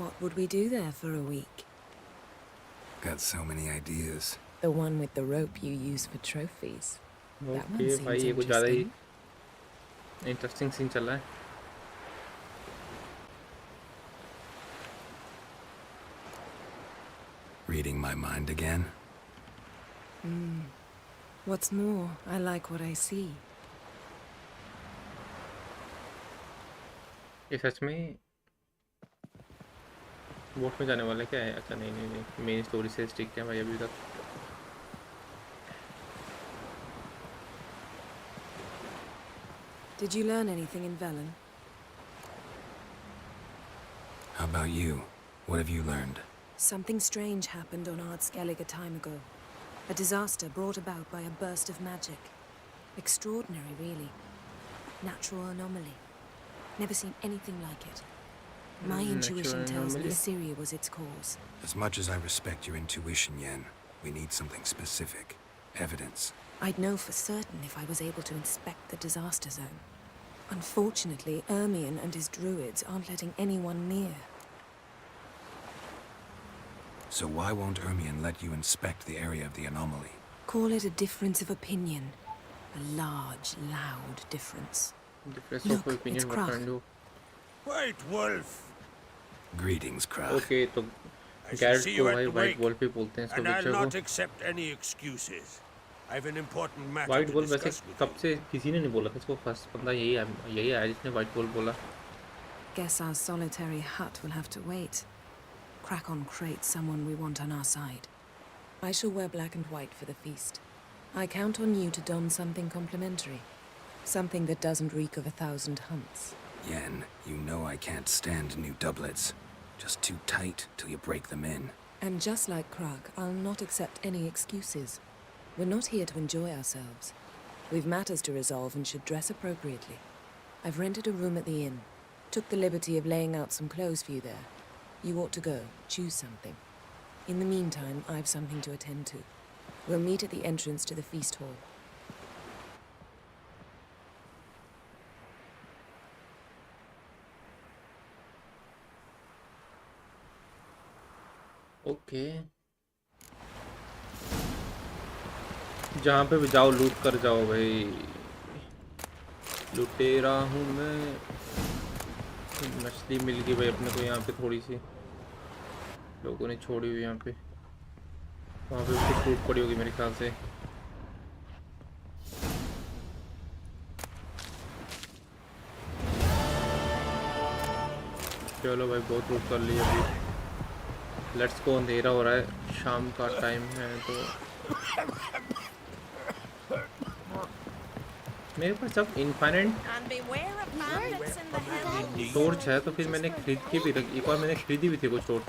Speaker 20: What would we do there for a week?
Speaker 7: Got so many ideas.
Speaker 20: The one with the rope you use for trophies. That one
Speaker 1: Okay
Speaker 20: seems
Speaker 1: भाई ये कुछ ज़्यादा ही
Speaker 20: interesting.
Speaker 1: Interesting scene चल रहा है.
Speaker 7: Reading my mind again?
Speaker 20: What's more, I like what I see.
Speaker 1: ये सच में vote में जाने वाला क्या है? अच्छा नहीं नहीं नहीं मेन स्टोरी से स्टिक क्या भाई अभी तक.
Speaker 20: Did you learn anything in Velen?
Speaker 7: How about you? What have you learned?
Speaker 20: Something strange happened on Ardskellig a time ago. A disaster brought about by a burst of magic. Extraordinary, really. Natural anomaly. Never seen anything like it. My intuition tells me Syria was its cause.
Speaker 7: As much as I respect your intuition, Yen, we need something specific. Evidence.
Speaker 20: I'd know for certain if I was able to inspect the disaster zone. Unfortunately, Ermion and his druids aren't letting anyone near.
Speaker 7: So why won't Ermion let you inspect the area of the anomaly?
Speaker 20: Call it a difference of opinion. A large, loud difference. Look, it's Krach.
Speaker 14: White Wolf.
Speaker 7: Greetings, Krach.
Speaker 1: Okay, तो Geralt को भाई White Wolf ही बोलते हैं इसको
Speaker 14: And I'll
Speaker 1: बच्चे
Speaker 14: not
Speaker 1: को.
Speaker 14: accept any excuses. I have an important matter
Speaker 1: White
Speaker 14: to
Speaker 1: Wolf वैसे
Speaker 14: discuss with
Speaker 1: कब से किसी ने नहीं बोला था इसको. फर्स्ट बंदा यही आया जिसने White Wolf बोला.
Speaker 20: Guess our solitary hut will have to wait. Crack on crate someone we want on our side. I shall wear black and white for the feast. I count on you to don something complimentary. Something that doesn't reek of 1,000 hunts.
Speaker 7: Yen, you know I can't stand new doublets. Just too tight till you break them in.
Speaker 20: And just like Krag, I'll not accept any excuses. We're not here to enjoy ourselves. We've matters to resolve and should dress appropriately. I've rented a room at the inn. Took the liberty of laying out some clothes for you there. You ought to go. Choose something. In the meantime, I've something to attend to. We'll meet at the entrance to the feast hall.
Speaker 1: Okay. जहाँ पे भी जाओ लूट कर जाओ भाई. लुटेरा हूँ मैं. मछली मिल गई भाई अपने को यहाँ पे थोड़ी सी. लोगों ने छोड़ी हुई यहाँ पे. वहाँ पे उसकी टूट पड़ी होगी मेरे ख्याल से. चलो भाई बहुत लूट कर लिया अभी. Let's go. अंधेरा हो रहा है. शाम का टाइम है तो मेरे पास अब इनफाइनाइट टॉर्च है तो फिर मैंने खरीद के भी रखी. एक बार मैंने खरीदी भी थी कुछ टॉर्च.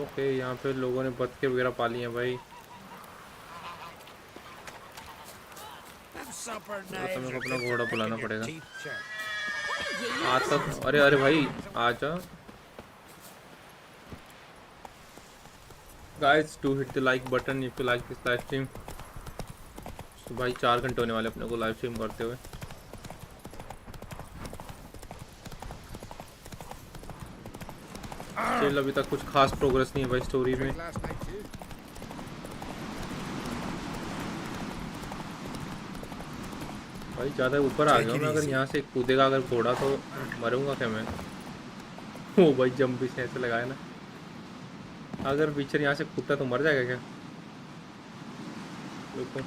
Speaker 1: ओके यहाँ पे लोगों ने बत्तखे वगैरह पाली हैं भाई. तो मेरे को अपना घोड़ा बुलाना पड़ेगा. आता. अरे अरे भाई आजा. Guys, do hit the like button if you like this live stream. तो भाई 4 घंटे होने वाले अपने को लाइव स्ट्रीम करते हुए. स्टिल अभी तक कुछ खास प्रोग्रेस नहीं है भाई स्टोरी में. भाई ज़्यादा ऊपर आ गया मैं. अगर यहाँ से कूदेगा अगर घोड़ा तो मरूंगा क्या मैं. ओ भाई जंप भी ऐसे लगाया ना. अगर विचर यहाँ से कूदता तो मर जाएगा क्या. देखो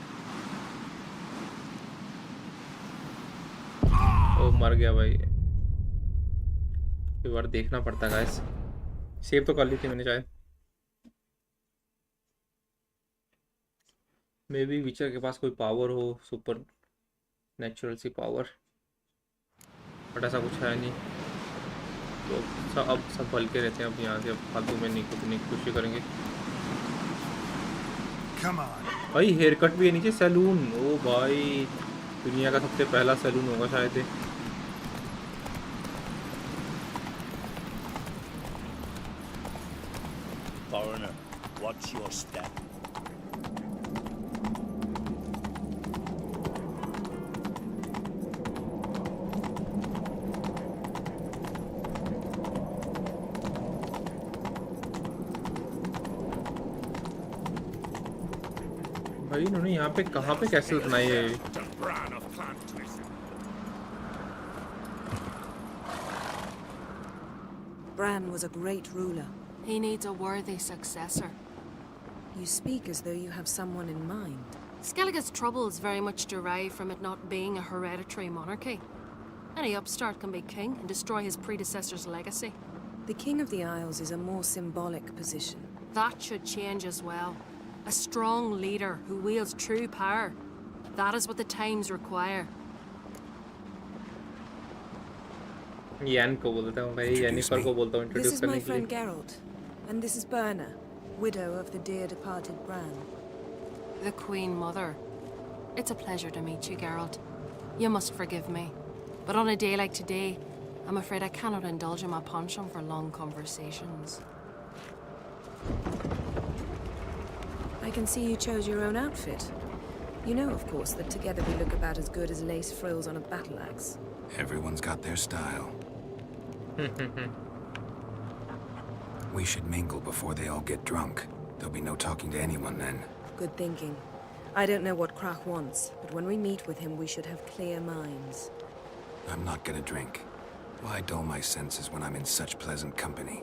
Speaker 1: ओ मर गया भाई। एक बार देखना पड़ता गाइस। सेव तो कर ली थी मैंने शायद। मे बी विचर के पास कोई पावर हो, सुपर नेचुरल सी पावर, बट ऐसा कुछ है नहीं। तो अब सब हल्के रहते हैं। अब यहाँ से अब फालतू में नहीं कुछ नहीं कोशिश करेंगे। भाई हेयर कट भी है नीचे, सैलून। ओ भाई दुनिया का सबसे पहला सैलून होगा शायद ये।
Speaker 15: Foreigner, watch your step.
Speaker 1: भाई इन्होंने यहाँ पे कहाँ पे कैसे बनाई है ये?
Speaker 20: Bran was a great ruler.
Speaker 17: He needs a worthy successor.
Speaker 20: You speak as though you have someone in mind.
Speaker 17: Skellige's troubles very much derive from it not being a hereditary monarchy. Any upstart can be king and destroy his predecessor's legacy.
Speaker 20: The King of the Isles is a more symbolic position.
Speaker 17: That should change as well. A strong leader who wields true power. That is what the times require.
Speaker 1: यान को बोलता हूँ भाई, Jennifer को बोलता हूँ
Speaker 20: This
Speaker 1: introduce
Speaker 20: is
Speaker 1: करने
Speaker 20: my
Speaker 1: के लिए।
Speaker 20: friend Geralt, and this is Berna, widow of the dear departed Bran.
Speaker 17: The Queen Mother. It's a pleasure to meet you, Geralt. You must forgive me. But on a day like today, I'm afraid I cannot indulge in my penchant for long conversations.
Speaker 20: I can see you chose your own outfit. You know, of course, that together we look about as good as lace frills on a battle axe.
Speaker 7: Everyone's got their style. We should mingle before they all get drunk. There'll be no talking to anyone then.
Speaker 20: Good thinking. I don't know what Krach wants, but when we meet with him, we should have clear minds.
Speaker 7: I'm not gonna drink. Why dull my senses when I'm in such pleasant company?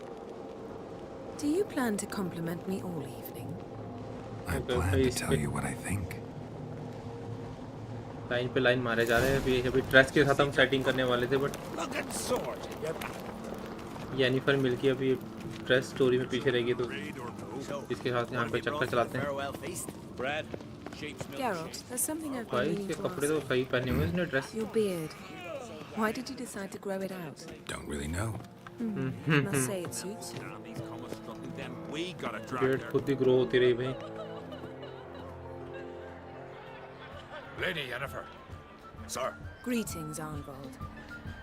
Speaker 20: Do you plan to compliment me all evening?
Speaker 7: I plan to tell you what I think.
Speaker 1: Line पे line मारे जा रहे हैं। अभी dress के साथ हम setting करने वाले थे, बट येनिफर मिलके अभी ड्रेस स्टोरी में पीछे रहेगी, तो इसके साथ यहाँ पे चक्कर चलाते हैं।
Speaker 20: Geralt, there's something I've been
Speaker 1: भाई
Speaker 20: meaning
Speaker 1: इसके
Speaker 20: to
Speaker 1: कपड़े तो सही पहने हुए इसने dress.
Speaker 20: Your beard. Why did you decide to grow it out?
Speaker 7: Don't really know.
Speaker 20: Must say it suits you.
Speaker 1: Beard खुद ही ग्रो होती रही भाई।
Speaker 18: Lady Yennefer. Sir.
Speaker 20: Greetings, Arnvald.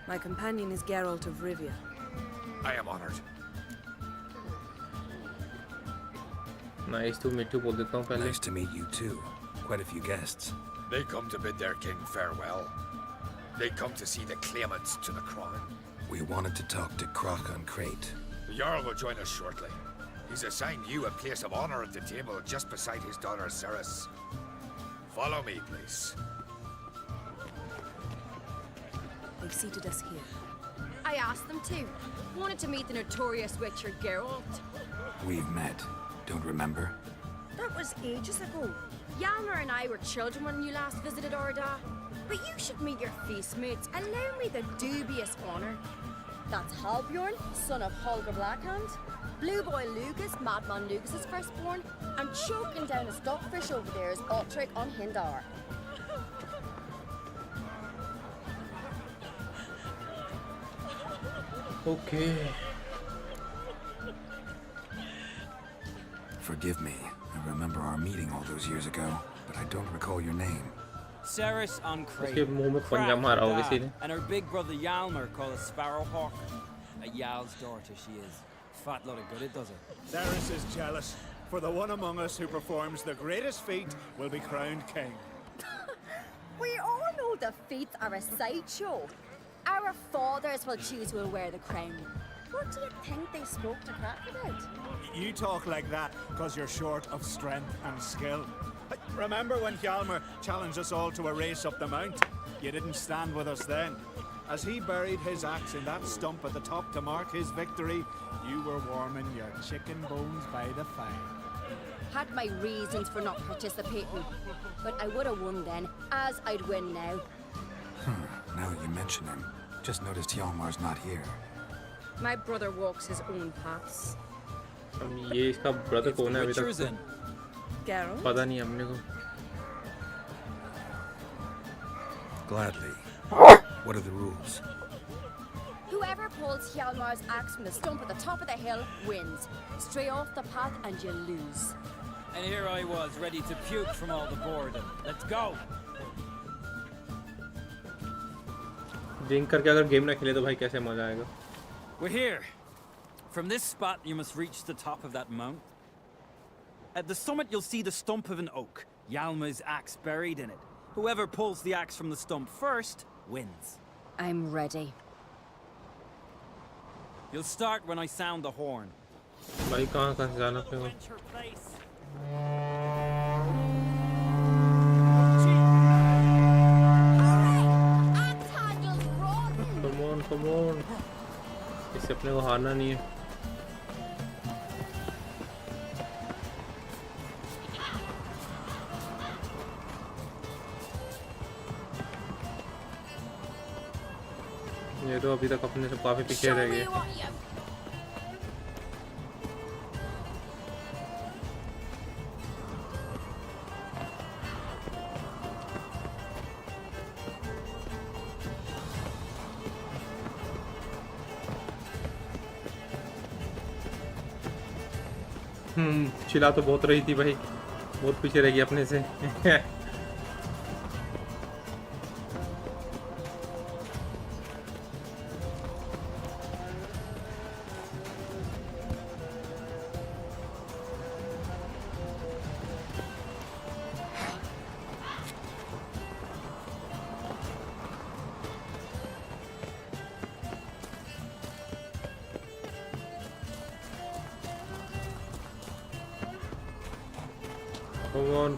Speaker 20: My companion is Geralt of Rivia.
Speaker 18: I am honored.
Speaker 1: Nice to meet you बोल देता हूँ पहले।
Speaker 7: Nice to meet you too. Quite a few guests.
Speaker 18: They come to bid their king farewell. They come to see the claimants to the crown.
Speaker 7: We wanted to talk to Krach on Crate.
Speaker 18: The Jarl will join us shortly. He's assigned you a place of honor at the table just beside his daughter Ceres. Follow me, please.
Speaker 20: They've seated us here.
Speaker 16: I asked them to. Wanted to meet the notorious witcher Geralt.
Speaker 7: We've met. Don't remember?
Speaker 16: That was ages ago. Yalmer and I were children when you last visited Orda. But you should meet your feast mates. Allow me the dubious honor. That's Halbjorn, son of Holger Blackhand. Blue Boy Lucas, Madman Lucas's firstborn. And choking down a stockfish over there is Ottrick on Hindar.
Speaker 1: Okay.
Speaker 7: Forgive me. I remember our meeting all those years ago, but I don't recall your name.
Speaker 21: Ceres on Crate.
Speaker 1: इसके मुंह में पंजा मारा होगा किसी ने।
Speaker 21: And her big brother Yalmer called a Sparrowhawk. A Yal's daughter she is. Fat lot of good it does her.
Speaker 4: Ceres is jealous, for the one among us who performs the greatest feat will be crowned king.
Speaker 16: We all know the feats are a sideshow. Our fathers will choose who will wear the crown. What do you think they spoke to Crack about?
Speaker 4: You talk like that because you're short of strength and skill. Remember when Hjalmar challenged us all to a race up the mount? You didn't stand with us then. As he buried his axe in that stump at the top to mark his victory, you were warming your chicken bones by the fire.
Speaker 16: Had my reasons for not participating, but I would have won then, as I'd win now.
Speaker 7: Now that you mention him, just noticed Hjalmar's not here.
Speaker 16: My brother walks his own paths.
Speaker 1: अब ये इसका brother कौन है अभी तक
Speaker 20: Geralt?
Speaker 1: पता नहीं हमने को.
Speaker 7: Gladly. What are the rules?
Speaker 16: Whoever pulls Hjalmar's axe from the stump at the top of the hill wins. Stray off the path and you lose.
Speaker 21: And here I was, ready to puke from all the boredom. Let's go!
Speaker 1: Drink करके अगर game ना खेले तो भाई कैसे मजा आएगा.
Speaker 21: We're here. From this spot, you must reach the top of that mount. At the summit, you'll see the stump of an oak. Hjalmar's axe buried in it. Whoever pulls the axe from the stump first wins.
Speaker 16: I'm ready.
Speaker 21: You'll start when I sound the horn.
Speaker 1: भाई कहाँ से जाना पड़ेगा. Come on. इससे अपने को हारना नहीं है. ये तो अभी तक अपने से काफी पीछे रह गए. चिल्ला तो बहुत रही थी भाई, बहुत पीछे रह गई अपने से.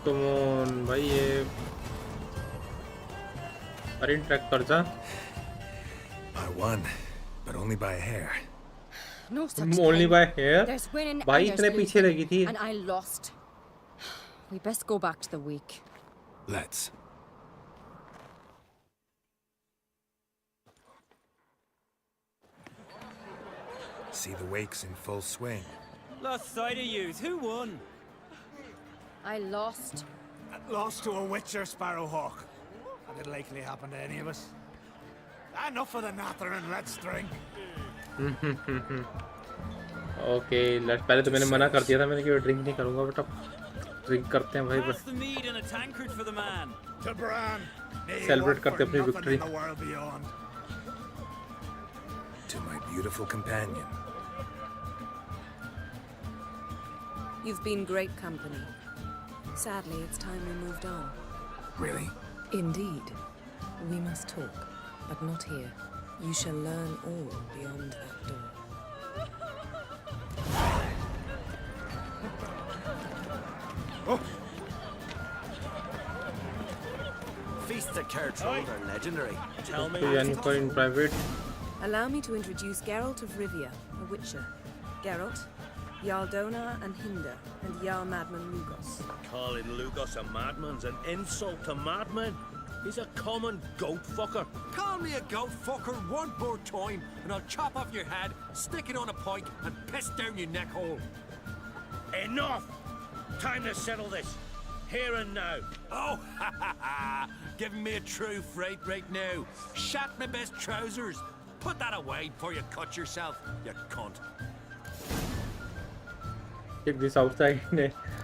Speaker 1: Come on, भाई ये अरे ट्रैक कर जा.
Speaker 7: I won, but only by a hair.
Speaker 16: No such
Speaker 1: Only
Speaker 16: thing.
Speaker 1: by hair.
Speaker 16: There's winning
Speaker 1: भाई
Speaker 16: and
Speaker 1: इतने
Speaker 16: there's
Speaker 1: पीछे
Speaker 16: losing,
Speaker 1: रह गई थी.
Speaker 16: and I lost. We best go back to the week.
Speaker 7: Let's. See the wakes in full swing.
Speaker 21: Lost sight of yous. Who won?
Speaker 16: I lost.
Speaker 4: Lost to a Witcher, Sparrowhawk. That did likely happen to any of us. Enough of the natter and let's drink.
Speaker 1: Okay पहले तो मैंने मना कर दिया था, मैंने कि drink नहीं करूंगा, बट अब ड्रिंक करते हैं भाई.
Speaker 21: Pass the mead in a tankard for the man.
Speaker 4: To Bran.
Speaker 1: Celebrate करते हैं अपनी victory.
Speaker 7: To my beautiful companion.
Speaker 20: You've been great company. Sadly, it's time we moved on.
Speaker 7: Really?
Speaker 20: Indeed. We must talk, but not here. You shall learn all beyond that door.
Speaker 11: Oh.
Speaker 5: Feasts at Kertrode are legendary. Tell me.
Speaker 1: In private.
Speaker 20: Allow me to introduce Geralt of Rivia, a Witcher. Geralt, Jarl Donar and Hinder, and Jarl Madman Lugos.
Speaker 15: Calling Lugos a madman's an insult to madmen. He's a common goat fucker.
Speaker 14: Call me a goat fucker one more time, and I'll chop off your head, stick it on a pike, and piss down your neck hole.
Speaker 15: Enough! Time to settle this. Here and now.
Speaker 14: Oh, ha ha ha! Giving me a true fright right now. Shat my best trousers. Put that away before you cut yourself, you cunt.
Speaker 1: Kick this outside.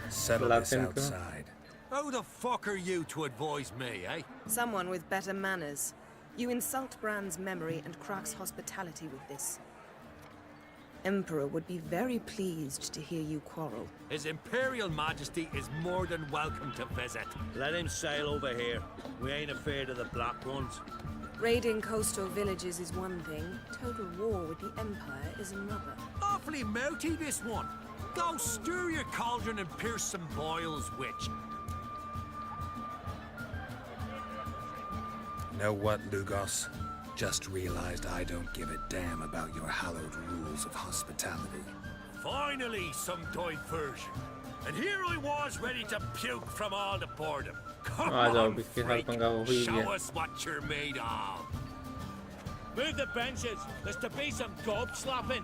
Speaker 7: Settle this outside.
Speaker 14: Who the fuck are you to advise me, eh?
Speaker 20: Someone with better manners. You insult Bran's memory and Krak's hospitality with this. Emperor would be very pleased to hear you quarrel.
Speaker 14: His Imperial Majesty is more than welcome to visit.
Speaker 15: Let him sail over here. We ain't afraid of the Black Ones.
Speaker 20: Raiding coastal villages is one thing. Total war with the Empire is another.
Speaker 14: Awfully mouty, this one. Go stir your cauldron and pierce some boils, witch.
Speaker 7: Know what, Lugos? Just realized I don't give a damn about your hallowed rules of hospitality.
Speaker 14: Finally, some diversion. And here I was ready to puke from all the boredom. Come on, freak. Show us what you're made of.
Speaker 15: Move the benches. There's to be some gob slapping.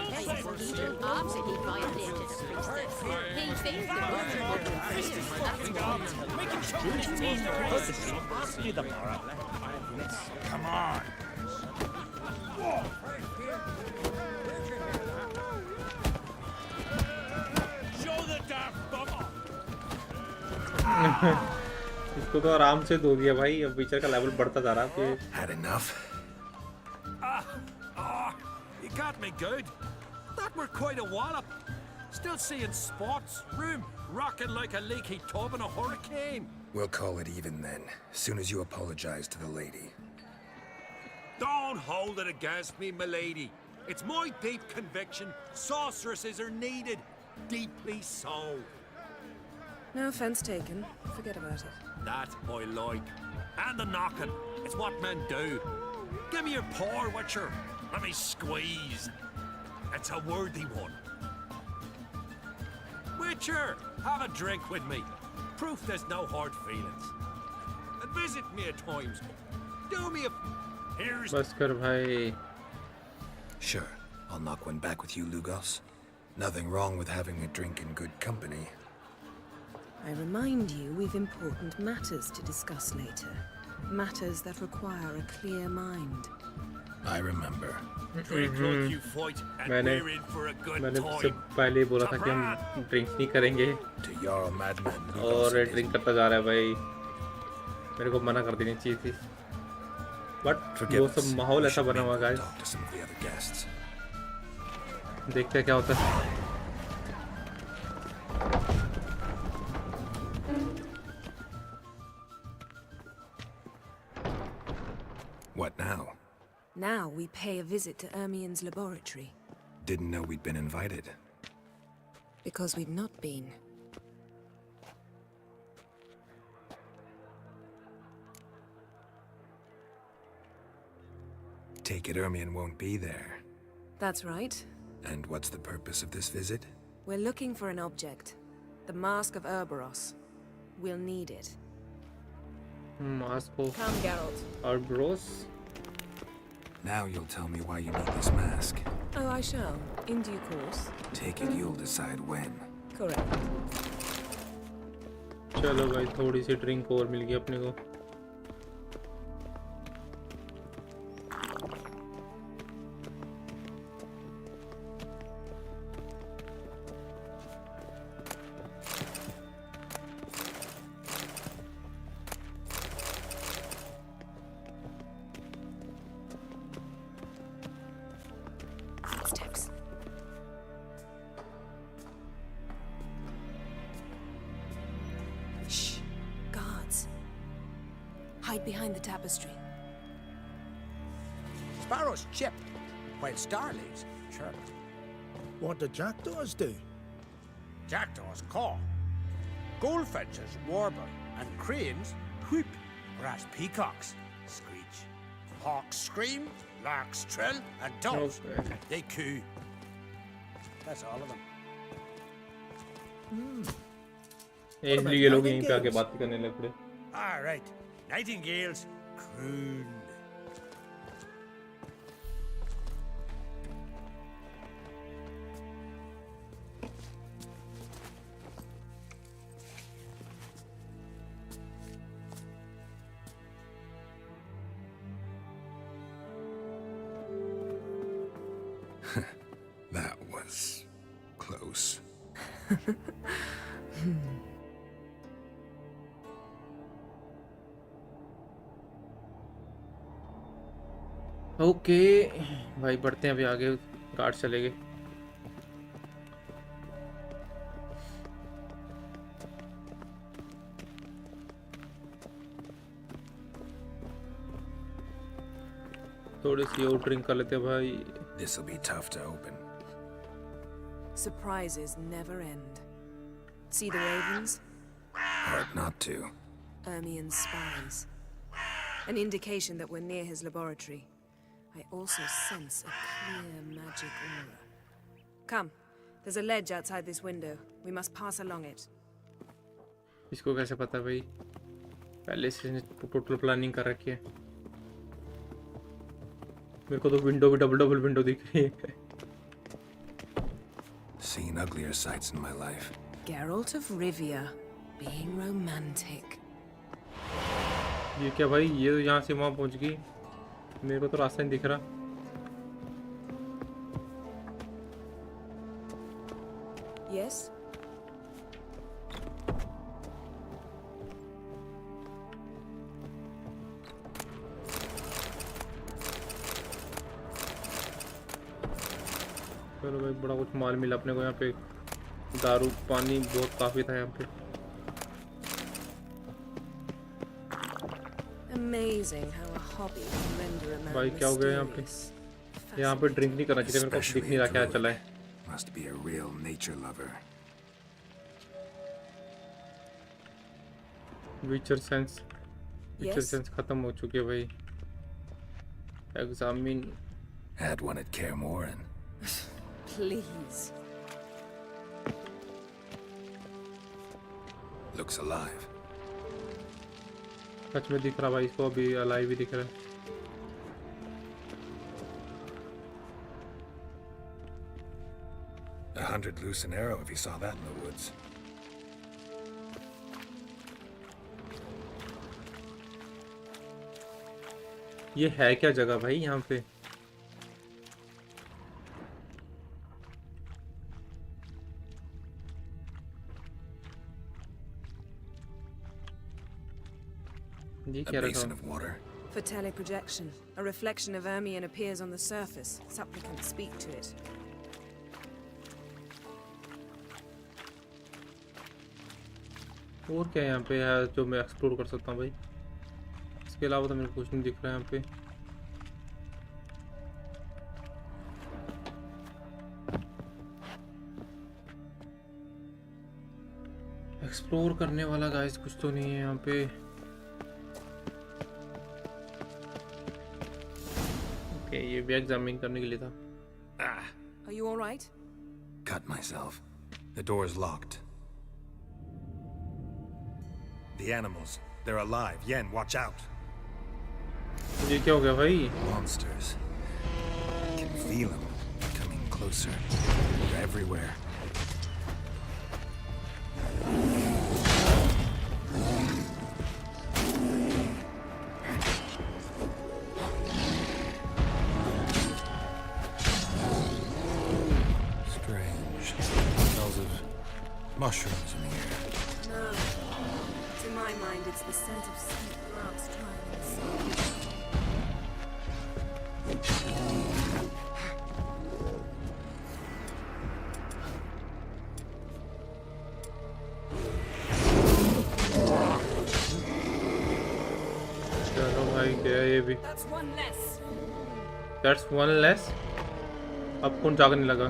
Speaker 16: After he violated a priestess, he thinks the butcher will be free of that.
Speaker 15: Making sure his teeth are right. Pass me the bar.
Speaker 18: Come on.
Speaker 15: Show the dark bubble.
Speaker 1: इसको तो आराम से धो दिया भाई अब विचर का लेवल बढ़ता जा रहा है
Speaker 7: Had enough?
Speaker 14: You got me good. That were quite a wallop. Still seeing spots, room rocking like a leaky tub in a hurricane.
Speaker 7: We'll call it even then, soon as you apologize to the lady.
Speaker 14: Don't hold it against me, milady. It's my deep conviction sorceresses are needed. Deeply so.
Speaker 20: No offense taken. Forget about it.
Speaker 14: That I like. And the knocking. It's what men do. Give me your paw, Witcher. Let me squeeze. It's a worthy one. Witcher, have a drink with me. Proof there's no hard feelings. And visit me at times. Do me a... Here's...
Speaker 1: बस कर भाई
Speaker 7: Sure, I'll knock one back with you, Lugos. Nothing wrong with having a drink in good company.
Speaker 20: I remind you we've important matters to discuss later. Matters that require a clear mind.
Speaker 7: I remember.
Speaker 14: Drink like you fight, and we're in for a good
Speaker 1: मैंने
Speaker 14: time.
Speaker 1: पहले ही बोला था कि हम drink नहीं करेंगे
Speaker 7: To Jarl Madman,
Speaker 1: और drink करता जा रहा है भाई मेरे को मना कर देनी चाहिए थी बट वो सब माहौल ऐसा बना हुआ गाइस देखते हैं क्या होता है
Speaker 7: What now?
Speaker 20: Now we pay a visit to Ermien's laboratory.
Speaker 7: Didn't know we'd been invited.
Speaker 20: Because we've not been.
Speaker 7: Take it Ermien won't be there.
Speaker 20: That's right.
Speaker 7: And what's the purpose of this visit?
Speaker 20: We're looking for an object. The Mask of Urboros. We'll need it.
Speaker 1: Mask of
Speaker 20: Come, Geralt.
Speaker 1: Urboros.
Speaker 7: Now you'll tell me why you need this mask.
Speaker 20: Oh, I shall. In due course.
Speaker 7: Take it you'll decide when.
Speaker 20: Correct.
Speaker 1: चलो भाई थोड़ी सी drink और मिल गई अपने को
Speaker 20: Footsteps. Shh. Guards. Hide behind the tapestry.
Speaker 15: Sparrows chip, while starlings chirp.
Speaker 11: What do jackdaws do?
Speaker 15: Jackdaws caw. Goldfinches warble, and cranes whoop, whereas peacocks screech. Hawks scream, larks trill, and doves they coo. That's all of them.
Speaker 1: इसलिए ये लोग यहीं पे आके बात करने लग पड़े
Speaker 15: All right, nightingales croon.
Speaker 7: That was close.
Speaker 1: Okay भाई बढ़ते हैं अभी आगे गार्ड चले गए थोड़ी सी और ड्रिंक कर लेते हैं भाई
Speaker 7: This'll be tough to open.
Speaker 20: Surprises never end. See the ravens?
Speaker 7: Hard not to.
Speaker 20: Ermien's spies. An indication that we're near his laboratory. I also sense a clear magic aura. Come, there's a ledge outside this window. We must pass along it.
Speaker 1: इसको कैसे पता भाई पहले से total planning कर रखी है। मेरे को तो विंडो भी डबल विंडो दिख रही है।
Speaker 7: Seen uglier sights in my life.
Speaker 20: Geralt of Rivia, being romantic.
Speaker 1: ये क्या भाई, ये तो यहाँ से वहाँ पहुँच गई, मेरे को तो रास्ता नहीं दिख रहा।
Speaker 20: Yes?
Speaker 1: चलो भाई, बड़ा कुछ माल मिला अपने को यहाँ पे। दारू पानी बहुत काफी था यहाँ पे।
Speaker 20: Amazing how a hobby can render a man
Speaker 1: भाई क्या हो गया यहाँ पे? यहाँ पे ड्रिंक नहीं करना चाहिए, मेरे को दिख नहीं रहा क्या चला है।
Speaker 7: Must be a real nature lover.
Speaker 1: विचर सेंस खत्म हो चुकी है भाई। Examine.
Speaker 7: Had one at Kaer Morhen.
Speaker 20: Please.
Speaker 7: Looks alive.
Speaker 1: सच में दिख रहा भाई, इसको अभी अलाइव भी दिख रहा है।
Speaker 7: $100 loose an arrow if you saw that in the woods.
Speaker 1: ये है क्या जगह भाई यहाँ पे?
Speaker 20: A basin of water. For teleprojection, a reflection of Ermion appears on the surface. Supplicants speak to it.
Speaker 1: और क्या यहाँ पे है जो मैं एक्सप्लोर कर सकता हूँ भाई? इसके अलावा तो मेरे को कुछ नहीं दिख रहा है यहाँ पे। एक्सप्लोर करने वाला गाइस कुछ तो नहीं है यहाँ पे। ओके, ये भी एग्जामिन करने के लिए था।
Speaker 20: Are you all right?
Speaker 7: Cut myself. The door's locked. The animals, they're alive. Yen, watch out.
Speaker 1: ये क्या हो गया भाई?
Speaker 7: Monsters. I can feel them coming closer. They're everywhere. Strange. Smells of mushrooms in the air.
Speaker 20: No. To my mind, it's the scent of sweet grass drying in the sun.
Speaker 1: चलो भाई, क्या है ये भी?
Speaker 20: That's one less.
Speaker 1: That's one less. अब कौन जागने लगा?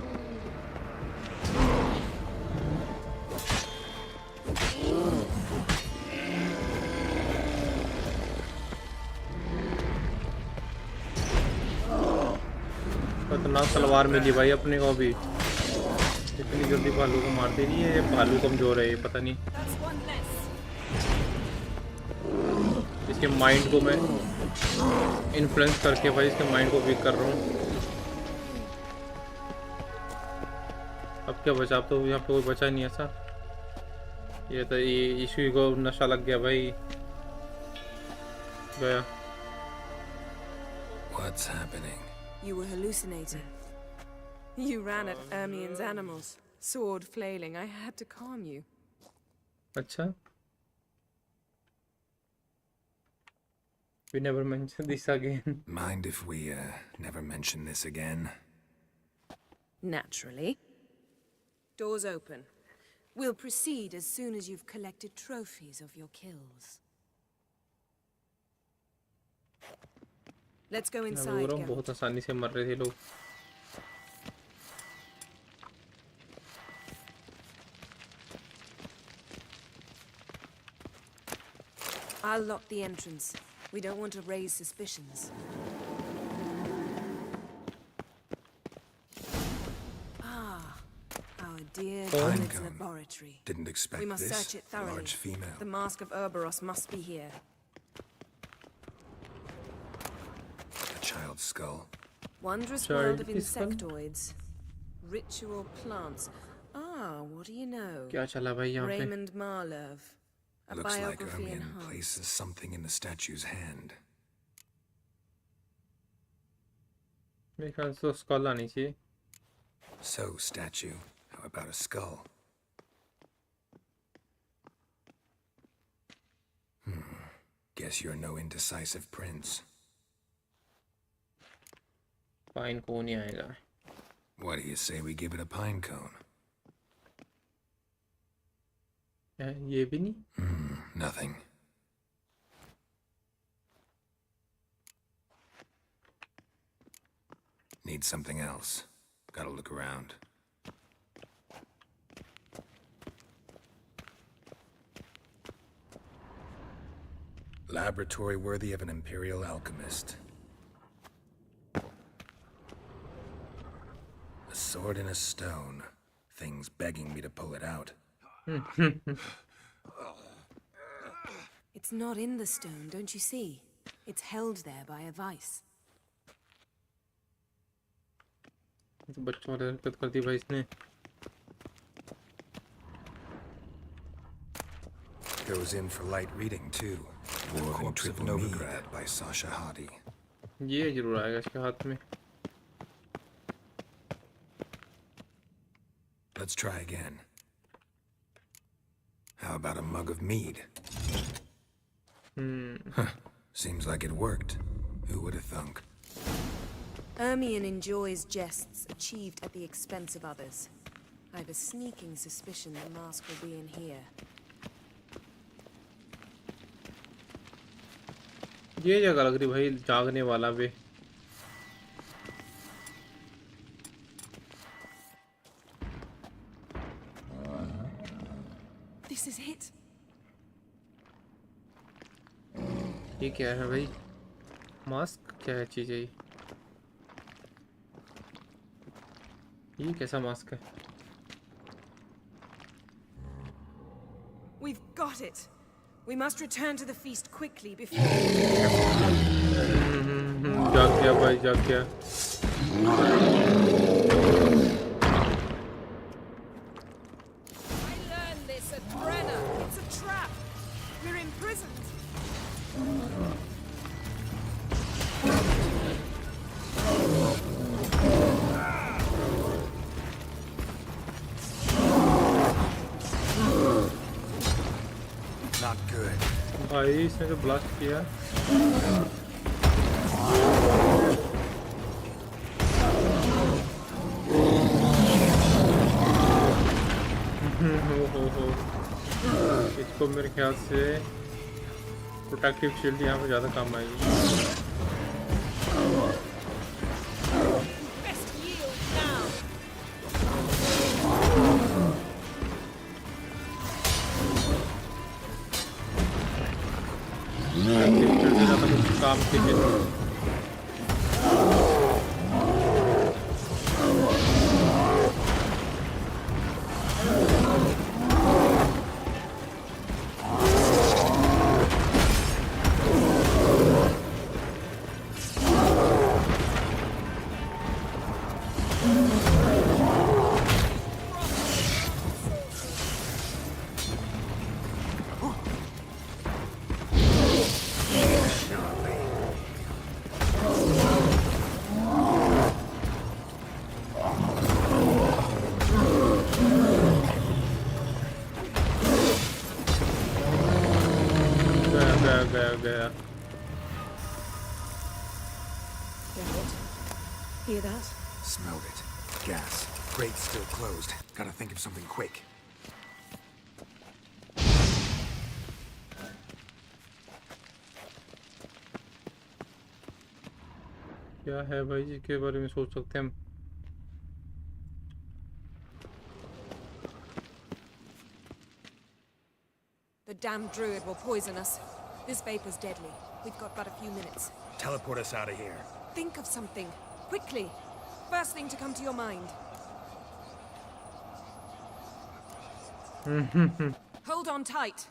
Speaker 1: खतरनाक तलवार मिली भाई अपने को अभी। इतनी जल्दी भालू को मार दे रही है। भालू कमजोर है ये, पता नहीं। इसके माइंड को मैं इन्फ्लुएंस करके भाई इसके माइंड को वीक कर रहा हूँ। अब क्या बचा? अब तो यहाँ पे कोई बचा नहीं ऐसा। ये तो ये इशू को नशा लग गया भाई। गया।
Speaker 7: What's happening?
Speaker 20: You were hallucinating. You ran at Ermion's animals, sword flailing. I had to calm you.
Speaker 1: अच्छा। We never mention this again.
Speaker 7: Mind if we never mention this again?
Speaker 20: Naturally. Doors open. We'll proceed as soon as you've collected trophies of your kills. Let's go inside.
Speaker 1: बहुत आसानी से मर रहे थे लोग।
Speaker 20: I'll lock the entrance. We don't want to raise suspicions. Ah, our dear
Speaker 7: Pine
Speaker 20: Druid's
Speaker 7: cone.
Speaker 20: laboratory.
Speaker 7: Didn't expect
Speaker 20: We must
Speaker 7: this.
Speaker 20: search it thoroughly.
Speaker 7: Large female.
Speaker 20: The Mask of Ouroboros must be here.
Speaker 7: A child's skull.
Speaker 20: Wondrous
Speaker 1: Child
Speaker 20: world of
Speaker 1: is skull?
Speaker 20: insectoids. Ritual plants. Ah, what do you know?
Speaker 1: क्या चला भाई यहाँ पे?
Speaker 20: Raymond Marlove. A
Speaker 7: Looks like
Speaker 20: biography in
Speaker 7: Ermion
Speaker 20: Hunt.
Speaker 7: places something in the statue's hand.
Speaker 1: मेरे ख्याल से स्कॉल आनी चाहिए.
Speaker 7: So, statue, how about a skull? Guess you're no indecisive prince.
Speaker 1: Pine कौन ही आएगा?
Speaker 7: What do you say we give it a pine cone?
Speaker 1: ये भी नहीं.
Speaker 7: Nothing. Need something else. Gotta look around. Laboratory worthy of an imperial alchemist. A sword in a stone. Thing's begging me to pull it out.
Speaker 20: It's not in the stone, don't you see? It's held there by a vice.
Speaker 1: तो बच्चों वाली हरकत कर दी भाई इसने.
Speaker 7: Goes in for light reading too. The Corpse of Novigrad by Sasha Hadi.
Speaker 1: ये जरूर आएगा इसके हाथ में.
Speaker 7: Let's try again. How about a mug of mead? Seems like it worked. Who would have thunk?
Speaker 20: Ermion enjoys jests achieved at the expense of others. I have a sneaking suspicion the mask will be in here.
Speaker 1: ये जगह लग रही भाई जागने वाला भी.
Speaker 20: This is it.
Speaker 1: ये क्या है भाई? मास्क क्या है चीज़ है ये कैसा मास्क है?
Speaker 20: We've got it. We must return to the feast quickly before.
Speaker 1: जाग गया भाई, जाग गया.
Speaker 20: I learned this at Brenna. It's a trap. We're imprisoned.
Speaker 7: Not good.
Speaker 1: भाई इसने तो ब्लास्ट किया. इसको मेरे ख्याल से प्रोटेक्टिव शील्ड यहाँ पे ज़्यादा काम आएगी. काम के लिए गया.
Speaker 20: Hear that?
Speaker 7: Smelled it. Gas. Grate's still closed. Gotta think of something quick.
Speaker 1: क्या है भाई जिसके बारे में सोच सकते हैं हम?
Speaker 20: The damned druid will poison us. This vapor's deadly. We've got but a few minutes.
Speaker 7: Teleport us out of here.
Speaker 20: Think of something. Quickly. First thing to come to your mind. Hold on tight.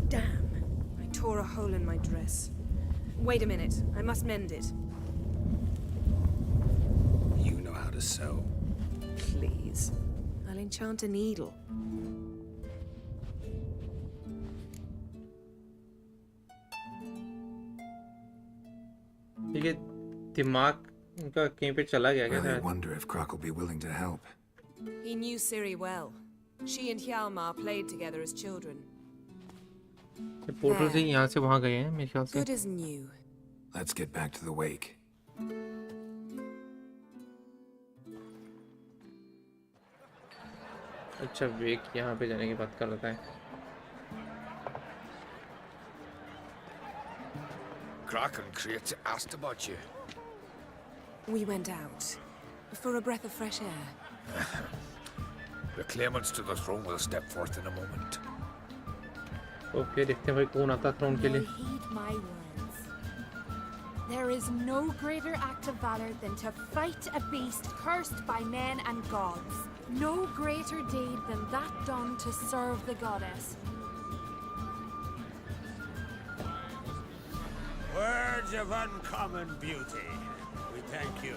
Speaker 20: Damn. I tore a hole in my dress. Wait a minute. I must mend it.
Speaker 7: You know how to sew.
Speaker 20: Please. I'll enchant a needle.
Speaker 1: ये दिमाग इनका कहीं पे चला गया क्या?
Speaker 7: Really wonder if Croc will be willing to help.
Speaker 20: He knew Ciri well. She and Hjalmar played together as children.
Speaker 1: ये portal से यहाँ से वहाँ गए हैं मेरे ख्याल से.
Speaker 20: Good as new.
Speaker 7: Let's get back to the wake.
Speaker 1: अच्छा वेक यहाँ पे जाने की बात कर रहा है.
Speaker 18: Croc and Crates asked about you.
Speaker 20: We went out. For a breath of fresh air.
Speaker 18: The claimants to the throne will step forth in a moment.
Speaker 1: Okay देखते हैं भाई कौन आता है थ्रोन के लिए.
Speaker 13: Heed my words. There is no greater act of valor than to fight a beast cursed by men and gods. No greater deed than that done to serve the goddess.
Speaker 4: Words of uncommon beauty. We thank you.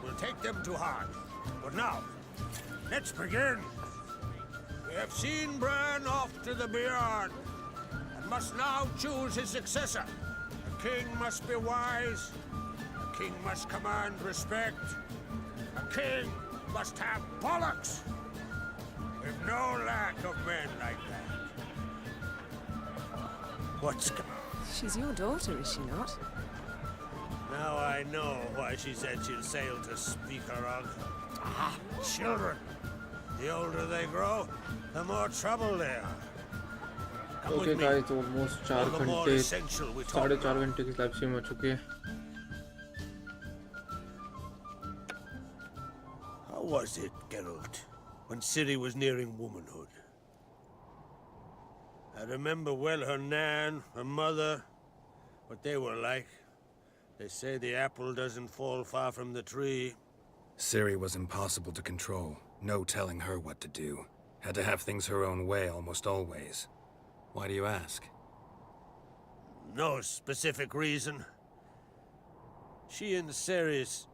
Speaker 4: We'll take them to heart. But now, let's begin. We have seen Bran off to the beyond, and must now choose his successor. A king must be wise. A king must command respect. A king must have bollocks. We've no lack of men like that. What's...
Speaker 20: She's your daughter, is she not?
Speaker 4: Now I know why she said she'll sail to Speakerog. Ah, children. The older they grow, the more trouble they are. Come
Speaker 1: okay
Speaker 4: with me.
Speaker 1: Guys almost 4
Speaker 4: All the more
Speaker 1: घंटे
Speaker 4: essential we talk about.
Speaker 1: 4.5 घंटे की live stream हो चुकी है.
Speaker 4: How was it, Geralt, when Ciri was nearing womanhood? I remember well her nan, her mother, what they were like. They say the apple doesn't fall far from the tree.
Speaker 7: Ciri was impossible to control. No telling her what to do. Had to have things her own way almost always. Why do you ask?
Speaker 4: No specific reason. She and Ceres,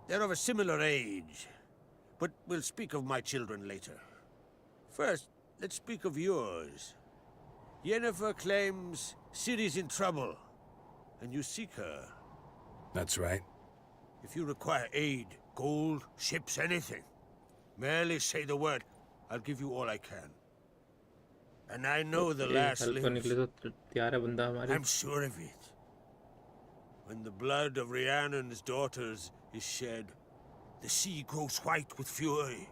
Speaker 4: they're of a similar age. But we'll speak of my children later. First, let's speak of yours. Yennefer claims Ciri's in trouble, and you seek her.
Speaker 7: That's right.
Speaker 4: If you require aid, gold, ships, anything, merely say the word. I'll give you all I can. And I know the last
Speaker 1: help करने के लिए तो तैयार है बंदा हमारे.
Speaker 4: I'm sure of it. When the blood of Rhiannon's daughters is shed, the sea grows white with fury.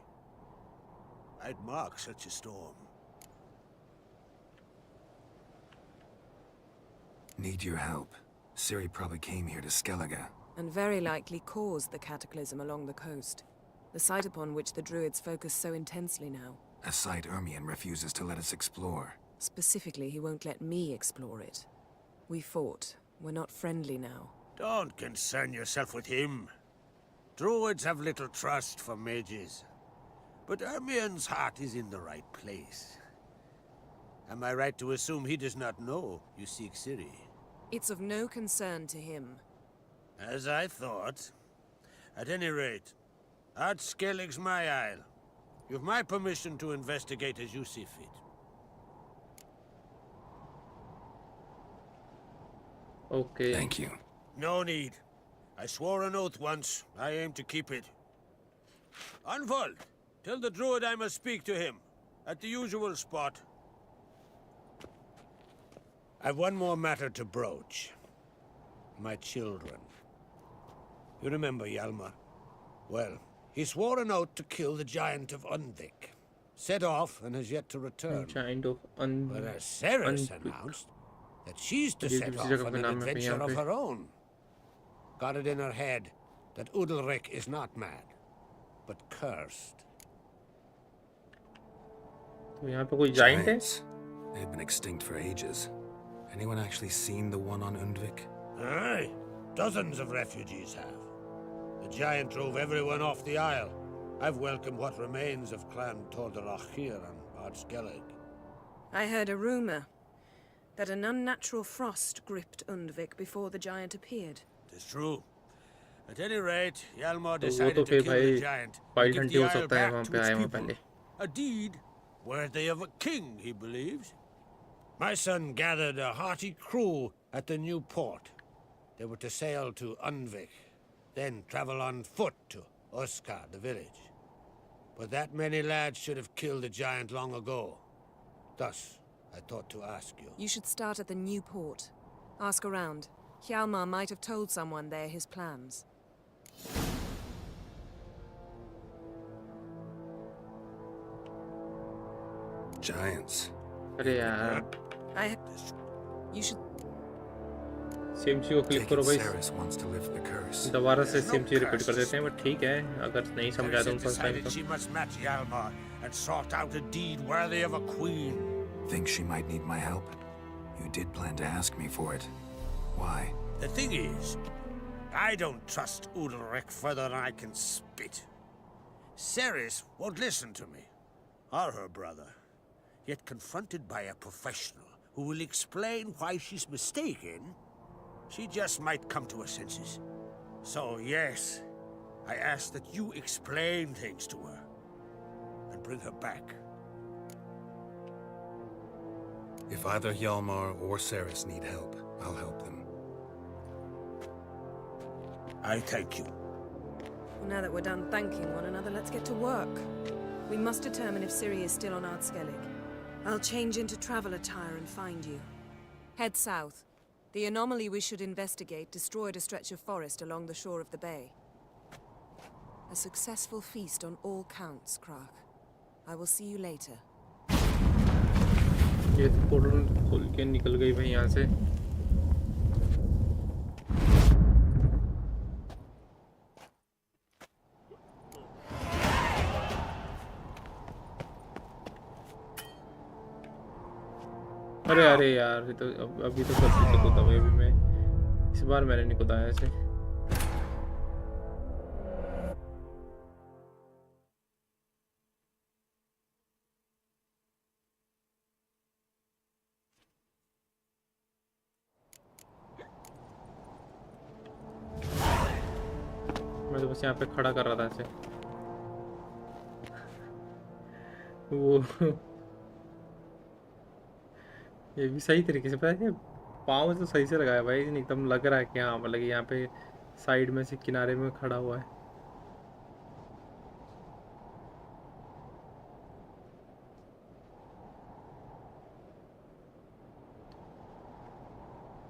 Speaker 4: I'd mark such a storm.
Speaker 7: Need your help. Ciri probably came here to Skellige.
Speaker 20: And very likely caused the cataclysm along the coast. The site upon which the Druids focus so intensely now.
Speaker 7: A site Ermion refuses to let us explore.
Speaker 20: Specifically, he won't let me explore it. We fought. We're not friendly now.
Speaker 4: Don't concern yourself with him. Druids have little trust for mages. But Ermion's heart is in the right place. Am I right to assume he does not know you seek Ciri?
Speaker 20: It's of no concern to him.
Speaker 4: As I thought. At any rate, Art Skellig's my isle. You've my permission to investigate as you see fit.
Speaker 1: Okay.
Speaker 7: Thank you.
Speaker 4: No need. I swore an oath once. I aim to keep it. Unfold. Tell the druid I must speak to him. At the usual spot. I've one more matter to broach. My children. You remember Hjalmar? Well, he swore an oath to kill the Giant of Undvik. Set off and has yet to return.
Speaker 1: Giant of Undvik.
Speaker 4: Whereas Ceres announced that she's to set off on an adventure of her own. Got it in her head that Udalric is not mad, but cursed.
Speaker 1: तो यहाँ पे कोई giant है?
Speaker 7: had been extinct for ages. Anyone actually seen the one on Undvik?
Speaker 15: Aye, dozens of refugees have. The giant drove everyone off the isle. I've welcomed what remains of Clan Tordarachir and Ardskellig.
Speaker 20: I heard a rumor that an unnatural frost gripped Undvik before the giant appeared.
Speaker 15: It's true. At any rate, Hjalmar
Speaker 1: तो वो तो
Speaker 15: decided to
Speaker 1: फिर
Speaker 15: kill
Speaker 1: भाई
Speaker 15: the giant and
Speaker 1: fight
Speaker 15: give
Speaker 1: घंटे
Speaker 15: the
Speaker 1: हो
Speaker 15: isle
Speaker 1: सकता है
Speaker 15: back
Speaker 1: वहाँ
Speaker 15: to
Speaker 1: पे
Speaker 15: its
Speaker 1: आए वहाँ
Speaker 15: people.
Speaker 1: पहले.
Speaker 15: A deed worthy of a king, he believes. My son gathered a hearty crew at the new port. They were to sail to Undvik, then travel on foot to Oskar, the village. But that many lads should have killed the giant long ago. Thus, I thought to ask you.
Speaker 20: You should start at the new port. Ask around. Hjalmar might have told someone there his plans.
Speaker 7: Giants.
Speaker 1: अरे यार.
Speaker 20: You should.
Speaker 1: Same चीज को click करो भाई.
Speaker 7: Ceres wants to lift the curse.
Speaker 1: दोबारा से same चीज repeat कर देते हैं, बट ठीक है अगर नहीं समझा तो फर्स्ट टाइम
Speaker 15: Decided
Speaker 1: तो.
Speaker 15: she must match Hjalmar and sought out a deed worthy of a queen.
Speaker 7: Think she might need my help? You did plan to ask me for it. Why?
Speaker 15: The thing is, I don't trust Ulrich further than I can spit. Ceres won't listen to me, or her brother. Yet confronted by a professional who will explain why she's mistaken, she just might come to her senses. So yes, I ask that you explain things to her and bring her back.
Speaker 7: If either Hjalmar or Ceres need help, I'll help them.
Speaker 15: I thank you.
Speaker 20: Well, now that we're done thanking one another, let's get to work. We must determine if Ciri is still on Ardskellig. I'll change into travel attire and find you. Head south. The anomaly we should investigate destroyed a stretch of forest along the shore of the bay. A successful feast on all counts, Krak. I will see you later.
Speaker 1: ये portal खोल के निकल गई भाई यहाँ से. अरे अरे यार ये तो अभी तो सब पीछे कूदा भाई. अभी मैं इस बार मैंने नहीं कूदा ऐसे. मैं तो बस यहाँ पे खड़ा कर रहा था ऐसे. वो ये भी सही तरीके से पता है. पाँव तो सही से लगाया भाई. एकदम लग रहा है कि हाँ मतलब यहाँ पे साइड में से किनारे में खड़ा हुआ है.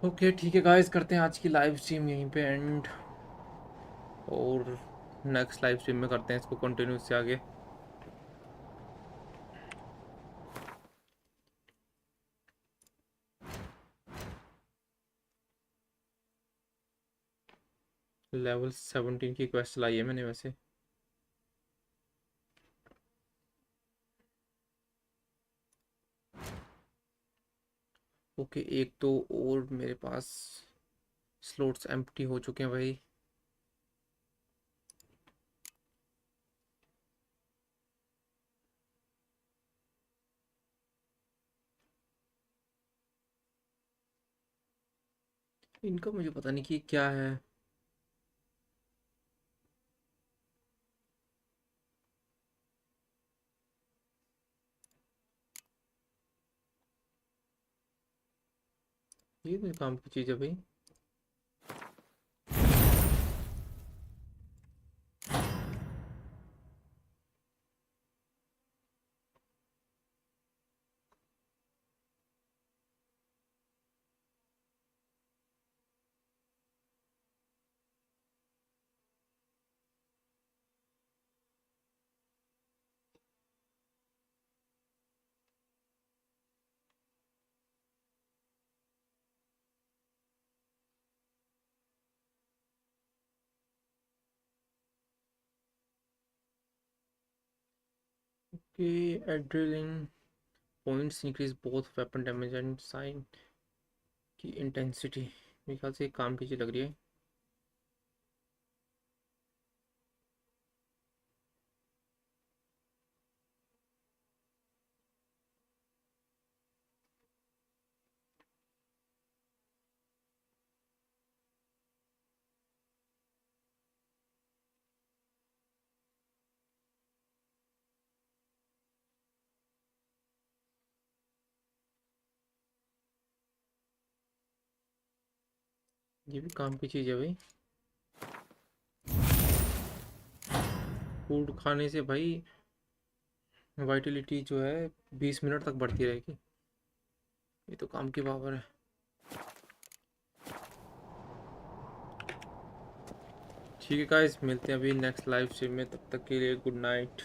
Speaker 1: ओके ठीक है गाइस, करते हैं आज की लाइव स्ट्रीम यहीं पे एंड. और नेक्स्ट लाइव स्ट्रीम में करते हैं इसको कंटिन्यू से आगे. लेवल 17 की क्वेस्ट लाई है मैंने वैसे. ओके एक तो और मेरे पास स्लॉट्स एम्प्टी हो चुके हैं भाई. इनका मुझे पता नहीं कि क्या है. ये तो काम की चीज़ है भाई. Okay adrenaline points increase both weapon damage and sign की इंटेंसिटी। मेरे ख्याल से काम की चीज़ लग रही है। ये भी काम की चीज़ है भाई। फूड खाने से भाई वाइटलिटी जो है 20 मिनट तक बढ़ती रहेगी। ये तो काम की पावर है। ठीक है गाइस, मिलते हैं अभी नेक्स्ट लाइव स्ट्रीम में, तब तक के लिए गुड नाइट।